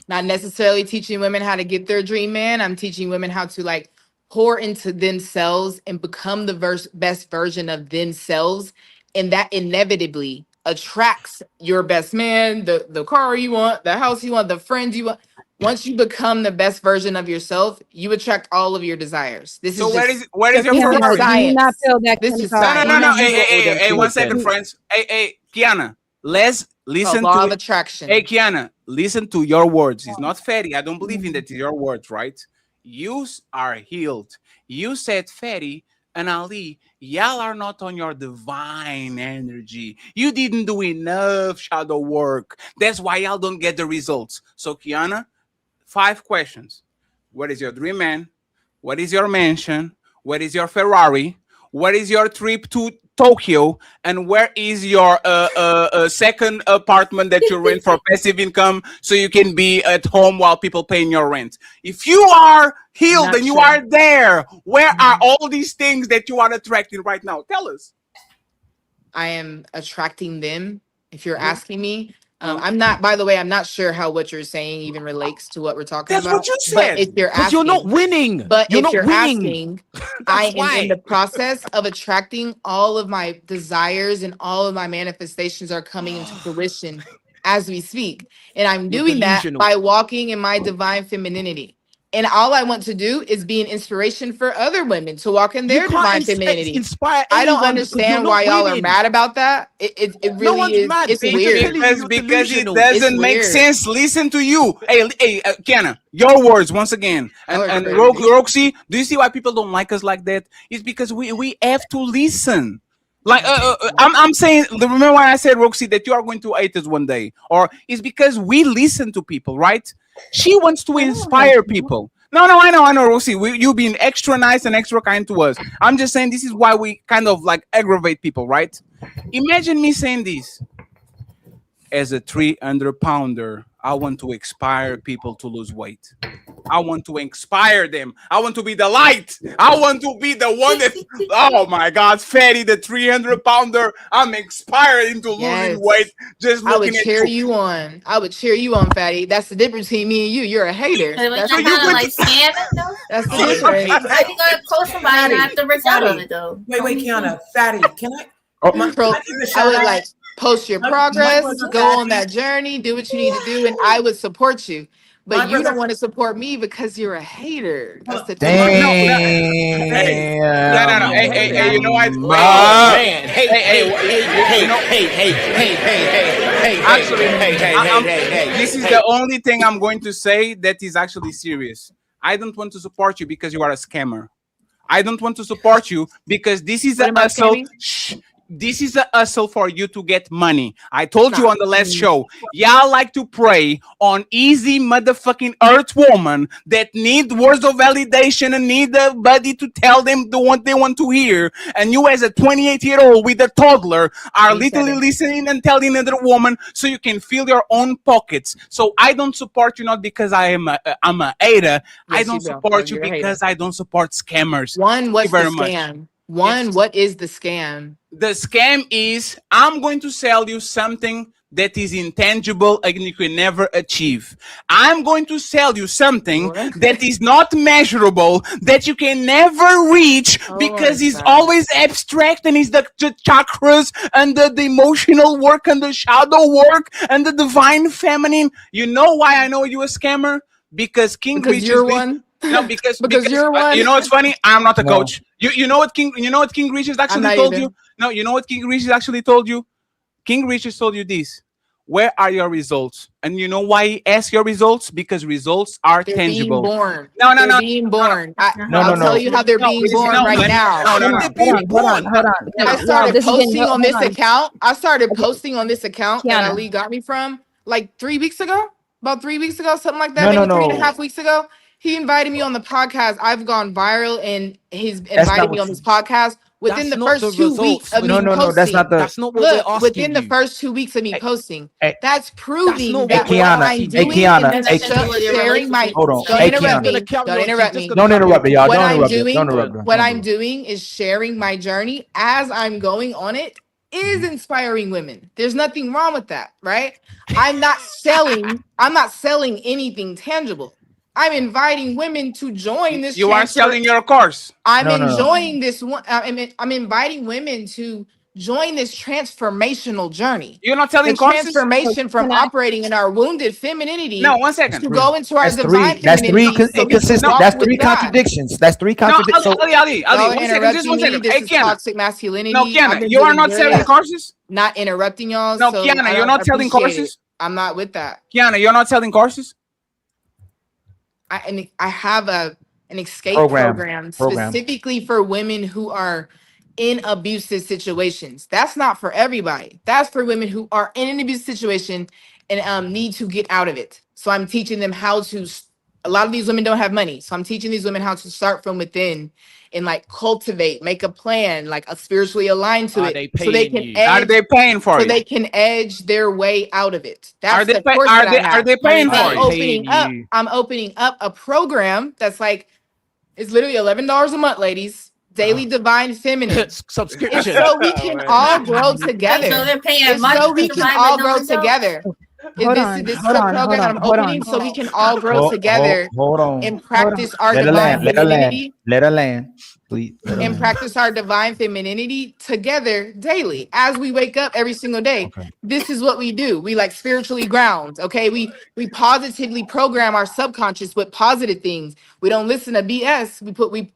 Not necessarily teaching women how to get their dream man. I'm teaching women how to like pour into themselves and become the best version of themselves, and that inevitably attracts your best man, the car you want, the house you want, the friends you want. Once you become the best version of yourself, you attract all of your desires. This So is where is your Kiana, Ferrari? do you not science. feel that This is No, science. no. You go owe them Hey, to 1 it second, then. friends. Hey, Kiana, let's listen law to of it. attraction. Hey, Kiana, listen to your words. It's not Fatty. I don't believe in that. It's your words, right? You are healed. You said Fatty and Ali, y'all are not on your divine energy. You didn't do enough shadow work. That's why y'all don't get the results. So, Kiana, 5 questions. What is your dream man? What is your mansion? What is your Ferrari? What is your trip to Tokyo? And where is your second apartment that you rent for passive income so you can be at home while people paying your rent? If you are healed Not and you sure. are there, where are all these things that you are attracting right now? Tell us. I am attracting them. If you're asking me, I'm not. By the way, I'm not sure how what you're saying even relates to what we're talking That's about. what you But said. if you're Because asking, you're not winning. But You're if not you're winning. asking, I That's am in why. the process of attracting all of my desires, and all of my manifestations are coming into fruition as we speak. And I'm You're doing that delusional. by walking in my divine femininity. And all I want to do is be an inspiration for other women to walk in You their can't divine femininity. inspire I don't anyone because you're understand not why y'all are winning. mad about that. It No really one's is. mad. It's We're just weird. telling you you're Because it delusional. It's doesn't make weird. sense. Listen to you. Hey, Kiana, your words once again. Y'all are And crazy. Roxy, do you see why people don't like us like that? It's because we have to listen. Like I'm saying, remember when I said, Roxy, that you are going to hate us one day, or it's because we listen to people, right? She wants to inspire people. No, I know, Roxy. You being extra nice and extra kind to us. I'm just saying this is why we kind of like aggravate people, right? Imagine me saying this. As a 300-pounder, I want to inspire people to lose weight. I want to inspire them. I want to be the light. I want to be the one that, oh my God, Fatty, the 300-pounder. I'm inspired into losing weight Yes. just I would looking at cheer you. you on. I would cheer you on, Fatty. That's the difference between me and you. You're a hater. So That's you're the kind of difference. like scamming though. That's the How difference. you gonna coach somebody and have to return on it though? Wait, Kiana, Fatty, can I? I would like post your My progress, brother go on Fatty. that journey, do what you need to do, and I would support you. My But you don't brother- want to support me because you're a hater. That's the No, difference. no. Hey, no. Hey, you know what? Man, Actually, this is the only thing I'm going to say that is actually serious. I don't want to support you because you are a scammer. I don't want to support you because this is What a am I hustle. scamming? This is a hustle for you to get money. I told you Stop. on the last show, y'all like to prey on easy motherfucking earth woman that need words of validation and need a buddy to tell them the what they want to hear. And you, as a 28-year-old with a toddler, are You said literally it. listening and telling another woman so you can fill your own pockets. So I don't support you not because I'm a hater. I Yes, you don't do. support you You're a hater. because I don't support scammers. One, Thank you what's the very much. scam? One, what is the scam? The scam is I'm going to sell you something that is intangible and you can never achieve. I'm going to sell you something that is not measurable, that you can never reach because it's always abstract and it's the chakras and the emotional work and the shadow work and the divine feminine. You know why I know you a scammer? Because you're one. No, because you're one. You know what's funny? I'm not a coach. You know what King Richards actually told you? No, you know what King Richards actually told you? King Richards told you this. Where are your results? And you know why he asked your results? Because results are They're tangible. being born. No. They're being born. I'll tell you how they're being born right now. Hold on. I started posting on this hold on. account. I started posting on this account that Kiana. Ali got me from like 3 weeks ago. About 3 weeks ago, something like that. No, Maybe no, three no. and a half weeks ago. He invited me on the podcast. I've gone viral and he's not invited me what on his podcast within the first 2 weeks of me posting. No, that's not the. That's not what we're asking within the you. first 2 weeks of me posting. Hey, that's proving not that what we're what Kiana, I'm hey, doing Kiana, is hey, sharing my. hold on. Don't Hey, interrupt Kiana. me. Don't interrupt me. Don't interrupt me, y'all. What Don't I'm interrupt me. doing, Don't interrupt me. what I'm doing is sharing my journey as I'm going on it. Is Mm-hmm. inspiring women. There's nothing wrong with that, right? I'm not selling anything tangible. I'm inviting women to join this. You are selling your course. I'm No. enjoying this one. I'm inviting women to join this transformational journey. You're not selling the courses? transformation from operating in our wounded femininity. No, 1 second. To go into our That's divine three. That's three femininity. So we can inconsistent. walk That's with three God. contradictions. That's three contradictions. Ali, Y'all 1 second, just 1 interrupting me. second. This Hey, is Kiana. toxic masculinity. No, I've Kiana, been you are doing not good selling at courses? Not interrupting y'all. No, so Kiana, I you're don't not selling appreciate courses? it. I'm not with that. Kiana, you're not selling courses? I have an escape Program. specifically for women who are in abusive situations. That's not for everybody. That's for women who are in an abusive situation and need to get out of it. So I'm teaching them how to. A lot of these women don't have money, so I'm teaching these women how to start from within and like cultivate, make a plan, like a spiritually aligned to it, so they can edge. Are they paying for so you? they can edge their way out of it. That's Are they the pay- course are that they- I have. are they paying for you? I'm opening up a program that's like it's literally $11 a month, ladies. Daily Divine Feminine subscription. It's so we can all grow together. So they're paying It's money so for we the can private all grow knowledge, though? together. Hold This on, is hold a on, program that I'm hold on. opening so we can all grow together Hold on. and practice our Let her divine land. Let her land. femininity Let her land. Please. Let her and land. practice our divine femininity together daily as we wake up every single day. This is what we do. We like spiritually ground. Okay. We positively program our subconscious with positive things. We don't listen to BS.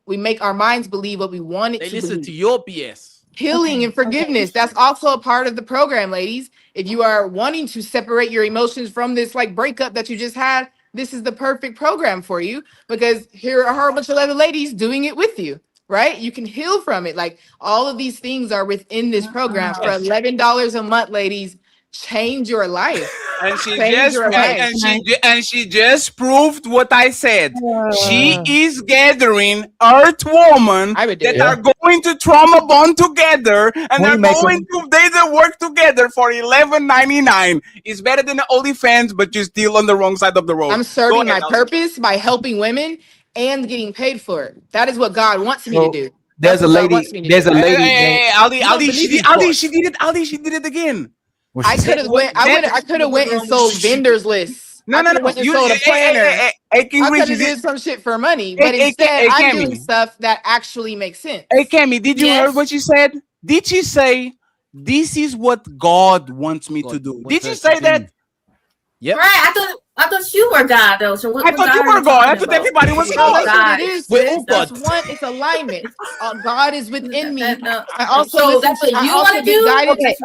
We make our minds believe what we want it They to listen believe. to your BS. Healing and forgiveness. That's also a part of the program, ladies. If you are wanting to separate your emotions from this like breakup that you just had, this is the perfect program for you because here are a bunch of other ladies doing it with you, right? You can heal from it. Like all of these things are within this program for $11 a month, ladies. Change your life. And she Change just your life. and she just proved what I said. She is gathering earth women that are going to trauma bond together and are going to they work together for $11.99. It's better than the OnlyFans, but you're still on the wrong side of the road. I'm serving my purpose by helping women and getting paid for it. That is what God wants me to do. There's a lady. There's a lady. Hey, Ali, she did it again. I could have went. I could have went and sold vendors lists. No. Went and sold a planner. I could have did some shit for money, but instead I'm doing stuff that actually makes sense. Hey, Cammy, did you hear what she said? Did she say this is what God wants me to do? Did she say that? Yep. Right. I thought you were God though. So what? I thought you were God. I thought everybody was God. That's what it is. We're Sis. all That's God. one. It's alignment. God is within me. I also So listen that's what I you also wanna get do? guidance.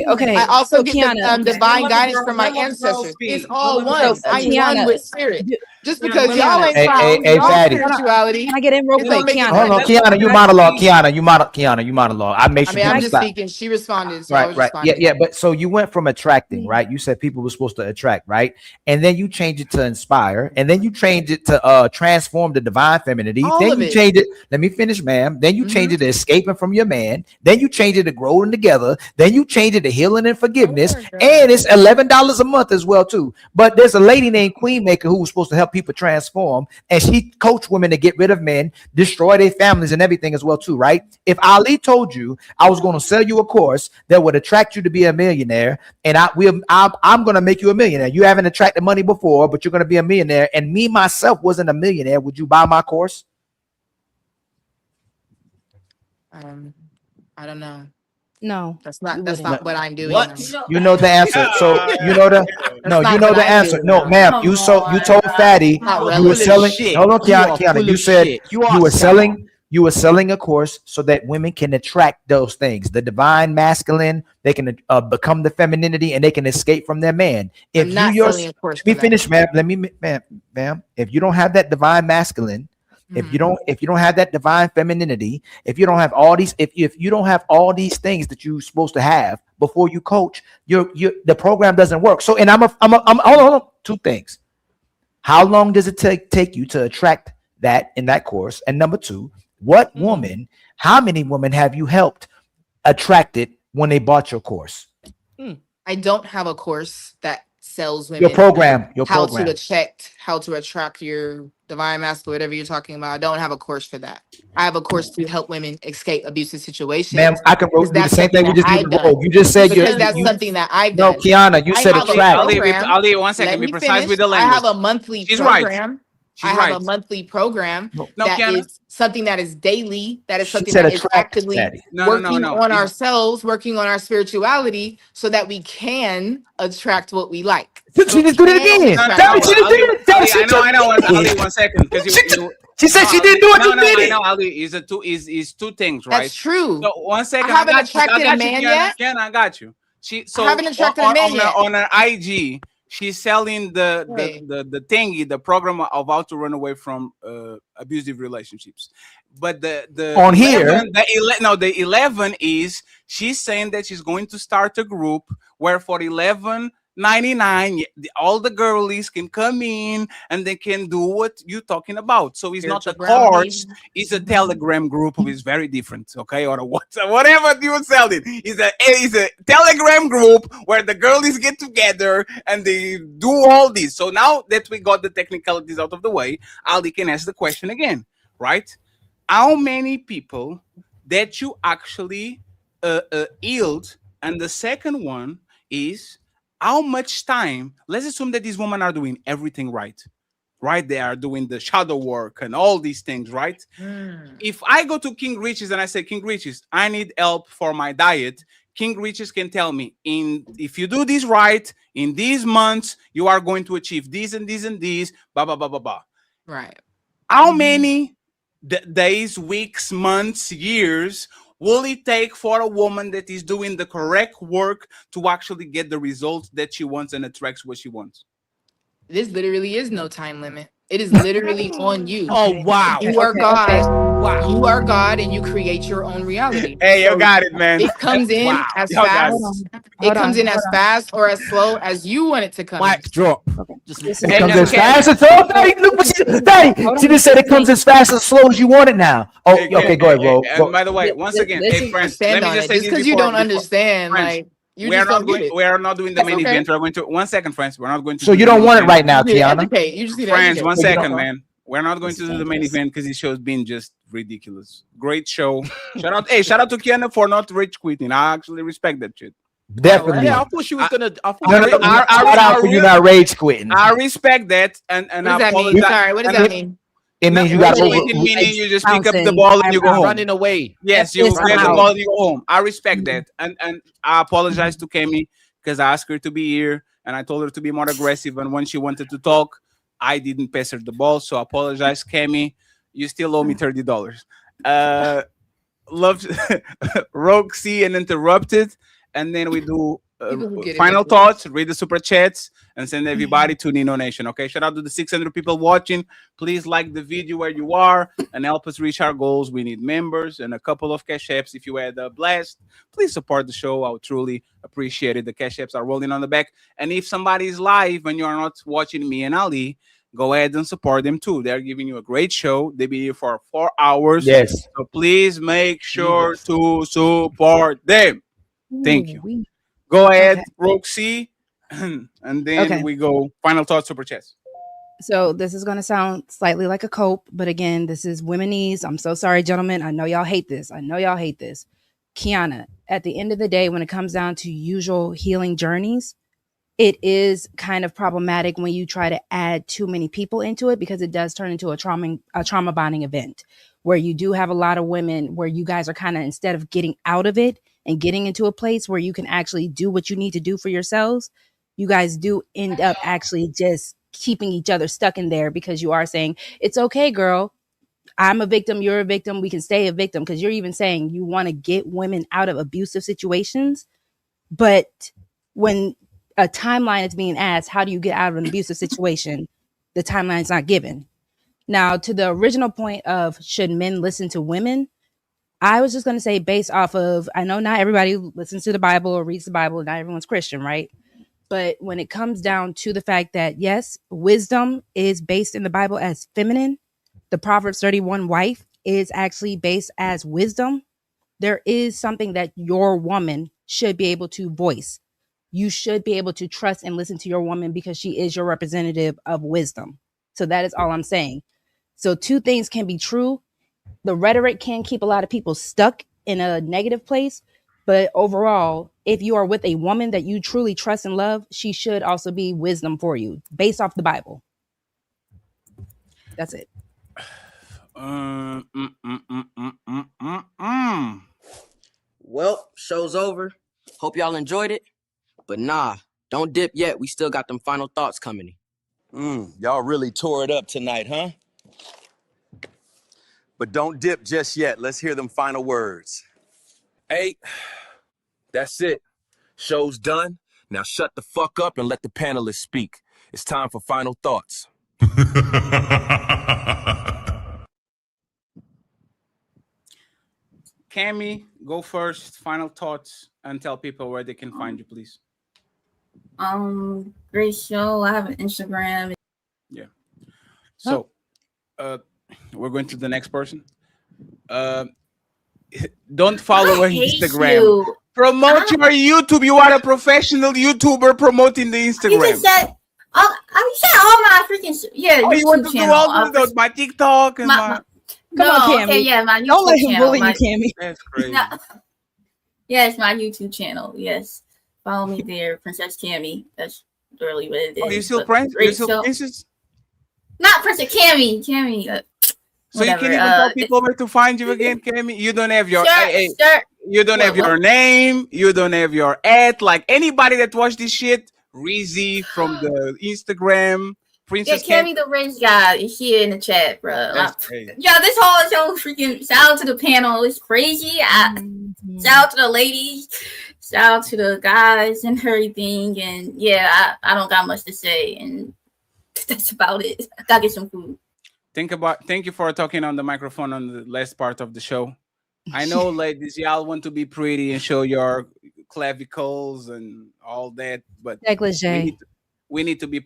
Okay. I also So get Kiana, the divine guidance from my ancestors. It's all one. I'm Kiana, one with spirit. Just Kiana, because y'all ain't Hey, found hey, y'all Fatty. spirituality. Can I get in real it don't quick, make it Kiana? Hold on, Kiana, you monologue. Kiana, you monologue. I made I sure mean, I'm people just stop. speaking. She responded, so I was Right. responding. Yeah. But so you went from attracting, right? You said people were supposed to attract, right? And then you changed it to inspire, and then you changed it to transform the divine femininity. All Then of you it. changed it. Let me finish, ma'am. Then you changed it to escaping from your man. Then you changed it to growing together. Then you changed it to healing and forgiveness. And it's $11 a month as well too. But there's a lady named Queen Maker who was supposed to help people transform, and she coached women to get rid of men, destroy their families and everything as well too, right? If Ali told you I was going to sell you a course that would attract you to be a millionaire, and I'm going to make you a millionaire. You haven't attracted money before, but you're going to be a millionaire, and me myself wasn't a millionaire, would you buy my course? I don't know. No, that's not what I'm doing. What? You know the answer. So you know the you know the answer. No, ma'am. You told Fatty you were selling. Hold on, Kiana. You said you were selling. You were selling a course so that women can attract those things, the divine masculine. They can become the femininity, and they can escape from their man. If I'm not selling a course. Let me finish, ma'am. Ma'am. If you don't have that divine masculine, if you don't have that divine femininity, if you don't have all these, if you don't have all these things that you're supposed to have before you coach, the program doesn't work. So, and I'm hold on, two things. How long does it take you to attract that in that course? And number two, what woman, how many women have you helped attract it when they bought your course? I don't have a course that sells women Your program. how to attract your divine masculine, whatever you're talking about. I don't have a course for that. I have a course to help women escape abusive situations. Ma'am, I can do the same thing we just did. You just said that's something that I've done. No, Kiana, you said attract. Ali, 1 second. Be precise with the language. I have a monthly program. Right. I have a monthly program that is something that is daily. That is something that is actively working on ourselves, working on our spirituality, so that we can attract what we like. She just do it again. I know. Ali, 1 second. She said she didn't do it. I know, Ali. Is two things, right? That's true. So 1 second. I haven't attracted a man yet. Ken, I got you. I haven't attracted a man yet. On her IG. She's selling the thingy, the program of how to run away from abusive relationships. But the on 11, here, the 11 is she's saying that she's going to start a group where for $11.99 all the girlies can come in and they can do what you're talking about. So it's not a course, it's a Telegram group who is very different, okay? Or whatever you're selling. It's a Telegram group where the girlies get together and they do all this. So now that we got the technicalities out of the way, Ali can ask the question again, right? How many people that you actually yield? And the second one is how much time. Let's assume that these women are doing everything right? They are doing the shadow work and all these things, right? If I go to King Riches and I say, King Riches, I need help for my diet, King Riches can tell me, if you do this right, in these months, you are going to achieve this and this and this, blah, blah, blah, blah, blah. Right. How many days, weeks, months, years will it take for a woman that is doing the correct work to actually get the results that she wants and attracts what she wants? This literally is no time limit. It is literally on you. Oh, wow. You are God. Wow. You are God, and you create your own reality. Hey, you got it, man. It comes in as fast. It comes in as fast or as slow as you want it to come. Mic drop. It comes as fast as slow. Look what she just said. It comes as fast as slow as you want it now. Oh, okay, go ahead, bro. And by the way, once again, hey, friends, let me just say this because you don't understand, like. We are not doing the main event. We're going to 1 second, friends. We're not going to. So you don't want it right now, Kiana. You just need friends. 1 second, man. We're not going to do the main event because this show's been just ridiculous. Great show. Shout out to Kiana for not rage quitting. I actually respect that shit. Definitely. Yeah, I thought she was gonna. Shout out for you not rage quitting. I respect that, and what does that mean? Sorry, what does that mean? It means you got meaning you just pick up the ball and you go home. Running away. Yes, you get the ball and you go home. I respect that, and I apologize to Kemi because I asked her to be here and I told her to be more aggressive. And when she wanted to talk, I didn't pass her the ball, so I apologize, Kemi. You still owe me $30. Love Roxy and Interrupted, and then we do final thoughts, read the super chats, and send everybody to Nino Nation. Okay, shout out to the 600 people watching. Please like the video where you are and help us reach our goals. We need members and a couple of cash apps. If you had a blast, please support the show. I would truly appreciate it. The cash apps are rolling on the back. And if somebody is live and you are not watching me and Ali, go ahead and support them too. They're giving you a great show. They'll be here for 4 hours. Yes. So please make sure to support them. Thank you. Go ahead, Roxy, and then we go final thoughts, super chats. So this is going to sound slightly like a cope, but again, this is womenese. I'm so sorry, gentlemen. I know y'all hate this. Kiana, at the end of the day, when it comes down to usual healing journeys, it is kind of problematic when you try to add too many people into it, because it does turn into a trauma bonding event where you do have a lot of women where you guys are kind of, instead of getting out of it and getting into a place where you can actually do what you need to do for yourselves, you guys do end up actually just keeping each other stuck in there, because you are saying, it's okay, girl, I'm a victim, you're a victim, we can stay a victim, because you're even saying you want to get women out of abusive situations. But when a timeline is being asked, how do you get out of an abusive situation? The timeline is not given. Now, to the original point of should men listen to women, I was just going to say, based off of, I know not everybody listens to the Bible or reads the Bible, not everyone's Christian, right? But when it comes down to the fact that, yes, wisdom is based in the Bible as feminine, the Proverbs 31 wife is actually based as wisdom. There is something that your woman should be able to voice. You should be able to trust and listen to your woman because she is your representative of wisdom. So that is all I'm saying. So two things can be true. The rhetoric can keep a lot of people stuck in a negative place. But overall, if you are with a woman that you truly trust and love, she should also be wisdom for you based off the Bible. That's it. Well, show's over. Hope y'all enjoyed it. But nah, don't dip yet. We still got them final thoughts coming. Y'all really tore it up tonight, huh? But don't dip just yet. Let's hear them final words. Hey, that's it. Show's done. Now shut the fuck up and let the panelists speak. It's time for final thoughts. Cammy, go first. Final thoughts, and tell people where they can find you, please. Great show. I have an Instagram. Yeah. So, we're going to the next person. Don't follow her Instagram. You. Promote your YouTube. You are a professional YouTuber promoting the Instagram. You just said, I said all my freaking you want to do all those my TikTok and my Come on, Cammy. Okay, yeah, my YouTube Don't let him channel. bully you, Cammy. That's crazy. No. Yes, my YouTube channel. Yes, follow me there, Princess Cammy. That's really what it is. Oh, you still Prince? You still Princess? Not Princess Cammy. Cammy. So you can't even tell people where to find you again, Cammy. You don't have your you don't have your name. You don't have your ad. Like anybody that watched this shit, Reezy from the Instagram. Princess Cammy the rich guy is here in the chat, bro. That's crazy. Yeah, this whole show freaking shout out to the panel. It's crazy. Shout out to the ladies, shout out to the guys and everything. And yeah, I don't got much to say, and that's about it. I gotta get some food. Thank you for talking on the microphone on the last part of the show. I know, ladies, y'all want to be pretty and show your clavicles and all that, but we need to be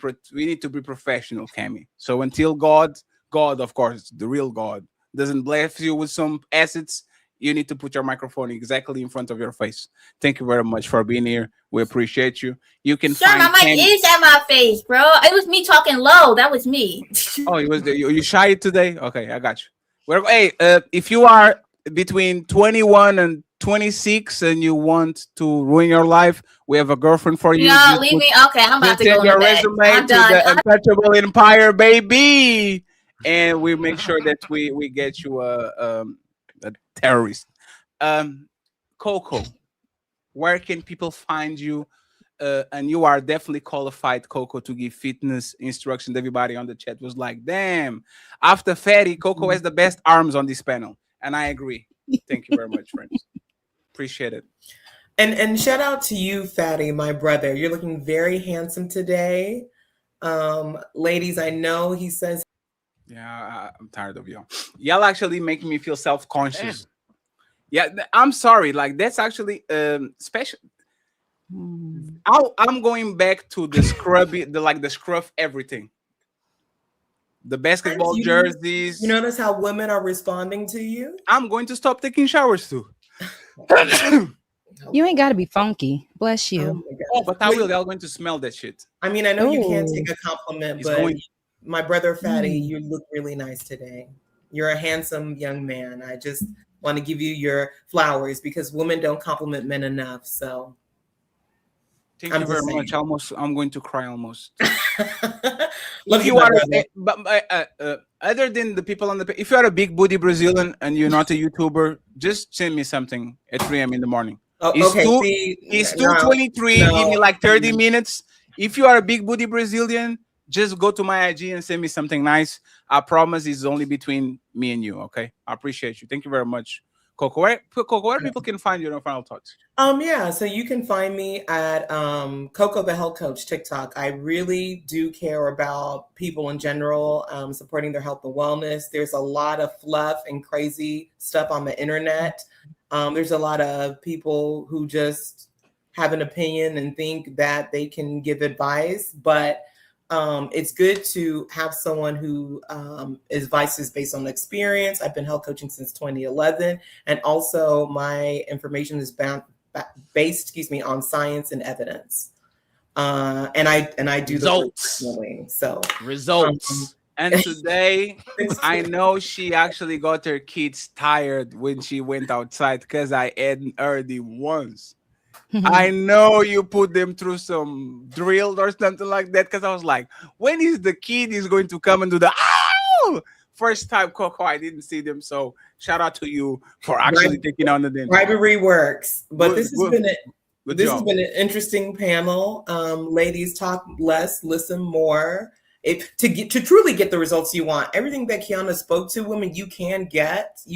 professional, Cammy. So until God, of course, the real God, doesn't bless you with some assets, you need to put your microphone exactly in front of your face. Thank you very much for being here. We appreciate you. You can find my mic is at my face, bro. It was me talking low. That was me. Oh, it was you shy today? Okay, I got you. Well, hey, if you are between 21 and 26 and you want to ruin your life, we have a girlfriend for you. No, leave me. Okay, I'm about to go your to bed. resume I'm to done. the Untouchable Empire, baby, and we make sure that we get you a terrorist. Coco, where can people find you? And you are definitely qualified, Coco, to give fitness instructions. Everybody on the chat was like, damn, after Fatty, Coco has the best arms on this panel. And I agree. Thank you very much, friends. Appreciate it. And shout out to you, Fatty, my brother. You're looking very handsome today. Ladies, I know he says. Yeah, I'm tired of y'all. Y'all actually making me feel self-conscious. Yeah, I'm sorry. Like, that's actually special. I'm going back to the scrubby, the scruff everything. The basketball jerseys. You notice how women are responding to you? I'm going to stop taking showers too. You ain't got to be funky. Bless you. But I will. They're going to smell that shit. I mean, I know you can't take a compliment, my brother Fatty, you look really nice today. You're a handsome young man. I just want to give you your flowers because women don't compliment men enough. So thank you very much. I'm going to cry almost. Love If you, you my are, brother. other than the people on the, if you are a big booty Brazilian and you're not a YouTuber, just send me something at 3 a.m. in the morning. Oh, It's okay, two. see, It's no, 2:23. Give me no. like 30 minutes. If you are a big booty Brazilian, just go to my IG and send me something nice. I promise it's only between me and you. Okay, I appreciate you. Thank you very much, Coco. Where people can find you in final thoughts? Yeah, so you can find me at Coco the Health Coach TikTok. I really do care about people in general, supporting their health and wellness. There's a lot of fluff and crazy stuff on the internet. There's a lot of people who just have an opinion and think that they can give advice, but it's good to have someone who advice is based on experience. I've been health coaching since 2011, and also my information is based, on science and evidence. And I do results. The work so results. And today, I know she actually got her kids tired when she went outside because I hadn't already once. I know you put them through some drill or something like that because I was like, when is the kid is going to come and do the ow? First time, Coco, I didn't see them. So shout out to you for actually taking on the dance. Bribery works, but this has been has been an interesting panel. Ladies, talk less, listen more. To truly get the results you want, everything that Kiana spoke to, women, you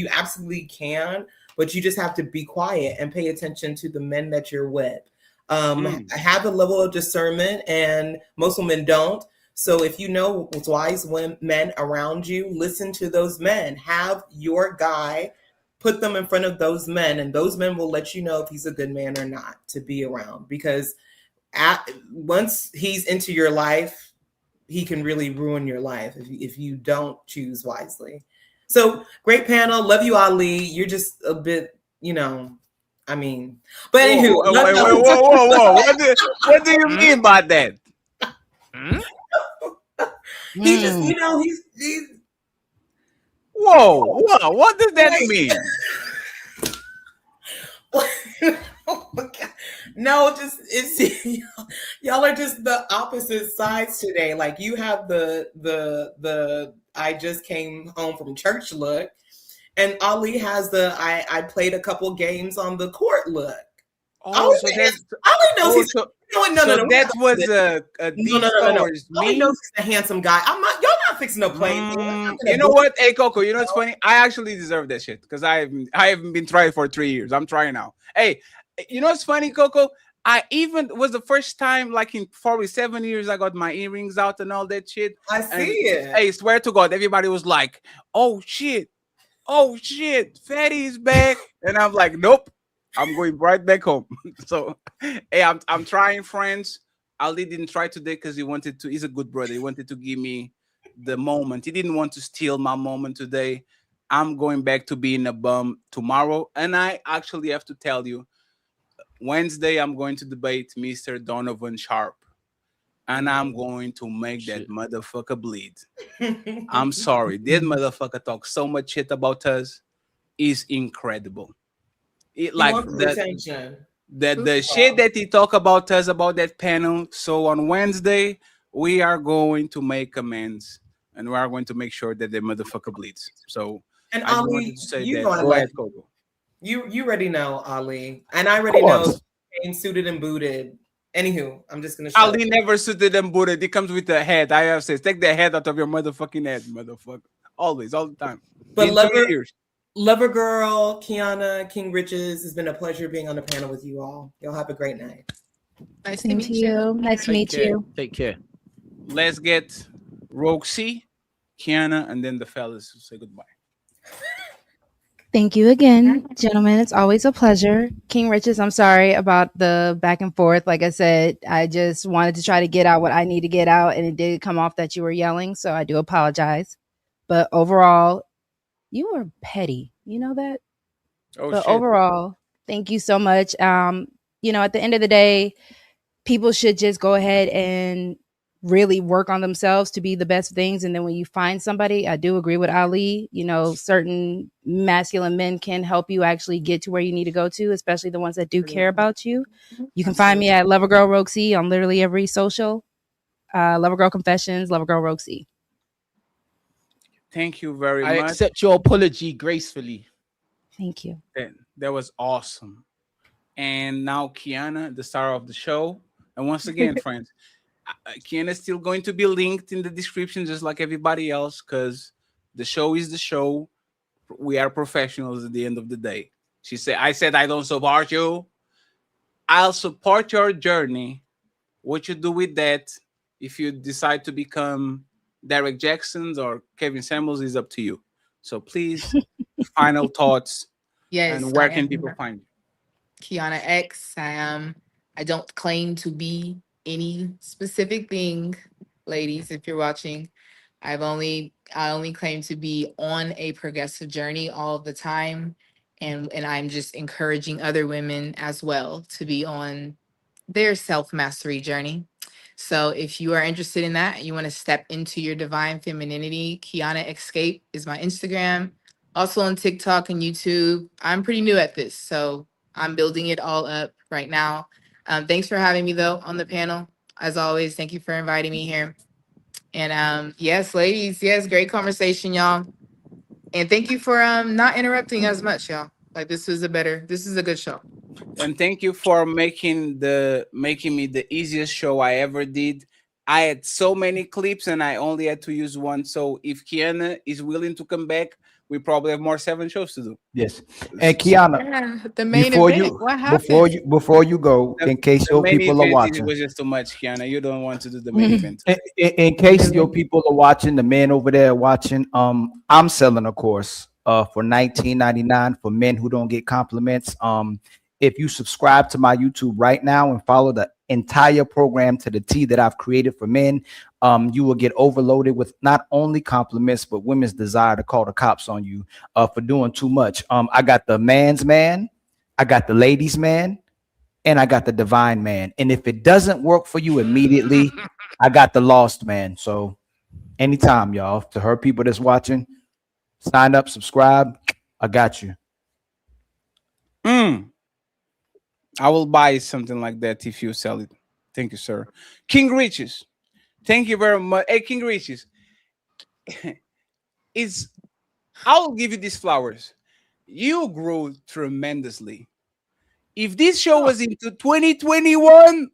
absolutely can, but you just have to be quiet and pay attention to the men that you're with. Have a level of discernment, and most women don't. So if you know wise men around you, listen to those men. Have your guy put them in front of those men, and those men will let you know if he's a good man or not to be around. Because once he's into your life, he can really ruin your life if you don't choose wisely. So great panel. Love you, Ali. You're just a bit, but anywho. Whoa. What do you mean by that? He just, he's whoa, what does that mean? Oh my God. No, y'all are just the opposite sides today. Like you have the I just came home from church look, and Ali has the I played a couple games on the court look. Oh, so that's Ali knows he's no. That was a no. Ali knows he's a handsome guy. Y'all not fixing no play. You know what? Hey Coco, you know what's funny? I actually deserve that shit because I haven't been trying for 3 years. I'm trying now. Hey, you know what's funny, Coco? I even was the first time, like in probably 7 years, I got my earrings out and all that shit. I see it. Hey, swear to God, everybody was like, "Oh shit, Fatty is back," and I'm like, "Nope, I'm going right back home." So, hey, I'm trying, friends. Ali didn't try today because he wanted to. He's a good brother. He wanted to give me the moment. He didn't want to steal my moment today. I'm going back to being a bum tomorrow, and I actually have to tell you. Wednesday, I'm going to debate Mr. Donovan Sharp, and I'm going to make that motherfucker bleed. I'm sorry. That motherfucker talks so much shit about us. Is incredible. The shit that he talk about us about that panel. So on Wednesday, we are going to make amends, and we are going to make sure that the motherfucker bleeds. So and I just Ali, wanted to say you that. know Go ahead, Coco. You already know, Ali. And I already know came suited and booted. Anywho, I'm just gonna Ali never suited and booted. It comes with the head. I have said, take the head out of your motherfucking head, motherfucker. Always, all the time. But Lover Girl, Kiana, King Riches, it's been a pleasure being on the panel with you all. Y'all have a great night. Nice to meet you. Nice to meet you. Take care. Let's get Roxy, Kiana, and then the fellas say goodbye. Thank you again, gentlemen. It's always a pleasure. King Riches, I'm sorry about the back and forth. Like I said, I just wanted to try to get out what I need to get out, and it did come off that you were yelling, so I do apologize. But overall, you were petty. You know that? But overall, thank you so much. At the end of the day, people should just go ahead and really work on themselves to be the best things. And then when you find somebody, I do agree with Ali, you know, certain masculine men can help you actually get to where you need to go to, especially the ones that do care about you. You can find me at Lover Girl Rogue C on literally every social. Lover Girl Confessions, Lover Girl Rogue C. Thank you very I much. accept your apology gracefully. Thank you. That was awesome. And now Kiana, the star of the show. And once again, friends, Kiana is still going to be linked in the description, just like everybody else, because the show is the show. We are professionals at the end of the day. I said, I don't support you. I'll support your journey. What you do with that, if you decide to become Derek Jackson's or Kevin Samuels, is up to you. So please, final thoughts. Yes, And where I can am people find you? Kiana X. I don't claim to be any specific thing, ladies. If you're watching, I only claim to be on a progressive journey all the time, and I'm just encouraging other women as well to be on their self mastery journey. So if you are interested in that, you want to step into your divine femininity, Kiana Escape is my Instagram. Also on TikTok and YouTube. I'm pretty new at this, so I'm building it all up right now. Thanks for having me though on the panel. As always, thank you for inviting me here. And yes, ladies, yes, great conversation, y'all. And thank you for not interrupting as much, y'all. Like this is a good show. And thank you for making me the easiest show I ever did. I had so many clips and I only had to use one. So if Kiana is willing to come back, we probably have more 7 shows to do. Yes. And Kiana, Yeah, the main before event. you What happened? before you go, in case The your main people are event watching. was just too much, Kiana. You don't want to do the main event. In case your people are watching, the men over there are watching, I'm selling a course for $19.99 for men who don't get compliments. If you subscribe to my YouTube right now and follow the entire program to the T that I've created for men, you will get overloaded with not only compliments, but women's desire to call the cops on you for doing too much. I got the man's man, I got the ladies' man, and I got the divine man. And if it doesn't work for you immediately, I got the lost man. So anytime, y'all, to her people that's watching, sign up, subscribe. I got you. I will buy something like that if you sell it. Thank you, sir. King Riches. Thank you very much. Hey, King Riches. I'll give you these flowers. You grew tremendously. If this show was into 2021,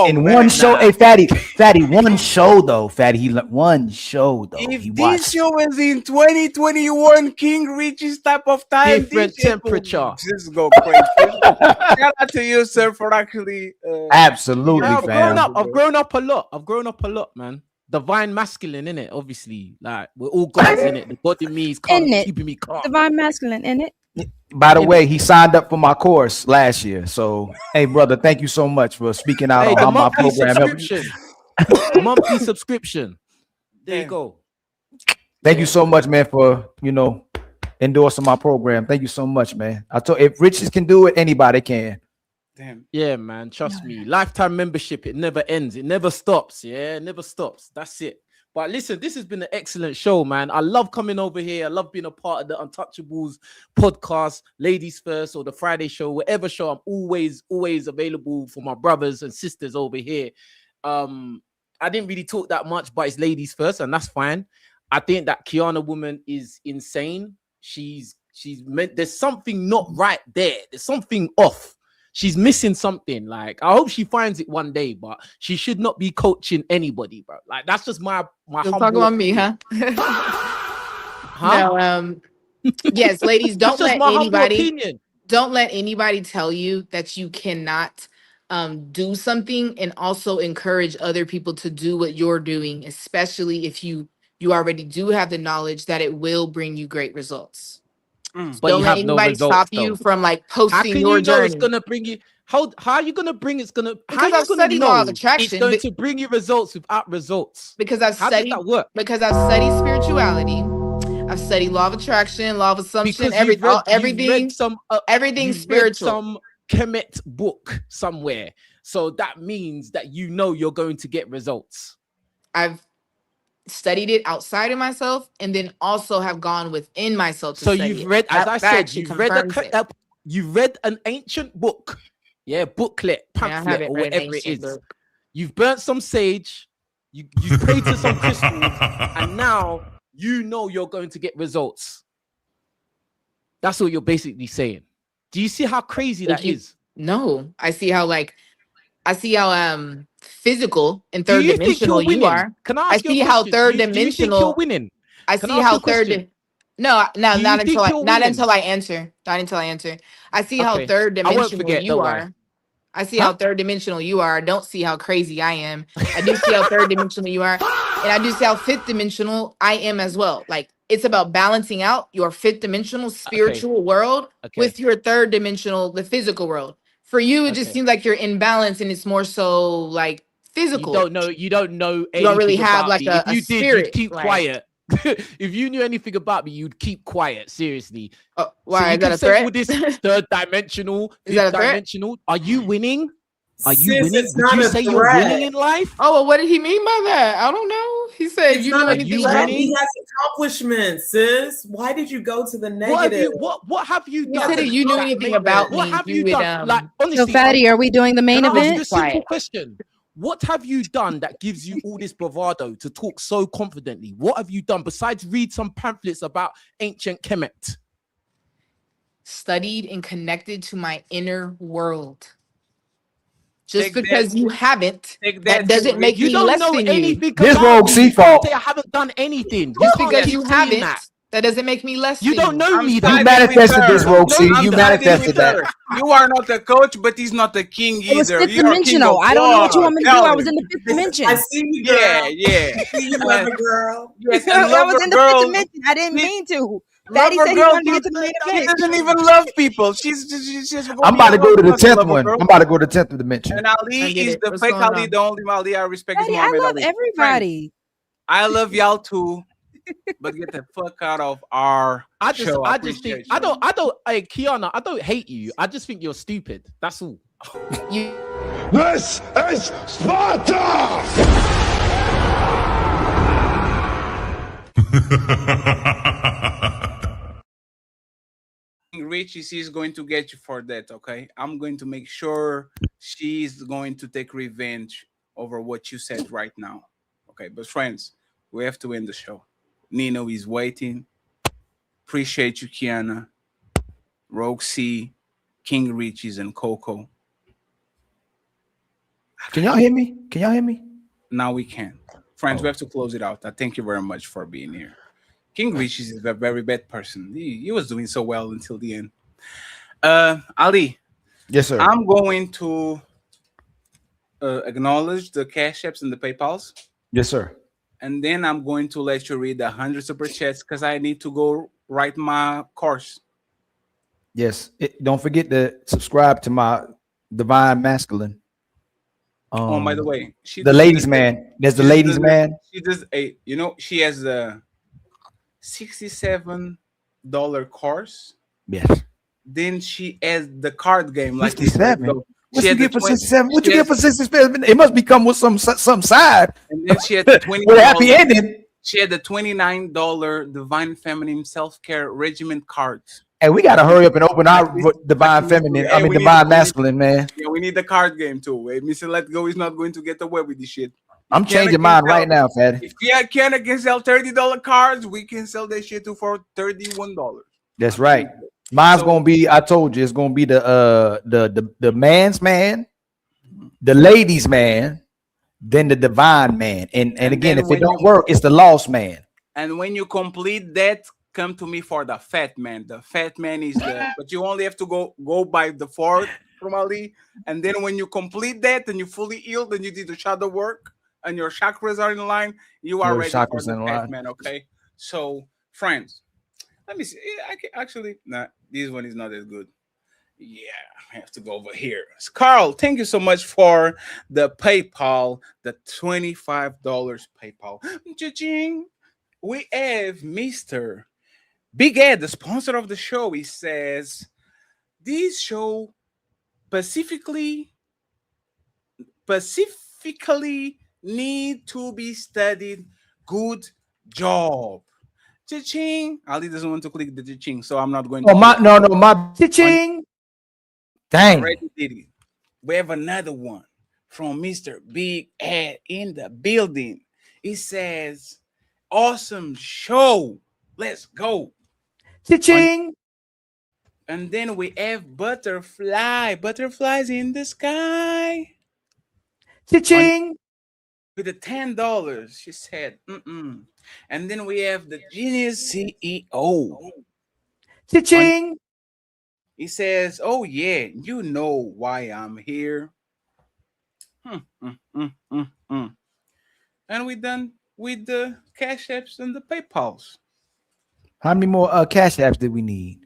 in one show, hey Fatty, one show though, Fatty, one show though. If this show was in 2021, King Richie's type of time, Different temperature. Just go crazy. Shout out to you, sir, for actually. Absolutely, I've fam. grown up a lot, man. Divine masculine, in it, obviously. Like we're all gods in it. The God in me is keeping me calm. Divine masculine, in it. By the way, he signed up for my course last year. So, hey, brother, thank you so much for speaking out on how my program subscription. Monthly subscription. There you go. Thank you so much, man, for endorsing my program. Thank you so much, man. I told if Riches can do it, anybody can. Damn. Yeah, man. Trust me. Lifetime membership. It never ends. It never stops. Yeah, it never stops. That's it. But listen, this has been an excellent show, man. I love coming over here. I love being a part of the Untouchables podcast, Ladies First, or the Friday show, whatever show. I'm always available for my brothers and sisters over here. I didn't really talk that much, but it's Ladies First, and that's fine. I think that Kiana woman is insane. She's meant. There's something not right there. There's something off. She's missing something. Like, I hope she finds it one day, but she should not be coaching anybody, bro. Like, that's just my You'll talk about me, huh? No, yes, ladies, don't let anybody tell you that you cannot do something, and also encourage other people to do what you're doing, especially if you already do have the knowledge that it will bring you great results. But don't you let have no anybody results, stop you from like posting how can your you know journey. it's gonna bring you? How are you gonna bring? It's gonna. Because how are you I've gonna studied know law of attraction, it's going to bring you results without results? Because I've how studied does that work? Because I've studied spirituality. I've studied law of attraction, law of assumption, Because you've read everything spiritual. Some Kemet book somewhere, so that means that you know you're going to get results. I've studied it outside of myself, and then also have gone within myself to So study you've it. read, as That I said, actually you've read confirms it. you've read an ancient book, booklet, I pamphlet, haven't or read an whatever it ancient is. book. You've burnt some sage, you prayed to some crystals, and now you know you're going to get results. That's what you're basically saying. Do you see how crazy that is? No, I see how physical and Do third you think dimensional you're you winning? are. Can I I ask you a see how question? third Do you think you're dimensional. winning? I Can see I ask you how a question? no, Do you not think you're winning? until I answer. Not until I answer. I see how Okay, third I won't dimensional forget. you Don't worry. are. I see Huh? how third dimensional you are. I don't see how crazy I am. I do see how third dimensional you are. And I do see how fifth dimensional I am as well. Like, it's about balancing out your fifth dimensional Okay. spiritual world Okay. with your third dimensional, the physical world. For you, it just Okay. seems like you're in balance, and it's more so like physical. You don't know You don't really anything have about like me. If a you did, you'd spirit. keep Like, quiet. If you knew anything about me, you'd keep quiet. Seriously. So why? you Is that can a say all threat? this third dimensional, Is that fifth a threat? dimensional. Are you winning? Are you Sis, winning? it's Would not you a say you're threat. winning in life? Oh, well, what did he mean by that? I don't know. He said, It's you not know a anything you threat. about winning? He me? has accomplishments, sis. Why did you go to the negative? What have you He said done? if you knew that anything made- about what me, have you you would done? Like So, honestly, Fatty, are we doing the main can I ask event? you a simple Quiet. question? What have you done that gives you all this bravado to talk so confidently? What have you done besides read some pamphlets about ancient Kemet? Studied and connected to my inner world. Just Take that. because you haven't, Take that that, doesn't make You me don't less know than you. anything This about rogue me. C You can't fault. say I haven't done anything. You Just can't because keep you saying haven't, that. that doesn't make me less You than don't you. know I'm me. You siding That with manifested her. this, you don't rogue know C. me. I'm You That siding with manifested that. her. You are not the coach, but he's not the king It was either. fifth You're king dimensional. of I don't know what you what? want me to do. Tell I was him. in the fifth I dimension. see you, girl. Yeah, yeah. I see you, lover girl. Yes, and I was lover in the fifth girl. dimension. I didn't She, mean to. Fatty lover said he girl. wanted to get to the main She event. doesn't even love people. She's gonna I'm be about to go to the alone, 10th lover one. girl. I'm about to go to the 10th dimension. And Ali I get is it. the What's fake going Ali. on? The only Ali I respect is Fatty, I Muhammad love Ali. Friends, everybody. I love y'all too, but get the fuck out of our show. I just think hey Kiana, I don't hate you. I just think you're stupid. That's all. This is Sparta! Richie, she's going to get you for that, okay? I'm going to make sure she's going to take revenge over what you said right now. Okay, but friends, we have to end the show. Nino is waiting. Appreciate you, Kiana, Rogue C, King Richies, and Coco. Can y'all hear me? Can y'all hear me? Now we can. Friends, we have to close it out. I thank you very much for being here. King Richies is a very bad person. He was doing so well until the end. Ali. Yes, sir. I'm going to acknowledge the Cash Apps and the PayPals. Yes, sir. And then I'm going to let you read 100 super chats because I need to go write my course. Yes. Don't forget to subscribe to my Divine Masculine. Oh, by the way, the ladies' man. There's the ladies' man. She does she has a $67 course. Yes. Then she has the card game like 67. What you get for 20 67? What you get for 67? It must become with some side. And then she had the $20 with a happy ending. She had the $29 Divine Feminine Self-Care Regiment cards. Hey, we gotta hurry up and open our Divine Feminine. I mean Divine Masculine, man. Yeah, we need the card game too. Hey, Mr. Let Go is not going to get away with this shit. I'm changing mine right now, Fatty. If Kiana can sell $30 cards, we can sell that shit too for $31. That's right. Mine's gonna be. I told you, it's gonna be the man's man, the ladies' man, then the divine man, and again, if it don't work, it's the lost man. And when you complete that, come to me for the fat man. The fat man is but you only have to go by the fourth from Ali. And then when you complete that and you fully healed and you did the shadow work and your chakras are in line, you are ready for the fat man. Okay. So, friends, let me see. I can actually this one is not as good. Yeah, I have to go over here. Carl, thank you so much for the PayPal, the $25 PayPal. Cha-ching. We have Mr. Big Ed, the sponsor of the show. He says, this show specifically need to be studied. Good job. Cha-ching. Ali doesn't want to click the cha-ching, so I'm not going to Oh do my it. no no my ching. I Dang. already did it. We have another one from Mr. Big Ed in the building. It says, awesome show. Let's go. Ching. And then we have butterflies in the sky. Ching. With the $10, she said, mm-mm. And then we have the genius CEO. Ching. He says, oh yeah, you know why I'm here. And we done with the cash apps and the PayPals. How many more cash apps did we need?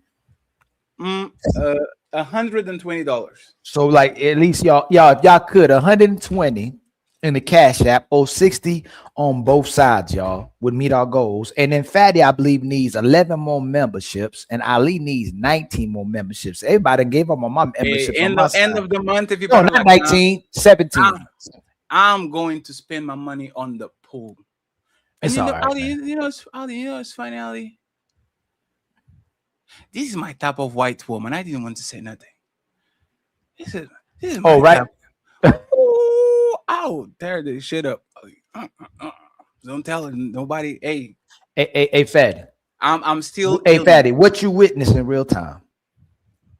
$120. So like at least y'all if y'all could 120 in the cash app or 60 on both sides, y'all would meet our goals. And then Fatty, I believe, needs 11 more memberships, and Ali needs 19 more memberships. Everybody gave up on my memberships on my End side. of the month, if you No, not 19, 17. I'm going to spend my money on the pool. And It's all right, Ali, it's funny, Ali. This is my type of white woman. I didn't want to say nothing. This is my right. Oh, tear this shit up. Don't tell nobody. Hey, Fatty. I'm still. Hey, Fatty, what you witness in real time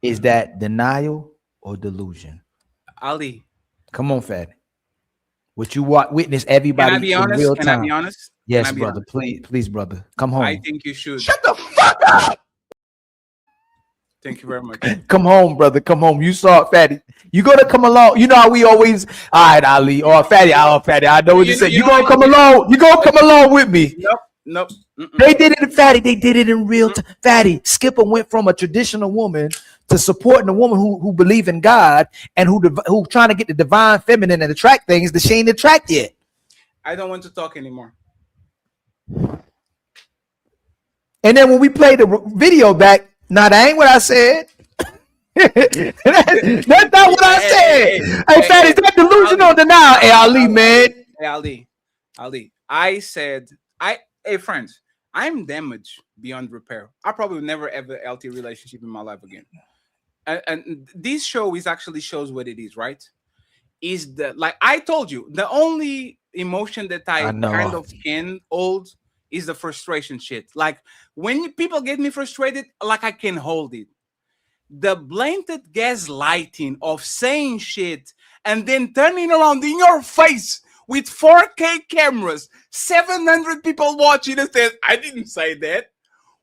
is that denial or delusion? Ali, come on, Fatty. What you witness everybody Can I be in honest? real Can time? I be honest? Yes, Can I be brother. honest? Please, brother. Come home. I think you should. Shut the fuck up. Thank you very much. Come home, brother. Come home. You saw it, Fatty. You gonna come along. You know how we always, all right, Ali, or Fatty, Fatty. I know what you said. You gonna come along. You gonna come along with me. Nope. They did it in Fatty. They did it in real time. Fatty, Skipper went from a traditional woman to supporting a woman who believe in God and who trying to get the divine feminine and attract things that she ain't attract yet. I don't want to talk anymore. And then when we played the video back, nah, that ain't what I said. That's not what I said. Hey, Fatty, is that delusional or denial? Hey, Ali, man. Hey, Ali. I said, hey, friends, I'm damaged beyond repair. I probably will never have a healthy relationship in my life again. And this show actually shows what it is, right? Is that, like I told you, the only emotion that I kind of can hold is the frustration shit. Like when people get me frustrated, like I can hold it. The blatant gaslighting of saying shit and then turning around in your face with 4K cameras, 700 people watching and says, I didn't say that.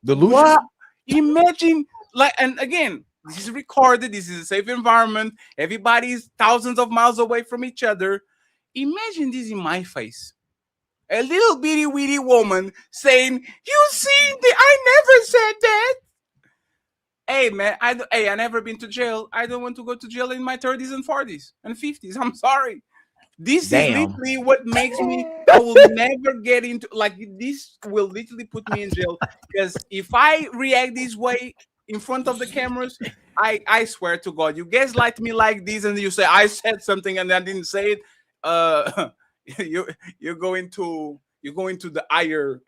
Delusion. What? Imagine, like, and again, this is recorded. This is a safe environment. Everybody's thousands of miles away from each other. Imagine this in my face. A little bitty witty woman saying, "You see, I never said that." Hey man, I never been to jail. I don't want to go to jail in my 30s and 40s and 50s. I'm sorry. This is literally what makes me. I will never get into, like, this will literally put me in jail, because if I react this way in front of the cameras, I swear to God, you gaslight me like this and you say I said something and I didn't say it. You're going to the higher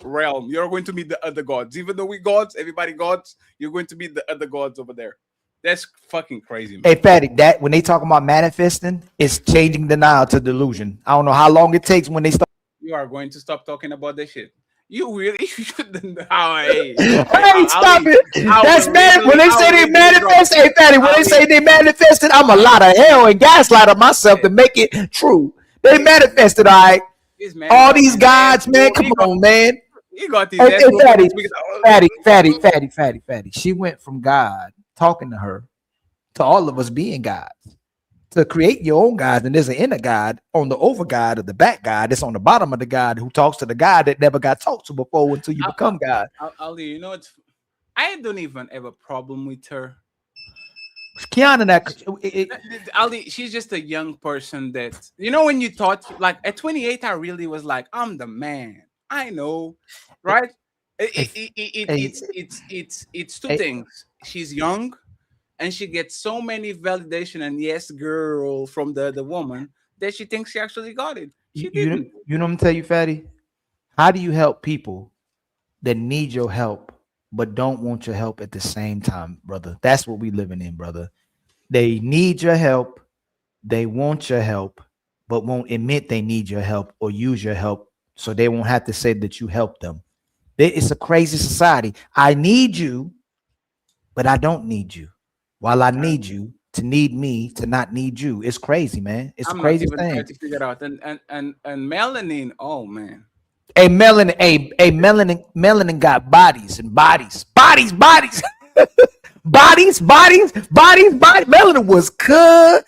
realm. You're going to meet the other gods. Even though we gods, everybody gods, you're going to meet the other gods over there. That's fucking crazy, man. Hey, Fatty, that when they talk about manifesting, it's changing denial to delusion. I don't know how long it takes when they start. You are going to stop talking about that shit. You really shouldn't. Hey, stop it. That's mad. When they say they manifest, hey, Fatty, when they say they manifested, I'm a lot of hell and gaslighter myself to make it true. They manifested, all right. All these gods, man. Come on, man. You got these. Fatty. She went from God talking to her to all of us being gods. To create your own gods, and there's an inner God on the over God or the back God that's on the bottom of the God who talks to the God that never got talked to before until you become God. Ali, you know what? I don't even have a problem with her. Kiana, Ali, she's just a young person that, you know, when you thought, like, at 28, I really was like, I'm the man. I know, right? It's two things. She's young, and she gets so many validation and yes, girl, from the woman that she thinks she actually got it. You know what I'm gonna tell you, Fatty? How do you help people that need your help but don't want your help at the same time, brother? That's what we living in, brother. They need your help, they want your help, but won't admit they need your help or use your help, so they won't have to say that you helped them. It's a crazy society. I need you, but I don't need you. While I need you to need me to not need you. It's crazy, man. It's the I'm not craziest even thing. trying to figure it out. And melanin. Oh man. Melanin got bodies and bodies. Bodies. Melanin was cooking.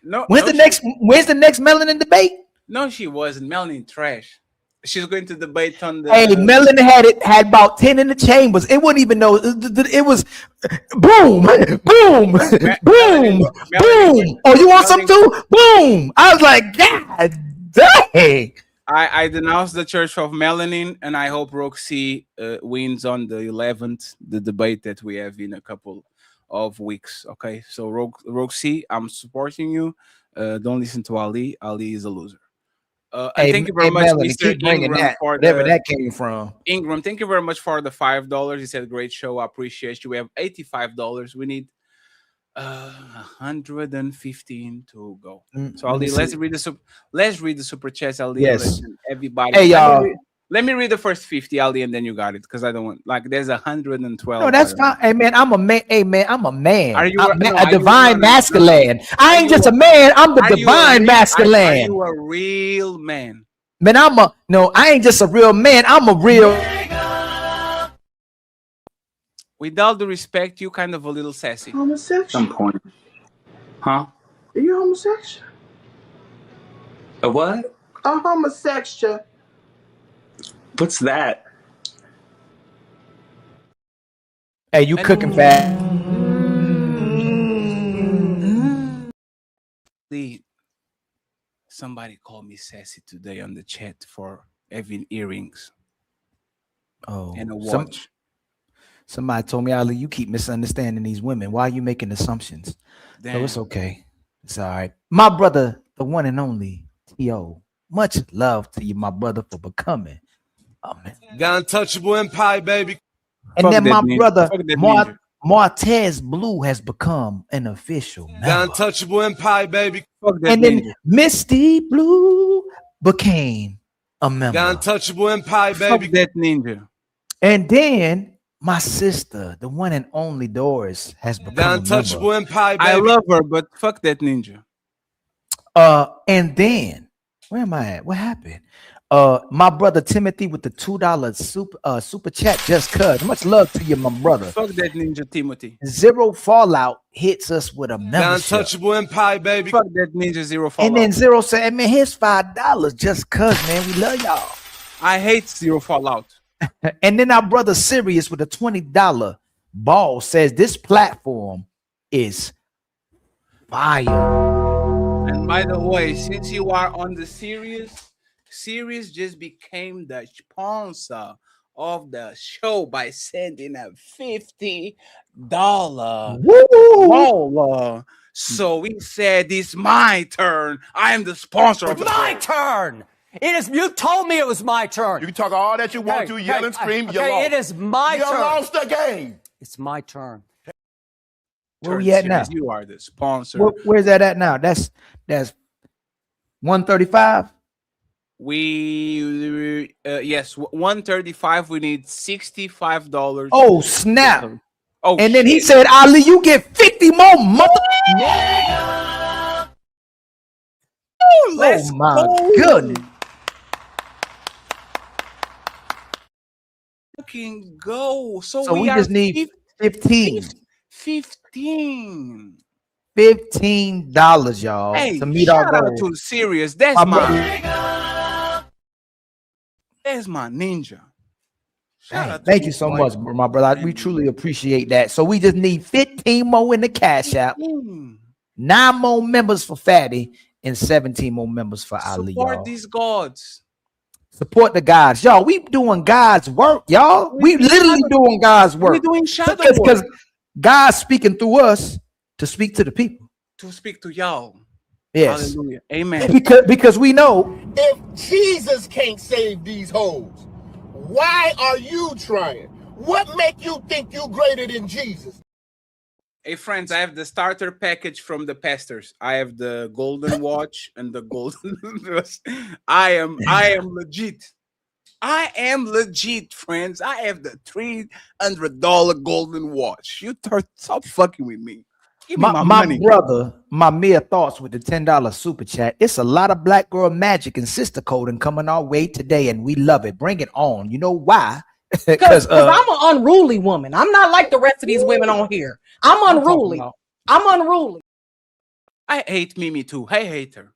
No. When's the next melanin debate? No, she wasn't. Melanin trash. She's going to debate on the. Hey, Melanin had about 10 in the chambers. It wouldn't even know. It was boom, boom, boom. Oh, you want some too? Boom. I was like, God dang. I denounce the Church of Melanin, and I hope Roxy wins on the 11th, the debate that we have in a couple of weeks. Okay, so Roxy, I'm supporting you. Don't listen to Ali. Ali is a loser. And thank you very much, Melanin, Mr. keep bringing Ingram, that, for whatever that came from. Ingram, thank you very much for the $5. He said, "Great show. I appreciate you." We have $85. We need 115 to go. So Ali, let's read the super chats, Ali. Yes. Everybody. Hey, y'all. Let me read the first 50, Ali, and then you got it, because I don't want, like, there's 112. No, that's fine. Hey man, I'm a man. Hey man, I'm a man. Are you a divine masculine? I ain't just a man. I'm the divine masculine. Are you a real man? Man, I ain't just a real man. I'm a real. With all due respect, you kind of a little sassy. Homosexual. Some point. Huh? Are you homosexual? A what? A homosexual. What's that? Hey, you cooking fast? Somebody called me sassy today on the chat for having earrings. Oh, and a watch. Somebody told me, Ali, you keep misunderstanding these women. Why are you making assumptions? Damn. So it's okay. It's all right. My brother, the one and only T.O. Much love to you, my brother, for becoming a man. Got untouchable empire, baby. And then my brother, Martez Blue, has become an official member. Got untouchable empire, baby. And then Misty Blue became a member. Got untouchable empire, baby. Fuck that ninja. And then my sister, the one and only Doris, has become Got untouchable a member. empire, baby. I love her, but fuck that ninja. And then where am I at? What happened? My brother Timothy with the $2 super chat just cuz. Much love to you, my brother. Fuck that ninja, Timothy. Zero Fallout hits us with a membership. Got untouchable empire, baby. Fuck that ninja, Zero Fallout. And then Zero said, man, here's $5 just cuz, man. We love y'all. I hate Zero Fallout. And then our brother Sirius with a $20 ball says this platform is fire. And by the way, since you are on the Sirius just became the sponsor of the show by sending a $50 dollar. So we said it's my turn. I am the sponsor of the my show. turn. It is. You told me it was my turn. You can talk all that you want to, yell and scream. You lost. It is my turn. You lost the game. It's my turn. Where we at now? You are the sponsor. Where's that at now? That's 135. We yes, 135. We need $65. Oh snap! Oh, and then he said, Ali, you get 50 more mother. Let's my goodness! Fucking go! So we just need 15. $15, y'all, hey, to meet our shout out goal. to Sirius. That's my ninja. Shout out to Thank you so much, my brother. We truly appreciate that. So we just need 15 more in the Cash App, 9 more members for Fatty, and 17 more members for Ali. Support these gods. Support the guys, y'all. We doing God's work, y'all. We literally doing God's work. We're doing shadow because God's speaking through us to speak to the people. To speak to y'all. Yes. Hallelujah. Amen. Because we know if Jesus can't save these hoes, why are you trying? What make you think you greater than Jesus? Hey friends, I have the starter package from the pastors. I have the golden watch and the golden I am legit. I am legit, friends. I have the $300 golden watch. You stop fucking with me. Give me my money. Brother, my mere thoughts with the $10 super chat. It's a lot of black girl magic and sister coding coming our way today, and we love it. Bring it on. You know why? Because I'm an unruly woman. I'm not like the rest of these women on here. I'm unruly. I'm unruly. I hate Mimi too. I hate her.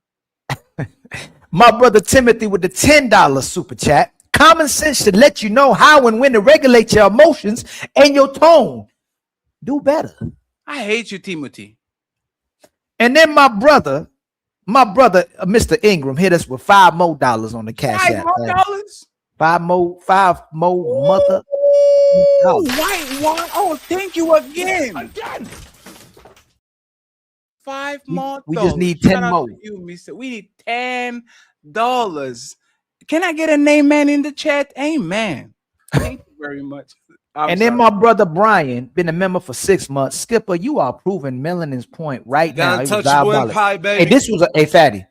My brother Timothy with the $10 super chat. Common sense should let you know how and when to regulate your emotions and your tone. Do better. I hate you, Timothy. And then my brother, Mr. Ingram, hit us with $5 more on the cash app. $5 more mother. White one. Oh, thank you again. 5 more. We just need 10 more. You, Mr. We need $10. Can I get an amen in the chat? Amen. Thank you very much. Then my brother Brian, been a member for 6 months. Skipper, you are proving Melanin's point right now. Hey, this was Fatty.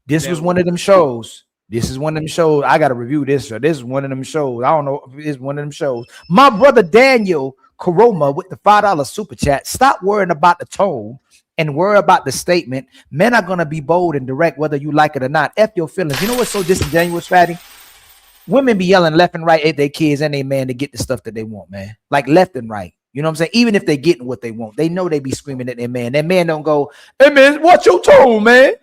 This was one of them shows. This is one of them shows. I gotta review this. So this is one of them shows. I don't know if it's one of them shows. My brother Daniel Koroma with the $5 super chat. Stop worrying about the tone and worry about the statement. Men are gonna be bold and direct whether you like it or not. F your feelings. You know what's so disingenuous, Fatty? Women be yelling left and right at their kids and their man to get the stuff that they want, man. Like left and right. You know what I'm saying? Even if they getting what they want, they know they be screaming at their man. That man don't go, hey man, watch your tone, man.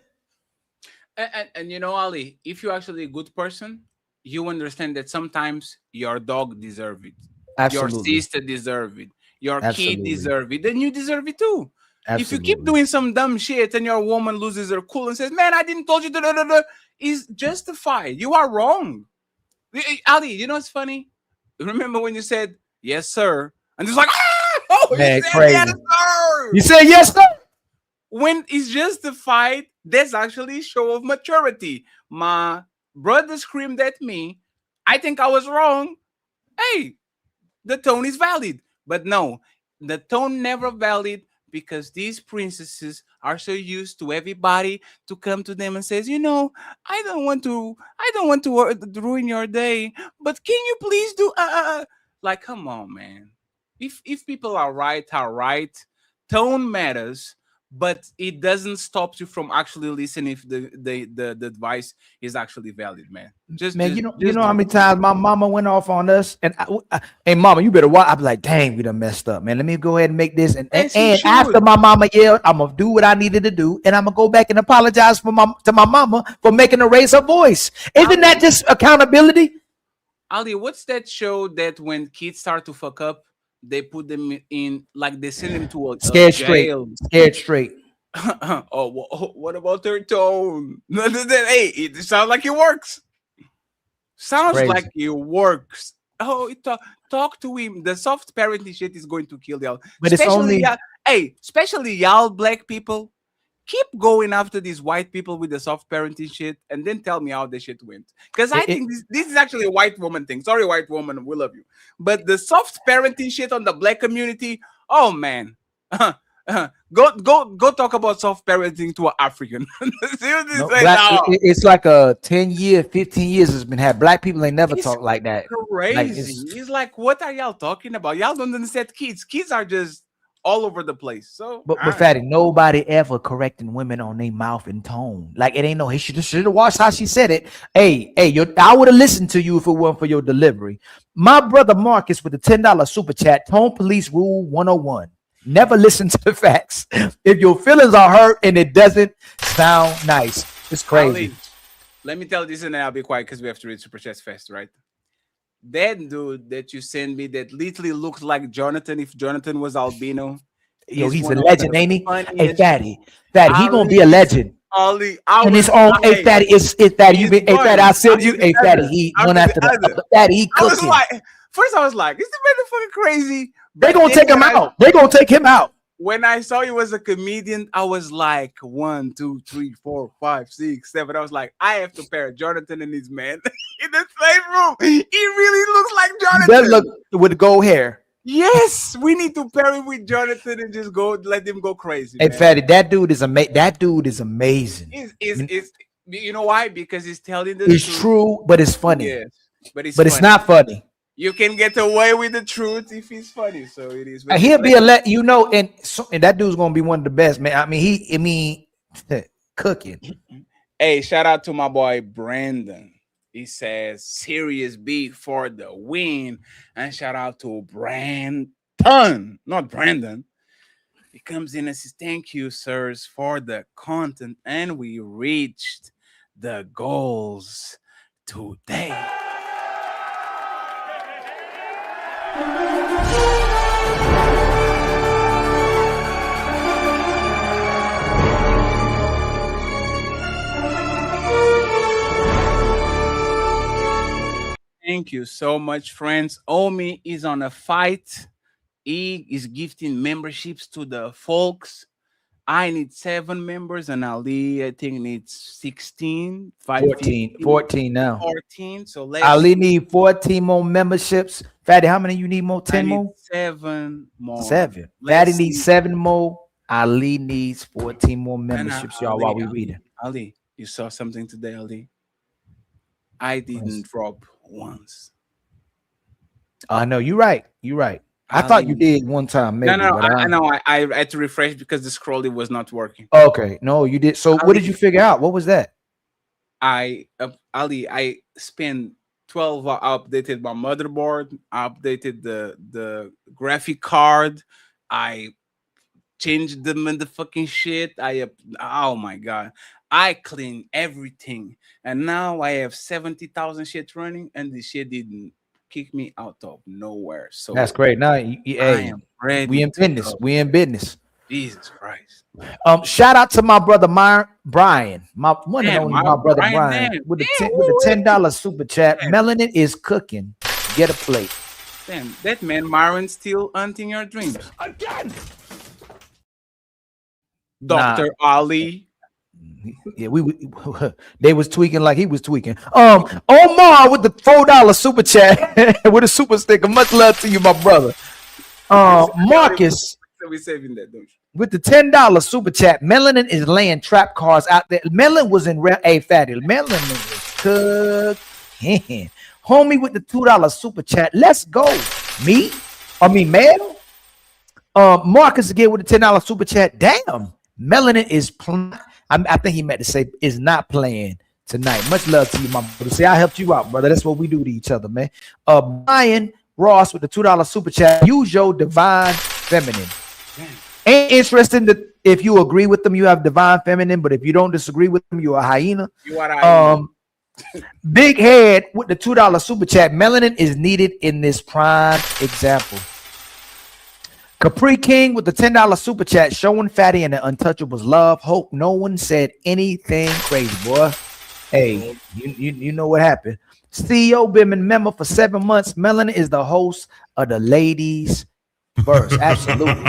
And you know, Ali, if you're actually a good person, you understand that sometimes your dog deserves it. Absolutely. Your sister deserves it. Your Absolutely. kid deserves it. Then you deserve it too. Absolutely. If you keep doing some dumb shit and your woman loses her cool and says, man, I didn't told you, is justified. You are wrong. Ali, you know what's funny? Remember when you said, yes, sir? And it's like, oh, man, you said crazy. yes, sir. You said yes, sir? When it's justified, that's actually a show of maturity. My brother screamed at me. I think I was wrong. Hey, the tone is valid. But no, the tone never valid because these princesses are so used to everybody to come to them and says, you know, I don't want to ruin your day, but can you please do like, come on, man. If people are right, tone matters. But it doesn't stop you from actually listening if the advice is actually valid, man. You know how many times my mama went off on us, and hey, mama, you better watch. I be like, dang, we done messed up, man. Let me go ahead and make this. And after my mama yelled, I'm gonna do what I needed to do, and I'm gonna go back and apologize to my mama for making her raise her voice. Isn't that just accountability? Ali, what's that show that when kids start to fuck up, they put them in, like they send them to a Scared jail. Straight. Oh, what about their tone? Hey, it sounds like it works. Sounds Crazy. like it works. Oh, talk to him. The soft parenting shit is going to kill y'all. But it's only especially y'all black people. Keep going after these white people with the soft parenting shit, and then tell me how the shit went. Because I think this is actually a white woman thing. Sorry, white woman, we love you. But the soft parenting shit on the black community, oh man. Go talk about soft parenting to an African. It's like a 10 year, 15 years has been had. Black people ain't never talked like that. Crazy. It's like, what are y'all talking about? Y'all don't understand kids. Kids are just all over the place. So, but Fatty, nobody ever correcting women on their mouth and tone. Like it ain't no. He should have watched how she said it. Hey, I would have listened to you if it weren't for your delivery. My brother Marcus with the $10 super chat. Tone police rule 101. Never listen to the facts. If your feelings are hurt and it doesn't sound nice, it's crazy. Ali, let me tell you this and then I'll be quiet because we have to read super chats fast, right? That dude that you sent me that literally looks like Jonathan if Jonathan was albino. Yo, he's a legend, ain't he? Hey, Fatty, he gonna be a legend. Ali, and it's on. Hey, Fatty, it's Fatty. You been, hey, Fatty, I said you. Hey, Fatty, he one after the other. Fatty, he cooking. First, I was like, is this motherfucker crazy? They gonna take him out. They gonna take him out. when I saw he was a comedian, I was like 1, 2, 3, 4, 5, 6, 7. I was like, I have to pair Jonathan and his man in the same room. He really looks like He Jonathan. does look with the gold hair. Yes, we need to pair him with Jonathan and just let him go crazy. Hey, man. Fatty, that dude is amazing. That dude is amazing. You know why? Because he's telling the It's truth. true, but it's funny. Yes, but it's not funny. You can get away with the truth if he's funny. So it is. But He'll be and that dude's gonna be one of the best, man. I mean, cooking. Hey, shout out to my boy Brandon. He says serious beat for the win. And shout out to Brandon, not Brandon. He comes in and says, thank you, sirs, for the content. And we reached the goals today. Thank you so much, friends. Omi is on a fight. He is gifting memberships to the folks. I need 7 members, and Ali, I think, needs 16. 14 now. 14. So let's. Ali need 14 more memberships. Fatty, how many you need more? 10 more? 7 more. 7. Fatty needs 7 more. Ali needs 14 more memberships, y'all, while we reading. Ali, you saw something today, Ali? I didn't drop once. I know you're right. You're right. I thought you did one time, maybe. No, I know. I had to refresh because the scrolling was not working. Okay, no, you did. So, what did you figure out? What was that? I spent 12 hours. I updated my motherboard. I updated the graphic card. I changed them in the fucking shit. Oh my god. I cleaned everything, and now I have 70,000 shit running, and the shit didn't kick me out of nowhere. So that's great. Now, I am ready. We in business. Go. We in business. Jesus Christ. Shout out to my brother Brian, my one and only my brother Brian, with the $10 super chat. Damn. Melanin is cooking. Get a plate. Damn, that man Myron still hunting your dreams again. Dr. Ali. Yeah, they was tweaking like he was tweaking. Omar with the $4 super chat with a super sticker. Much love to you, my brother. Marcus we saving that, don't you? With the $10 super chat. Melanin is laying trap cards out there. Melanin was in Fatty. Melanin was cooking. Homie with the $2 super chat. Let's go. Mel. Marcus again with the $10 super chat. Damn. Melanin is I think he meant to say is not playing tonight. Much love to you, my brother. See, I helped you out, brother. That's what we do to each other, man. Brian Ross with the $2 super chat. Use your divine feminine. Ain't interesting that if you agree with them, you have divine feminine, but if you don't disagree with them, you're a hyena. You are a hyena. Big Head with the $2 super chat. Melanin is needed in this prime example. Capri King with the $10 super chat, showing Fatty and the Untouchables love. Hope no one said anything crazy, boy. Hey, you know what happened. CEO been a member for 7 months. Melanin is the host of the Ladies Verse. Absolutely.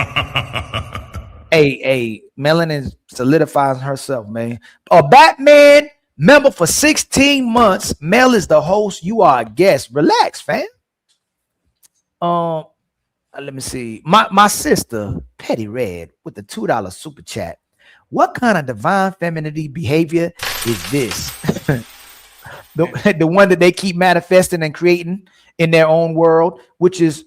hey, Melanin solidifies herself, man. A Batman member for 16 months. Mel is the host. You are a guest. Relax, fam. Let me see. My sister, Petty Red, with the $2 super chat. What kind of divine femininity behavior is this? the one that they keep manifesting and creating in their own world, which is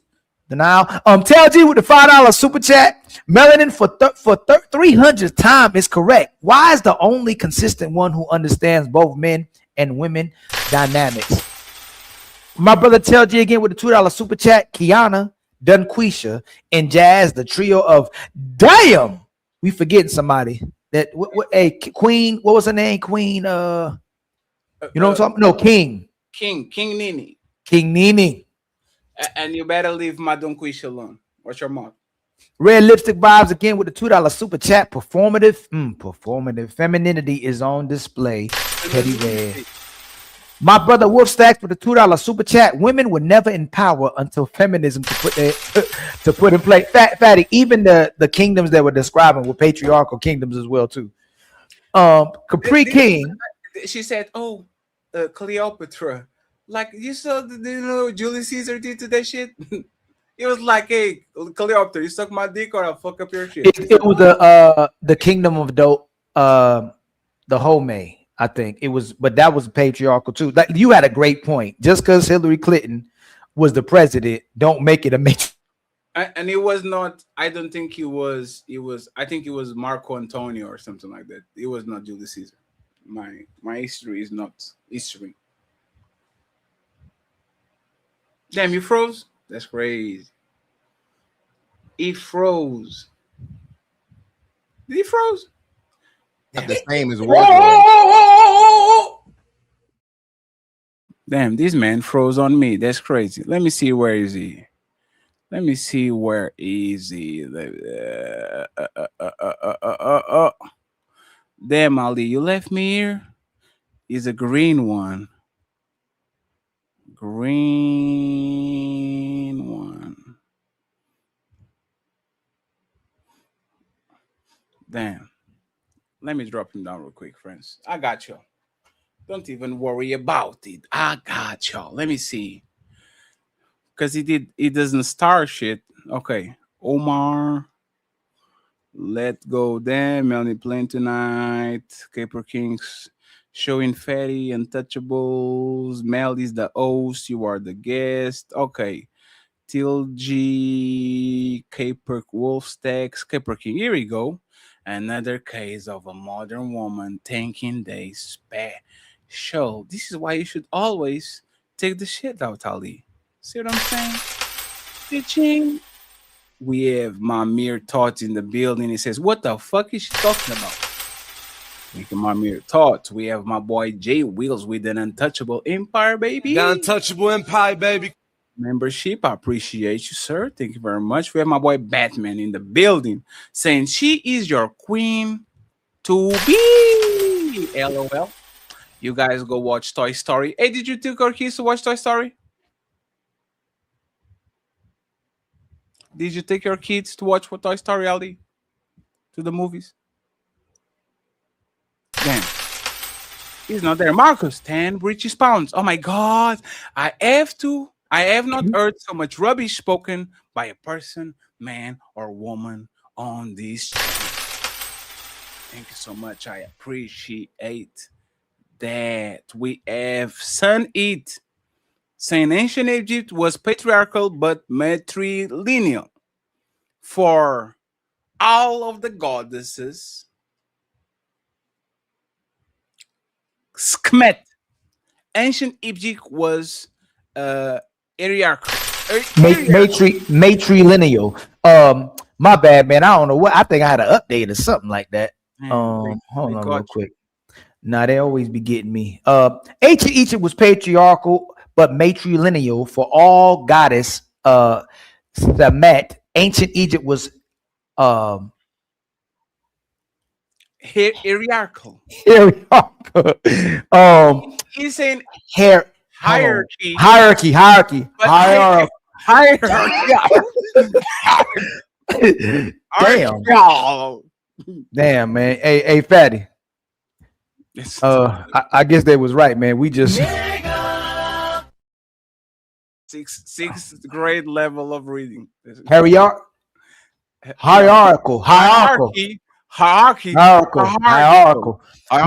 denial. Tell G with the $5 super chat. Melanin for 300th time is correct. Why is the only consistent one who understands both men and women dynamics? My brother Tell G again with the $2 super chat. Kiana, Dunquisha, and Jazz, the trio of damn. We forgetting somebody. That Queen. What was her name? Queen. You know what I'm talking? No, King Nini. King Nini. And you better leave my Dunquisha alone. What's your mouth? Red Lipstick Vibes again with the $2 super chat. Performative femininity is on display. Petty Red. My brother Wolf Stacks with the $2 super chat. Women were never in power until feminism to put in place. Fatty, even the kingdoms that we're describing were patriarchal kingdoms as well too. Capri King. She said, "Oh, Cleopatra." Like you saw, you know, Julius Caesar did to that shit. It was like, "Hey, Cleopatra, you suck my dick or I'll fuck up your shit." It was the kingdom of the Home. I think it was, but that was patriarchal too. Like you had a great point. Just because Hillary Clinton was the president, don't make it a major. And it was not. I don't think it was. It was. I think it was Marco Antonio or something like that. It was not Julius Caesar. My history is not history. Damn, you froze. That's crazy. He froze. Did he froze? Not the same as Wardlow. Damn, this man froze on me. That's crazy. Let me see, where is he? Let me see, where is he? Damn, Ali, you left me here. He's a green one. Green one. Damn. Let me drop him down real quick, friends. I got you. Don't even worry about it. I got y'all. Let me see. Because he doesn't star shit. Okay. Omar. Let go then. Melanie playing tonight. Caper Kings showing Fatty. Untouchables. Mel is the host. You are the guest. Okay. Till G. Caper Wolf Stacks. Caper King. Here we go. Another case of a modern woman thinking they special. This is why you should always take the shit out, Ali. See what I'm saying? Bitching. We have my mere thoughts in the building. He says, what the fuck is she talking about? Making my mere thoughts. We have my boy Jay Wheels with an untouchable empire, baby. The untouchable empire, baby. Membership, I appreciate you, sir. Thank you very much. We have my boy Batman in the building saying she is your queen to be. LOL. You guys go watch Toy Story. Hey, did you take our kids to watch Toy Story? Did you take your kids to watch Toy Story, Ali? To the movies? Damn. He's not there. Marcus, 10 British pounds. Oh my God. I have not heard so much rubbish spoken by a person, man, or woman on this channel. Thank you so much. I appreciate that. We have Sun Eat saying ancient Egypt was patriarchal but matrilineal. For all of the goddesses, Skmet, ancient Egypt was hierarchical. Matrilineal. My bad, man. I don't know what. I think I had an update or something like that. Hold on real quick. Nah, they always be getting me. Ancient Egypt was patriarchal but matrilineal for all goddess. Semet. Ancient Egypt was hierarchical. He's saying hierarchy. Hierarchy. Damn, man. Hey, Fatty. I guess they was right, man. We just sixth grade level of reading. Hierarchical.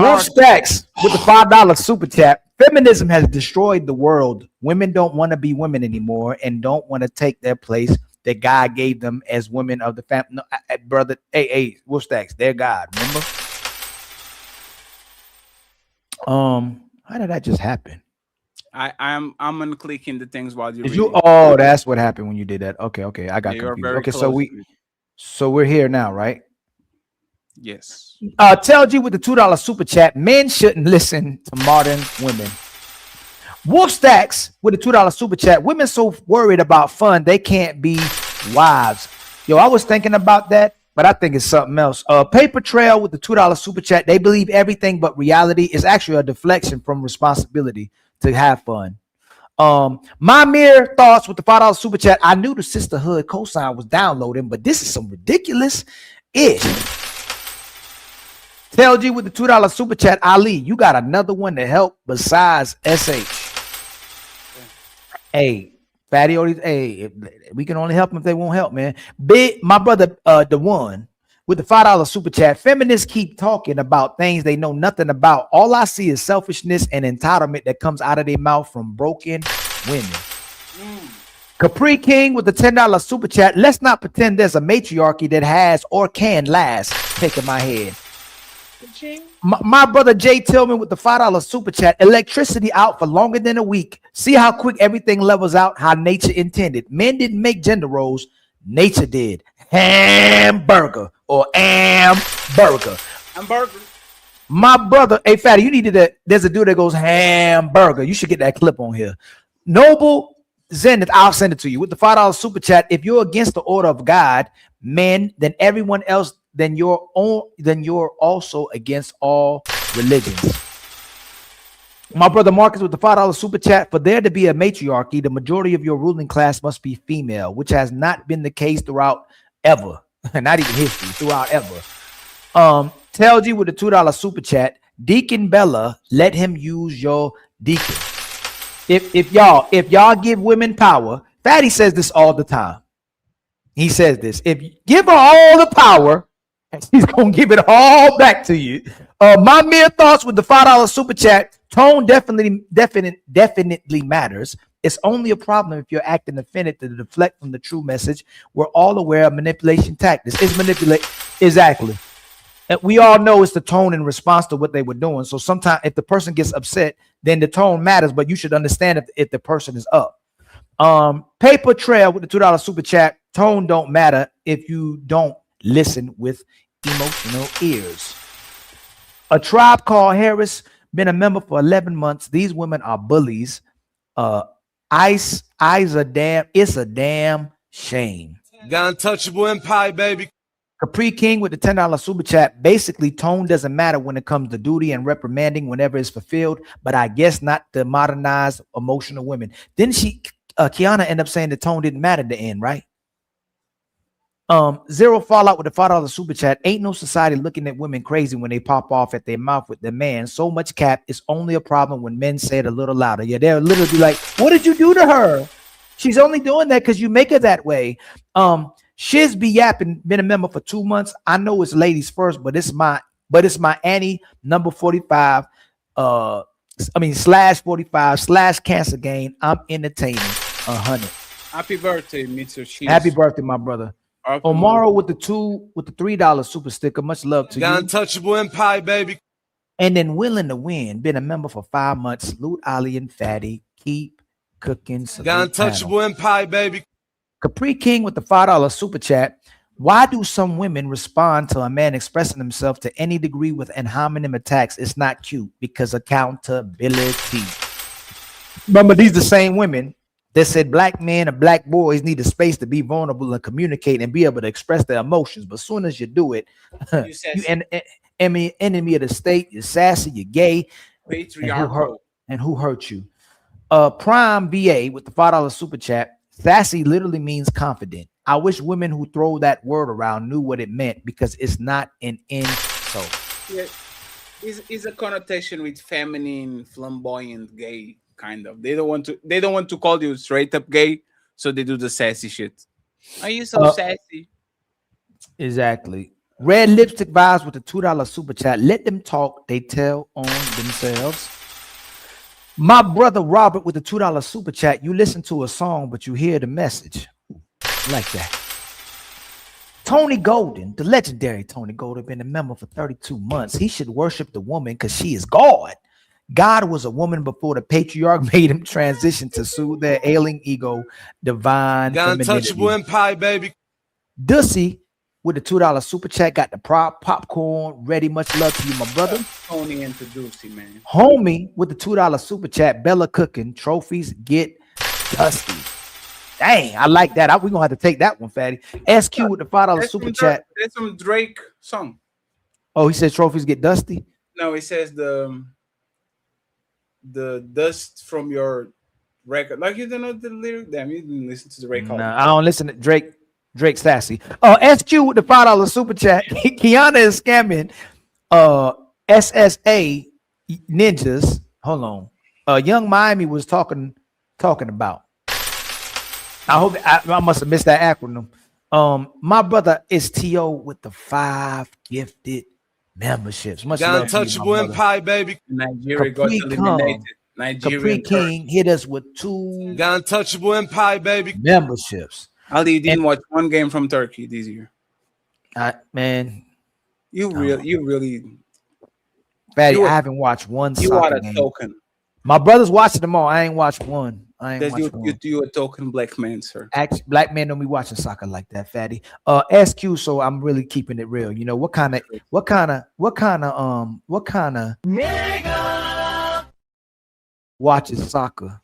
Wolf Stacks with the $5 super chat. Feminism has destroyed the world. Women don't want to be women anymore and don't want to take their place that God gave them as women of the family. No, brother, hey, Wolf Stacks, they're God. Remember? How did that just happen? I'm unclicking the things while you're reading. Oh, that's what happened when you did that. Okay, I got confused. Okay, so we're here now, right? Yes. Tell G with the $2 super chat. Men shouldn't listen to modern women. Wolf Stacks with a $2 super chat. Women so worried about fun they can't be wives. Yo, I was thinking about that, but I think it's something else. Paper Trail with the $2 super chat. They believe everything but reality is actually a deflection from responsibility to have fun. My mere thoughts with the $5 super chat. I knew the sisterhood cosign was downloading, but this is some ridiculous ish. Tell G with the $2 super chat. Ali, you got another one to help besides SH. Hey, Fatty Odie, hey, we can only help them if they won't help, man. Big, my brother, the one with the $5 super chat. Feminists keep talking about things they know nothing about. All I see is selfishness and entitlement that comes out of their mouth from broken women. Capri King with the $10 super chat. Let's not pretend there's a matriarchy that has or can last. Taking my head. My brother Jay Tillman with the $5 super chat. Electricity out for longer than a week. See how quick everything levels out, how nature intended. Men didn't make gender roles. Nature did. Hamburger or hamburger. Hamburger. My brother, hey Fatty, you needed that. There's a dude that goes hamburger. You should get that clip on here. Noble Zenith, I'll send it to you with the $5 super chat. If you're against the order of God, men, then everyone else, then you're also against all religions. My brother Marcus with the $5 super chat. For there to be a matriarchy, the majority of your ruling class must be female, which has not been the case throughout ever, not even history, throughout ever. Tell G with the $2 super chat. Deacon Bella, let him use your deacon. If y'all give women power, Fatty says this all the time. He says this: if you give her all the power, she's gonna give it all back to you. My mere thoughts with the $5 super chat. Tone definitely matters. It's only a problem if you're acting offended to deflect from the true message. We're all aware of manipulation tactics. It's manipulate exactly. And we all know it's the tone in response to what they were doing. So sometimes if the person gets upset, then the tone matters, but you should understand if the person is up. Paper Trail with the $2 super chat. Tone don't matter if you don't listen with emotional ears. A Tribe Called Harris, been a member for 11 months. These women are bullies. It's a damn shame. Got untouchable empire, baby. Capri King with the $10 super chat. Basically, tone doesn't matter when it comes to duty and reprimanding whenever it's fulfilled, but I guess not the modernized emotional women. Didn't she, Kiana, end up saying the tone didn't matter at the end, right? Zero Fallout with the $5 super chat. Ain't no society looking at women crazy when they pop off at their mouth with their man. So much cap. It's only a problem when men say it a little louder. Yeah, they'll literally be like, what did you do to her? She's only doing that because you make her that way. Shiz be yapping, been a member for 2 months. I know it's ladies first, but it's my Annie number 45. /45 /cancer gain. I'm entertaining 100. Happy birthday, Mr. Shiz. Happy birthday, my brother. Omaro with the $3 super sticker. Much love to you. Got untouchable empire, baby. And then Willing to Win. Been a member for 5 months. Salute Ali and Fatty. Keep cooking. Got untouchable empire, baby. Capri King with the $5 super chat. Why do some women respond to a man expressing himself to any degree with ad hominem attacks? It's not cute because accountability. Remember, these the same women that said black men and black boys need a space to be vulnerable and communicate and be able to express their emotions. But as soon as you do it, you enemy of the state, you're sassy, you're gay, and who hurt you? Prime VA with the $5 super chat. Sassy literally means confident. I wish women who throw that word around knew what it meant because it's not an insult. Yeah, it's a connotation with feminine, flamboyant, gay kind of. They don't want to call you straight up gay, so they do the sassy shit. Are you so sassy? Exactly. Red Lipstick Vibes with the $2 super chat. Let them talk. They tell on themselves. My brother Robert with the $2 super chat. You listen to a song, but you hear the message. Like that. Tony Golden, the legendary Tony Golden, been a member for 32 months. He should worship the woman because she is God. God was a woman before the patriarch made him transition to soothe their ailing ego, divine. Got untouchable empire, baby. Dussy with the $2 super chat got the popcorn ready. Much love to you, my brother. Tony and Dussy, man. Homie with the $2 super chat. Bella cooking trophies get dusty. Dang, I like that. We're gonna have to take that one, Fatty. SQ with the $5 super chat. That's some Drake song. Oh, he says trophies get dusty. No, he says the the dust from your record. Like you don't know the lyric. Damn, you didn't listen to the record. Nah, I don't listen to Drake. Drake sassy. SQ with the $5 super chat. Kiana is scamming SSA ninjas. Hold on. Young Miami was talking about. I hope I must have missed that acronym. My brother is T.O. with the 5 gifted memberships. Much love to you, Untouchable Empire, baby. Nigeria got eliminated. Capri King hit us with 2 Untouchable Empire, baby. memberships. Ali, you didn't watch one game from Turkey this year. Man, you really, Fatty, I haven't watched one. You soccer are a game. token. My brother's watching them all. I ain't watched one. You a token black man, sir. Black men don't be watching soccer like that, Fatty. SQ. So I'm really keeping it real. You know what kind of nigga watches soccer?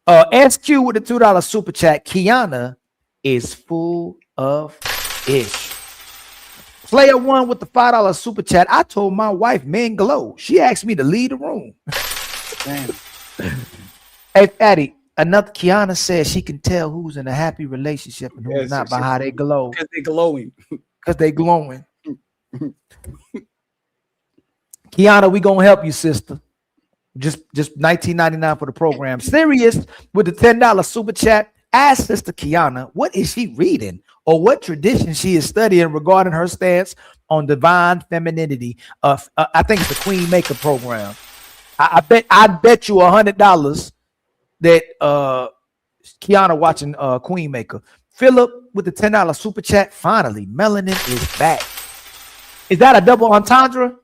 SQ with the $2 super chat. Kiana is full of ish. Player 1 with the $5 super chat. I told my wife men glow. She asked me to leave the room. Damn. Hey, Fatty. Another Kiana says she can tell who's in a happy relationship and who's not by how they glow. Because they glowing. Because they glowing. Kiana, we gonna help you, sister. Just $19.99 for the program. Serious with the $10 super chat. Ask Sister Kiana what is she reading or what tradition she is studying regarding her stance on divine femininity. I think it's the Queen Maker program. I bet you $100 that Kiana watching Queen Maker. Philip with the $10 super chat. Finally, melanin is back. Is that a double entendre?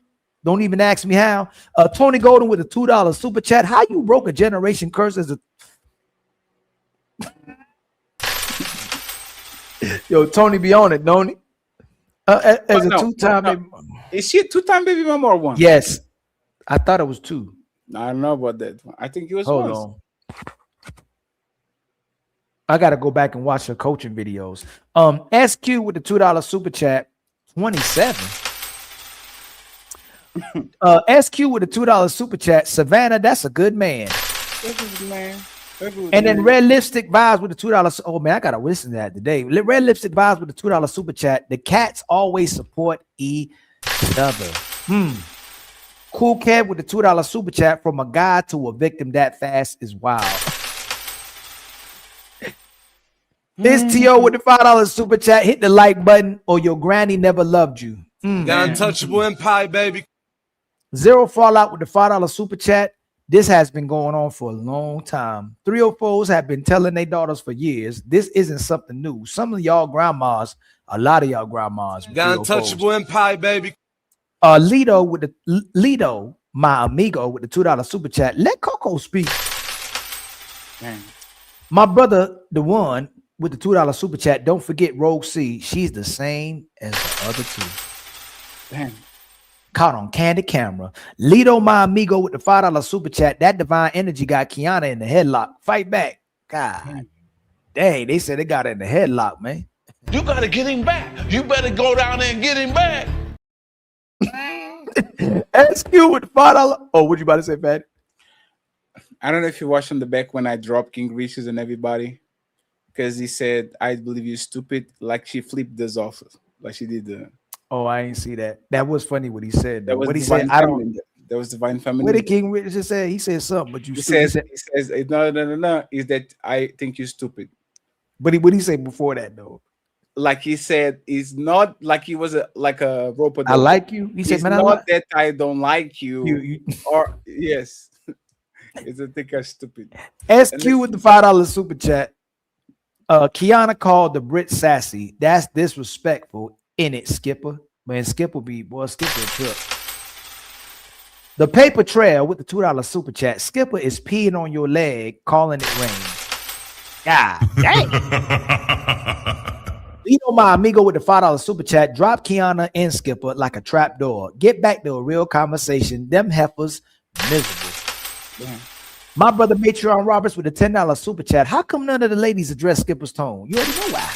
Don't even ask me how. Tony Golden with a $2 super chat. How you broke a generation curse as a Yo, Tony be on it, don't he? As a two-time baby. Is she a 2-time baby mama or one? Yes. I thought it was 2. I don't know about that. I think it was Hold once. on. I gotta go back and watch her coaching videos. SQ with the $2 super chat, 27. SQ with the $2 super chat, Savannah, that's a good man. And then Red Lipstick Vibes with the $2. Oh man, I gotta listen to that today. Red Lipstick Vibes with the $2 super chat. The cats always support each other. Cool Cat with the $2 super chat. From a guy to a victim that fast is wild. This T.O. with the $5 super chat. Hit the like button or your granny never loved you. Untouchable Empire, baby. Zero Fallout with the $5 super chat. This has been going on for a long time. 304s have been telling their daughters for years. This isn't something new. Some of y'all grandmas, a lot of y'all grandmas. Untouchable Empire, baby. Lido, my amigo with the $2 super chat. Let Coco speak. Man. My brother, the one with the $2 super chat. Don't forget Rogue C. She's the same as the other 2. Damn. Caught on candid camera. Lido, my amigo with the $5 super chat. That divine energy got Kiana in the headlock. Fight back. God dang, they said they got her in the headlock, man. You gotta get him back. You better go down there and get him back. SQ with the $5. Oh, what you about to say, Pat? I don't know if you watched on the back when I dropped King Riches and everybody, because he said, I believe you're stupid. Like she flipped this off. Like she did the. Oh, I ain't see that. That was funny what he said. That was what he said, I don't. That was divine feminine. What did King Richard say? He said something, but you. He says, no. Is that I think you're stupid. But what did he say before that though? Like he said, it's not like he was like a rope. I like you. He said, it's man, not that I don't like you. Or yes, it's a think I'm stupid. SQ with the $5 super chat. Kiana called the Brit sassy. That's disrespectful. In it, Skipper. Man, Skipper be Skipper a trip. The paper trail with the $2 super chat. Skipper is peeing on your leg, calling it rain. God dang. You know my amigo with the $5 super chat. Drop Kiana and Skipper like a trap door. Get back to a real conversation. Them heifers miserable. Yeah. My brother Matreon Roberts with a $10 super chat. How come none of the ladies address Skipper's tone? You already know why.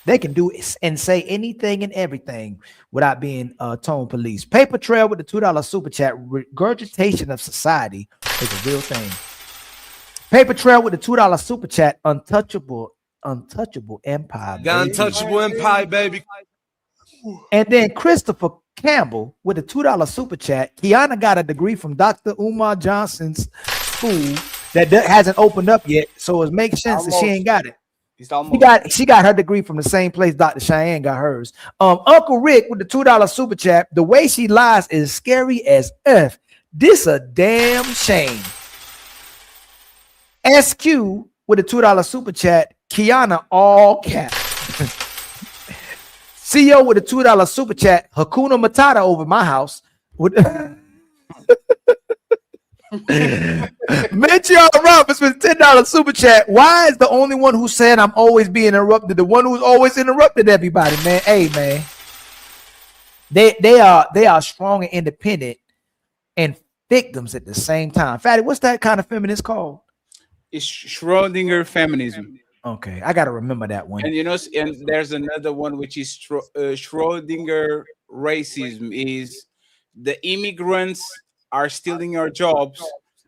They can do and say anything and everything without being tone police. Paper Trail with the $2 super chat. Regurgitation of society is a real thing. Paper Trail with the $2 super chat. Untouchable empire. Got untouchable empire, baby. And then Christopher Campbell with a $2 super chat. Kiana got a degree from Dr. Umar Johnson's school that hasn't opened up yet, so it makes sense that she ain't got it. She got her degree from the same place Dr. Cheyenne got hers. Uncle Rick with the $2 super chat. The way she lies is scary as F. This a damn shame. SQ with a $2 super chat. Kiana all cap. CEO with a $2 super chat. Hakuna Matata over my house. Mention Roberts with $10 super chat. Why is the only one who said I'm always being interrupted the one who's always interrupted everybody, man? Hey, man. They are strong and independent and victims at the same time. Fatty, what's that kind of feminist called? It's Schrodinger feminism. Okay, I gotta remember that one. And and there's another one which is Schrodinger racism. Is the immigrants are stealing our jobs,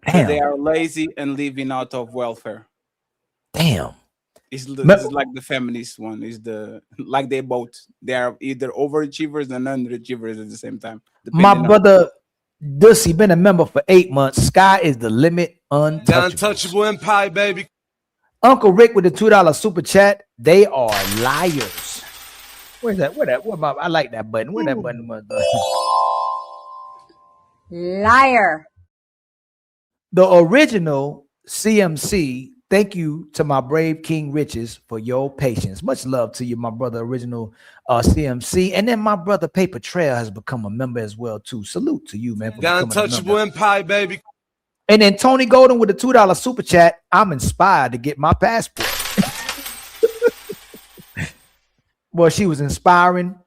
but they are lazy and living out of welfare. Damn. This is like the feminist one. Is like they both. They are either overachievers and underachievers at the same time. My brother Dussy been a member for 8 months. Sky is the limit. Untouchable empire, baby. Uncle Rick with the $2 super chat. They are liars. Where's that? I like that button. Where that button was? Liar. The original CMC. Thank you to my brave King Riches for your patience. Much love to you, my brother, original CMC. And then my brother Paper Trail has become a member as well, too. Salute to you, man. Got untouchable empire, baby. And then Tony Golden with a $2 super chat. I'm inspired to get my passport. Well, she was inspiring,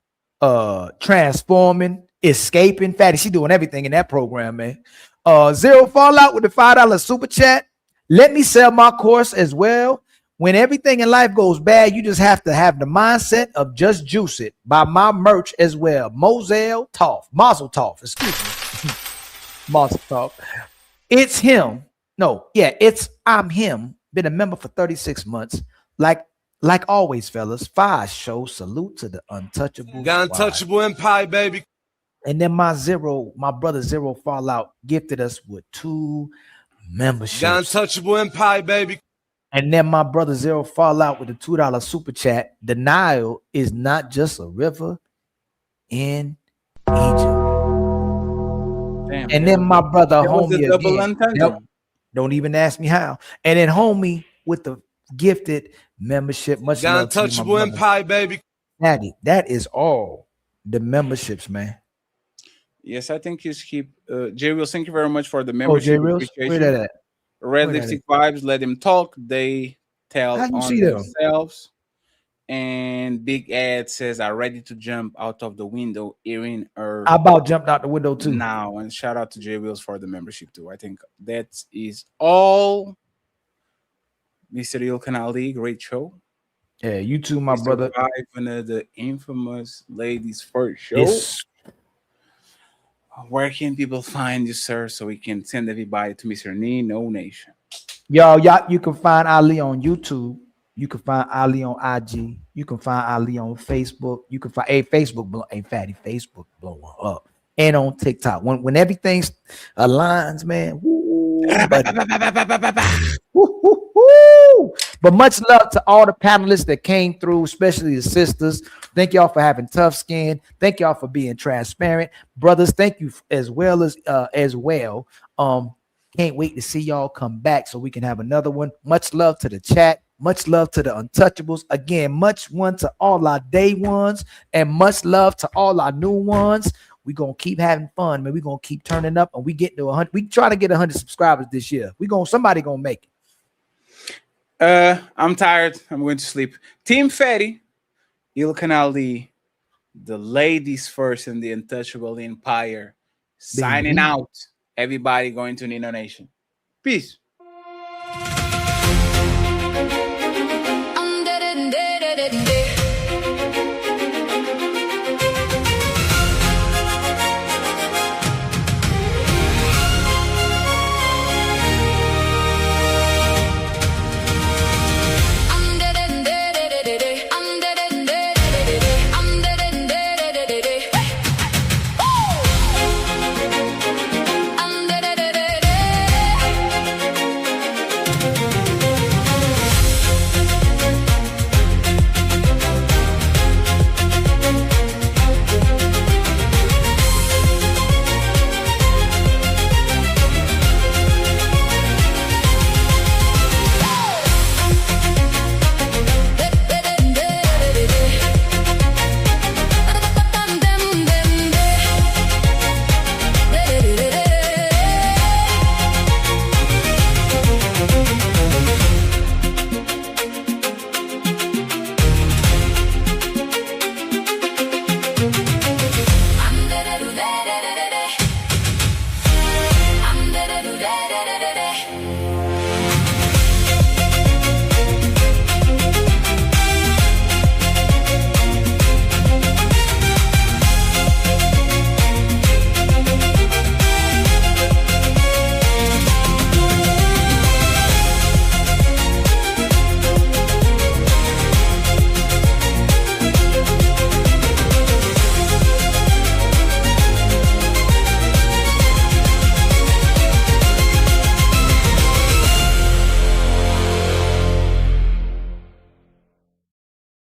transforming, escaping. Fatty, she doing everything in that program, man. Zero Fallout with the $5 super chat. Let me sell my course as well. When everything in life goes bad, you just have to have the mindset of just juice it. Buy my merch as well. Mazel Tov, excuse me. Mazel Tov. It's him. No, yeah, I'm him. Been a member for 36 months. Like always, fellas. 5 show. Salute to the untouchable. Got untouchable empire, baby. And then my brother Zero Fallout gifted us with 2 memberships. Got untouchable empire, baby. And then my brother Zero Fallout with the $2 super chat. The Nile is not just a river in Egypt. Damn, and then my brother homie again. Nope, don't even ask me how. And then homie with the gifted membership. Much got love untouchable to you, empire, baby. Daddy, that is all the memberships, man. Yes, I think you skip. J Wills, thank you very much for the membership. Where that at? Red Lipstick Vibes, let him talk. They tell on themselves. And Big Ed says, I'm ready to jump out of the window. Erin or I about jumped out the window too. Now, and shout out to J Wills for the membership too. I think that is all. Mr. Ilkanali, great show. Yeah, you too, my brother. The infamous Ladies First show. Yes. Where can people find you, sir, so we can send everybody to Mr. No Nation? Y'all, you can find Ali on YouTube. You can find Ali on IG. You can find Ali on Facebook. You can find Facebook blowing up. And on TikTok. When everything aligns, man. Woo, but much love to all the panelists that came through, especially the sisters. Thank y'all for having tough skin. Thank y'all for being transparent. Brothers, thank you as well. Can't wait to see y'all come back so we can have another one. Much love to the chat. Much love to the untouchables. Again, much one to all our day ones and much love to all our new ones. We're going to keep having fun, man. We're going to keep turning up and we get to 100. We try to get 100 subscribers this year. Somebody going to make it. I'm tired. I'm going to sleep. Team Fatty, Ilkanali, the ladies first in the Untouchable Empire. Signing out. Everybody going to Nino Nation. Peace.